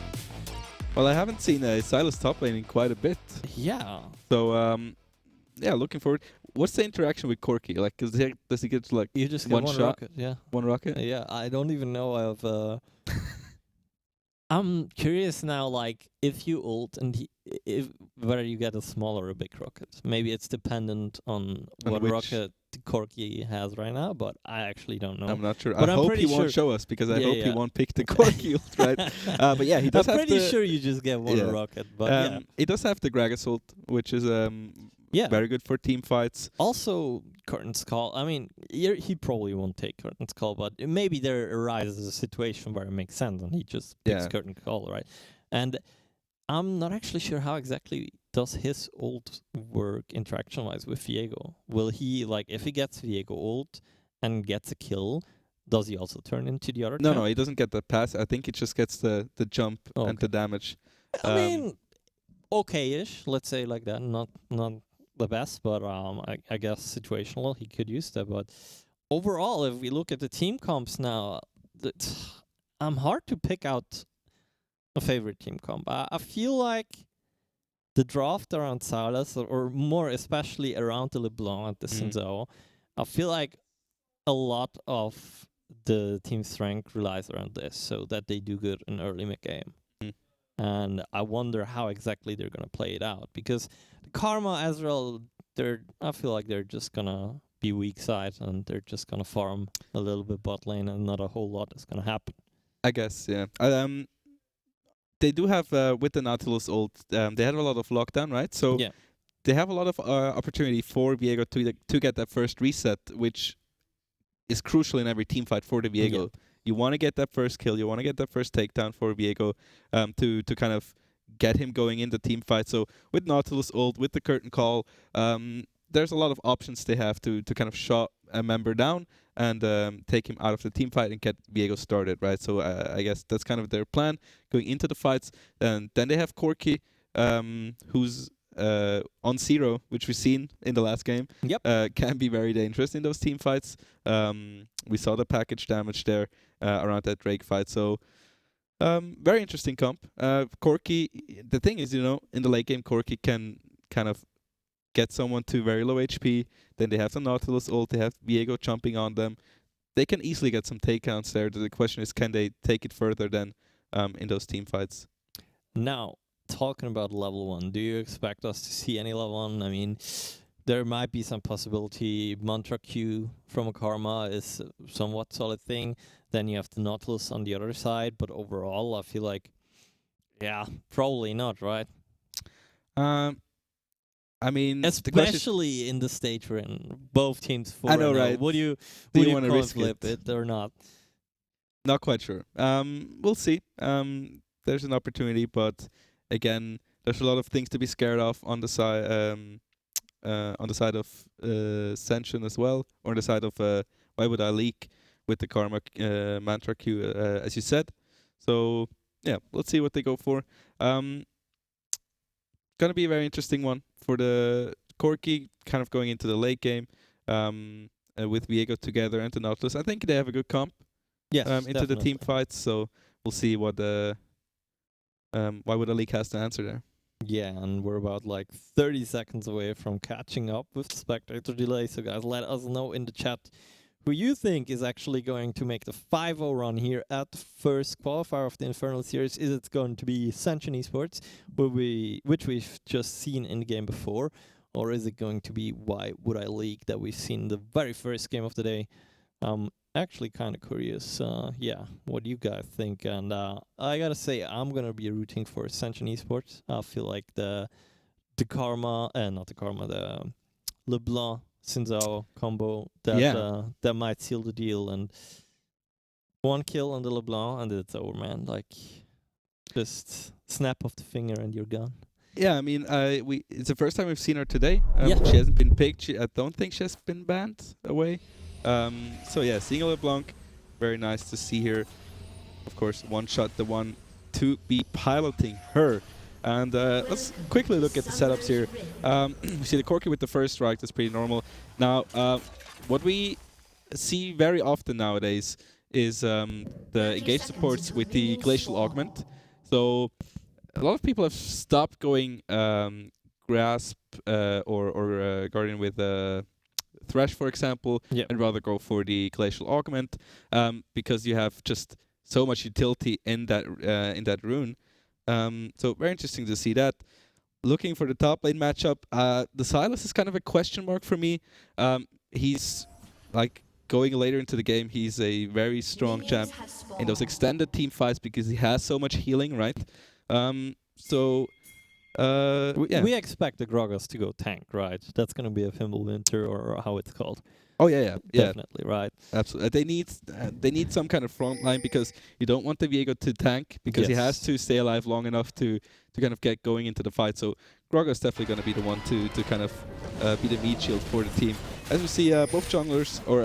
Well, I haven't seen Silas top lane in quite a bit. yeah, So, yeah, looking forward. What's the interaction with Corki? Like, does he get like you just get one one shot? rocket. Yeah. One rocket? Yeah, I don't even know of. I'm curious now, like if you ult and if whether you get a small or a big rocket. Maybe it's dependent on what which- rocket Corki has right now, but I actually don't know. I'm not sure. But I I'm hope pretty he won't sure- show us, because I Yeah, hope he yeah. won't pick the Corki ult, right? But yeah, he does I'm have pretty the, sure you just get one yeah. rocket, but He does have the Gragas ult, which is yeah. very good for team fights. Also, Curtain's Call. I mean, he probably won't take Curtain's Call, but maybe there arises a situation where it makes sense, and he just picks Yeah. Curtain's Call, right? And I'm not actually sure how exactly does his ult work interaction-wise with Viego. Will he, like, if he gets Viego ult and gets a kill, does he also turn into the other No, champ? he doesn't get the pass. I think he just gets the jump and Okay. the damage. I mean, okay-ish, let's say like that. Not the best, but I guess situational. He could use that. But overall, if we look at the team comps now, I'm hard to pick out a favorite team comp. I feel like the draft around Silas, or more especially around the LeBlanc and the Sinzhou, I feel like a lot of the team strength relies around this, so that they do good in early mid-game. And I wonder how exactly they're gonna play it out, because the Karma Ezreal, I feel like they're just gonna be weak side, and they're just gonna farm a little bit bot lane, and not a whole lot is gonna happen. I guess, yeah. They do have, with the Nautilus ult, they have a lot of lockdown, right? So Yeah. they have a lot of opportunity for Viego to get that first reset, which is crucial in every team fight for the Viego. Yep. You want to get that first kill, you want to get that first takedown for Viego, to kind of get him going in the team fight. So with Nautilus ult, with the Curtain Call, there's a lot of options they have to kind of shot a member down and take him out of the team fight and get Viego started, right? So I guess that's kind of their plan going into the fights. And then they have Corki, who's on zero, which we've seen in the last game. Yep. Can be very dangerous in those team fights. We saw the package damage there around that Drake fight. So very interesting comp. Corki, the thing is, in the late game, Corki can kind of get someone to very low HP, then they have the Nautilus ult, they have Viego jumping on them. They can easily get some takedowns there. The question is, can they take it further than in those team fights? Now, talking about level 1, do you expect us to see any level 1? I mean, there might be some possibility. Mantra Q from a Karma is a somewhat solid thing. Then you have the Nautilus on the other side. But overall, I feel like, yeah, probably not, right? I mean, especially in the stage we're in, both teams. I know, right? Would you want to risk flip it or not? Not quite sure. We'll see. There's an opportunity, but again, there's a lot of things to be scared of on the side. On the side of Senshin as well, or on the side of why would I leak with the Karma Mantra Q, as you said. So yeah, let's see what they go for. Gonna be a very interesting one for the Corki, kind of going into the late game with Viego together and the Nautilus. I think they have a good comp into the team fights, so we'll see what why would a leak has to answer there. Yeah, and we're about like 30 seconds away from catching up with spectator delay. So guys, let us know in the chat who you think is actually going to make the 5-0 run here at the first qualifier of the Infernal series. Is it going to be Senshin Esports, which we've just seen in the game before, or is it going to be Why Would I Leak that we've seen in the very first game of the day? Actually kind of curious, yeah, what do you guys think? And I gotta say, I'm gonna be rooting for Senshin Esports. I feel like the Karma, not the Karma, the LeBlanc Sinzao combo that might seal the deal. And one kill on the LeBlanc and it's over, man. Like, just snap of the finger and you're gone. Yeah, I mean, it's the first time we've seen her today. She hasn't been picked. I don't think she has been banned away. So yeah, seeing a LeBlanc, very nice to see here. Of course, one shot, the one to be piloting her. And let's quickly look at the setups here. We see the Corki with the first strike, that's pretty normal. Now, what we see very often nowadays is the engage supports with the Glacial Augment. So a lot of people have stopped going Grasp or Guardian with Thresh, for example, and rather go for the Glacial Augment because you have just so much utility in that rune. So very interesting to see that. Looking for the top lane matchup, the Sylas is kind of a question mark for me. He's like going later into the game. He's a very strong champ in those extended team fights because he has so much healing, right? We expect the Gragas to go tank, right? That's going to be a Fimbulwinter or how it's called. Oh yeah. Definitely, right. Absolutely. They need some kind of front line because you don't want the Viego to tank because he has to stay alive long enough to kind of get going into the fight. So Gragas is definitely going to be the one to kind of be the meat shield for the team. As we see, both junglers or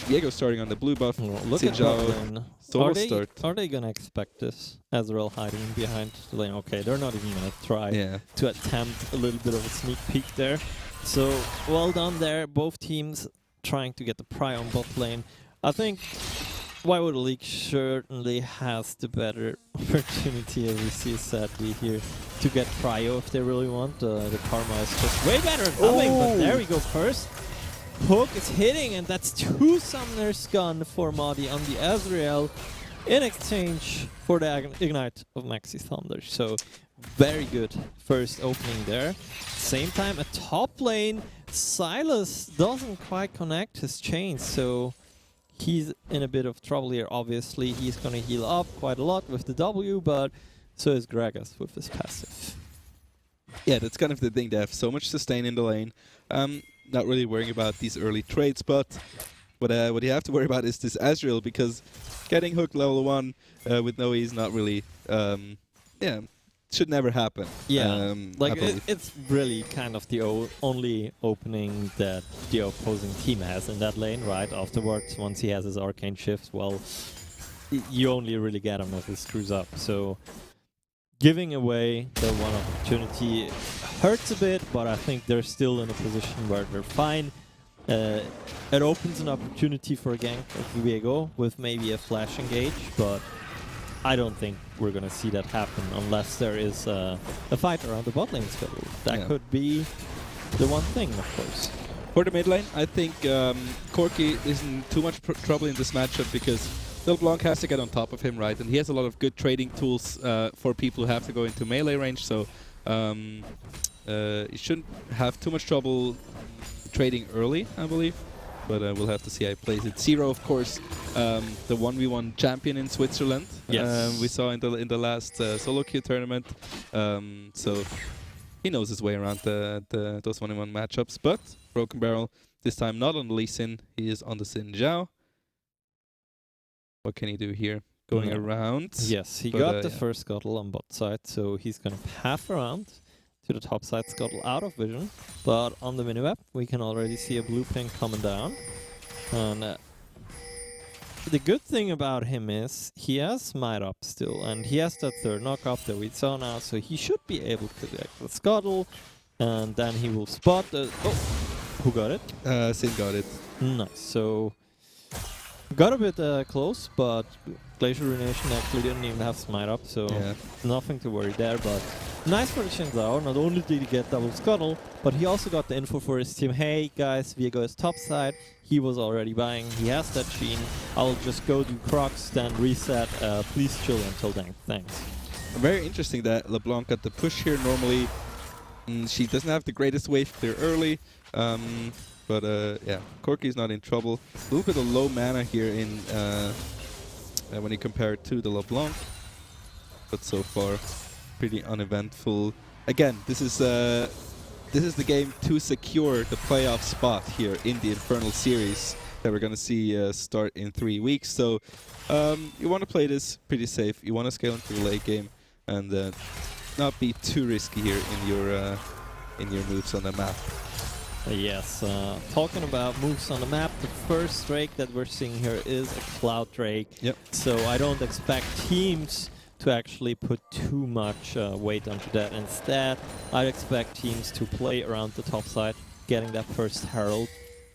Viego starting on the blue buff. Look at Are they going to expect this? Ezreal hiding behind the lane. Okay, they're not even going to try to attempt a little bit of a sneak peek there. So well done there, both teams trying to get the pry on bot lane. I think Why Would a Leak certainly has the better opportunity, as we see sadly here, to get Cryo if they really want. The Karma is just way better at coming, but there we go first. Hook is hitting, and that's 2 Summoner's Gun for Madi on the Ezreal in exchange for the Ignite of Maxi Thunder. So very good first opening there. Same time, a top lane, Sylas doesn't quite connect his chains, so he's in a bit of trouble here. Obviously, he's going to heal up quite a lot with the W, but so is Gragas with his passive. Yeah, that's kind of the thing. They have so much sustain in the lane. Not really worrying about these early trades, but what you have to worry about is this Ezreal, because getting hooked level 1 with no E is not really, should never happen. Yeah, it's really kind of the only opening that the opposing team has in that lane, right? Afterwards, once he has his Arcane Shift, well, you only really get him if he screws up. So giving away the one opportunity hurts a bit, but I think they're still in a position where they're fine. It opens an opportunity for a gank of Viego with maybe a flash engage, but I don't think we're going to see that happen unless there is a fight around the bot lane schedule. That could be the one thing, of course. For the mid lane, I think Corki is in too much trouble in this matchup because LeBlanc has to get on top of him, right? And he has a lot of good trading tools for people who have to go into melee range, so he shouldn't have too much trouble trading early, I believe. But we'll have to see how he plays it. Zero, of course, the 1v1 champion in Switzerland. Yes. We saw in the last solo queue tournament. So he knows his way around those 1v1 matchups. But Broken Barrel, this time not on the Lee Sin, he is on the Xin Zhao. What can he do here? Going around. Yes, he got the first scuttle on bot side, so he's going to path around to the top side scuttle out of vision. But on the minimap, we can already see a blue ping coming down. And the good thing about him is he has Smite up still, and he has that third knock up that we saw now, so he should be able to get the scuttle, and then he will spot the... Oh! Who got it? Sin got it. Nice. So got a bit close, but Glacier Ruination actually didn't even have Smite up, so nothing to worry there. But nice for the Xin Zhao. Not only did he get double scuttle, but he also got the info for his team. Hey guys, Viego is top side. He was already buying. He has that Sheen. I'll just go do Crocs, then reset. Please chill until then. Thanks. Very interesting that LeBlanc got the push here. Normally, she doesn't have the greatest wave clear early. But yeah, Corki's not in trouble. A little bit of low mana here in when you compare it to the LeBlanc. But so far, pretty uneventful. Again, this is the game to secure the playoff spot here in the Infernal series that we're gonna see start in 3 weeks. So you want to play this pretty safe. You want to scale into the late game and not be too risky here in your moves on the map. Yes, talking about moves on the map, the first Drake that we're seeing here is a Cloud Drake. Yep. So I don't expect teams to actually put too much weight onto that. Instead, I expect teams to play around the top side, getting that first Herald.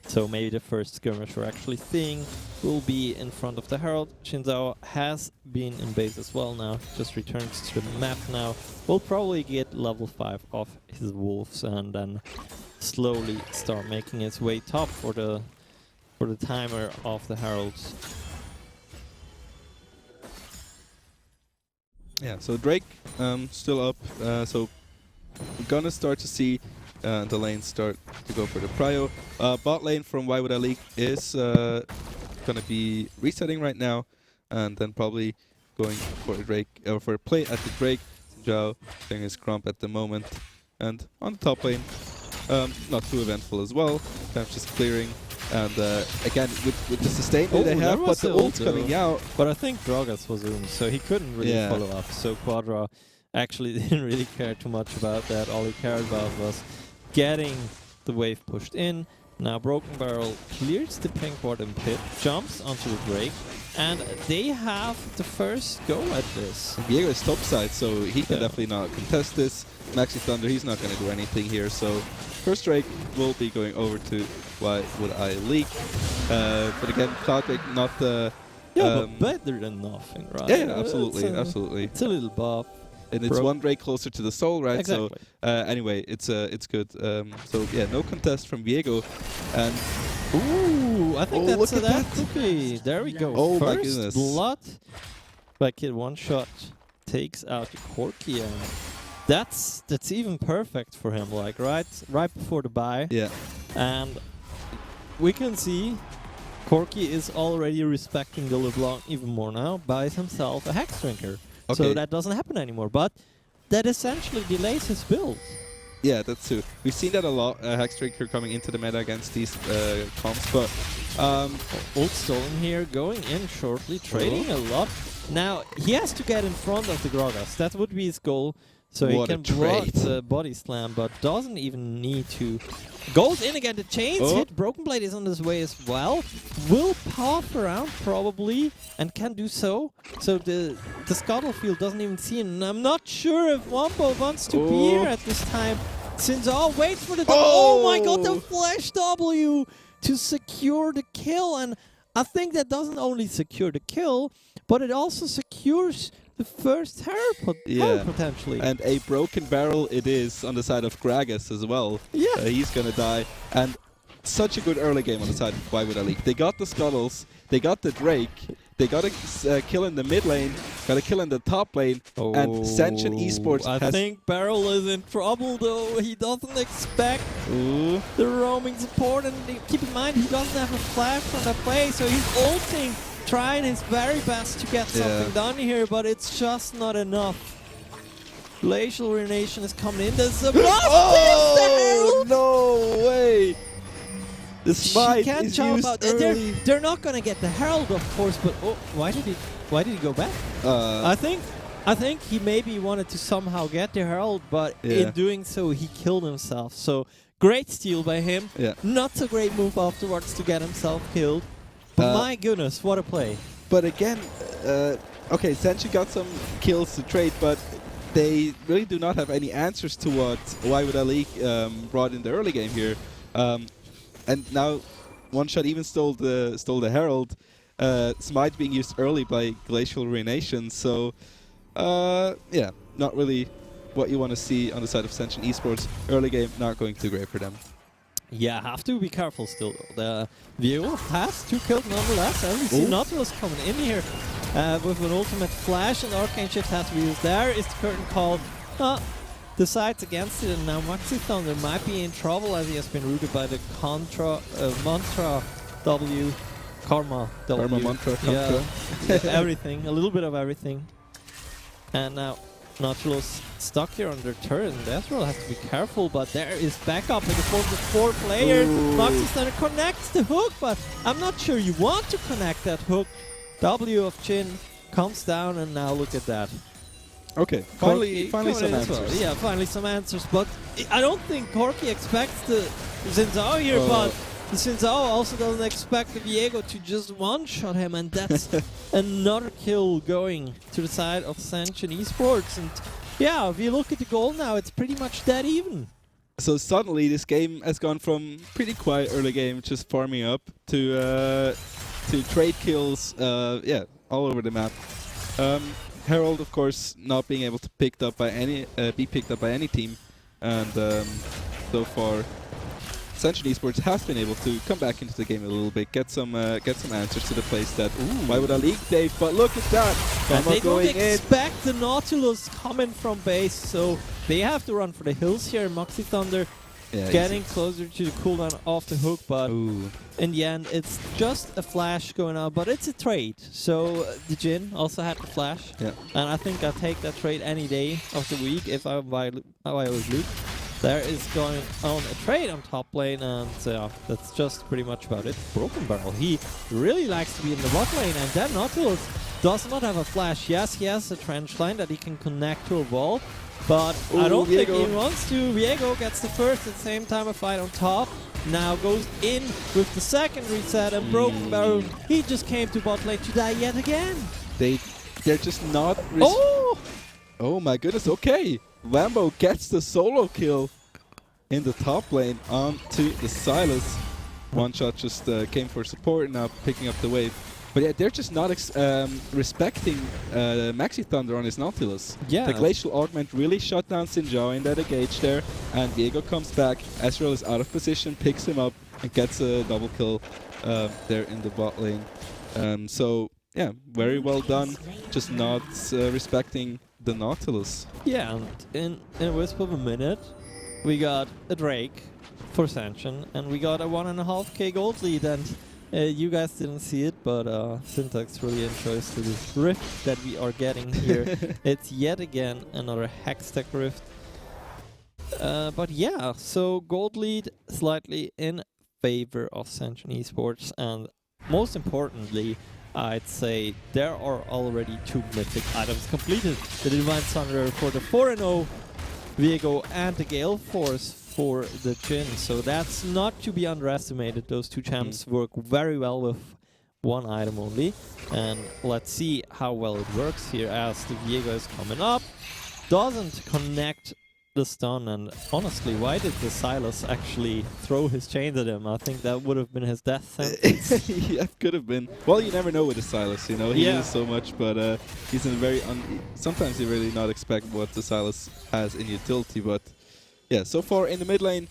So maybe the first skirmish we're actually seeing will be in front of the Herald. Xin Zhao has been in base as well now, just returns to the map now. We'll probably get level 5 off his wolves and then slowly start making his way top for the timer of the Heralds. Yeah, so Drake still up, so we're gonna start to see the lanes start to go for the prio. Bot lane from Why Would I Leak is gonna be resetting right now, and then probably going for a Drake or for a play at the Drake. Zhao doing his Crump at the moment, and on the top lane, not too eventful as well. Kind just clearing, and again with the sustain that they have, but the ult's coming out. But I think Drogas was zoomed, so he couldn't really follow up. So Quadra actually didn't really care too much about that. All he cared about was getting the wave pushed in. Now Broken Barrel clears the pink ward and pit, jumps onto the Drake, and they have the first go at this. Viego is topside, so he can definitely not contest this. Maxi Thunder, he's not going to do anything here, so first Drake will be going over to Why Would I Leak. But again, Cloud Drake not the... but better than nothing, right? Yeah, absolutely, absolutely. It's a little buff. And it's one Drake closer to the soul, right? Exactly. So anyway, it's good. So yeah, no contest from Viego, and ooh, I think that's look at that cookie. There we go. Oh First my goodness! Blood. Like it one shot takes out the Corki, and that's even perfect for him. Like right before the buy. Yeah. And we can see Corki is already respecting the LeBlanc even more now. Buys himself a Hex Drinker. Okay. So that doesn't happen anymore, but that essentially delays his build. Yeah, that's true. We've seen that a lot, Hex Drinker coming into the meta against these comps, but... Ult stolen here, going in shortly, trading a lot. Now, he has to get in front of the Gragas. That would be his goal. So he can block the body slam, but doesn't even need to. Goes in again, the chains hit. Broken Blade is on his way as well. Will pop around probably, and can do so. So the Scuttle field doesn't even see him. And I'm not sure if Wombo wants to be here at this time. Since waits for the double. Oh my god, the flash W to secure the kill. And I think that doesn't only secure the kill, but it also secures the first Herald potentially. And a broken barrel it is on the side of Gragas as well. Yeah. He's gonna die. And such a good early game on the side of Why Would I League. They got the Scuttles, they got the Drake, they got a kill in the mid lane, got a kill in the top lane, and Sentient Esports I think Barrel is in trouble though. He doesn't expect the roaming support, and keep in mind he doesn't have a flash from the play, so he's ulting, trying his very best to get something done here, but it's just not enough. Glacial Ruination is coming in. There's a blast! Oh, no way! The smite can't is jump used out. early. They're not gonna get the Herald, of course, but why did he go back? I think he maybe wanted to somehow get the Herald, but in doing so he killed himself. So great steal by him. Yeah. Not so great move afterwards to get himself killed. But my goodness, what a play. But again, okay, Senshi got some kills to trade, but they really do not have any answers to what Why Would I League brought in the early game here. And now One Shot even stole the Herald. Smite being used early by Glacial Ruination, so yeah, not really what you want to see on the side of Sentient Esports. Early game not going too great for them. Yeah, have to be careful still. The Viego has 2 kills nonetheless, and we see Nautilus coming in here with an ultimate flash, and Arcane Shift has to be used. There is the curtain call. Decides against it, and now Maxi Thunder might be in trouble as he has been rooted by the Mantra W, Karma W. Karma Mantra, yeah, everything, a little bit of everything. And now Nautilus stuck here on their turret, and Deathroll has to be careful, but there is backup in the form of 4 players. Maxi Thunder connects the hook, but I'm not sure you want to connect that hook. W of Jhin comes down, and now look at that. Okay, finally some answers. Well. Yeah, finally some answers. But I don't think Corki expects the Xin here, but the Xin also doesn't expect the Viego to just one-shot him, and that's another kill going to the side of Sentient Esports. And yeah, if you look at the goal now, it's pretty much dead even. So suddenly this game has gone from pretty quiet early game, just farming up, to trade kills, yeah, all over the map. Herald, of course, not being able to be picked up by any team, and so far, Sentient Esports has been able to come back into the game a little bit, get some answers to the place that Why Would I League, Dave? But look at that! They don't expect the Nautilus coming from base, so they have to run for the hills here. Maxi Thunder getting closer to the cooldown of the hook, but in the end, it's just a flash going out, but it's a trade. So the Jhin also had the flash, and I think I'll take that trade any day of the week if I was Luke. There is going on a trade on top lane, and that's just pretty much about it. Broken Barrel, he really likes to be in the bot lane, and then Nautilus does not have a flash. Yes, he has a trench line that he can connect to a wall, but I don't think he wants to. Viego gets the first at the same time, a fight on top. Now goes in with the second reset, and Broken Barrel, he just came to bot lane to die yet again. They're just not... Oh my goodness, okay. Wambo gets the solo kill in the top lane onto the Silas. One Shot just came for support, now picking up the wave. But yeah, they're just not respecting Maxi Thunder on his Nautilus. Yeah. The Glacial Augment really shut down Xin in that engage there, and Viego comes back. Ezreal is out of position, picks him up, and gets a double kill there in the bot lane. So yeah, very well done, just not respecting the Nautilus. Yeah, and in a wisp of a minute, we got a Drake for Sentient, and we got a 1.5k gold lead, and you guys didn't see it, but Syntax really enjoys this rift that we are getting here. It's yet again another Hextech rift. But yeah, so gold lead slightly in favor of Sentient Esports, and most importantly, I'd say there are already 2 mythic items completed. The Divine Sunderer for the 4-0, Viego, and the Gale Force for the Jhin. So that's not to be underestimated. Those 2 champs work very well with 1 item only. And let's see how well it works here as the Viego is coming up. Doesn't connect the stun, and honestly, why did the Silas actually throw his chains at him? I think that would have been his death sentence. Yeah, it could have been. Well, you never know with the Silas, you know. He Yeah. uses so much, but he's in a very... sometimes you really not expect what the Silas has in utility, but yeah, so far in the mid lane,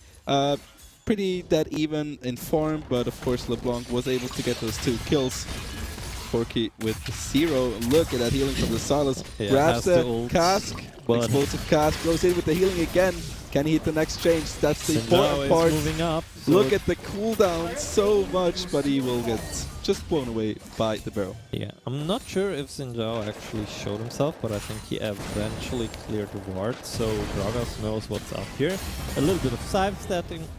pretty dead even in form, but of course LeBlanc was able to get those 2 kills. Porky with 0. Look at that healing from the Silas. Yeah, Grabs has the the ult, cask. but- Explosive cask. Goes in with the healing again. Can he hit the next change? That's the Sinjao important is part. moving up. so Look at the cooldown so much, but he will get just blown away by the barrel. Yeah, I'm not sure if Sinjao actually showed himself, but I think he eventually cleared the ward, so Gragas knows what's up here. A little bit of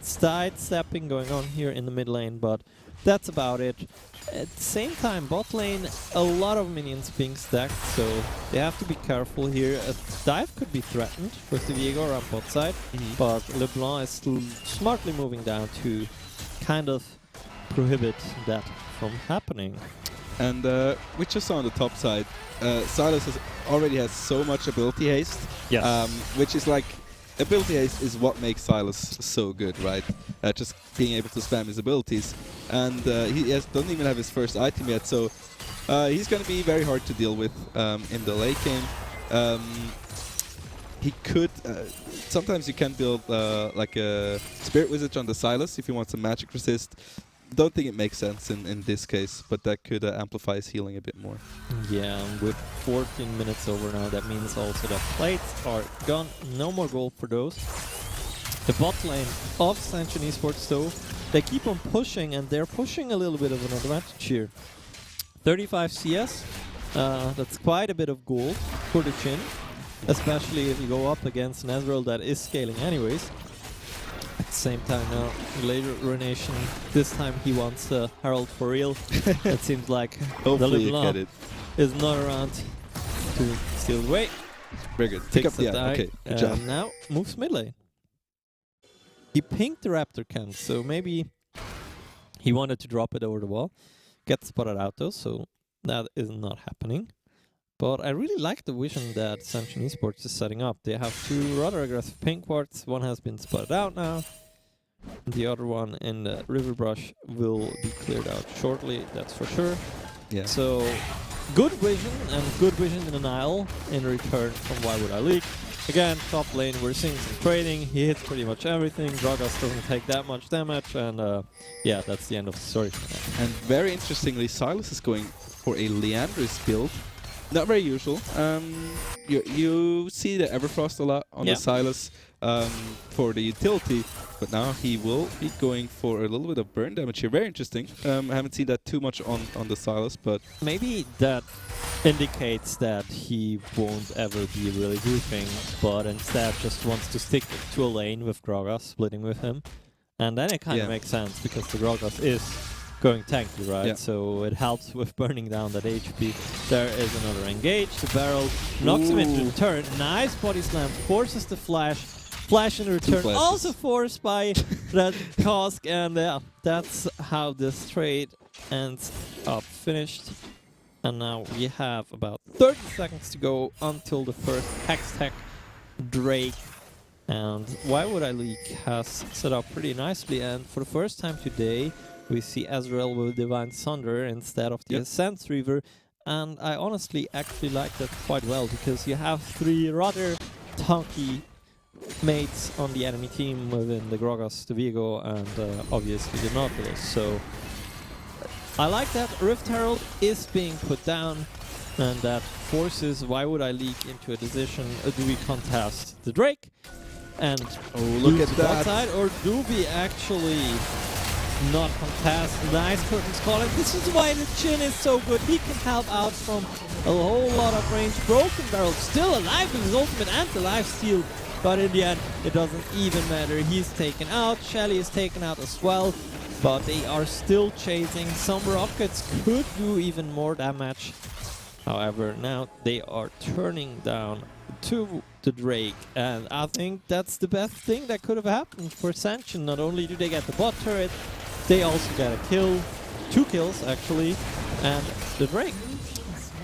sidestepping going on here in the mid lane, but that's about it. At the same time, bot lane, a lot of minions being stacked, so they have to be careful here. A dive could be threatened with the Viego around bot side, but LeBlanc is still smartly moving down to kind of prohibit that from happening. And we just saw on the top side, Silas already has so much ability haste, Yes. which is like, ability haste is what makes Silas so good, right? Just being able to spam his abilities. And he doesn't even have his first item yet, so he's going to be very hard to deal with in the late game. He could... sometimes you can build like a Spirit Wizard on the Silas if you want some magic resist. Don't think it makes sense in this case, but that could amplify his healing a bit more. Yeah, with 14 minutes over now, that means also that plates are gone. No more gold for those. The bot lane of Sanchen Esports though, they keep on pushing, and they're pushing a little bit of an advantage here. 35 CS, that's quite a bit of gold for the Chin, especially if you go up against an Ezreal that is scaling anyways. At the same time now, later Ruination, this time he wants Herald for real. It seems like the Hopefully you LeBlanc get it. is not around to steal the way. Very good. Pick up Takes the the die, okay, good job. now moves mid lane. He pinked the Raptor camp, so maybe he wanted to drop it over the wall. Get spotted out though, so that is not happening. But I really like the vision that Sanchen Esports is setting up. They have 2 rather aggressive pink wards. One has been spotted out now. The other one in the River Brush will be cleared out shortly, that's for sure. Yeah. So, good vision and good vision in an Isle in return from Why Would I Leak. Again, top lane, we're seeing some trading. He hits pretty much everything. Gragas doesn't take that much damage, and yeah, that's the end of the story. And very interestingly, Silas is going for a Leandris build. Not very usual. You see the Everfrost a lot on Yeah. the Silas for the utility, but now he will be going for a little bit of burn damage here. Very interesting. I haven't seen that too much on the Silas, but Maybe that indicates that he won't ever be really grouping, but instead just wants to stick to a lane with Gragas, splitting with him. And then it kind of Yeah. makes sense, because the Gragas is going tanky, right? Yeah. So it helps with burning down that HP. There is another engage. The barrel knocks him into the turn. Nice body slam, forces the flash. Flash in return, flashes. also forced by that cask, and yeah, that's how this trade ends up finished. And now we have about 30 seconds to go until the first Hextech Drake. And Why Would I Leak has set up pretty nicely, and for the first time today we see Ezreal with Divine Sunder instead of the Yep. Ascent Reaver, and I honestly actually like that quite well, because you have 3 rather tanky mates on the enemy team within the Gragas, the Viego, and obviously the Nautilus. So I like that. Rift Herald is being put down, and that forces Why Would I Leak into a decision. Do we contest the Drake and look lose at the bot that. side, or do we actually not contest? Nice curtains calling. This is why the Chin is so good. He can help out from a whole lot of range. Broken Barrel still alive with his ultimate and the lifesteal, but in the end it doesn't even matter. He's taken out. Shelly is taken out as well, but they are still chasing. Some rockets could do even more damage. However, now they are turning down to the Drake, and I think that's the best thing that could have happened for Sanchen. Not only do they get the bot turret, they also get a kill, 2 kills actually, and the Drake.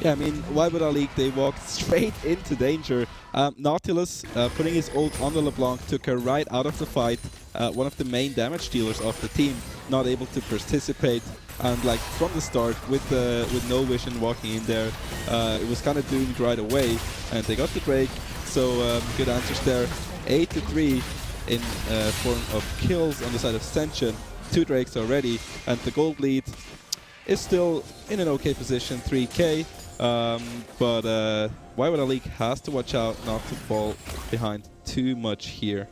Yeah, I mean, why would our league? They walked straight into danger. Nautilus, putting his ult on the LeBlanc, took her right out of the fight. One of the main damage dealers of the team, not able to participate. And like from the start, with no vision walking in there, it was kind of doomed right away. And they got the Drake, so good answers there. 8-3 in form of kills on the side of Ascension. 2 Drakes already, and the gold lead is still in an okay position, 3k. But why would our league has to watch out not to fall behind too much here.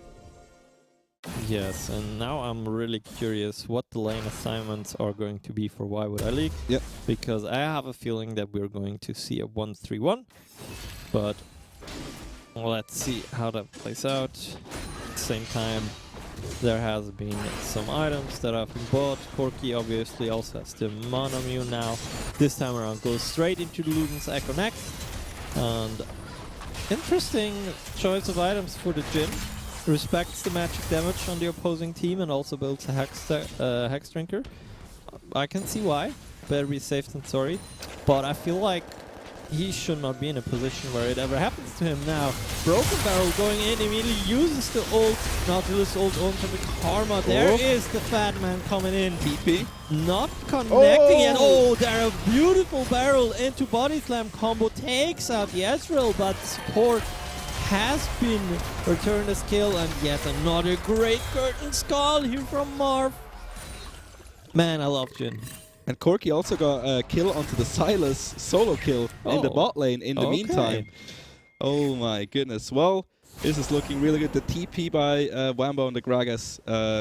Yes, and now I'm really curious what the lane assignments are going to be for Why Would I League. Yep. Because I have a feeling that we're going to see a 1-3-1. But let's see how that plays out. At the same time, there has been some items that have been bought. Corki obviously also has the Monomune now. This time around goes straight into the Luden's Echo next. And interesting choice of items for the Jhin. Respects the magic damage on the opposing team and also builds a Hex Drinker. I can see why. Better be safe than sorry. But I feel like he should not be in a position where it ever happens to him now. Broken Barrel going in, immediately uses the ult. Nautilus ult onto the Karma. There is the Fat Man coming in. TP. Not connecting yet. Oh, there a beautiful barrel into Body Slam combo. Takes out the Ezreal, but support has been returned as kill, and yet another great curtain skull here from Marv. Man, I love Jhin. And Corki also got a kill onto the Silas, solo kill in the bot lane in the meantime. Oh my goodness. Well, this is looking really good. The TP by Wambo and the Gragas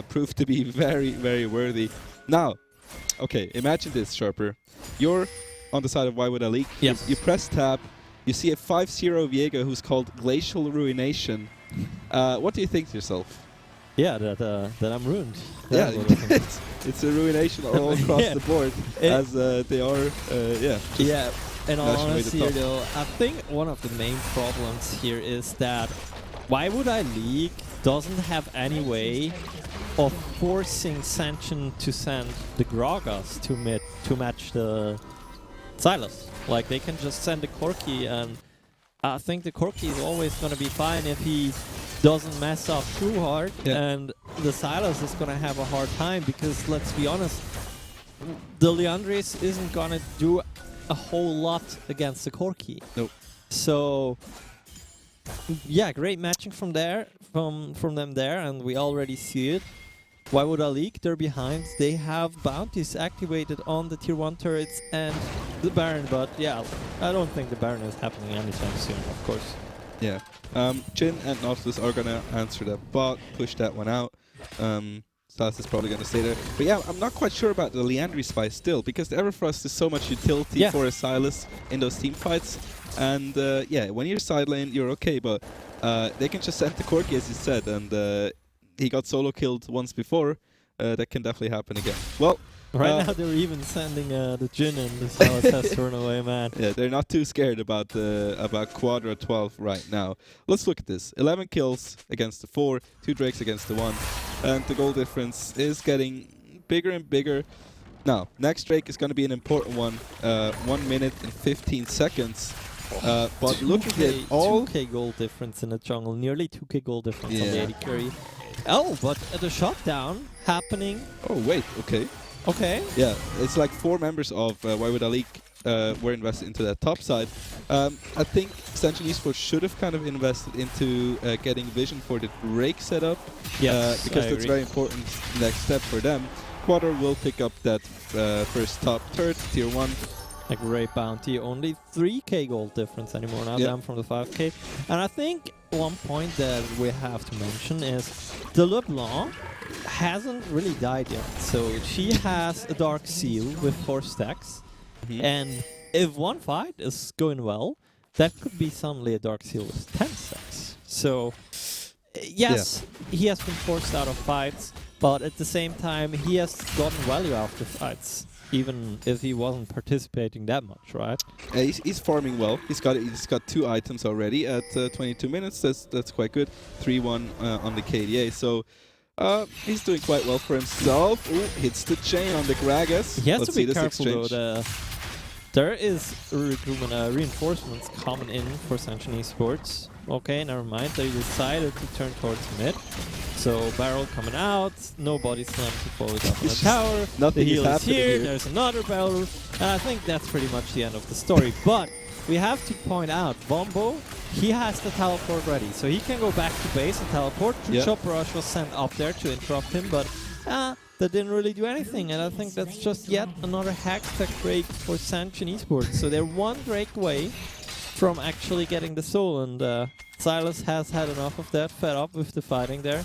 proved to be very, very worthy. Now, okay, imagine this, Sharper. You're on the side of Why Would I League. Yes. You press tab. You see a 5-0 Viego who's called Glacial Ruination. What do you think to yourself? Yeah, that I'm ruined. Yeah, That's what I think. it's a ruination all across Yeah. the board, as they are, yeah. Yeah, in all National honesty League here top. though, I think one of the main problems here is that Why Would I League doesn't have any way of forcing Sanction to send the Gragas to match the Silas. Like, they can just send the Corki, and I think the Corki is always going to be fine if he doesn't mess up too hard, and the Silas is going to have a hard time because, let's be honest, the Liandry's isn't going to do a whole lot against the Corki. Nope. So, yeah, great matching from there, from them there, and we already see it. Why Would I League? They're behind. They have bounties activated on the tier 1 turrets and the Baron, but yeah, I don't think the Baron is happening anytime soon, of course. Yeah. Jhin and Nautilus are gonna answer that bot, push that one out. Silas is probably gonna stay there. But yeah, I'm not quite sure about the Liandry spice still, because the Everfrost is so much utility for a Silas in those team fights. And yeah, when you're side lane, you're okay, but they can just send the Corki, as you said, and he got solo killed once before. That can definitely happen again. Well, right now they're even sending the Jhin and the Silas has thrown away, man. Yeah, they're not too scared about Quadra 12 right now. Let's look at this. 11 kills against the 4, 2 Drakes against the 1, and the goal difference is getting bigger and bigger. Now, next Drake is going to be an important one. 1 minute and 15 seconds. But look at it, all 2k gold difference in the jungle, nearly 2k gold difference on the AD carry. Oh, but the shutdown happening. Oh wait, okay. Okay. Yeah, it's like 4 members of Why Would I League were invested into that top side. I think Sanction Esports should have kind of invested into getting vision for the Drake setup. Yes, because I that's a agree. very important next step for them. Quadra will pick up that first top turret, tier 1. A great bounty, only 3k gold difference anymore now, down from the 5k. And I think one point that we have to mention is the LeBlanc hasn't really died yet. So she has a Dark Seal with 4 stacks. And if one fight is going well, that could be suddenly a Dark Seal with 10 stacks. So, yes, he has been forced out of fights, but at the same time, he has gotten value after fights. Even if he wasn't participating that much, right? He's farming well. He's got 2 items already at 22 minutes. That's quite good. 3-1 on the KDA. So he's doing quite well for himself. Ooh, hits the chain on the Gragas. He has Let's to be see this careful exchange. though. There is reinforcements coming in for Sanction Esports. Okay, never mind. They decided to turn towards mid. So barrel coming out, nobody slammed to forward up on the tower. Nothing The is heal is happening here. here. There's another barrel. I think that's pretty much the end of the story. But we have to point out, Bombo, he has the teleport ready, so he can go back to base and teleport. Yeah. Chop Rush was sent up there to interrupt him, but that didn't really do anything, and I think that's just yet another Hextech break for Sanction Esports. So they're one break away from actually getting the soul, and Silas has had enough of that, fed up with the fighting there.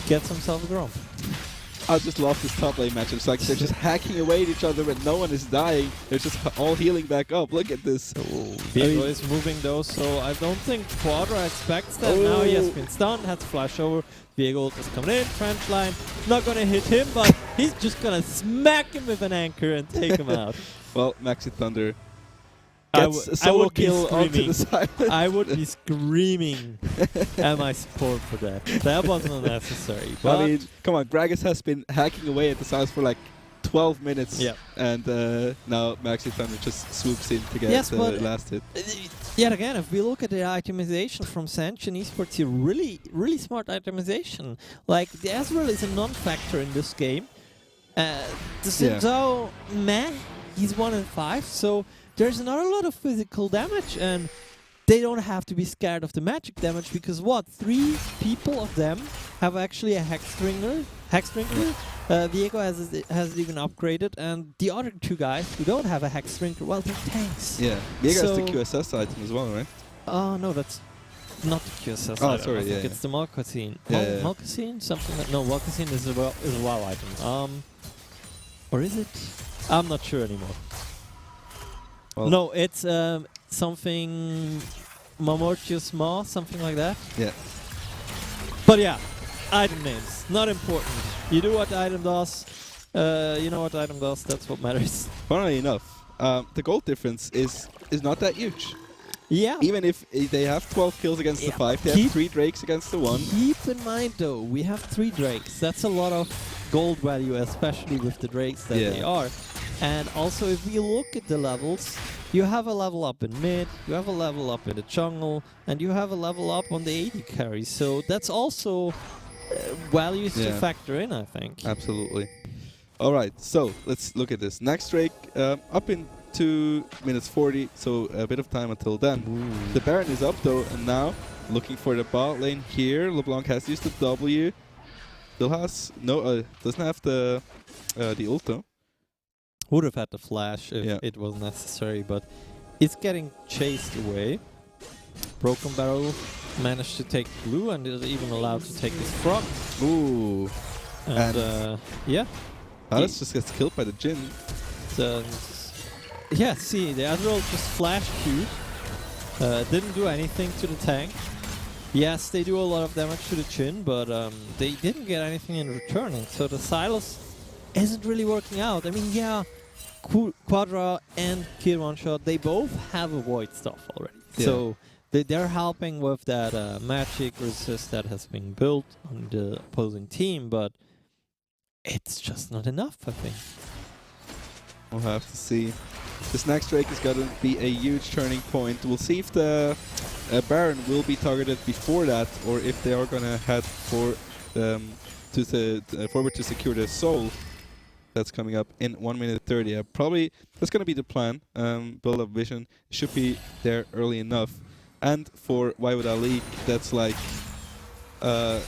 Gets himself a grump. I just love this top lane match. It's like they're just hacking away at each other and no one is dying. They're just all healing back up. Look at this. Viego is moving though, so I don't think Quadra expects that. Now he has been stunned, has to flash over. Viego is coming in, trench line. Not gonna hit him, but he's just gonna smack him with an anchor and take him out. Well, Maxi Thunder I gets a I solo would be kill onto screaming. the side. I would be screaming at my support for that. That wasn't unnecessary. But I mean, come on, Gragas has been hacking away at the sides for like 12 minutes. Yeah. And now Maxi Thunder just swoops in to get Yes, the but last hit. yet again, if we look at the itemization from Sanction Esports here, really smart itemization. Like, the Ezreal is a non-factor in this game. The Sinzhou, meh, he's 1 in 5, so there's not a lot of physical damage, and they don't have to be scared of the magic damage, because what, 3 people of them have actually a Hex Sprinkler. Viego has even upgraded, and the other 2 guys who don't have a Hex Sprinkler, well, they're tanks. Yeah. Viego has the So- QSS item as well, right? Oh, no, that's not the QSS Oh, item. sorry, I think yeah, it's the Malcassine. Yeah, yeah. Malcassine? Something like... No, Malcassine is a WoW item. Or is it? I'm not sure anymore. Well, No, it's something... Mamortius Maw, something like that. Yeah. But yeah, item names, not important. You do what the item does. You know what the item does, that's what matters. Funnily enough, the gold difference is not that huge. Yeah. Even if they have 12 kills against the Yeah, 5, they keep- have 3 Drakes against the 1. Keep in mind though, we have 3 Drakes. That's a lot of gold value, especially with the Drakes that they are. And also, if we look at the levels, you have a level up in mid, you have a level up in the jungle, and you have a level up on the AD carry. So that's also values to factor in, I think. Absolutely. Alright, so let's look at this. Next Drake up in 2 minutes 40, so a bit of time until then. The Baron is up though, and now looking for the bot lane here. LeBlanc has used the W. Still has no, doesn't have the ult though. Would have had the flash if Yeah. it was necessary, but it's getting chased away. Broken Barrel managed to take blue and is even allowed to take his frog. Ooh. And yeah. Alice just gets killed by the Jhin. Yeah, see, the Ezreal just flash Q'd. Didn't do anything to the tank. Yes, they do a lot of damage to the Jhin, but they didn't get anything in return. And so the Silas isn't really working out. I mean, yeah, Quadra and Kid One Shot, they both have a Void stuff already. Yeah. So they're helping with that magic resist that has been built on the opposing team, but it's just not enough, I think. We'll have to see. This next Drake is going to be a huge turning point. We'll see if the Baron will be targeted before that, or if they are going to head for forward to secure the soul. That's coming up in 1 minute 30. Probably that's going to be the plan. Build up vision should be there early enough. And for Why Would Ali, that's like a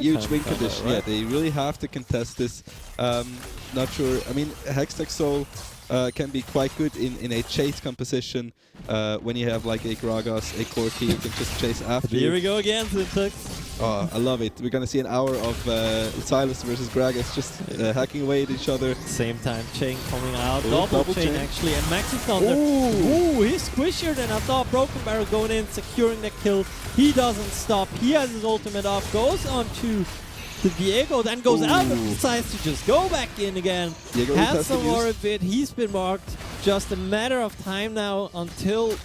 huge win condition. Right? Yeah, they really have to contest this. Not sure. I mean, Hextech Soul can be quite good in a chase composition when you have like a Gragas, a Corki, you can just chase after Here you. we go again, Syntax. Oh, I love it. We're going to see an hour of Silas versus Gragas just hacking away at each other. Same time, chain coming out, Ooh, double chain actually, and Maxi Thunder. Ooh, he's squishier than I thought. Broken Barrel going in, securing the kill. He doesn't stop. He has his ultimate off, goes on to the Viego, then goes out and decides to just go back in again. Viego Has some more of it. He's been marked. Just a matter of time now until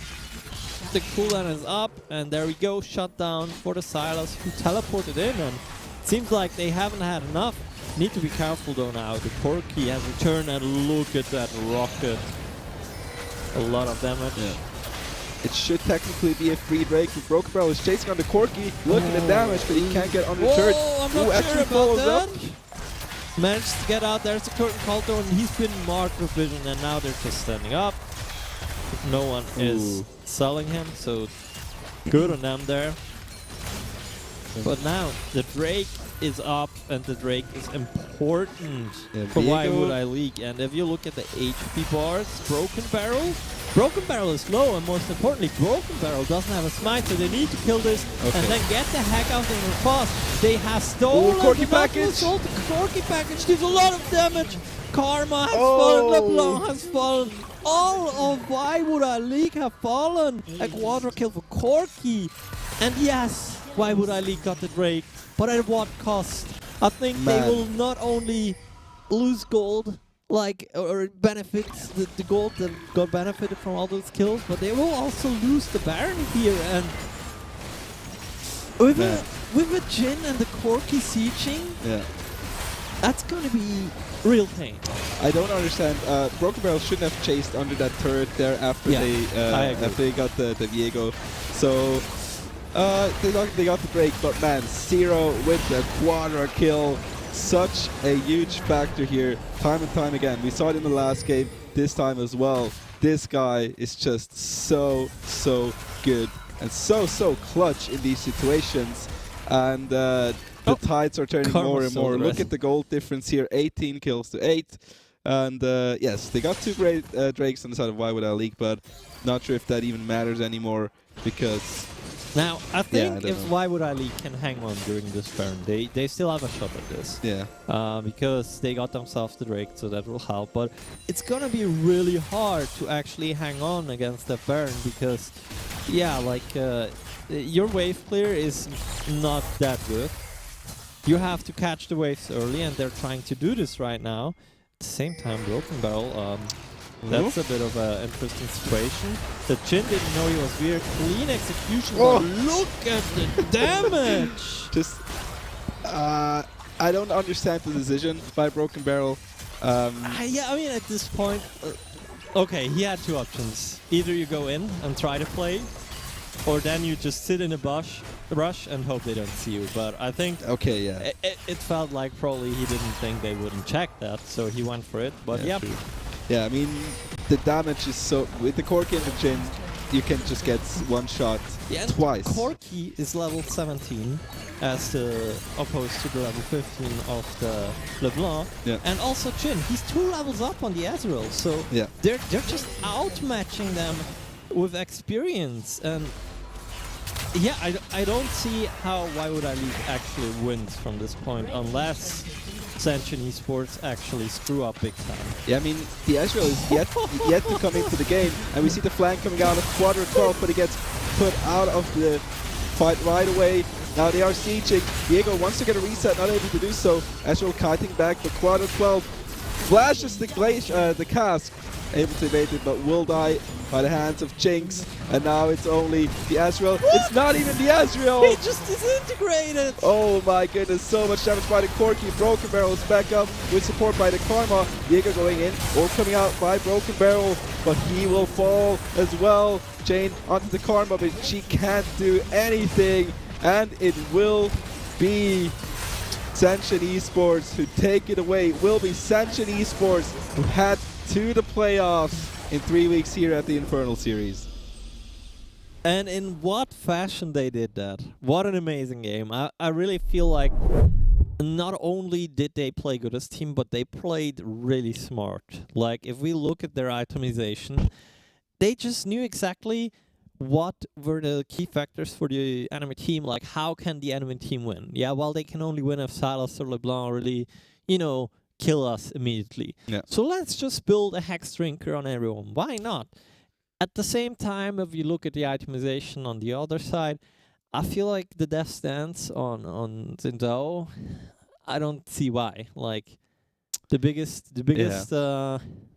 the cooldown is up, and there we go, shut down for the Silas who teleported in, and it seems like they haven't had enough. Need to be careful though now. The Corki has returned, and look at that rocket. a lot of damage. Yeah. It should technically be a free break. Broken Barrel is chasing on the Corki, looking at damage, but he can't get on the turret. I'm not sure actually about follows that. up. Managed to get out. There's a curtain call though, and he's been marked with vision, and now they're just standing up. No one is selling him, so good on them there. But now the Drake is up, and the Drake is important for why would I league. And if you look at the HP bars, Broken Barrel is low, and most importantly, Broken Barrel doesn't have a smite, so they need to kill this and then get the heck out of the fast. They have stolen Corki the package. The Corki package deals a lot of damage. Karma has fallen, LeBlanc has fallen. All of Why Would I League have fallen. A quadra kill for Corki. And yes, Why Would I League got the Drake, but at what cost? I think they will not only lose gold, or benefits the gold that got benefited from all those kills, but they will also lose the Baron here. And with a Jhin and the Corki sieging, that's gonna be real pain. I don't understand. Broken Barrel shouldn't have chased under that turret there after they got the Viego. So they got the break, but man, Zero with the quadra kill. Such a huge factor here, time and time again. We saw it in the last game, this time as well. This guy is just so good and so clutch in these situations. And the tides are turning more and more. Look at the gold difference here, 18 kills to 8. And yes, they got 2 great Drakes on the side of Why Would I League, but not sure if that even matters anymore because... Now, I think if Why Would I League can hang on during this turn, they still have a shot at this. Yeah. Because they got themselves the Drake, so that will help. But it's gonna be really hard to actually hang on against the Baron because, your wave clear is not that good. You have to catch the waves early, and they're trying to do this right now. At the same time, Broken Barrel, that's a bit of an interesting situation. The Jhin didn't know he was weird. Clean execution, but look at the damage! Just, I don't understand the decision by Broken Barrel. I mean, at this point, okay, he had 2 options. Either you go in and try to play, or then you just sit in a rush and hope they don't see you. But I think it felt like probably he didn't think they wouldn't check that, so he went for it. But yeah, I mean, the damage is so... With the Corki and the Jhin, you can just get one shot twice. Corki is level 17 as opposed to the level 15 of the LeBlanc. Yeah. And also Jhin, he's 2 levels up on the Ezreal, so they're just outmatching them with experience. And yeah, I don't see how Why Would I League actually wins from this point unless Ascension Esports actually screw up big time. Yeah, I mean, the Ezreal is yet to come into the game, and we see the flank coming out of Quadra 12, but he gets put out of the fight right away. Now they are sieging. Viego wants to get a reset, not able to do so. Ezreal kiting back, but Quadra 12 flashes the cask, able to evade it, but will die by the hands of Jinx. And now it's only the Ezreal. It's not even the Ezreal! He just disintegrated! Oh my goodness, so much damage by the Corki. Broken Barrel is back up with support by the Karma. Viego going in, or coming out by Broken Barrel, but he will fall as well. Jane onto the Karma, but she can't do anything. And it will be Ascension Esports who take it away. It will be Ascension Esports who head to the playoffs in 3 weeks here at the Infernal series. And in what fashion they did that. What an amazing game. I really feel like not only did they play good as team, but they played really smart. Like, if we look at their itemization, they just knew exactly what were the key factors for the enemy team. Like, how can the enemy team win? Yeah, well, they can only win if Sylas or LeBlanc really, kill us immediately. Yeah. So let's just build a Hex Drinker on everyone. Why not? At the same time, if you look at the itemization on the other side, I feel like the Death Stance on Zindao, I don't see why. Like, the biggest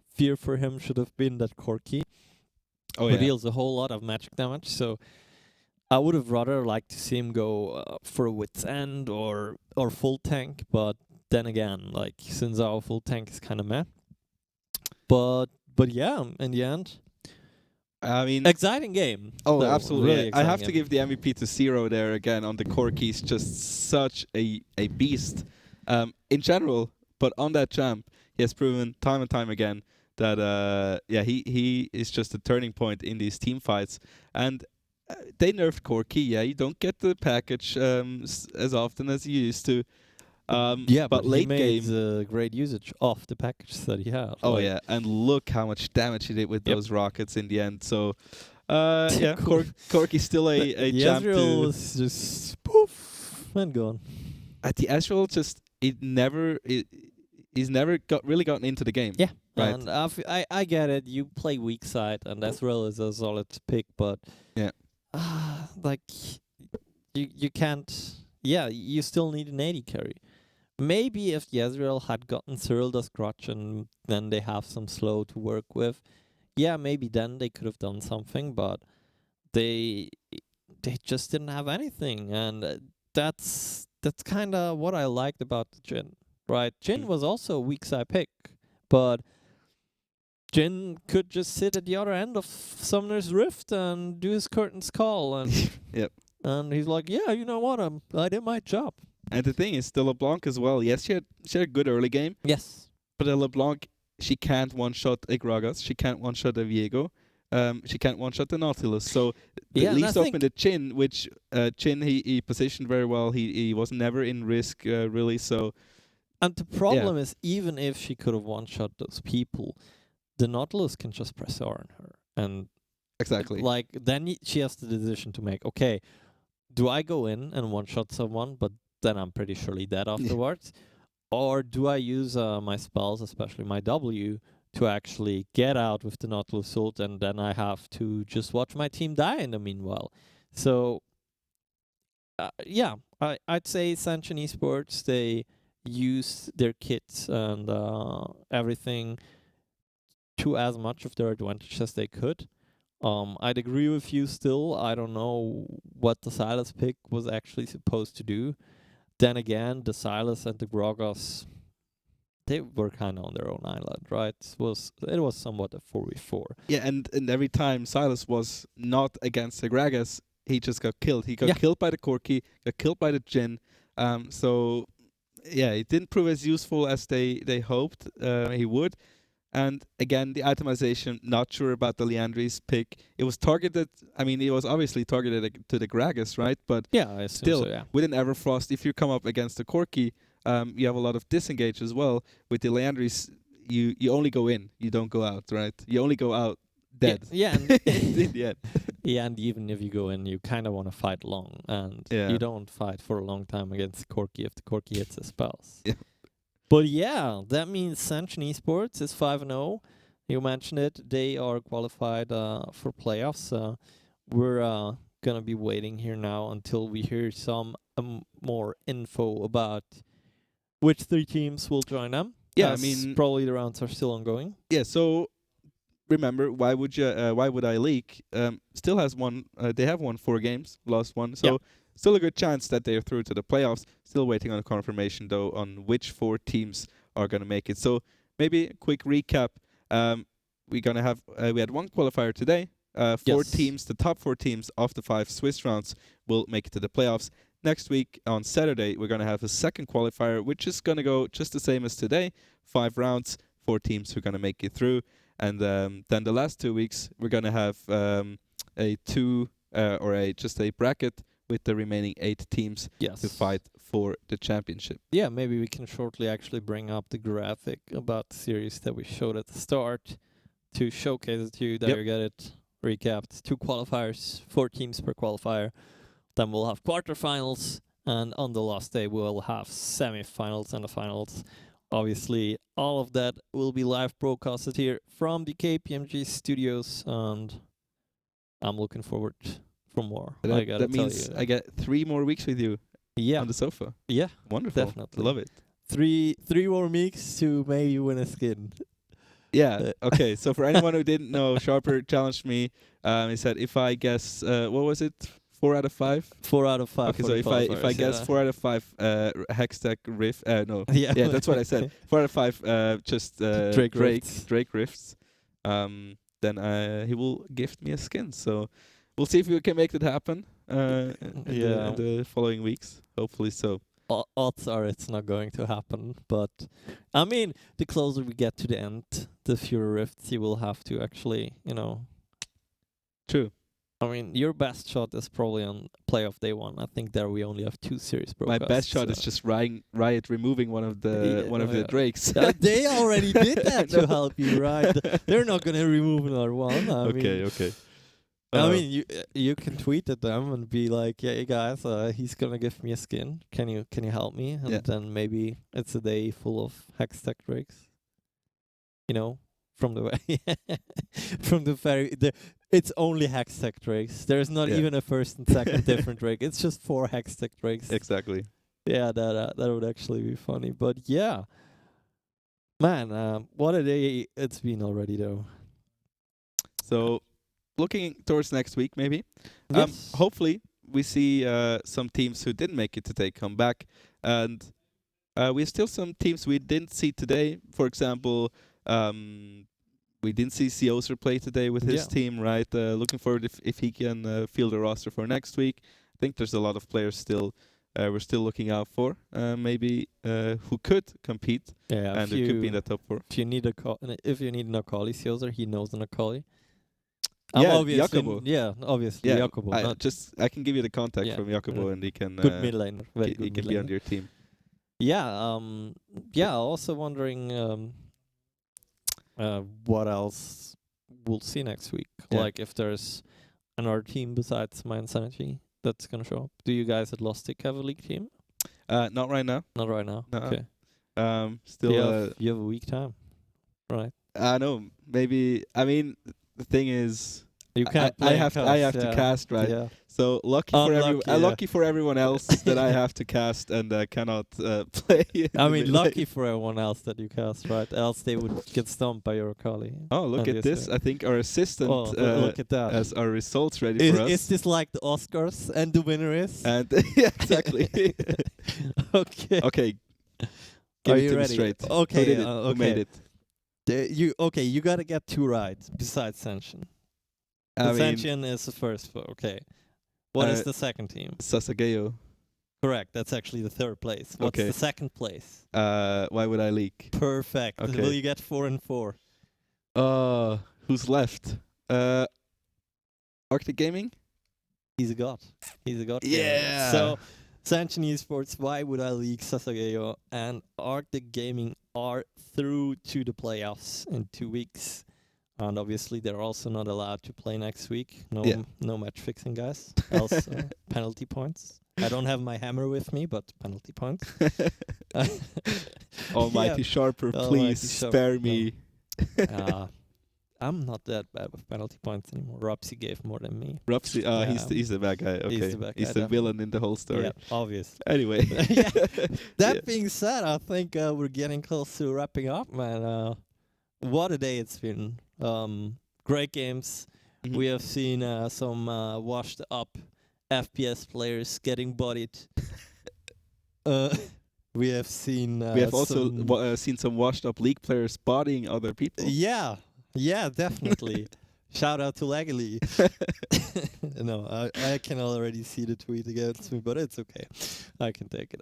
fear for him should have been that Corki deals a whole lot of magic damage. So I would have rather liked to see him go for a Wit's End or full tank, but then again, like, Zindao full tank is kind of meh. But yeah, in the end, I mean, Exciting game. oh, though. absolutely. Really I have exciting to game. give the MVP to Zero there again on the corky. He's just such a beast in general, but on that jump, he has proven time and time again that he is just a turning point in these team fights. And they nerfed Corky. Yeah, you don't get the package as often as you used to. But he late made game. great usage of the package that he had. Oh like, yeah, and look how much damage he did with Yep. those rockets in the end. So, Cool. Corky's still a the jump Ezreal to. was just poof and gone. At the Ezreal, he's never really gotten into the game. Yeah, Right. and I get it. You play weak side, and Ezreal is a solid pick, but Yeah. like you can't. Yeah, you still need an AD carry. Maybe if Ezreal had gotten Cyrilda's Crutch and then they have some slow to work with, yeah, maybe then they could have done something, but they just didn't have anything, and that's kind of what I liked about the Jhin, right? Jhin was also a weak side pick, but Jhin could just sit at the other end of Summoner's Rift and do his Curtain's Call, and Yep. and he's like, yeah, you know what, I did my job. And the thing is, the LeBlanc as well. Yes, she had a good early game, Yes. but the LeBlanc, she can't one-shot a Gragas. She can't one-shot a Viego. She can't one-shot the Nautilus. So Yeah, at and least I open the Chin, which Chin he positioned very well. He was never in risk really. So And the problem is, even if she could have one-shot those people, the Nautilus can just press R on her. And exactly. like, then she has the decision to make, okay, do I go in and one-shot someone, but then I'm pretty surely dead afterwards? Or do I use my spells, especially my W, to actually get out with the Nautilus ult, and then I have to just watch my team die in the meanwhile? So, I'd say Sanchen Esports, they use their kits and everything to as much of their advantage as they could. I'd agree with you still. I don't know what the Silas pick was actually supposed to do. Then again, the Silas and the Gragas, they were kind of on their own island, right? It was somewhat a 4v4. Yeah, and every time Silas was not against the Gragas, he just got killed. He got killed by the Corki, got killed by the Jhin. So yeah, it didn't prove as useful as they hoped he would. And again, the itemization, not sure about the Leandri's pick. It was targeted, I mean, it was obviously targeted to the Gragas, right? But Yeah, I assume still, so, yeah. with an Everfrost, if you come up against the Corki, you have a lot of disengage as well. With the Leandri's, you only go in, you don't go out, right? You only go out dead. Yeah, and in the end. yeah, and even if you go in, you kind of want to fight long, and Yeah. you don't fight for a long time against Corki if the Corki hits his spells. Yeah. But yeah, that means Sanchen Esports is 5-0. You mentioned it; they are qualified for playoffs. We're gonna be waiting here now until we hear some more info about which 3 teams will join them. Yeah, I as mean- probably the rounds are still ongoing. Yeah, so remember, why would I leak? Still has won. They have won 4 games, lost 1. So still a good chance that they are through to the playoffs. Still waiting on confirmation though on which 4 teams are gonna make it. So maybe a quick recap. We're gonna have we had 1 qualifier today. 4 Yes. teams, the top 4 teams of the 5 Swiss rounds will make it to the playoffs. Next week on Saturday, we're gonna have a second qualifier, which is gonna go just the same as today. 5 rounds, 4 teams who are gonna make it through. And then the last 2 weeks, we're gonna have just a bracket with the remaining 8 teams Yes. to fight for the championship. Yeah, maybe we can shortly actually bring up the graphic about the series that we showed at the start to showcase it to you. There Yep. you get it recapped. 2 qualifiers, 4 teams per qualifier. Then we'll have quarterfinals, and on the last day we'll have semifinals and the finals. Obviously, all of that will be live broadcasted here from the KPMG studios, and I'm looking forward for more. I That, gotta that tell means you. I get 3 more weeks with you Yeah, on the sofa. yeah, Wonderful. definitely. Love it. 3 more weeks to maybe win a skin. Yeah. Okay. So for anyone who didn't know, Sharper challenged me. He said if I guess what was it, 4 out of 5. 4 out of 5. Okay. for So the if I qualifiers, guess yeah. 4 out of 5 Hextech Rift. No. Yeah, Yeah, that's what I said. 4 out of 5 just Drake Rifts. Drake Rifts. then he will gift me a skin. So we'll see if we can make that happen in the following weeks. Hopefully so. Odds are it's not going to happen, but I mean, the closer we get to the end, the fewer rifts you will have to actually, True. I mean, your best shot is probably on playoff day 1. I think there we only have 2 series broadcasts. My best shot is just Riot removing one of the drakes. They already did that to help you, right? They're not gonna remove another one. Okay. I mean, you can tweet at them and be like, "Yeah, guys, he's gonna give me a skin. Can you help me?" And then maybe it's a day full of Hextech drakes. From the it's only Hextech drakes. There's not even a first and second different drake. It's just 4 Hextech drakes. Exactly. Yeah, that would actually be funny. But yeah, man, what a day it's been already, though. So, looking towards next week, maybe. Yes. Hopefully, we see some teams who didn't make it today come back, and we have still some teams we didn't see today. For example, we didn't see Sioser play today with his team, right? Looking forward if he can field a roster for next week. I think there's a lot of players still we're still looking out for, maybe who could compete and who could be in the top 4. If you need an Akali Sioser, he knows an Akali. Jacobo. Obviously, Jacobo. I can give you the contact from Jacobo, and he can good mid laner. He can be on your team. Yeah. Also wondering what else we'll see next week. Yeah. Like if there's another team besides My Insanity that's gonna show up. Do you guys at Lostic have a league team? Not right now. Not right now. No. Okay. Still. You have a week time, right? No. Maybe. I mean, the thing is, you can't. I have to cast, right? Yeah. So lucky for everyone else that I have to cast and cannot play. I mean, lucky for everyone else that you cast, right? Else they would get stumped by your Akali. Oh, look at this! I think our assistant look at that. has our results ready for us. Is this like the Oscars and the winner is? And yeah, exactly. Okay. Okay. Are it you to me ready? straight. Okay. Who made it? You gotta get 2 right besides Senshin. Senshin is the first. Okay. What is the second team? Sasageo. Correct. That's actually the 3rd place. What's the second place? Why would I leak? Perfect. Okay. Will you get 4 and 4? Who's left? Arctic Gaming? He's a god. Yeah. So, Senshin Esports, why would I leak Sasageo and Arctic Gaming are through to the playoffs in 2 weeks. And obviously, they're also not allowed to play next week. No match fixing, guys. Else, penalty points. I don't have my hammer with me, but penalty points. Almighty Sharper, please spare me. I'm not that bad with penalty points anymore. Ropsy gave more than me. Ropsy, he's the bad guy. Okay, he's the villain in the whole story. Yeah, obvious. Anyway. That being said, I think we're getting close to wrapping up, man. What a day it's been. Great games. Mm-hmm. We have seen some washed up FPS players getting bodied. We have seen. We have also seen some washed up league players bodying other people. Yeah, definitely. Shout out to Legally. No, I can already see the tweet against me, but it's okay. I can take it.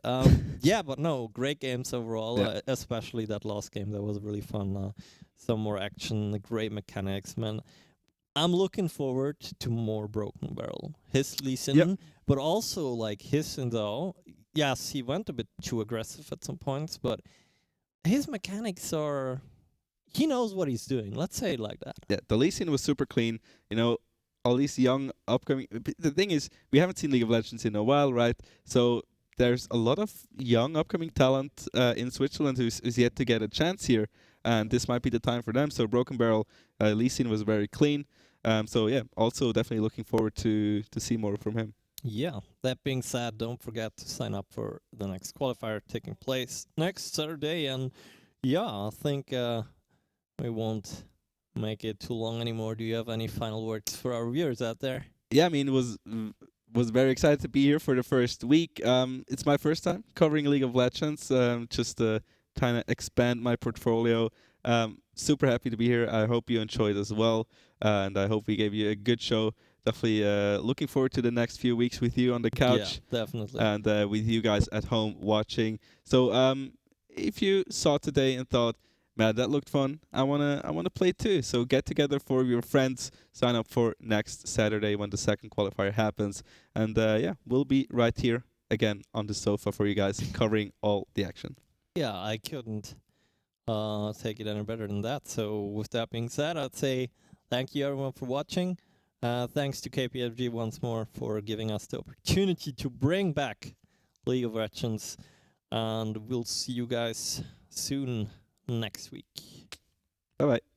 Yeah, but no, great games overall, especially that last game. That was really fun. Some more action, great mechanics, man. I'm looking forward to more Broken Barrel. His Lee Sin, but also like his Indao. Yes, he went a bit too aggressive at some points, but his mechanics are... He knows what he's doing. Let's say it like that. Yeah, the Lee Sin was super clean. You know, all these young upcoming... The thing is, we haven't seen League of Legends in a while, right? So there's a lot of young upcoming talent in Switzerland who's yet to get a chance here. And this might be the time for them. So Broken Barrel, Lee Sin was very clean. So yeah, also definitely looking forward to see more from him. Yeah, that being said, don't forget to sign up for the next qualifier taking place next Saturday. And yeah, I think we won't make it too long anymore. Do you have any final words for our viewers out there? Yeah, I mean, was very excited to be here for the first week. It's my first time covering League of Legends. Just trying to expand my portfolio. Super happy to be here. I hope you enjoyed as well, and I hope we gave you a good show. Definitely looking forward to the next few weeks with you on the couch. Yeah, definitely. And with you guys at home watching. So if you saw today and thought, man, that looked fun, I wanna play too. So get together for your friends, sign up for next Saturday when the second qualifier happens, and we'll be right here again on the sofa for you guys, covering all the action. Yeah, I couldn't take it any better than that. So with that being said, I'd say thank you everyone for watching. Thanks to KPMG once more for giving us the opportunity to bring back League of Legends. And we'll see you guys soon next week. Bye bye.